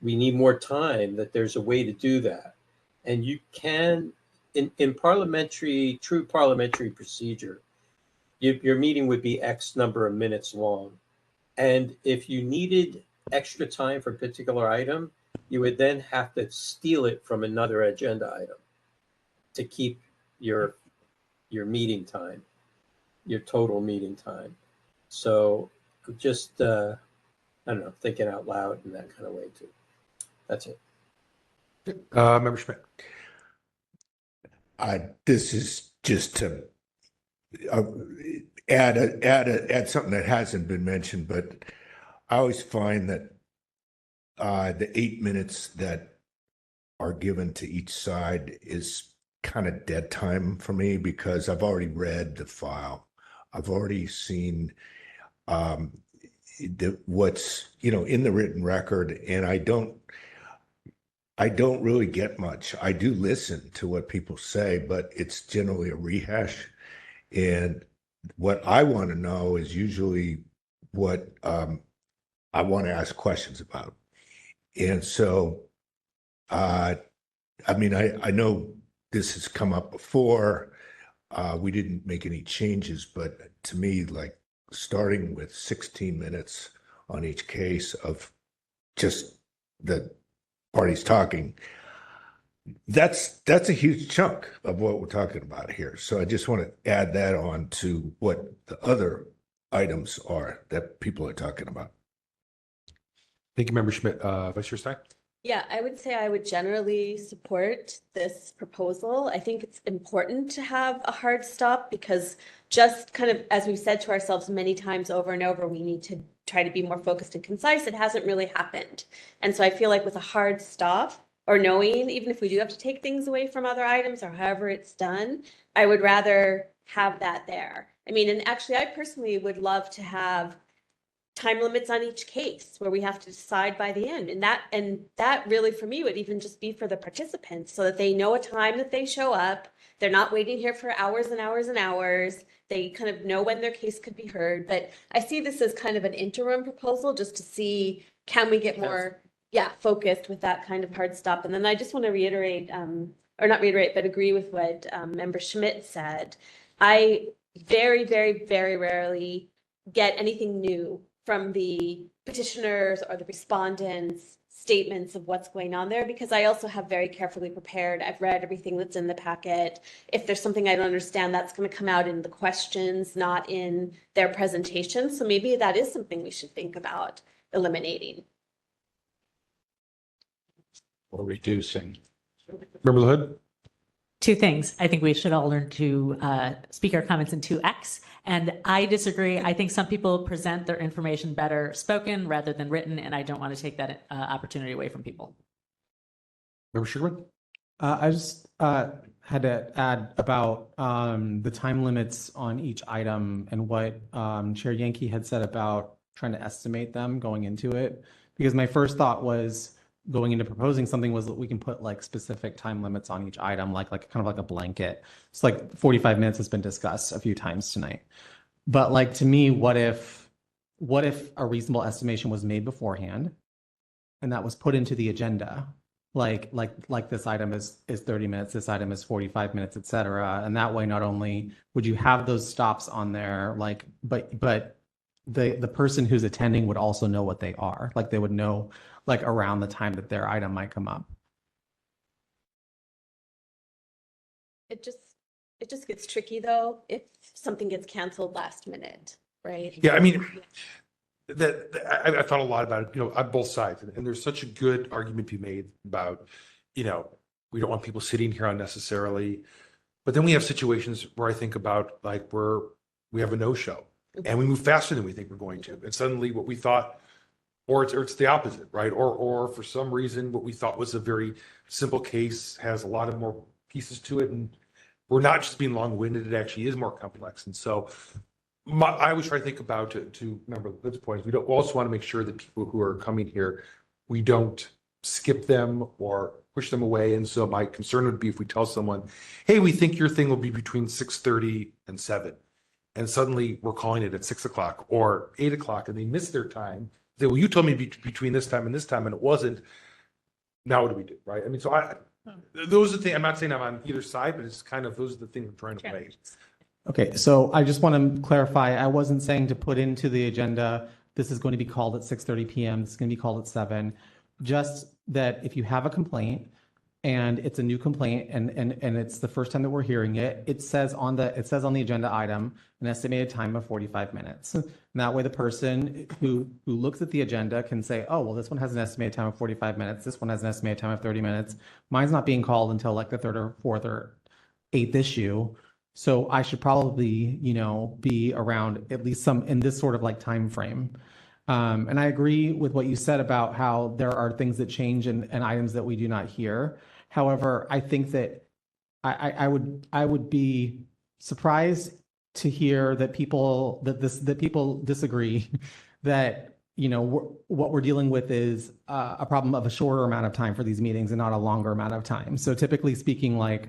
we need more time, that there's a way to do that. And you can, in true parliamentary procedure, your meeting would be X number of minutes long. And if you needed extra time for a particular item, you would then have to steal it from another agenda item to keep your meeting time, your total meeting time. So just, I don't know, thinking out loud in that kind of way too. That's it. Member Schmidt. This is just to add something that hasn't been mentioned, but I always find that the 8 minutes that are given to each side is kind of dead time for me, because I've already read the file. I've already seen what's in the written record, and I don't really get much. I do listen to what people say, but it's generally a rehash. And what I want to know is usually what I want to ask questions about. And so, I know this has come up before. We didn't make any changes, but to me, like starting with 16 minutes on each case of just the parties talking, that's a huge chunk of what we're talking about here. So I just want to add that on to what the other items are that people are talking about. Thank you, Member Schmidt. Vice Chair Stein? Yeah, I would say I would generally support this proposal. I think it's important to have a hard stop, because just kind of, as we've said to ourselves many times over and over, we need to try to be more focused and concise. It hasn't really happened. And so I feel like with a hard stop, or knowing, even if we do have to take things away from other items or however it's done, I would rather have that there. I mean, and actually, I personally would love to have time limits on each case where we have to decide by the end. And that really for me would even just be for the participants, so that they know a time that they show up. They're not waiting here for hours and hours and hours. They kind of know when their case could be heard. But I see this as kind of an interim proposal, just to see, can we get more focused with that kind of hard stop. And then I just want to reiterate, or not reiterate, but agree with what Member Schmidt said. I very, very, very rarely get anything new from the petitioners or the respondents statements of what's going on there, because I also have very carefully prepared. I've read everything that's in the packet. If there's something I don't understand, that's going to come out in the questions, not in their presentation. So maybe that is something we should think about eliminating. Or reducing. Member LaHood? Two things. I think we should all learn to speak our comments in 2x. And I disagree. I think some people present their information better spoken rather than written, and I don't want to take that opportunity away from people. Member Sugarman? I just had to add about the time limits on each item and what Chair Yankee had said about trying to estimate them going into it. Because my first thought was going into proposing something was that we can put like specific time limits on each item, like kind of like a blanket. It's like 45 minutes has been discussed a few times tonight. But like to me, what if a reasonable estimation was made beforehand and that was put into the agenda? Like this item is 30 minutes, this item is 45 minutes, et cetera. And that way, not only would you have those stops on there, like, but the person who's attending would also know what they are. Like they would know like around the time that their item might come up. It just gets tricky though if something gets canceled last minute, right? Yeah, I mean, I thought a lot about it, on both sides, and there's such a good argument to be made about, we don't want people sitting here unnecessarily, but then we have situations where I think about like where we have a no-show and we move faster than we think we're going to, and suddenly what we thought, or it's the opposite, right? Or for some reason, what we thought was a very simple case has a lot of more pieces to it, and we're not just being long-winded; it actually is more complex. And so, I always try to think about to remember this point. We don't also want to make sure that people who are coming here, we don't skip them or push them away. And so, my concern would be if we tell someone, "Hey, we think your thing will be between 6:30 and 7," and suddenly we're calling it at 6 o'clock or 8 o'clock, and they miss their time. Say, well, you told me between this time and it wasn't. Now what do we do, right? I mean, so those are the things. I'm not saying I'm on either side, but it's kind of those are the things I'm trying to weigh. Okay, so I just want to clarify, I wasn't saying to put into the agenda, this is going to be called at 6:30 p.m., this is going to be called at 7. Just that if you have a complaint and it's a new complaint and it's the first time that we're hearing it, it says on the agenda item an estimated time of 45 minutes. And that way the person who looks at the agenda can say, oh, well, this one has an estimated time of 45 minutes, this one has an estimated time of 30 minutes. Mine's not being called until like the third or fourth or eighth issue. So I should probably, be around at least some in this sort of like time frame. And I agree with what you said about how there are things that change and items that we do not hear. However, I think that I would be surprised to hear that people disagree that what we're dealing with is a problem of a shorter amount of time for these meetings and not a longer amount of time. So typically speaking, like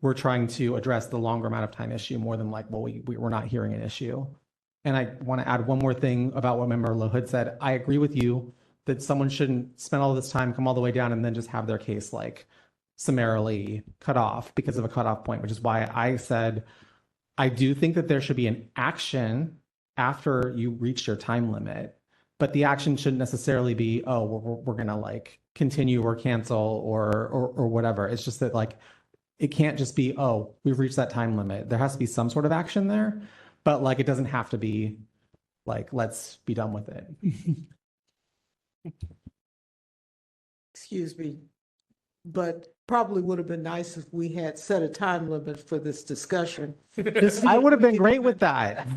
we're trying to address the longer amount of time issue more than like, well, we're not hearing an issue. And I want to add one more thing about what Member LaHood said. I agree with you that someone shouldn't spend all this time, come all the way down, and then just have their case like summarily cut off because of a cutoff point, which is why I said I do think that there should be an action after you reach your time limit, but the action shouldn't necessarily be, oh, we're gonna like continue or cancel or whatever. It's just that like it can't just be, oh, we've reached that time limit. There has to be some sort of action there, but like it doesn't have to be like, let's be done with it. Excuse me, but probably would have been nice if we had set a time limit for this discussion. I would have been great with that.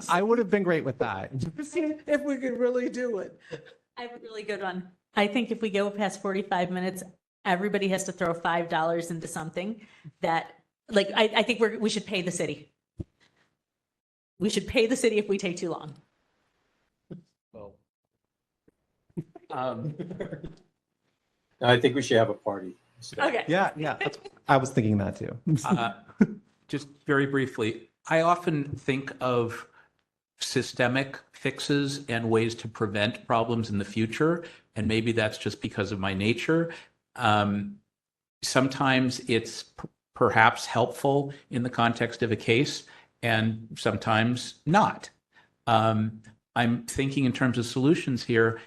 I would have been great with that. If we could really do it. I have a really good one. I think if we go past 45 minutes, everybody has to throw $5 into something that, like, I think we should pay the city. We should pay the city if we take too long. Well, I think we should have a party. Okay. Yeah. I was thinking that too. just very briefly, I often think of systemic fixes and ways to prevent problems in the future, and maybe that's just because of my nature. Sometimes it's perhaps helpful in the context of a case, and sometimes not. I'm thinking in terms of solutions here.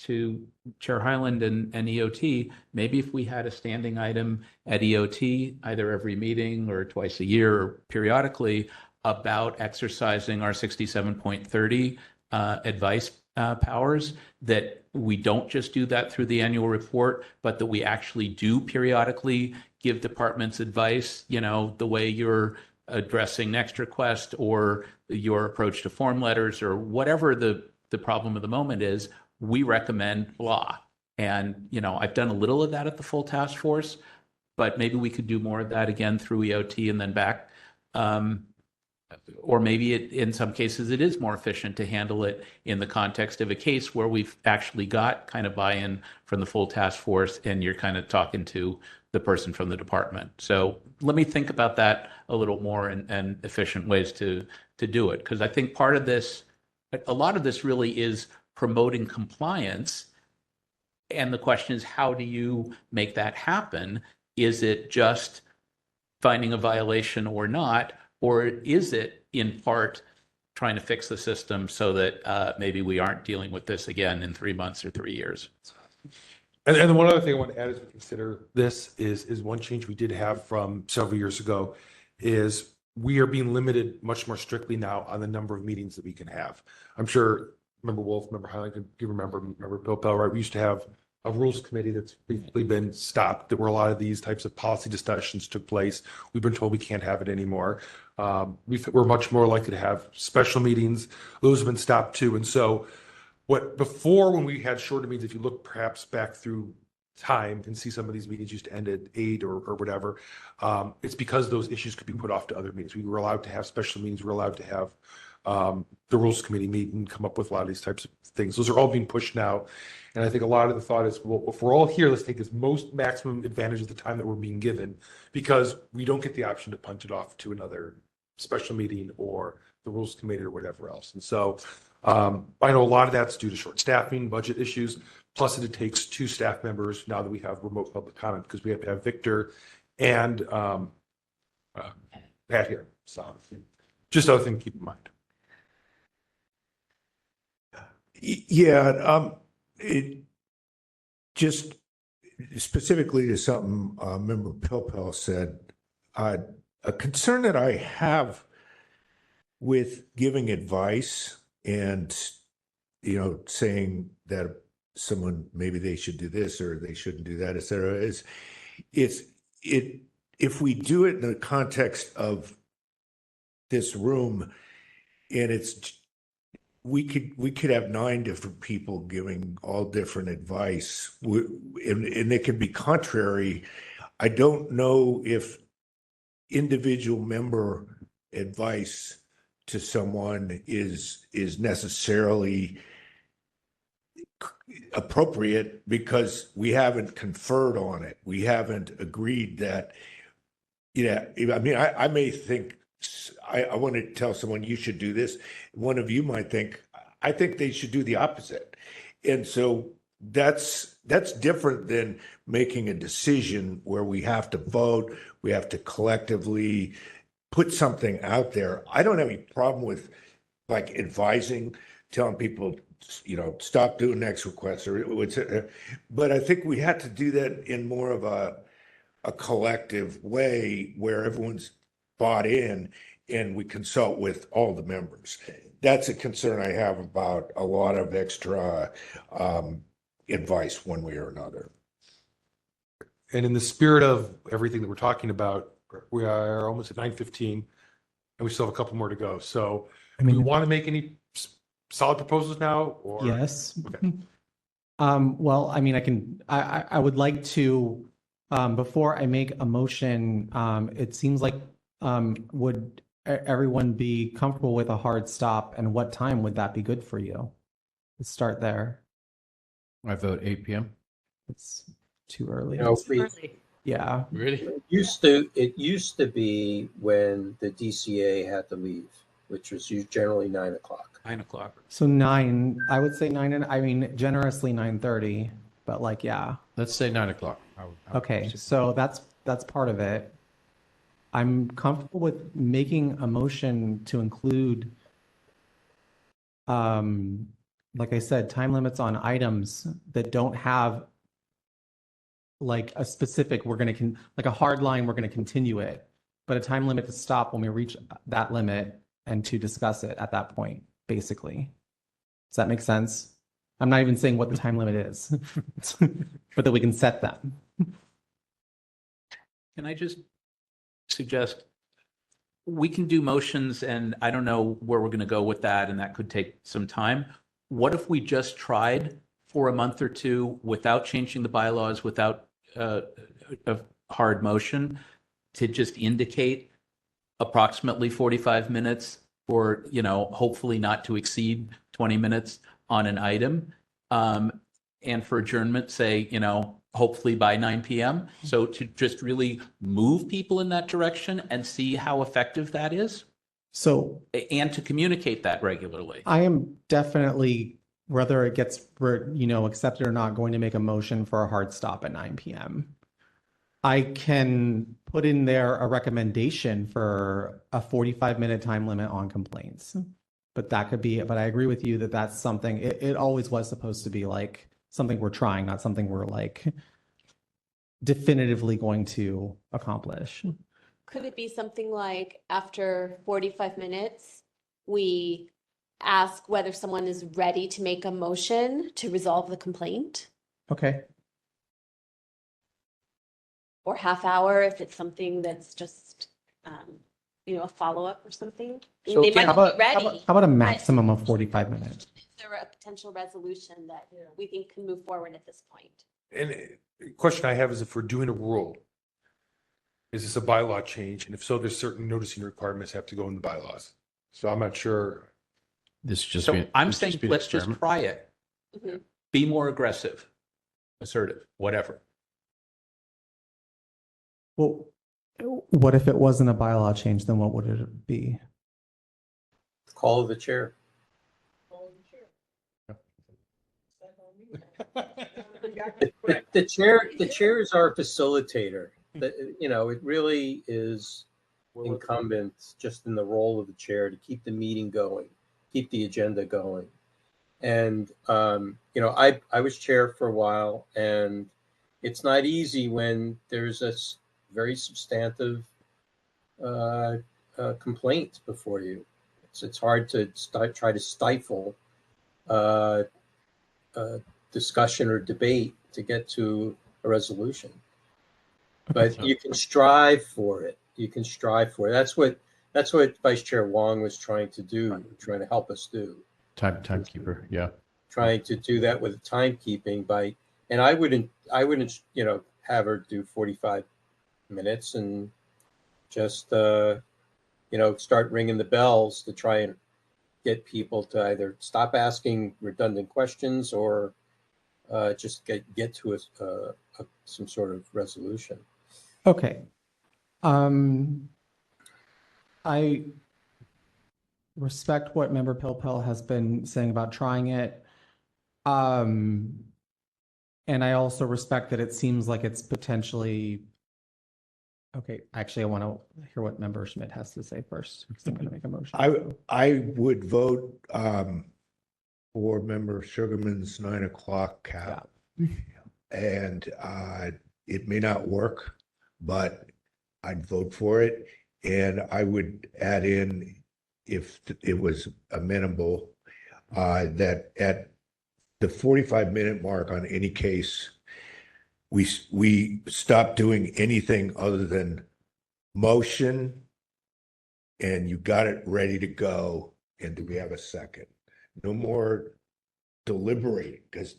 to Chair Hyland and EOT, maybe if we had a standing item at EOT, either every meeting or twice a year or periodically, about exercising our 67.30 advice powers, that we don't just do that through the annual report, but that we actually do periodically give departments advice, you know, the way you're addressing next request or your approach to form letters or whatever the problem of the moment is, we recommend blah. And, you know, I've done a little of that at the full task force, but maybe we could do more of that again through EOT and then back. Or maybe in some cases, it is more efficient to handle it in the context of a case where we've actually got kind of buy-in from the full task force and you're kind of talking to the person from the department. So let me think about that a little more and efficient ways to do it. Because I think part of this, a lot of this really is promoting compliance. And the question is, how do you make that happen? Is it just finding a violation or not? Or is it in part trying to fix the system so that maybe we aren't dealing with this again in 3 months or 3 years? And one other thing I want to add as we consider this is one change we did have from several years ago is we are being limited much more strictly now on the number of meetings that we can have. I'm sure Member Wolf, Member Highland, you remember Member Pilpel, right? We used to have a rules committee that's briefly been stopped, that where a lot of these types of policy discussions took place. We've been told we can't have it anymore. We're much more likely to have special meetings. Those have been stopped too. And so before when we had shorter meetings, if you look perhaps back through time and see some of these meetings used to end at 8 or whatever, it's because those issues could be put off to other meetings. We were allowed to have special meetings. We were allowed to have the rules committee meet and come up with a lot of these types of things. Those are all being pushed now. And I think a lot of the thought is, well, if we're all here, let's take as most maximum advantage of the time that we're being given, because we don't get the option to punt it off to another special meeting or the rules committee or whatever else. And so I know a lot of that's due to short staffing, budget issues, plus it takes 2 staff members now that we have remote public comment, because we have to have Victor and Pat here. So just another thing to keep in mind. Yeah, it just specifically to something Member Pilpel said, a concern that I have with giving advice and, you know, saying that someone, maybe they should do this or they shouldn't do that, et cetera, is if we do it in the context of this room and we could have 9 different people giving all different advice, and it can be contrary. I don't know if individual member advice to someone is necessarily appropriate, because we haven't conferred on it. We haven't agreed that, I mean, I may think, I want to tell someone you should do this. One of you might think, I think they should do the opposite. And so that's different than making a decision where we have to vote, we have to collectively put something out there. I don't have any problem with like advising, telling people, stop doing next requests but I think we have to do that in more of a collective way where everyone's bought in and we consult with all the members. That's a concern I have about a lot of extra advice one way or another. And in the spirit of everything that we're talking about, we are almost at 9:15 and we still have a couple more to go. So do we want to make any solid proposals now? Or? Yes. Okay. Well, I mean, I would like to, before I make a motion, it seems like, would everyone be comfortable with a hard stop, and what time would that be good for you? Let's start there. I vote 8 p.m. It's too early. Yeah. Really? It used to be when the DCA had to leave, which was generally 9 o'clock. 9 o'clock. So 9, I would say 9, and I mean, generously 9:30, but like, yeah. Let's say 9 o'clock. Okay, so that's part of it. I'm comfortable with making a motion to include like I said, time limits on items that don't have like a specific, like a hard line, we're going to continue it, but a time limit to stop when we reach that limit and to discuss it at that point, basically. Does that make sense? I'm not even saying what the time limit is, but that we can set them. Can I just suggest, we can do motions and I don't know where we're going to go with that and that could take some time. What if we just tried for a month or two without changing the bylaws, without a hard motion, to just indicate approximately 45 minutes or, hopefully not to exceed 20 minutes on an item. And for adjournment, say, hopefully by 9 p.m. So to just really move people in that direction and see how effective that is. So, and to communicate that regularly. I am definitely, whether it gets, accepted or not, going to make a motion for a hard stop at 9 p.m. I can put in there a recommendation for a 45-minute time limit on complaints. But I agree with you that that's something, it always was supposed to be like something we're trying, not something we're like definitively going to accomplish. Could it be something like after 45 minutes, we ask whether someone is ready to make a motion to resolve the complaint? Okay. Or half hour if it's something that's just, a follow-up or something? So, They might how not about, be how ready. about, how about a maximum of 45 minutes? Is there a potential resolution that we think can move forward at this point? And the question I have is, if we're doing a rule, is this a bylaw change? And if so, there's certain noticing requirements have to go in the bylaws. So I'm not sure. I'm saying, let's just try it. Mm-hmm. Be more aggressive, assertive, whatever. Well, what if it wasn't a bylaw change? Then what would it be? Call of the chair. The chair is our facilitator. It really is incumbent just in the role of the chair to keep the meeting going, keep the agenda going. And, I was chair for a while, and it's not easy when there's a very substantive complaint before you. It's hard to try to stifle discussion or debate to get to a resolution. But you can strive for it. That's what Vice Chair Wong was trying to do, trying to help us do. Timekeeper, yeah. Trying to do that with timekeeping and I wouldn't, have her do 45 minutes and just, start ringing the bells to try and get people to either stop asking redundant questions or just get to some sort of resolution. Okay. I respect what Member Pilpel has been saying about trying it. And I also respect that it seems like it's potentially, okay, actually, I want to hear what Member Schmidt has to say first, because I'm going to make a motion. I would vote for Member Sugarman's 9 o'clock cap. Yeah. And it may not work, but I'd vote for it. And I would add in, if it was amenable, that at the 45-minute mark on any case, we stop doing anything other than motion, and you got it ready to go. And do we have a second? No more deliberating, because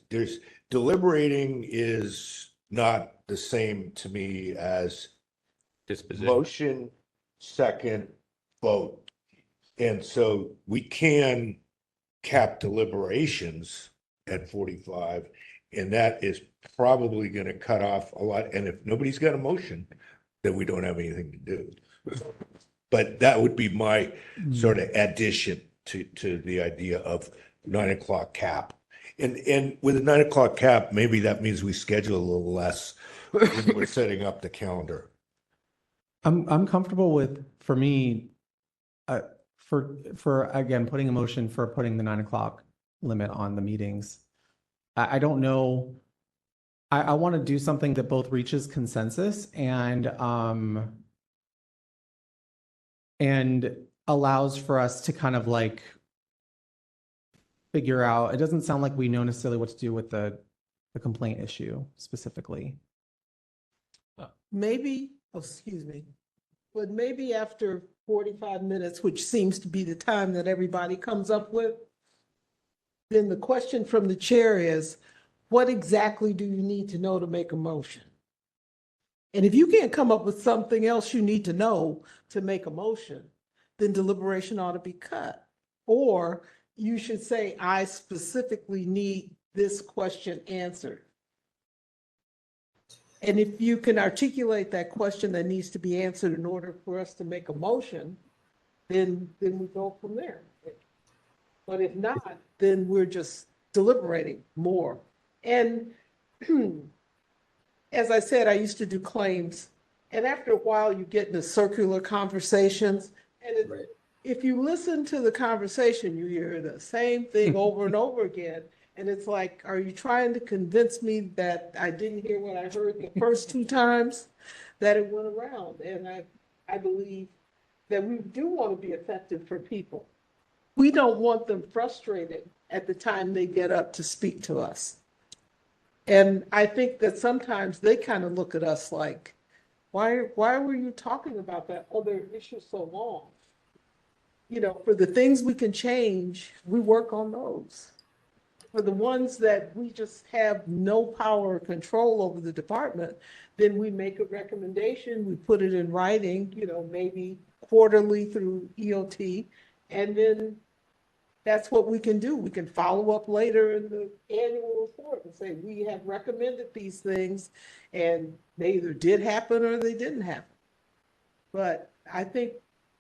deliberating is not the same to me as disposition. Motion, second, vote. And so we can cap deliberations at 45, and that is probably going to cut off a lot. And if nobody's got a motion, then we don't have anything to do. But that would be my sort of addition to the idea of 9 o'clock cap. And with a 9 o'clock cap, maybe that means we schedule a little less when we're setting up the calendar. I'm comfortable with, for me, for again, putting a motion for putting the 9 o'clock limit on the meetings. I don't know. I want to do something that both reaches consensus and allows for us to kind of like figure out. It doesn't sound like we know necessarily what to do with the complaint issue specifically. Maybe, oh, excuse me, but maybe after 45 minutes, which seems to be the time that everybody comes up with, then the question from the chair is, what exactly do you need to know to make a motion? And if you can't come up with something else you need to know to make a motion, then deliberation ought to be cut. Or you should say, I specifically need this question answered. And if you can articulate that question that needs to be answered in order for us to make a motion, then we go from there. But if not, then we're just deliberating more. And as I said, I used to do claims, and after a while you get into circular conversations, and if you listen to the conversation, you hear the same thing over and over again. And it's like, are you trying to convince me that I didn't hear what I heard the first 2 times that it went around? And I believe that we do want to be effective for people. We don't want them frustrated at the time they get up to speak to us. And I think that sometimes they kind of look at us like, why were you talking about that other issue so long? You know, for the things we can change, we work on those. For the ones that we just have no power or control over the department, then we make a recommendation, we put it in writing, you know, maybe quarterly through EOT, and then that's what we can do. We can follow up later in the annual report and say, we have recommended these things, and they either did happen or they didn't happen. But I think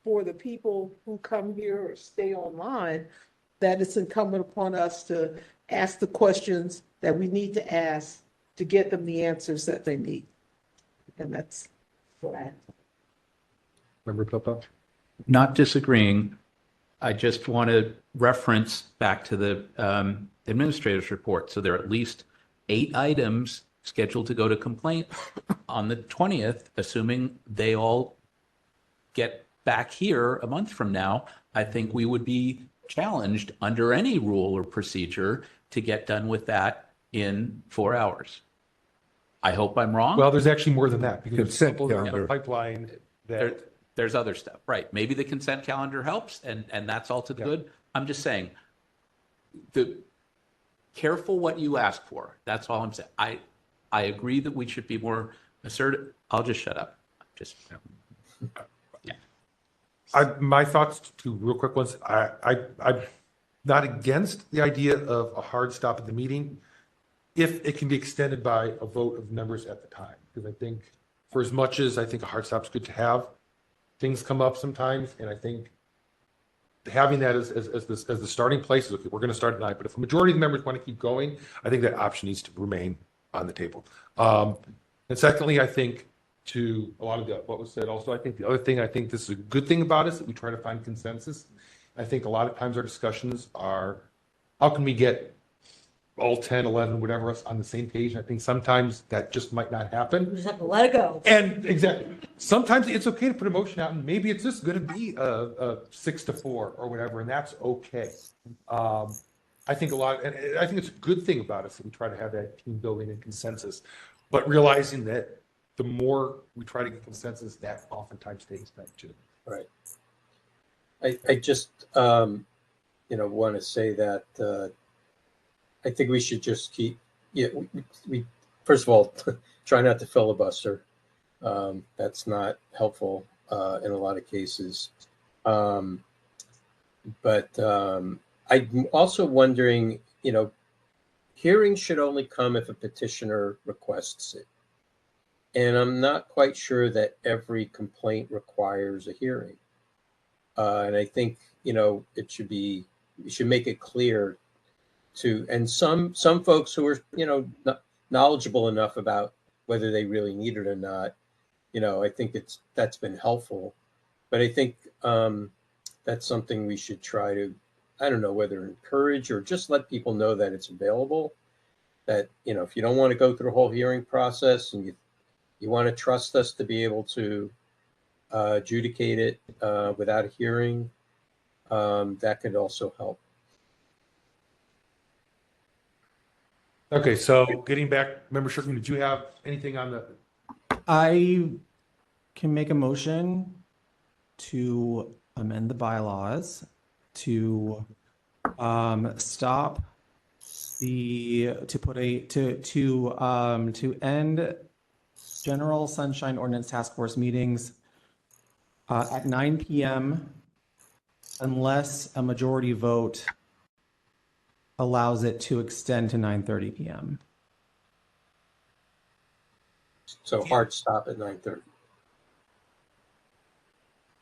for the people who come here or stay online, that it's incumbent upon us to ask the questions that we need to ask to get them the answers that they need. And that's what I have. Member Pilpel? Not disagreeing. I just want to reference back to the administrator's report. So there are at least 8 items scheduled to go to complaint on the 20th, assuming they all get back here a month from now. I think we would be challenged under any rule or procedure to get done with that in 4 hours. I hope I'm wrong. Well, there's actually more than that, because Consent there's a calendar. pipeline that. There's other stuff, right? Maybe the consent calendar helps, and that's all to the good. I'm just saying, careful what you ask for. That's all I'm saying. I agree that we should be more assertive. I'll just shut up. My thoughts, 2 real quick ones. I'm not against the idea of a hard stop at the meeting if it can be extended by a vote of members at the time. Because I think for as much as I think a hard stop's good to have, things come up sometimes, and I think having that as the starting place is okay. We're going to start tonight, but if a majority of the members want to keep going, I think that option needs to remain on the table. And secondly, I think to a lot of what was said, also, I think the other thing, I think this is a good thing about us, that we try to find consensus. I think a lot of times our discussions are, how can we get all 10, 11, whatever else on the same page? And I think sometimes that just might not happen. We just have to let it go. And exactly, sometimes it's okay to put a motion out, and maybe it's just going to be a 6-4 or whatever, and that's okay. I think and I think it's a good thing about us that we try to have that team building and consensus, but realizing that the more we try to get consensus, that oftentimes takes time too. Right. I just want to say that I think we should just keep. We first of all try not to filibuster. That's not helpful in a lot of cases. But I'm also wondering, hearings should only come if a petitioner requests it. And I'm not quite sure that every complaint requires a hearing. And I think, it should be, you should make it clear to, and some folks who are, knowledgeable enough about whether they really need it or not, I think that's been helpful. But I think that's something we should try to I don't know whether encourage or just let people know that it's available. That, if you don't want to go through the whole hearing process and you want to trust us to be able to adjudicate it without a hearing, that could also help. Okay, so getting back, Member Sugarman, did you have anything on the? I can make a motion to amend the bylaws to stop to end General Sunshine Ordinance Task Force meetings at 9 p.m. unless a majority vote allows it to extend to 9:30 p.m. So hard stop at 9:30.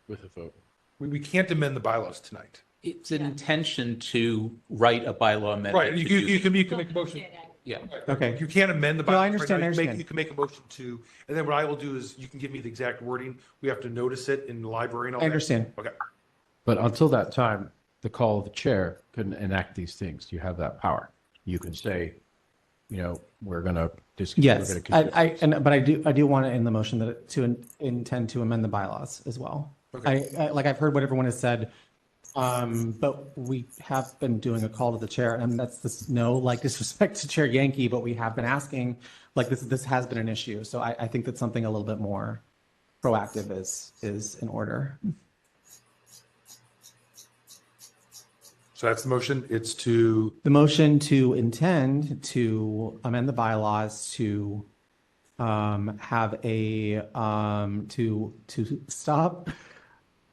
With a vote. We can't amend the bylaws tonight. It's an intention to write a bylaw amendment. Right, to you do- can make a motion. Yeah. Okay. You can't amend the bylaws. No, I right understand, now. I understand. You can make a motion to, and then what I will do is you can give me the exact wording. We have to notice it in the library and all I that. understand. Okay. But until that time, the call of the chair can enact these things. You have that power. You can say, we're going to Yes, but I do want it in the motion that to intend to amend the bylaws as well. Okay. I've heard what everyone has said, but we have been doing a call to the chair, and that's disrespect to Chair Yankee, but we have been asking, this has been an issue. So I think that something a little bit more proactive is in order. So that's the motion. It's to. The motion to intend to amend the bylaws to have a to stop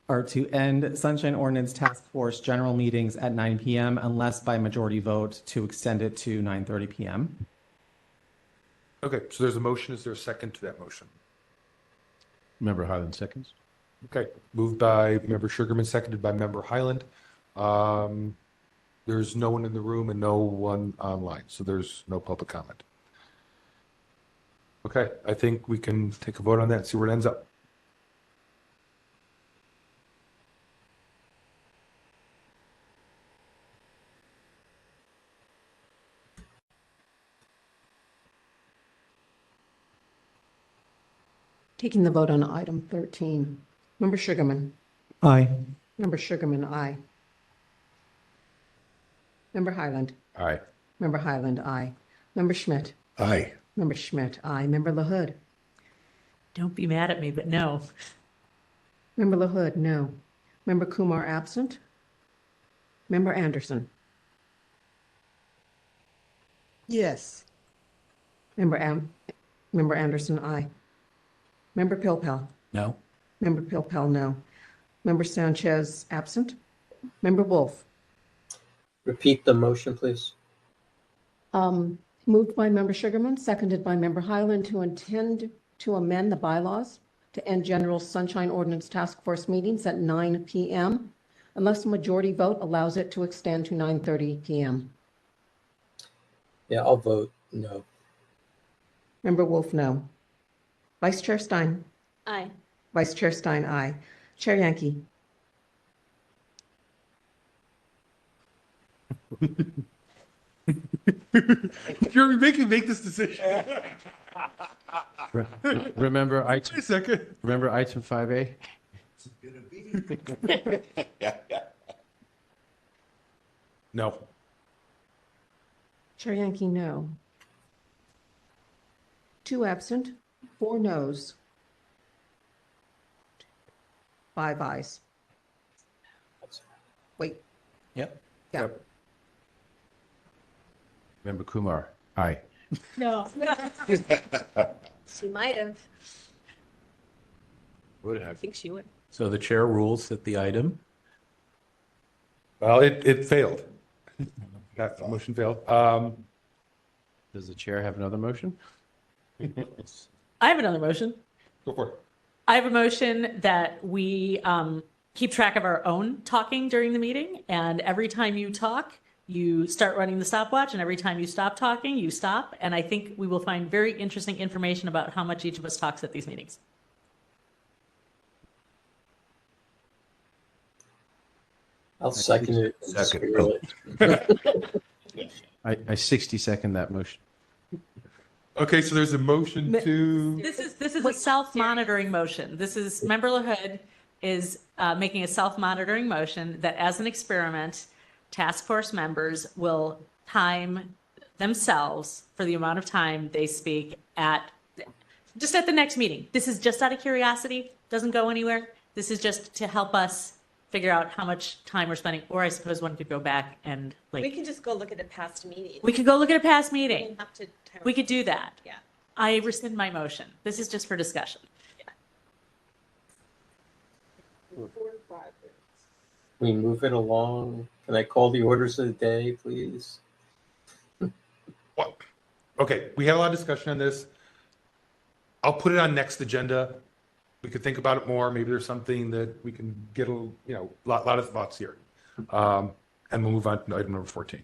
or to end Sunshine Ordinance Task Force general meetings at 9 p.m. unless by majority vote to extend it to 9:30 p.m. Okay, so there's a motion. Is there a second to that motion? Member Highland seconds. Okay, moved by Member Sugarman, seconded by Member Highland. There's no one in the room and no one online, so there's no public comment. Okay, I think we can take a vote on that and see where it ends up. Taking the vote on item 13. Member Sugarman. Aye. Member Sugarman, aye. Member Highland. Aye. Member Highland, aye. Member Schmidt. Aye. Member Schmidt, aye. Member LaHood. Don't be mad at me, but no. Member LaHood, no. Member Kumar, absent. Member Anderson. Yes. Member Anderson, aye. Member Pilpel. No. Member Pilpel, no. Member Sanchez, absent. Member Wolf. Repeat the motion, please. Moved by Member Sugarman, seconded by Member Highland to intend to amend the bylaws to end General Sunshine Ordinance Task Force meetings at 9 p.m. unless a majority vote allows it to extend to 9:30 p.m. Yeah, I'll vote no. Member Wolf, no. Vice Chair Stein. Aye. Vice Chair Stein, aye. Chair Yankee. You're making this decision. Remember Wait a second. Remember item 5A? No. Chair Yankee, no. 2 absent, 4 noes. 5 ayes. Wait. Yep. Yeah. Member Kumar. Aye. No. She might have. Would I have. think she would. So the chair rules that the item. Well, it failed. That motion failed. Does the chair have another motion? I have another motion. Go for it. I have a motion that we keep track of our own talking during the meeting. And every time you talk, you start running the stopwatch. And every time you stop talking, you stop. And I think we will find very interesting information about how much each of us talks at these meetings. I'll second it. Second. I 60 second that motion. Okay, so there's a motion to, This is a self-monitoring motion. This is, Member LaHood is making a self-monitoring motion that as an experiment, task force members will time themselves for the amount of time they speak just at the next meeting. This is just out of curiosity, doesn't go anywhere. This is just to help us figure out how much time we're spending, or I suppose one could go back and We can just go look at a past meeting. we could go look at a past We meeting. don't have to time- We could do that. Yeah. I rescind my motion. This is just for discussion. 4 to 5 minutes. We move it along. Can I call the orders of the day, please? okay, we had a lot of discussion on this. I'll put it on next agenda. We could think about it more. Maybe there's something that we can get lot of thoughts here. And we'll move on to item number 14.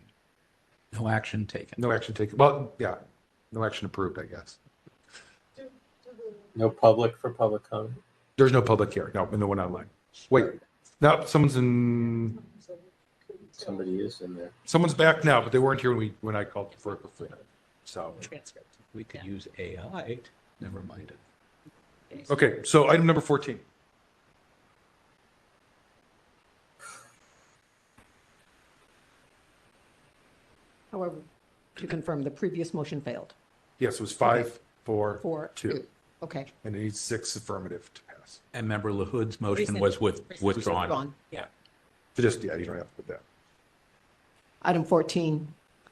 No action taken. No action taken. Well, yeah, no action approved, I guess. No public for public comment? There's no public here. No one online. Wait, no, someone's in there. Someone's back now, but they weren't here when I called for it before. So, Transcript. We could use AI. Never mind it. okay, so item number 14. However, to confirm, the previous motion failed. Yes, it was 5, 4, 4, 2. 2. Okay. And it needs 6 affirmative to pass. And Member LaHood's motion Rescind. was withdrawn. Withdrawn. Yeah. So just, yeah, you don't have to put that. Item 14,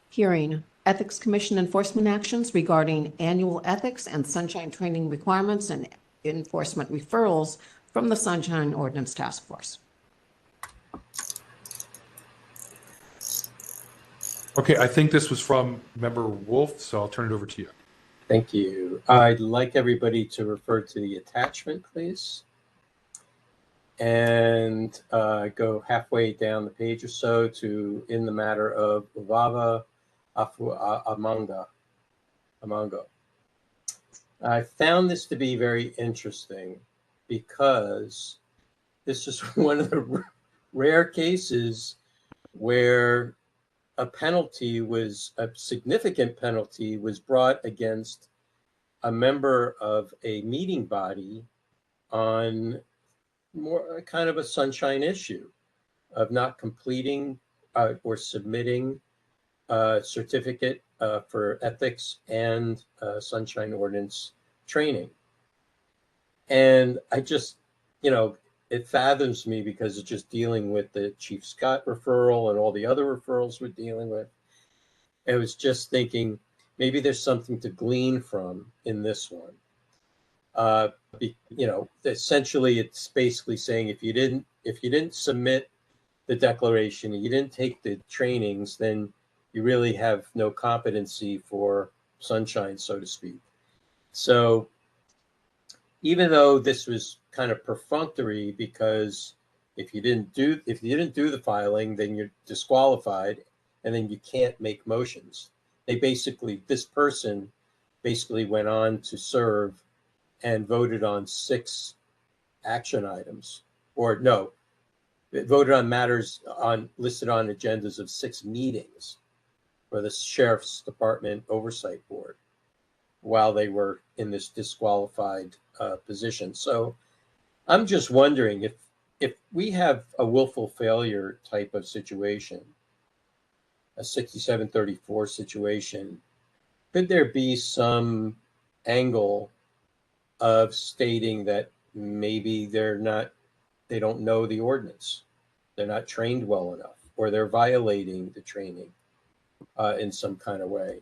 hearing Ethics Commission enforcement actions regarding annual ethics and sunshine training requirements and enforcement referrals from the Sunshine Ordinance Task Force. Okay, I think this was from Member Wolf, so I'll turn it over to you. Thank you. I'd like everybody to refer to the attachment, please. And go halfway down the page or so to in the matter of Uvava Amango. I found this to be very interesting because this is one of the rare cases where a significant penalty was brought against a member of a meeting body on more kind of a sunshine issue of not completing or submitting a certificate for ethics and sunshine ordinance training. And I just, it fathoms me because it's just dealing with the Chief Scott referral and all the other referrals we're dealing with. I was just thinking maybe there's something to glean from in this one. Essentially it's basically saying if you didn't submit the declaration, you didn't take the trainings, then you really have no competency for sunshine, so to speak. So even though this was kind of perfunctory, because if you didn't do the filing, then you're disqualified, and then you can't make motions. This person basically went on to serve and voted on 6 action items, or no, it voted on matters listed on agendas of 6 meetings for the Sheriff's Department Oversight Board while they were in this disqualified position. So I'm just wondering if we have a willful failure type of situation, a 6734 situation, could there be some angle of stating that maybe they don't know the ordinance, they're not trained well enough, or they're violating the training in some kind of way,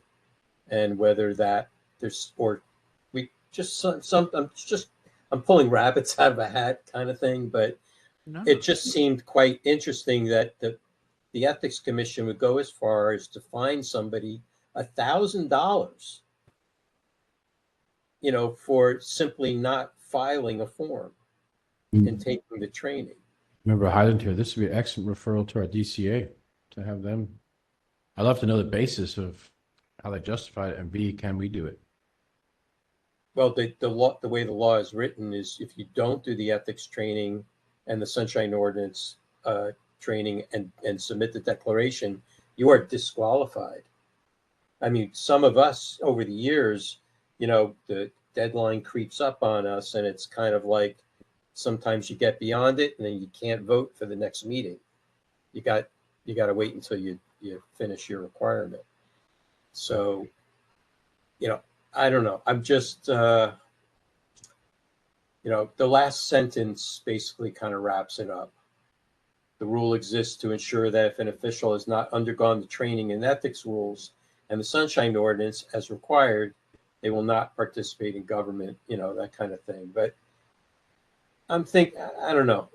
and whether that there's, or we just I'm pulling rabbits out of a hat kind of thing, but it just seemed quite interesting that the Ethics Commission would go as far as to fine somebody $1,000, for simply not filing a form and taking the training. Member Highland here, this would be an excellent referral to our DCA to have them. I'd love to know the basis of how they justify it, and B, can we do it? Well, the way the law is written is if you don't do the ethics training and the sunshine ordinance training and submit the declaration, you are disqualified. I mean, some of us over the years, the deadline creeps up on us, and it's kind of like sometimes you get beyond it and then you can't vote for the next meeting. You got to wait until you finish your requirement. So, I don't know. I'm just, the last sentence basically kind of wraps it up. The rule exists to ensure that if an official has not undergone the training and ethics rules and the Sunshine Ordinance as required, they will not participate in government, that kind of thing. But I don't know.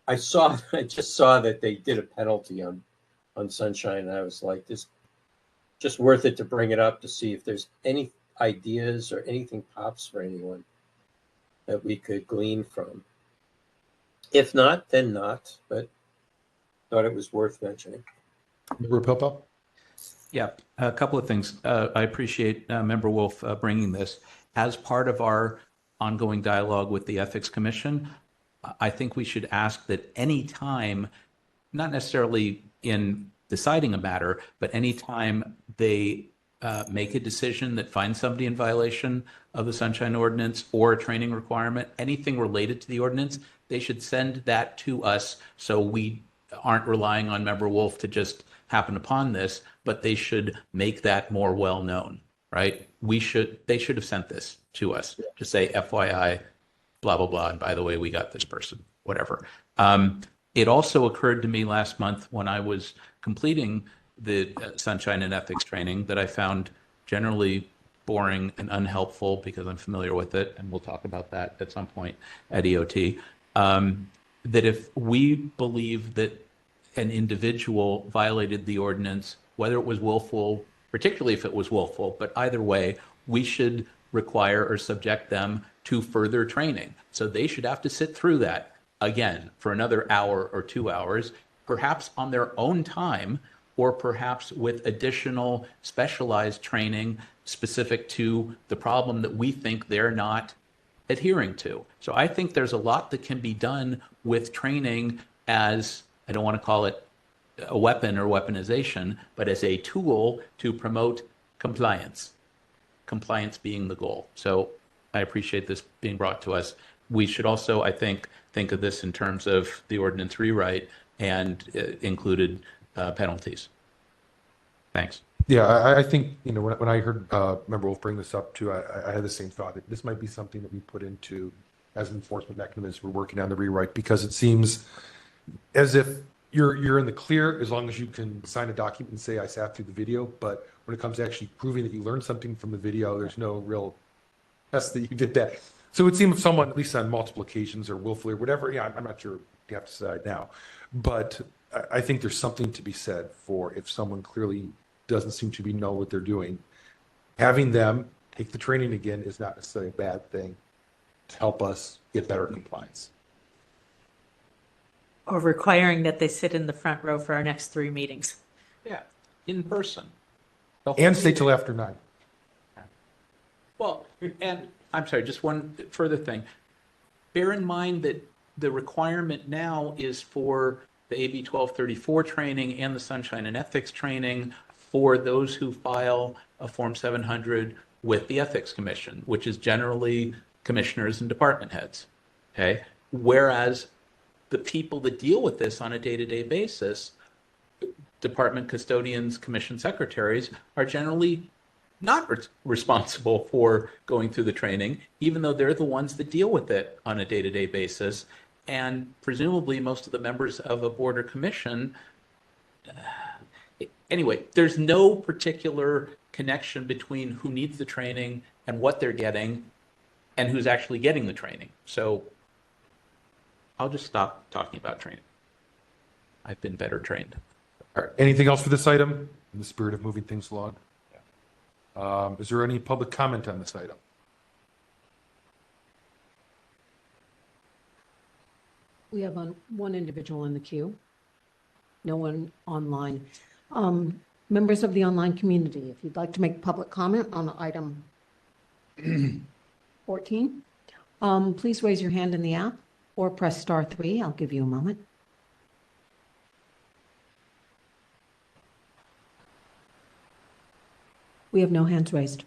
I just saw that they did a penalty on Sunshine, and I was like, this just worth it to bring it up to see if there's any ideas or anything pops for anyone that we could glean from. If not, then not, but thought it was worth mentioning. Member Pilpel? Yeah, a couple of things. I appreciate Member Wolf bringing this. As part of our ongoing dialogue with the Ethics Commission, I think we should ask that any time, not necessarily in deciding a matter, but any time they make a decision that finds somebody in violation of the Sunshine Ordinance or a training requirement, anything related to the ordinance, they should send that to us so we aren't relying on Member Wolf to just happen upon this, but they should make that more well known, right? They should have sent this to us to say FYI, blah, blah, blah. And by the way, we got this person, whatever. It also occurred to me last month when I was completing the Sunshine and Ethics training that I found generally boring and unhelpful because I'm familiar with it. And we'll talk about that at some point at EOT. That if we believe that an individual violated the ordinance, whether it was willful, particularly if it was willful, but either way, we should require or subject them to further training. So they should have to sit through that again for another hour or 2 hours, perhaps on their own time, or perhaps with additional specialized training specific to the problem that we think they're not adhering to. So I think there's a lot that can be done with training as, I don't want to call it a weapon or weaponization, but as a tool to promote compliance being the goal. So I appreciate this being brought to us. We should also, I think of this in terms of the ordinance rewrite and included penalties. Thanks. Yeah, I think, when I heard Member Wolf bring this up too, I had the same thought that this might be something that we put into as an enforcement mechanism. We're working on the rewrite because it seems as if you're in the clear as long as you can sign a document and say I sat through the video. But when it comes to actually proving that you learned something from the video, there's no real test that you did that. So it would seem if someone, at least on multiple occasions or willfully or whatever, I'm not sure you have to decide now. But I think there's something to be said for if someone clearly doesn't seem to know what they're doing, having them take the training again is not necessarily a bad thing to help us get better compliance. Or requiring that they sit in the front row for our next 3 meetings. Yeah, in person. And stay till after 9. Well, and I'm sorry, just one further thing. Bear in mind that the requirement now is for the AB 1234 training and the Sunshine and Ethics training for those who file a Form 700 with the Ethics Commission, which is generally commissioners and department heads. Okay. Whereas the people that deal with this on a day-to-day basis, department custodians, commission secretaries, are generally not responsible for going through the training, even though they're the ones that deal with it on a day-to-day basis. And presumably most of the members of a board or commission, anyway, there's no particular connection between who needs the training and what they're getting and who's actually getting the training. So I'll just stop talking about training. I've been better trained. All right. Anything else for this item in the spirit of moving things along? Is there any public comment on this item? We have one individual in the queue. No one online. Members of the online community, if you'd like to make public comment on item 14, please raise your hand in the app or press *3. I'll give you a moment. We have no hands raised.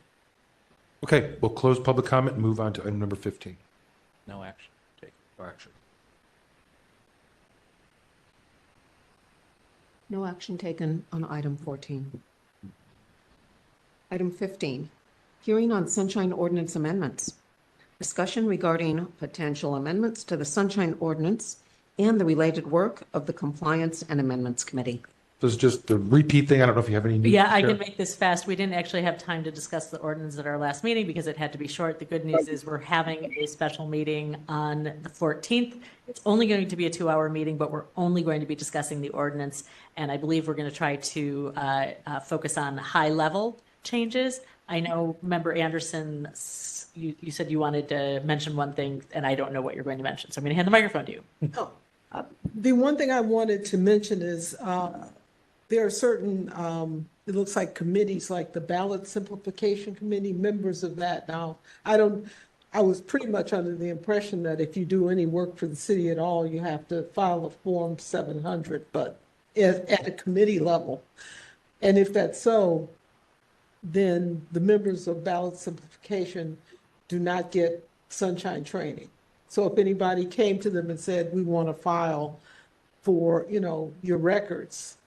Okay, we'll close public comment and move on to item number 15. No action taken. No action. No action taken on item 14. Item 15, hearing on Sunshine Ordinance amendments. Discussion regarding potential amendments to the Sunshine Ordinance and the related work of the Compliance and Amendments Committee. This is just the repeat thing. I don't know if you have any. Yeah, I can make this fast. We didn't actually have time to discuss the ordinance at our last meeting because it had to be short. The good news is we're having a special meeting on the 14th. It's only going to be a 2-hour meeting, but we're only going to be discussing the ordinance. And I believe we're going to try to focus on high-level changes. I know Member Anderson, you said you wanted to mention one thing, and I don't know what you're going to mention. So I'm going to hand the microphone to you. Oh, the one thing I wanted to mention is there are certain, it looks like committees, like the Ballot Simplification Committee, members of that. Now, I was pretty much under the impression that if you do any work for the city at all, you have to file a Form 700, but at a committee level. And if that's so, then the members of Ballot Simplification do not get sunshine training. So if anybody came to them and said, we want to file for, your records,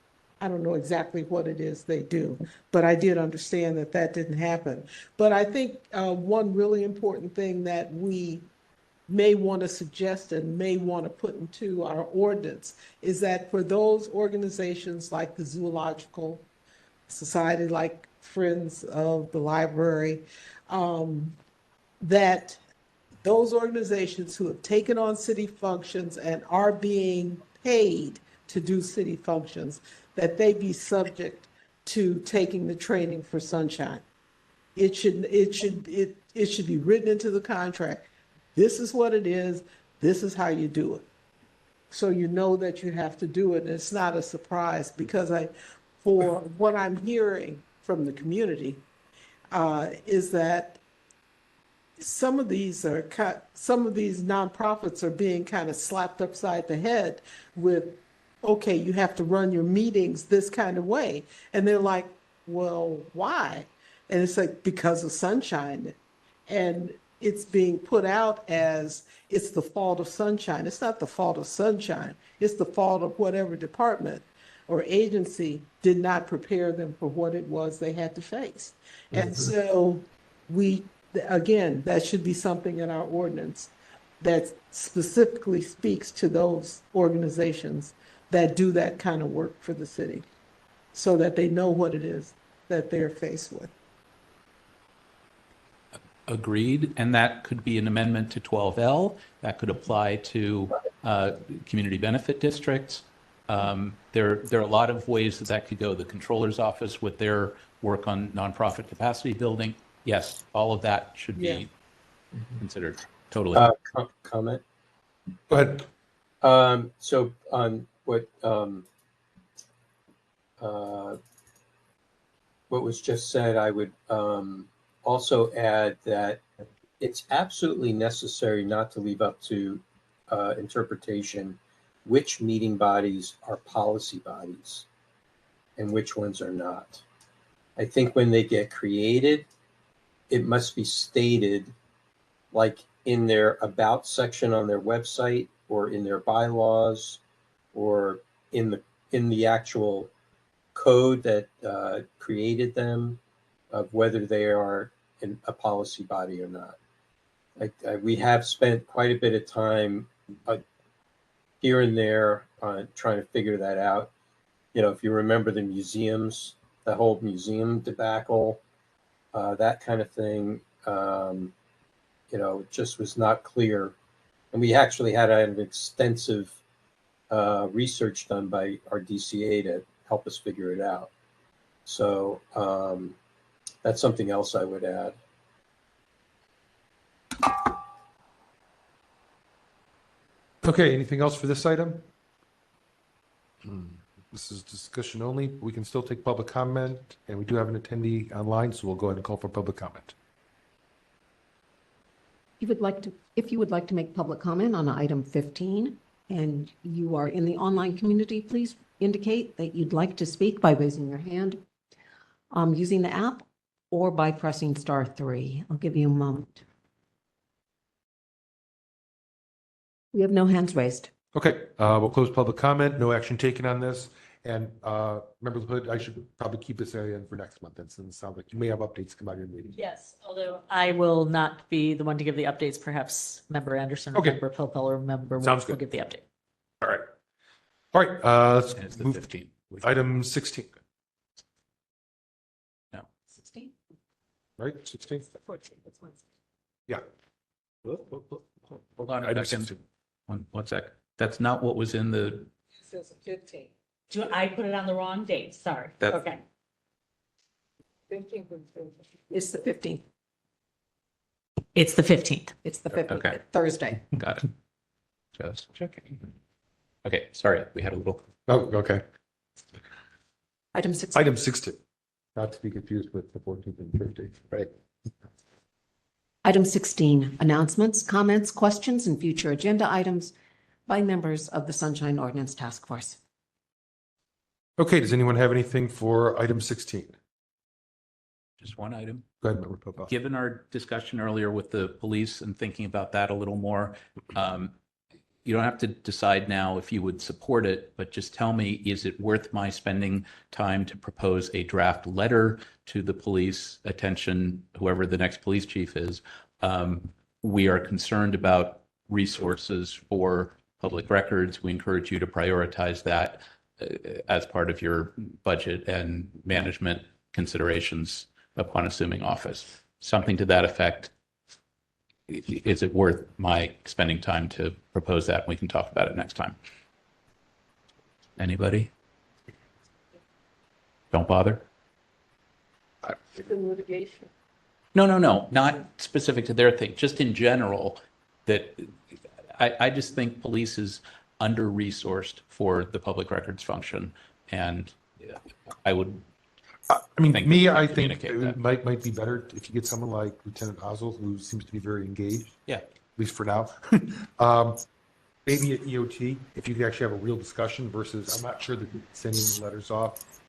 I don't know exactly what it is they do, but I did understand that that didn't happen. But I think one really important thing that we may want to suggest and may want to put into our ordinance is that for those organizations like the Zoological Society, like Friends of the Library, that those organizations who have taken on city functions and are being paid to do city functions, that they be subject to taking the training for sunshine. It should be written into the contract. This is what it is. This is how you do it. So you know that you have to do it. And it's not a surprise because for what I'm hearing from the community is that some of these nonprofits are being kind of slapped upside the head with, okay, you have to run your meetings this kind of way. And they're like, well, why? And it's like, because of sunshine. And it's being put out as it's the fault of sunshine. It's not the fault of sunshine. It's the fault of whatever department or agency did not prepare them for what it was they had to face. And so again, that should be something in our ordinance that specifically speaks to those organizations that do that kind of work for the city so that they know what it is that they're faced with. Agreed. And that could be an amendment to 12L. That could apply to community benefit districts. There are a lot of ways that could go. The controller's office with their work on nonprofit capacity building. Yes, all of that should be considered. Totally. Comment? Go ahead. So on what was just said, I would also add that it's absolutely necessary not to leave up to interpretation which meeting bodies are policy bodies and which ones are not. I think when they get created, it must be stated like in their about section on their website or in their bylaws or in the actual code that created them of whether they are a policy body or not. We have spent quite a bit of time here and there trying to figure that out. If you remember the museums, the whole museum debacle, that kind of thing, it just was not clear. And we actually had an extensive research done by our DCA to help us figure it out. So that's something else I would add. Okay, anything else for this item? This is discussion only. We can still take public comment, and we do have an attendee online, so we'll go ahead and call for public comment. If you would like to make public comment on item 15, and you are in the online community, please indicate that you'd like to speak by raising your hand using the app or by pressing *3. I'll give you a moment. We have no hands raised. Okay, we'll close public comment. No action taken on this. And Member Hood, I should probably keep this area in for next month. Since it sounds like you may have updates come out of your meeting. Yes, although I will not be the one to give the updates. Perhaps Member Anderson or Okay. Member Pilpel or Member Sounds Wolf will good. give the update. All right. All right, let's And it's the move 15th. item 16. No. 16? Right, 16? 14, that's Wednesday. Yeah. Hold on a Item second. 16. One sec. That's not what was in the, It says 15. I put it on the wrong date. Sorry. That- Okay. 15. It's the 15th. It's the 15th. It's the 15th, Okay. Thursday. got it. Just checking. Okay, sorry, we had a little. Oh, okay. Item 16. Item 16. Not to be confused with the 14th and 15th. Right. Item 16, announcements, comments, questions, and future agenda items by members of the Sunshine Ordinance Task Force. Okay, does anyone have anything for item 16? Just one item. Go ahead, Member Popa. Given our discussion earlier with the police and thinking about that a little more, you don't have to decide now if you would support it, but just tell me, is it worth my spending time to propose a draft letter to the police attention, whoever the next police chief is? We are concerned about resources for public records. We encourage you to prioritize that as part of your budget and management considerations upon assuming office. Something to that effect. Is it worth my spending time to propose that? We can talk about it next time. Anybody? Don't bother? Litigation. No, not specific to their thing, just in general, that I just think police is under-resourced for the public records function. And I would I mean, think me, we I should think communicate it might be better if you get someone like Lieutenant Oswald, who seems to be very engaged. Yeah. At least for now. Maybe at EOT, if you could actually have a real discussion versus, I'm not sure that sending letters off.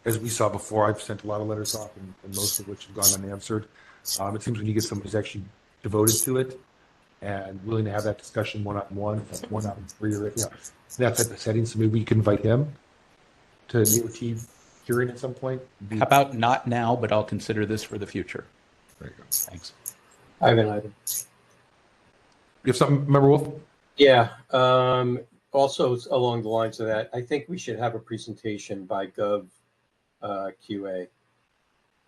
As we saw before, I've sent a lot of letters off and most of which have gone unanswered. It seems when you get someone who's actually devoted to it and willing to have that discussion one-on-one, one-on-three, or, that type of setting. So maybe we can invite him to an EOT hearing at some point. How about not now, but I'll consider this for the future? There you go. Thanks. I have an item. You have something, Member Wolf? Yeah. Also along the lines of that, I think we should have a presentation by Gov QA.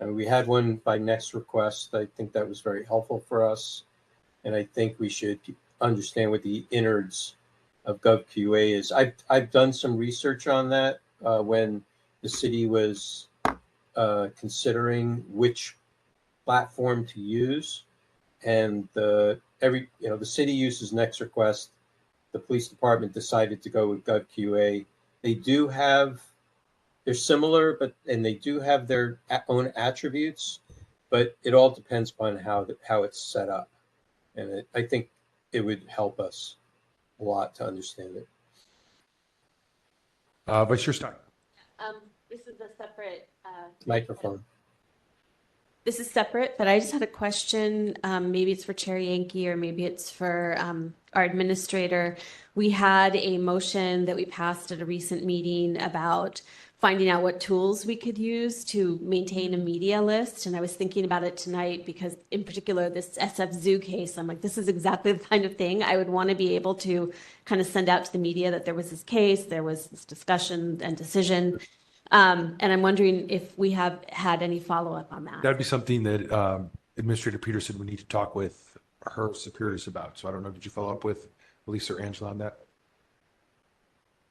And we had one by next request. I think that was very helpful for us. And I think we should understand what the innards of Gov QA is. I've done some research on that when the city was considering which platform to use. And the city uses next request. The police department decided to go with Gov QA. They're similar, and they do have their own attributes, but it all depends upon how it's set up. And I think it would help us a lot to understand it. Vice Chair Stein. This is a separate. Microphone. This is separate, but I just had a question. Maybe it's for Chair Yankee or maybe it's for our administrator. We had a motion that we passed at a recent meeting about finding out what tools we could use to maintain a media list. And I was thinking about it tonight because in particular, this SF Zoo case, I'm like, this is exactly the kind of thing I would want to be able to kind of send out to the media that there was this case, there was this discussion and decision. And I'm wondering if we have had any follow-up on that. That'd be something that Administrator Peterson would need to talk with her superiors about. So I don't know, did you follow up with Elisa or Angela on that?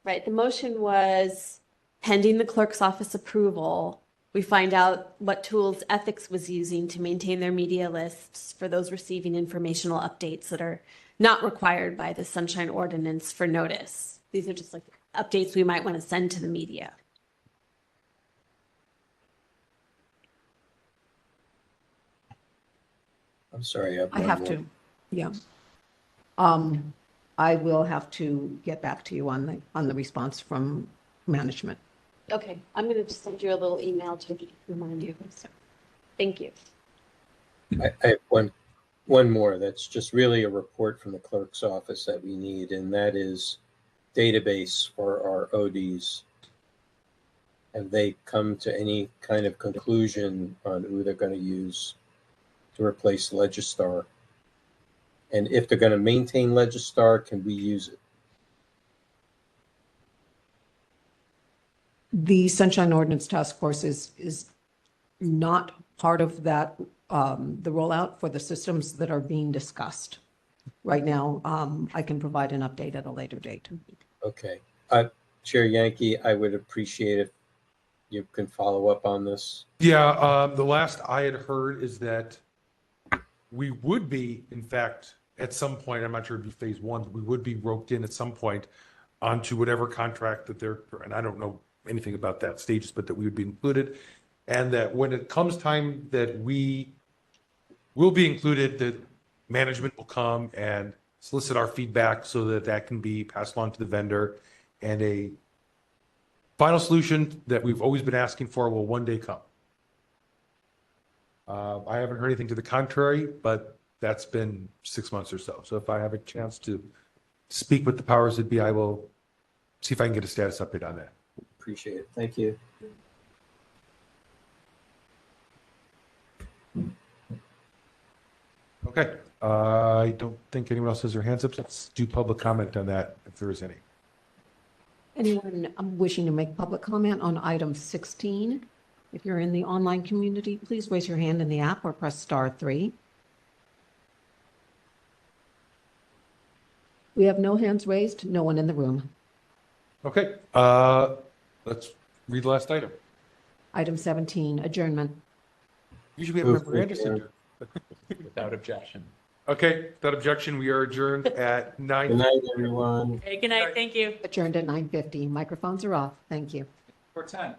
Right. The motion was pending the clerk's office approval. We find out what tools ethics was using to maintain their media lists for those receiving informational updates that are not required by the Sunshine Ordinance for notice. These are just like updates we might want to send to the media. I'm sorry. I have to, yeah. I will have to get back to you on the response from management. Okay, I'm going to just send you a little email to remind you. Thank you. I have one more that's just really a report from the clerk's office that we need, and that is database for our ODs. Have they come to any kind of conclusion on who they're going to use to replace Legistar? And if they're going to maintain Legistar, can we use it? The Sunshine Ordinance Task Force is not part of that, the rollout for the systems that are being discussed. Right now, I can provide an update at a later date. Okay. Chair Yankee, I would appreciate if you can follow up on this. Yeah, the last I had heard is that we would be, in fact, at some point, I'm not sure it'd be phase one, but we would be roped in at some point onto whatever contract that they're, and I don't know anything about that stages, but that we would be included. And that when it comes time that we will be included, that management will come and solicit our feedback so that that can be passed along to the vendor, and a final solution that we've always been asking for will one day come. I haven't heard anything to the contrary, but that's been 6 months or so. So if I have a chance to speak with the powers that be, I will see if I can get a status update on that. Appreciate it. Thank you. Okay. I don't think anyone else has their hands up. Let's do public comment on that if there is any. Anyone wishing to make public comment on item 16? If you're in the online community, please raise your hand in the app or press *3. We have no hands raised, no one in the room. Okay. Let's read the last item. Item 17, adjournment. Usually we have Member Anderson. Without objection. Okay, without objection, we are adjourned at 9. Good night, everyone. Hey, good night. Thank you. Adjourned at 9:50. Microphones are off. Thank you. For 10.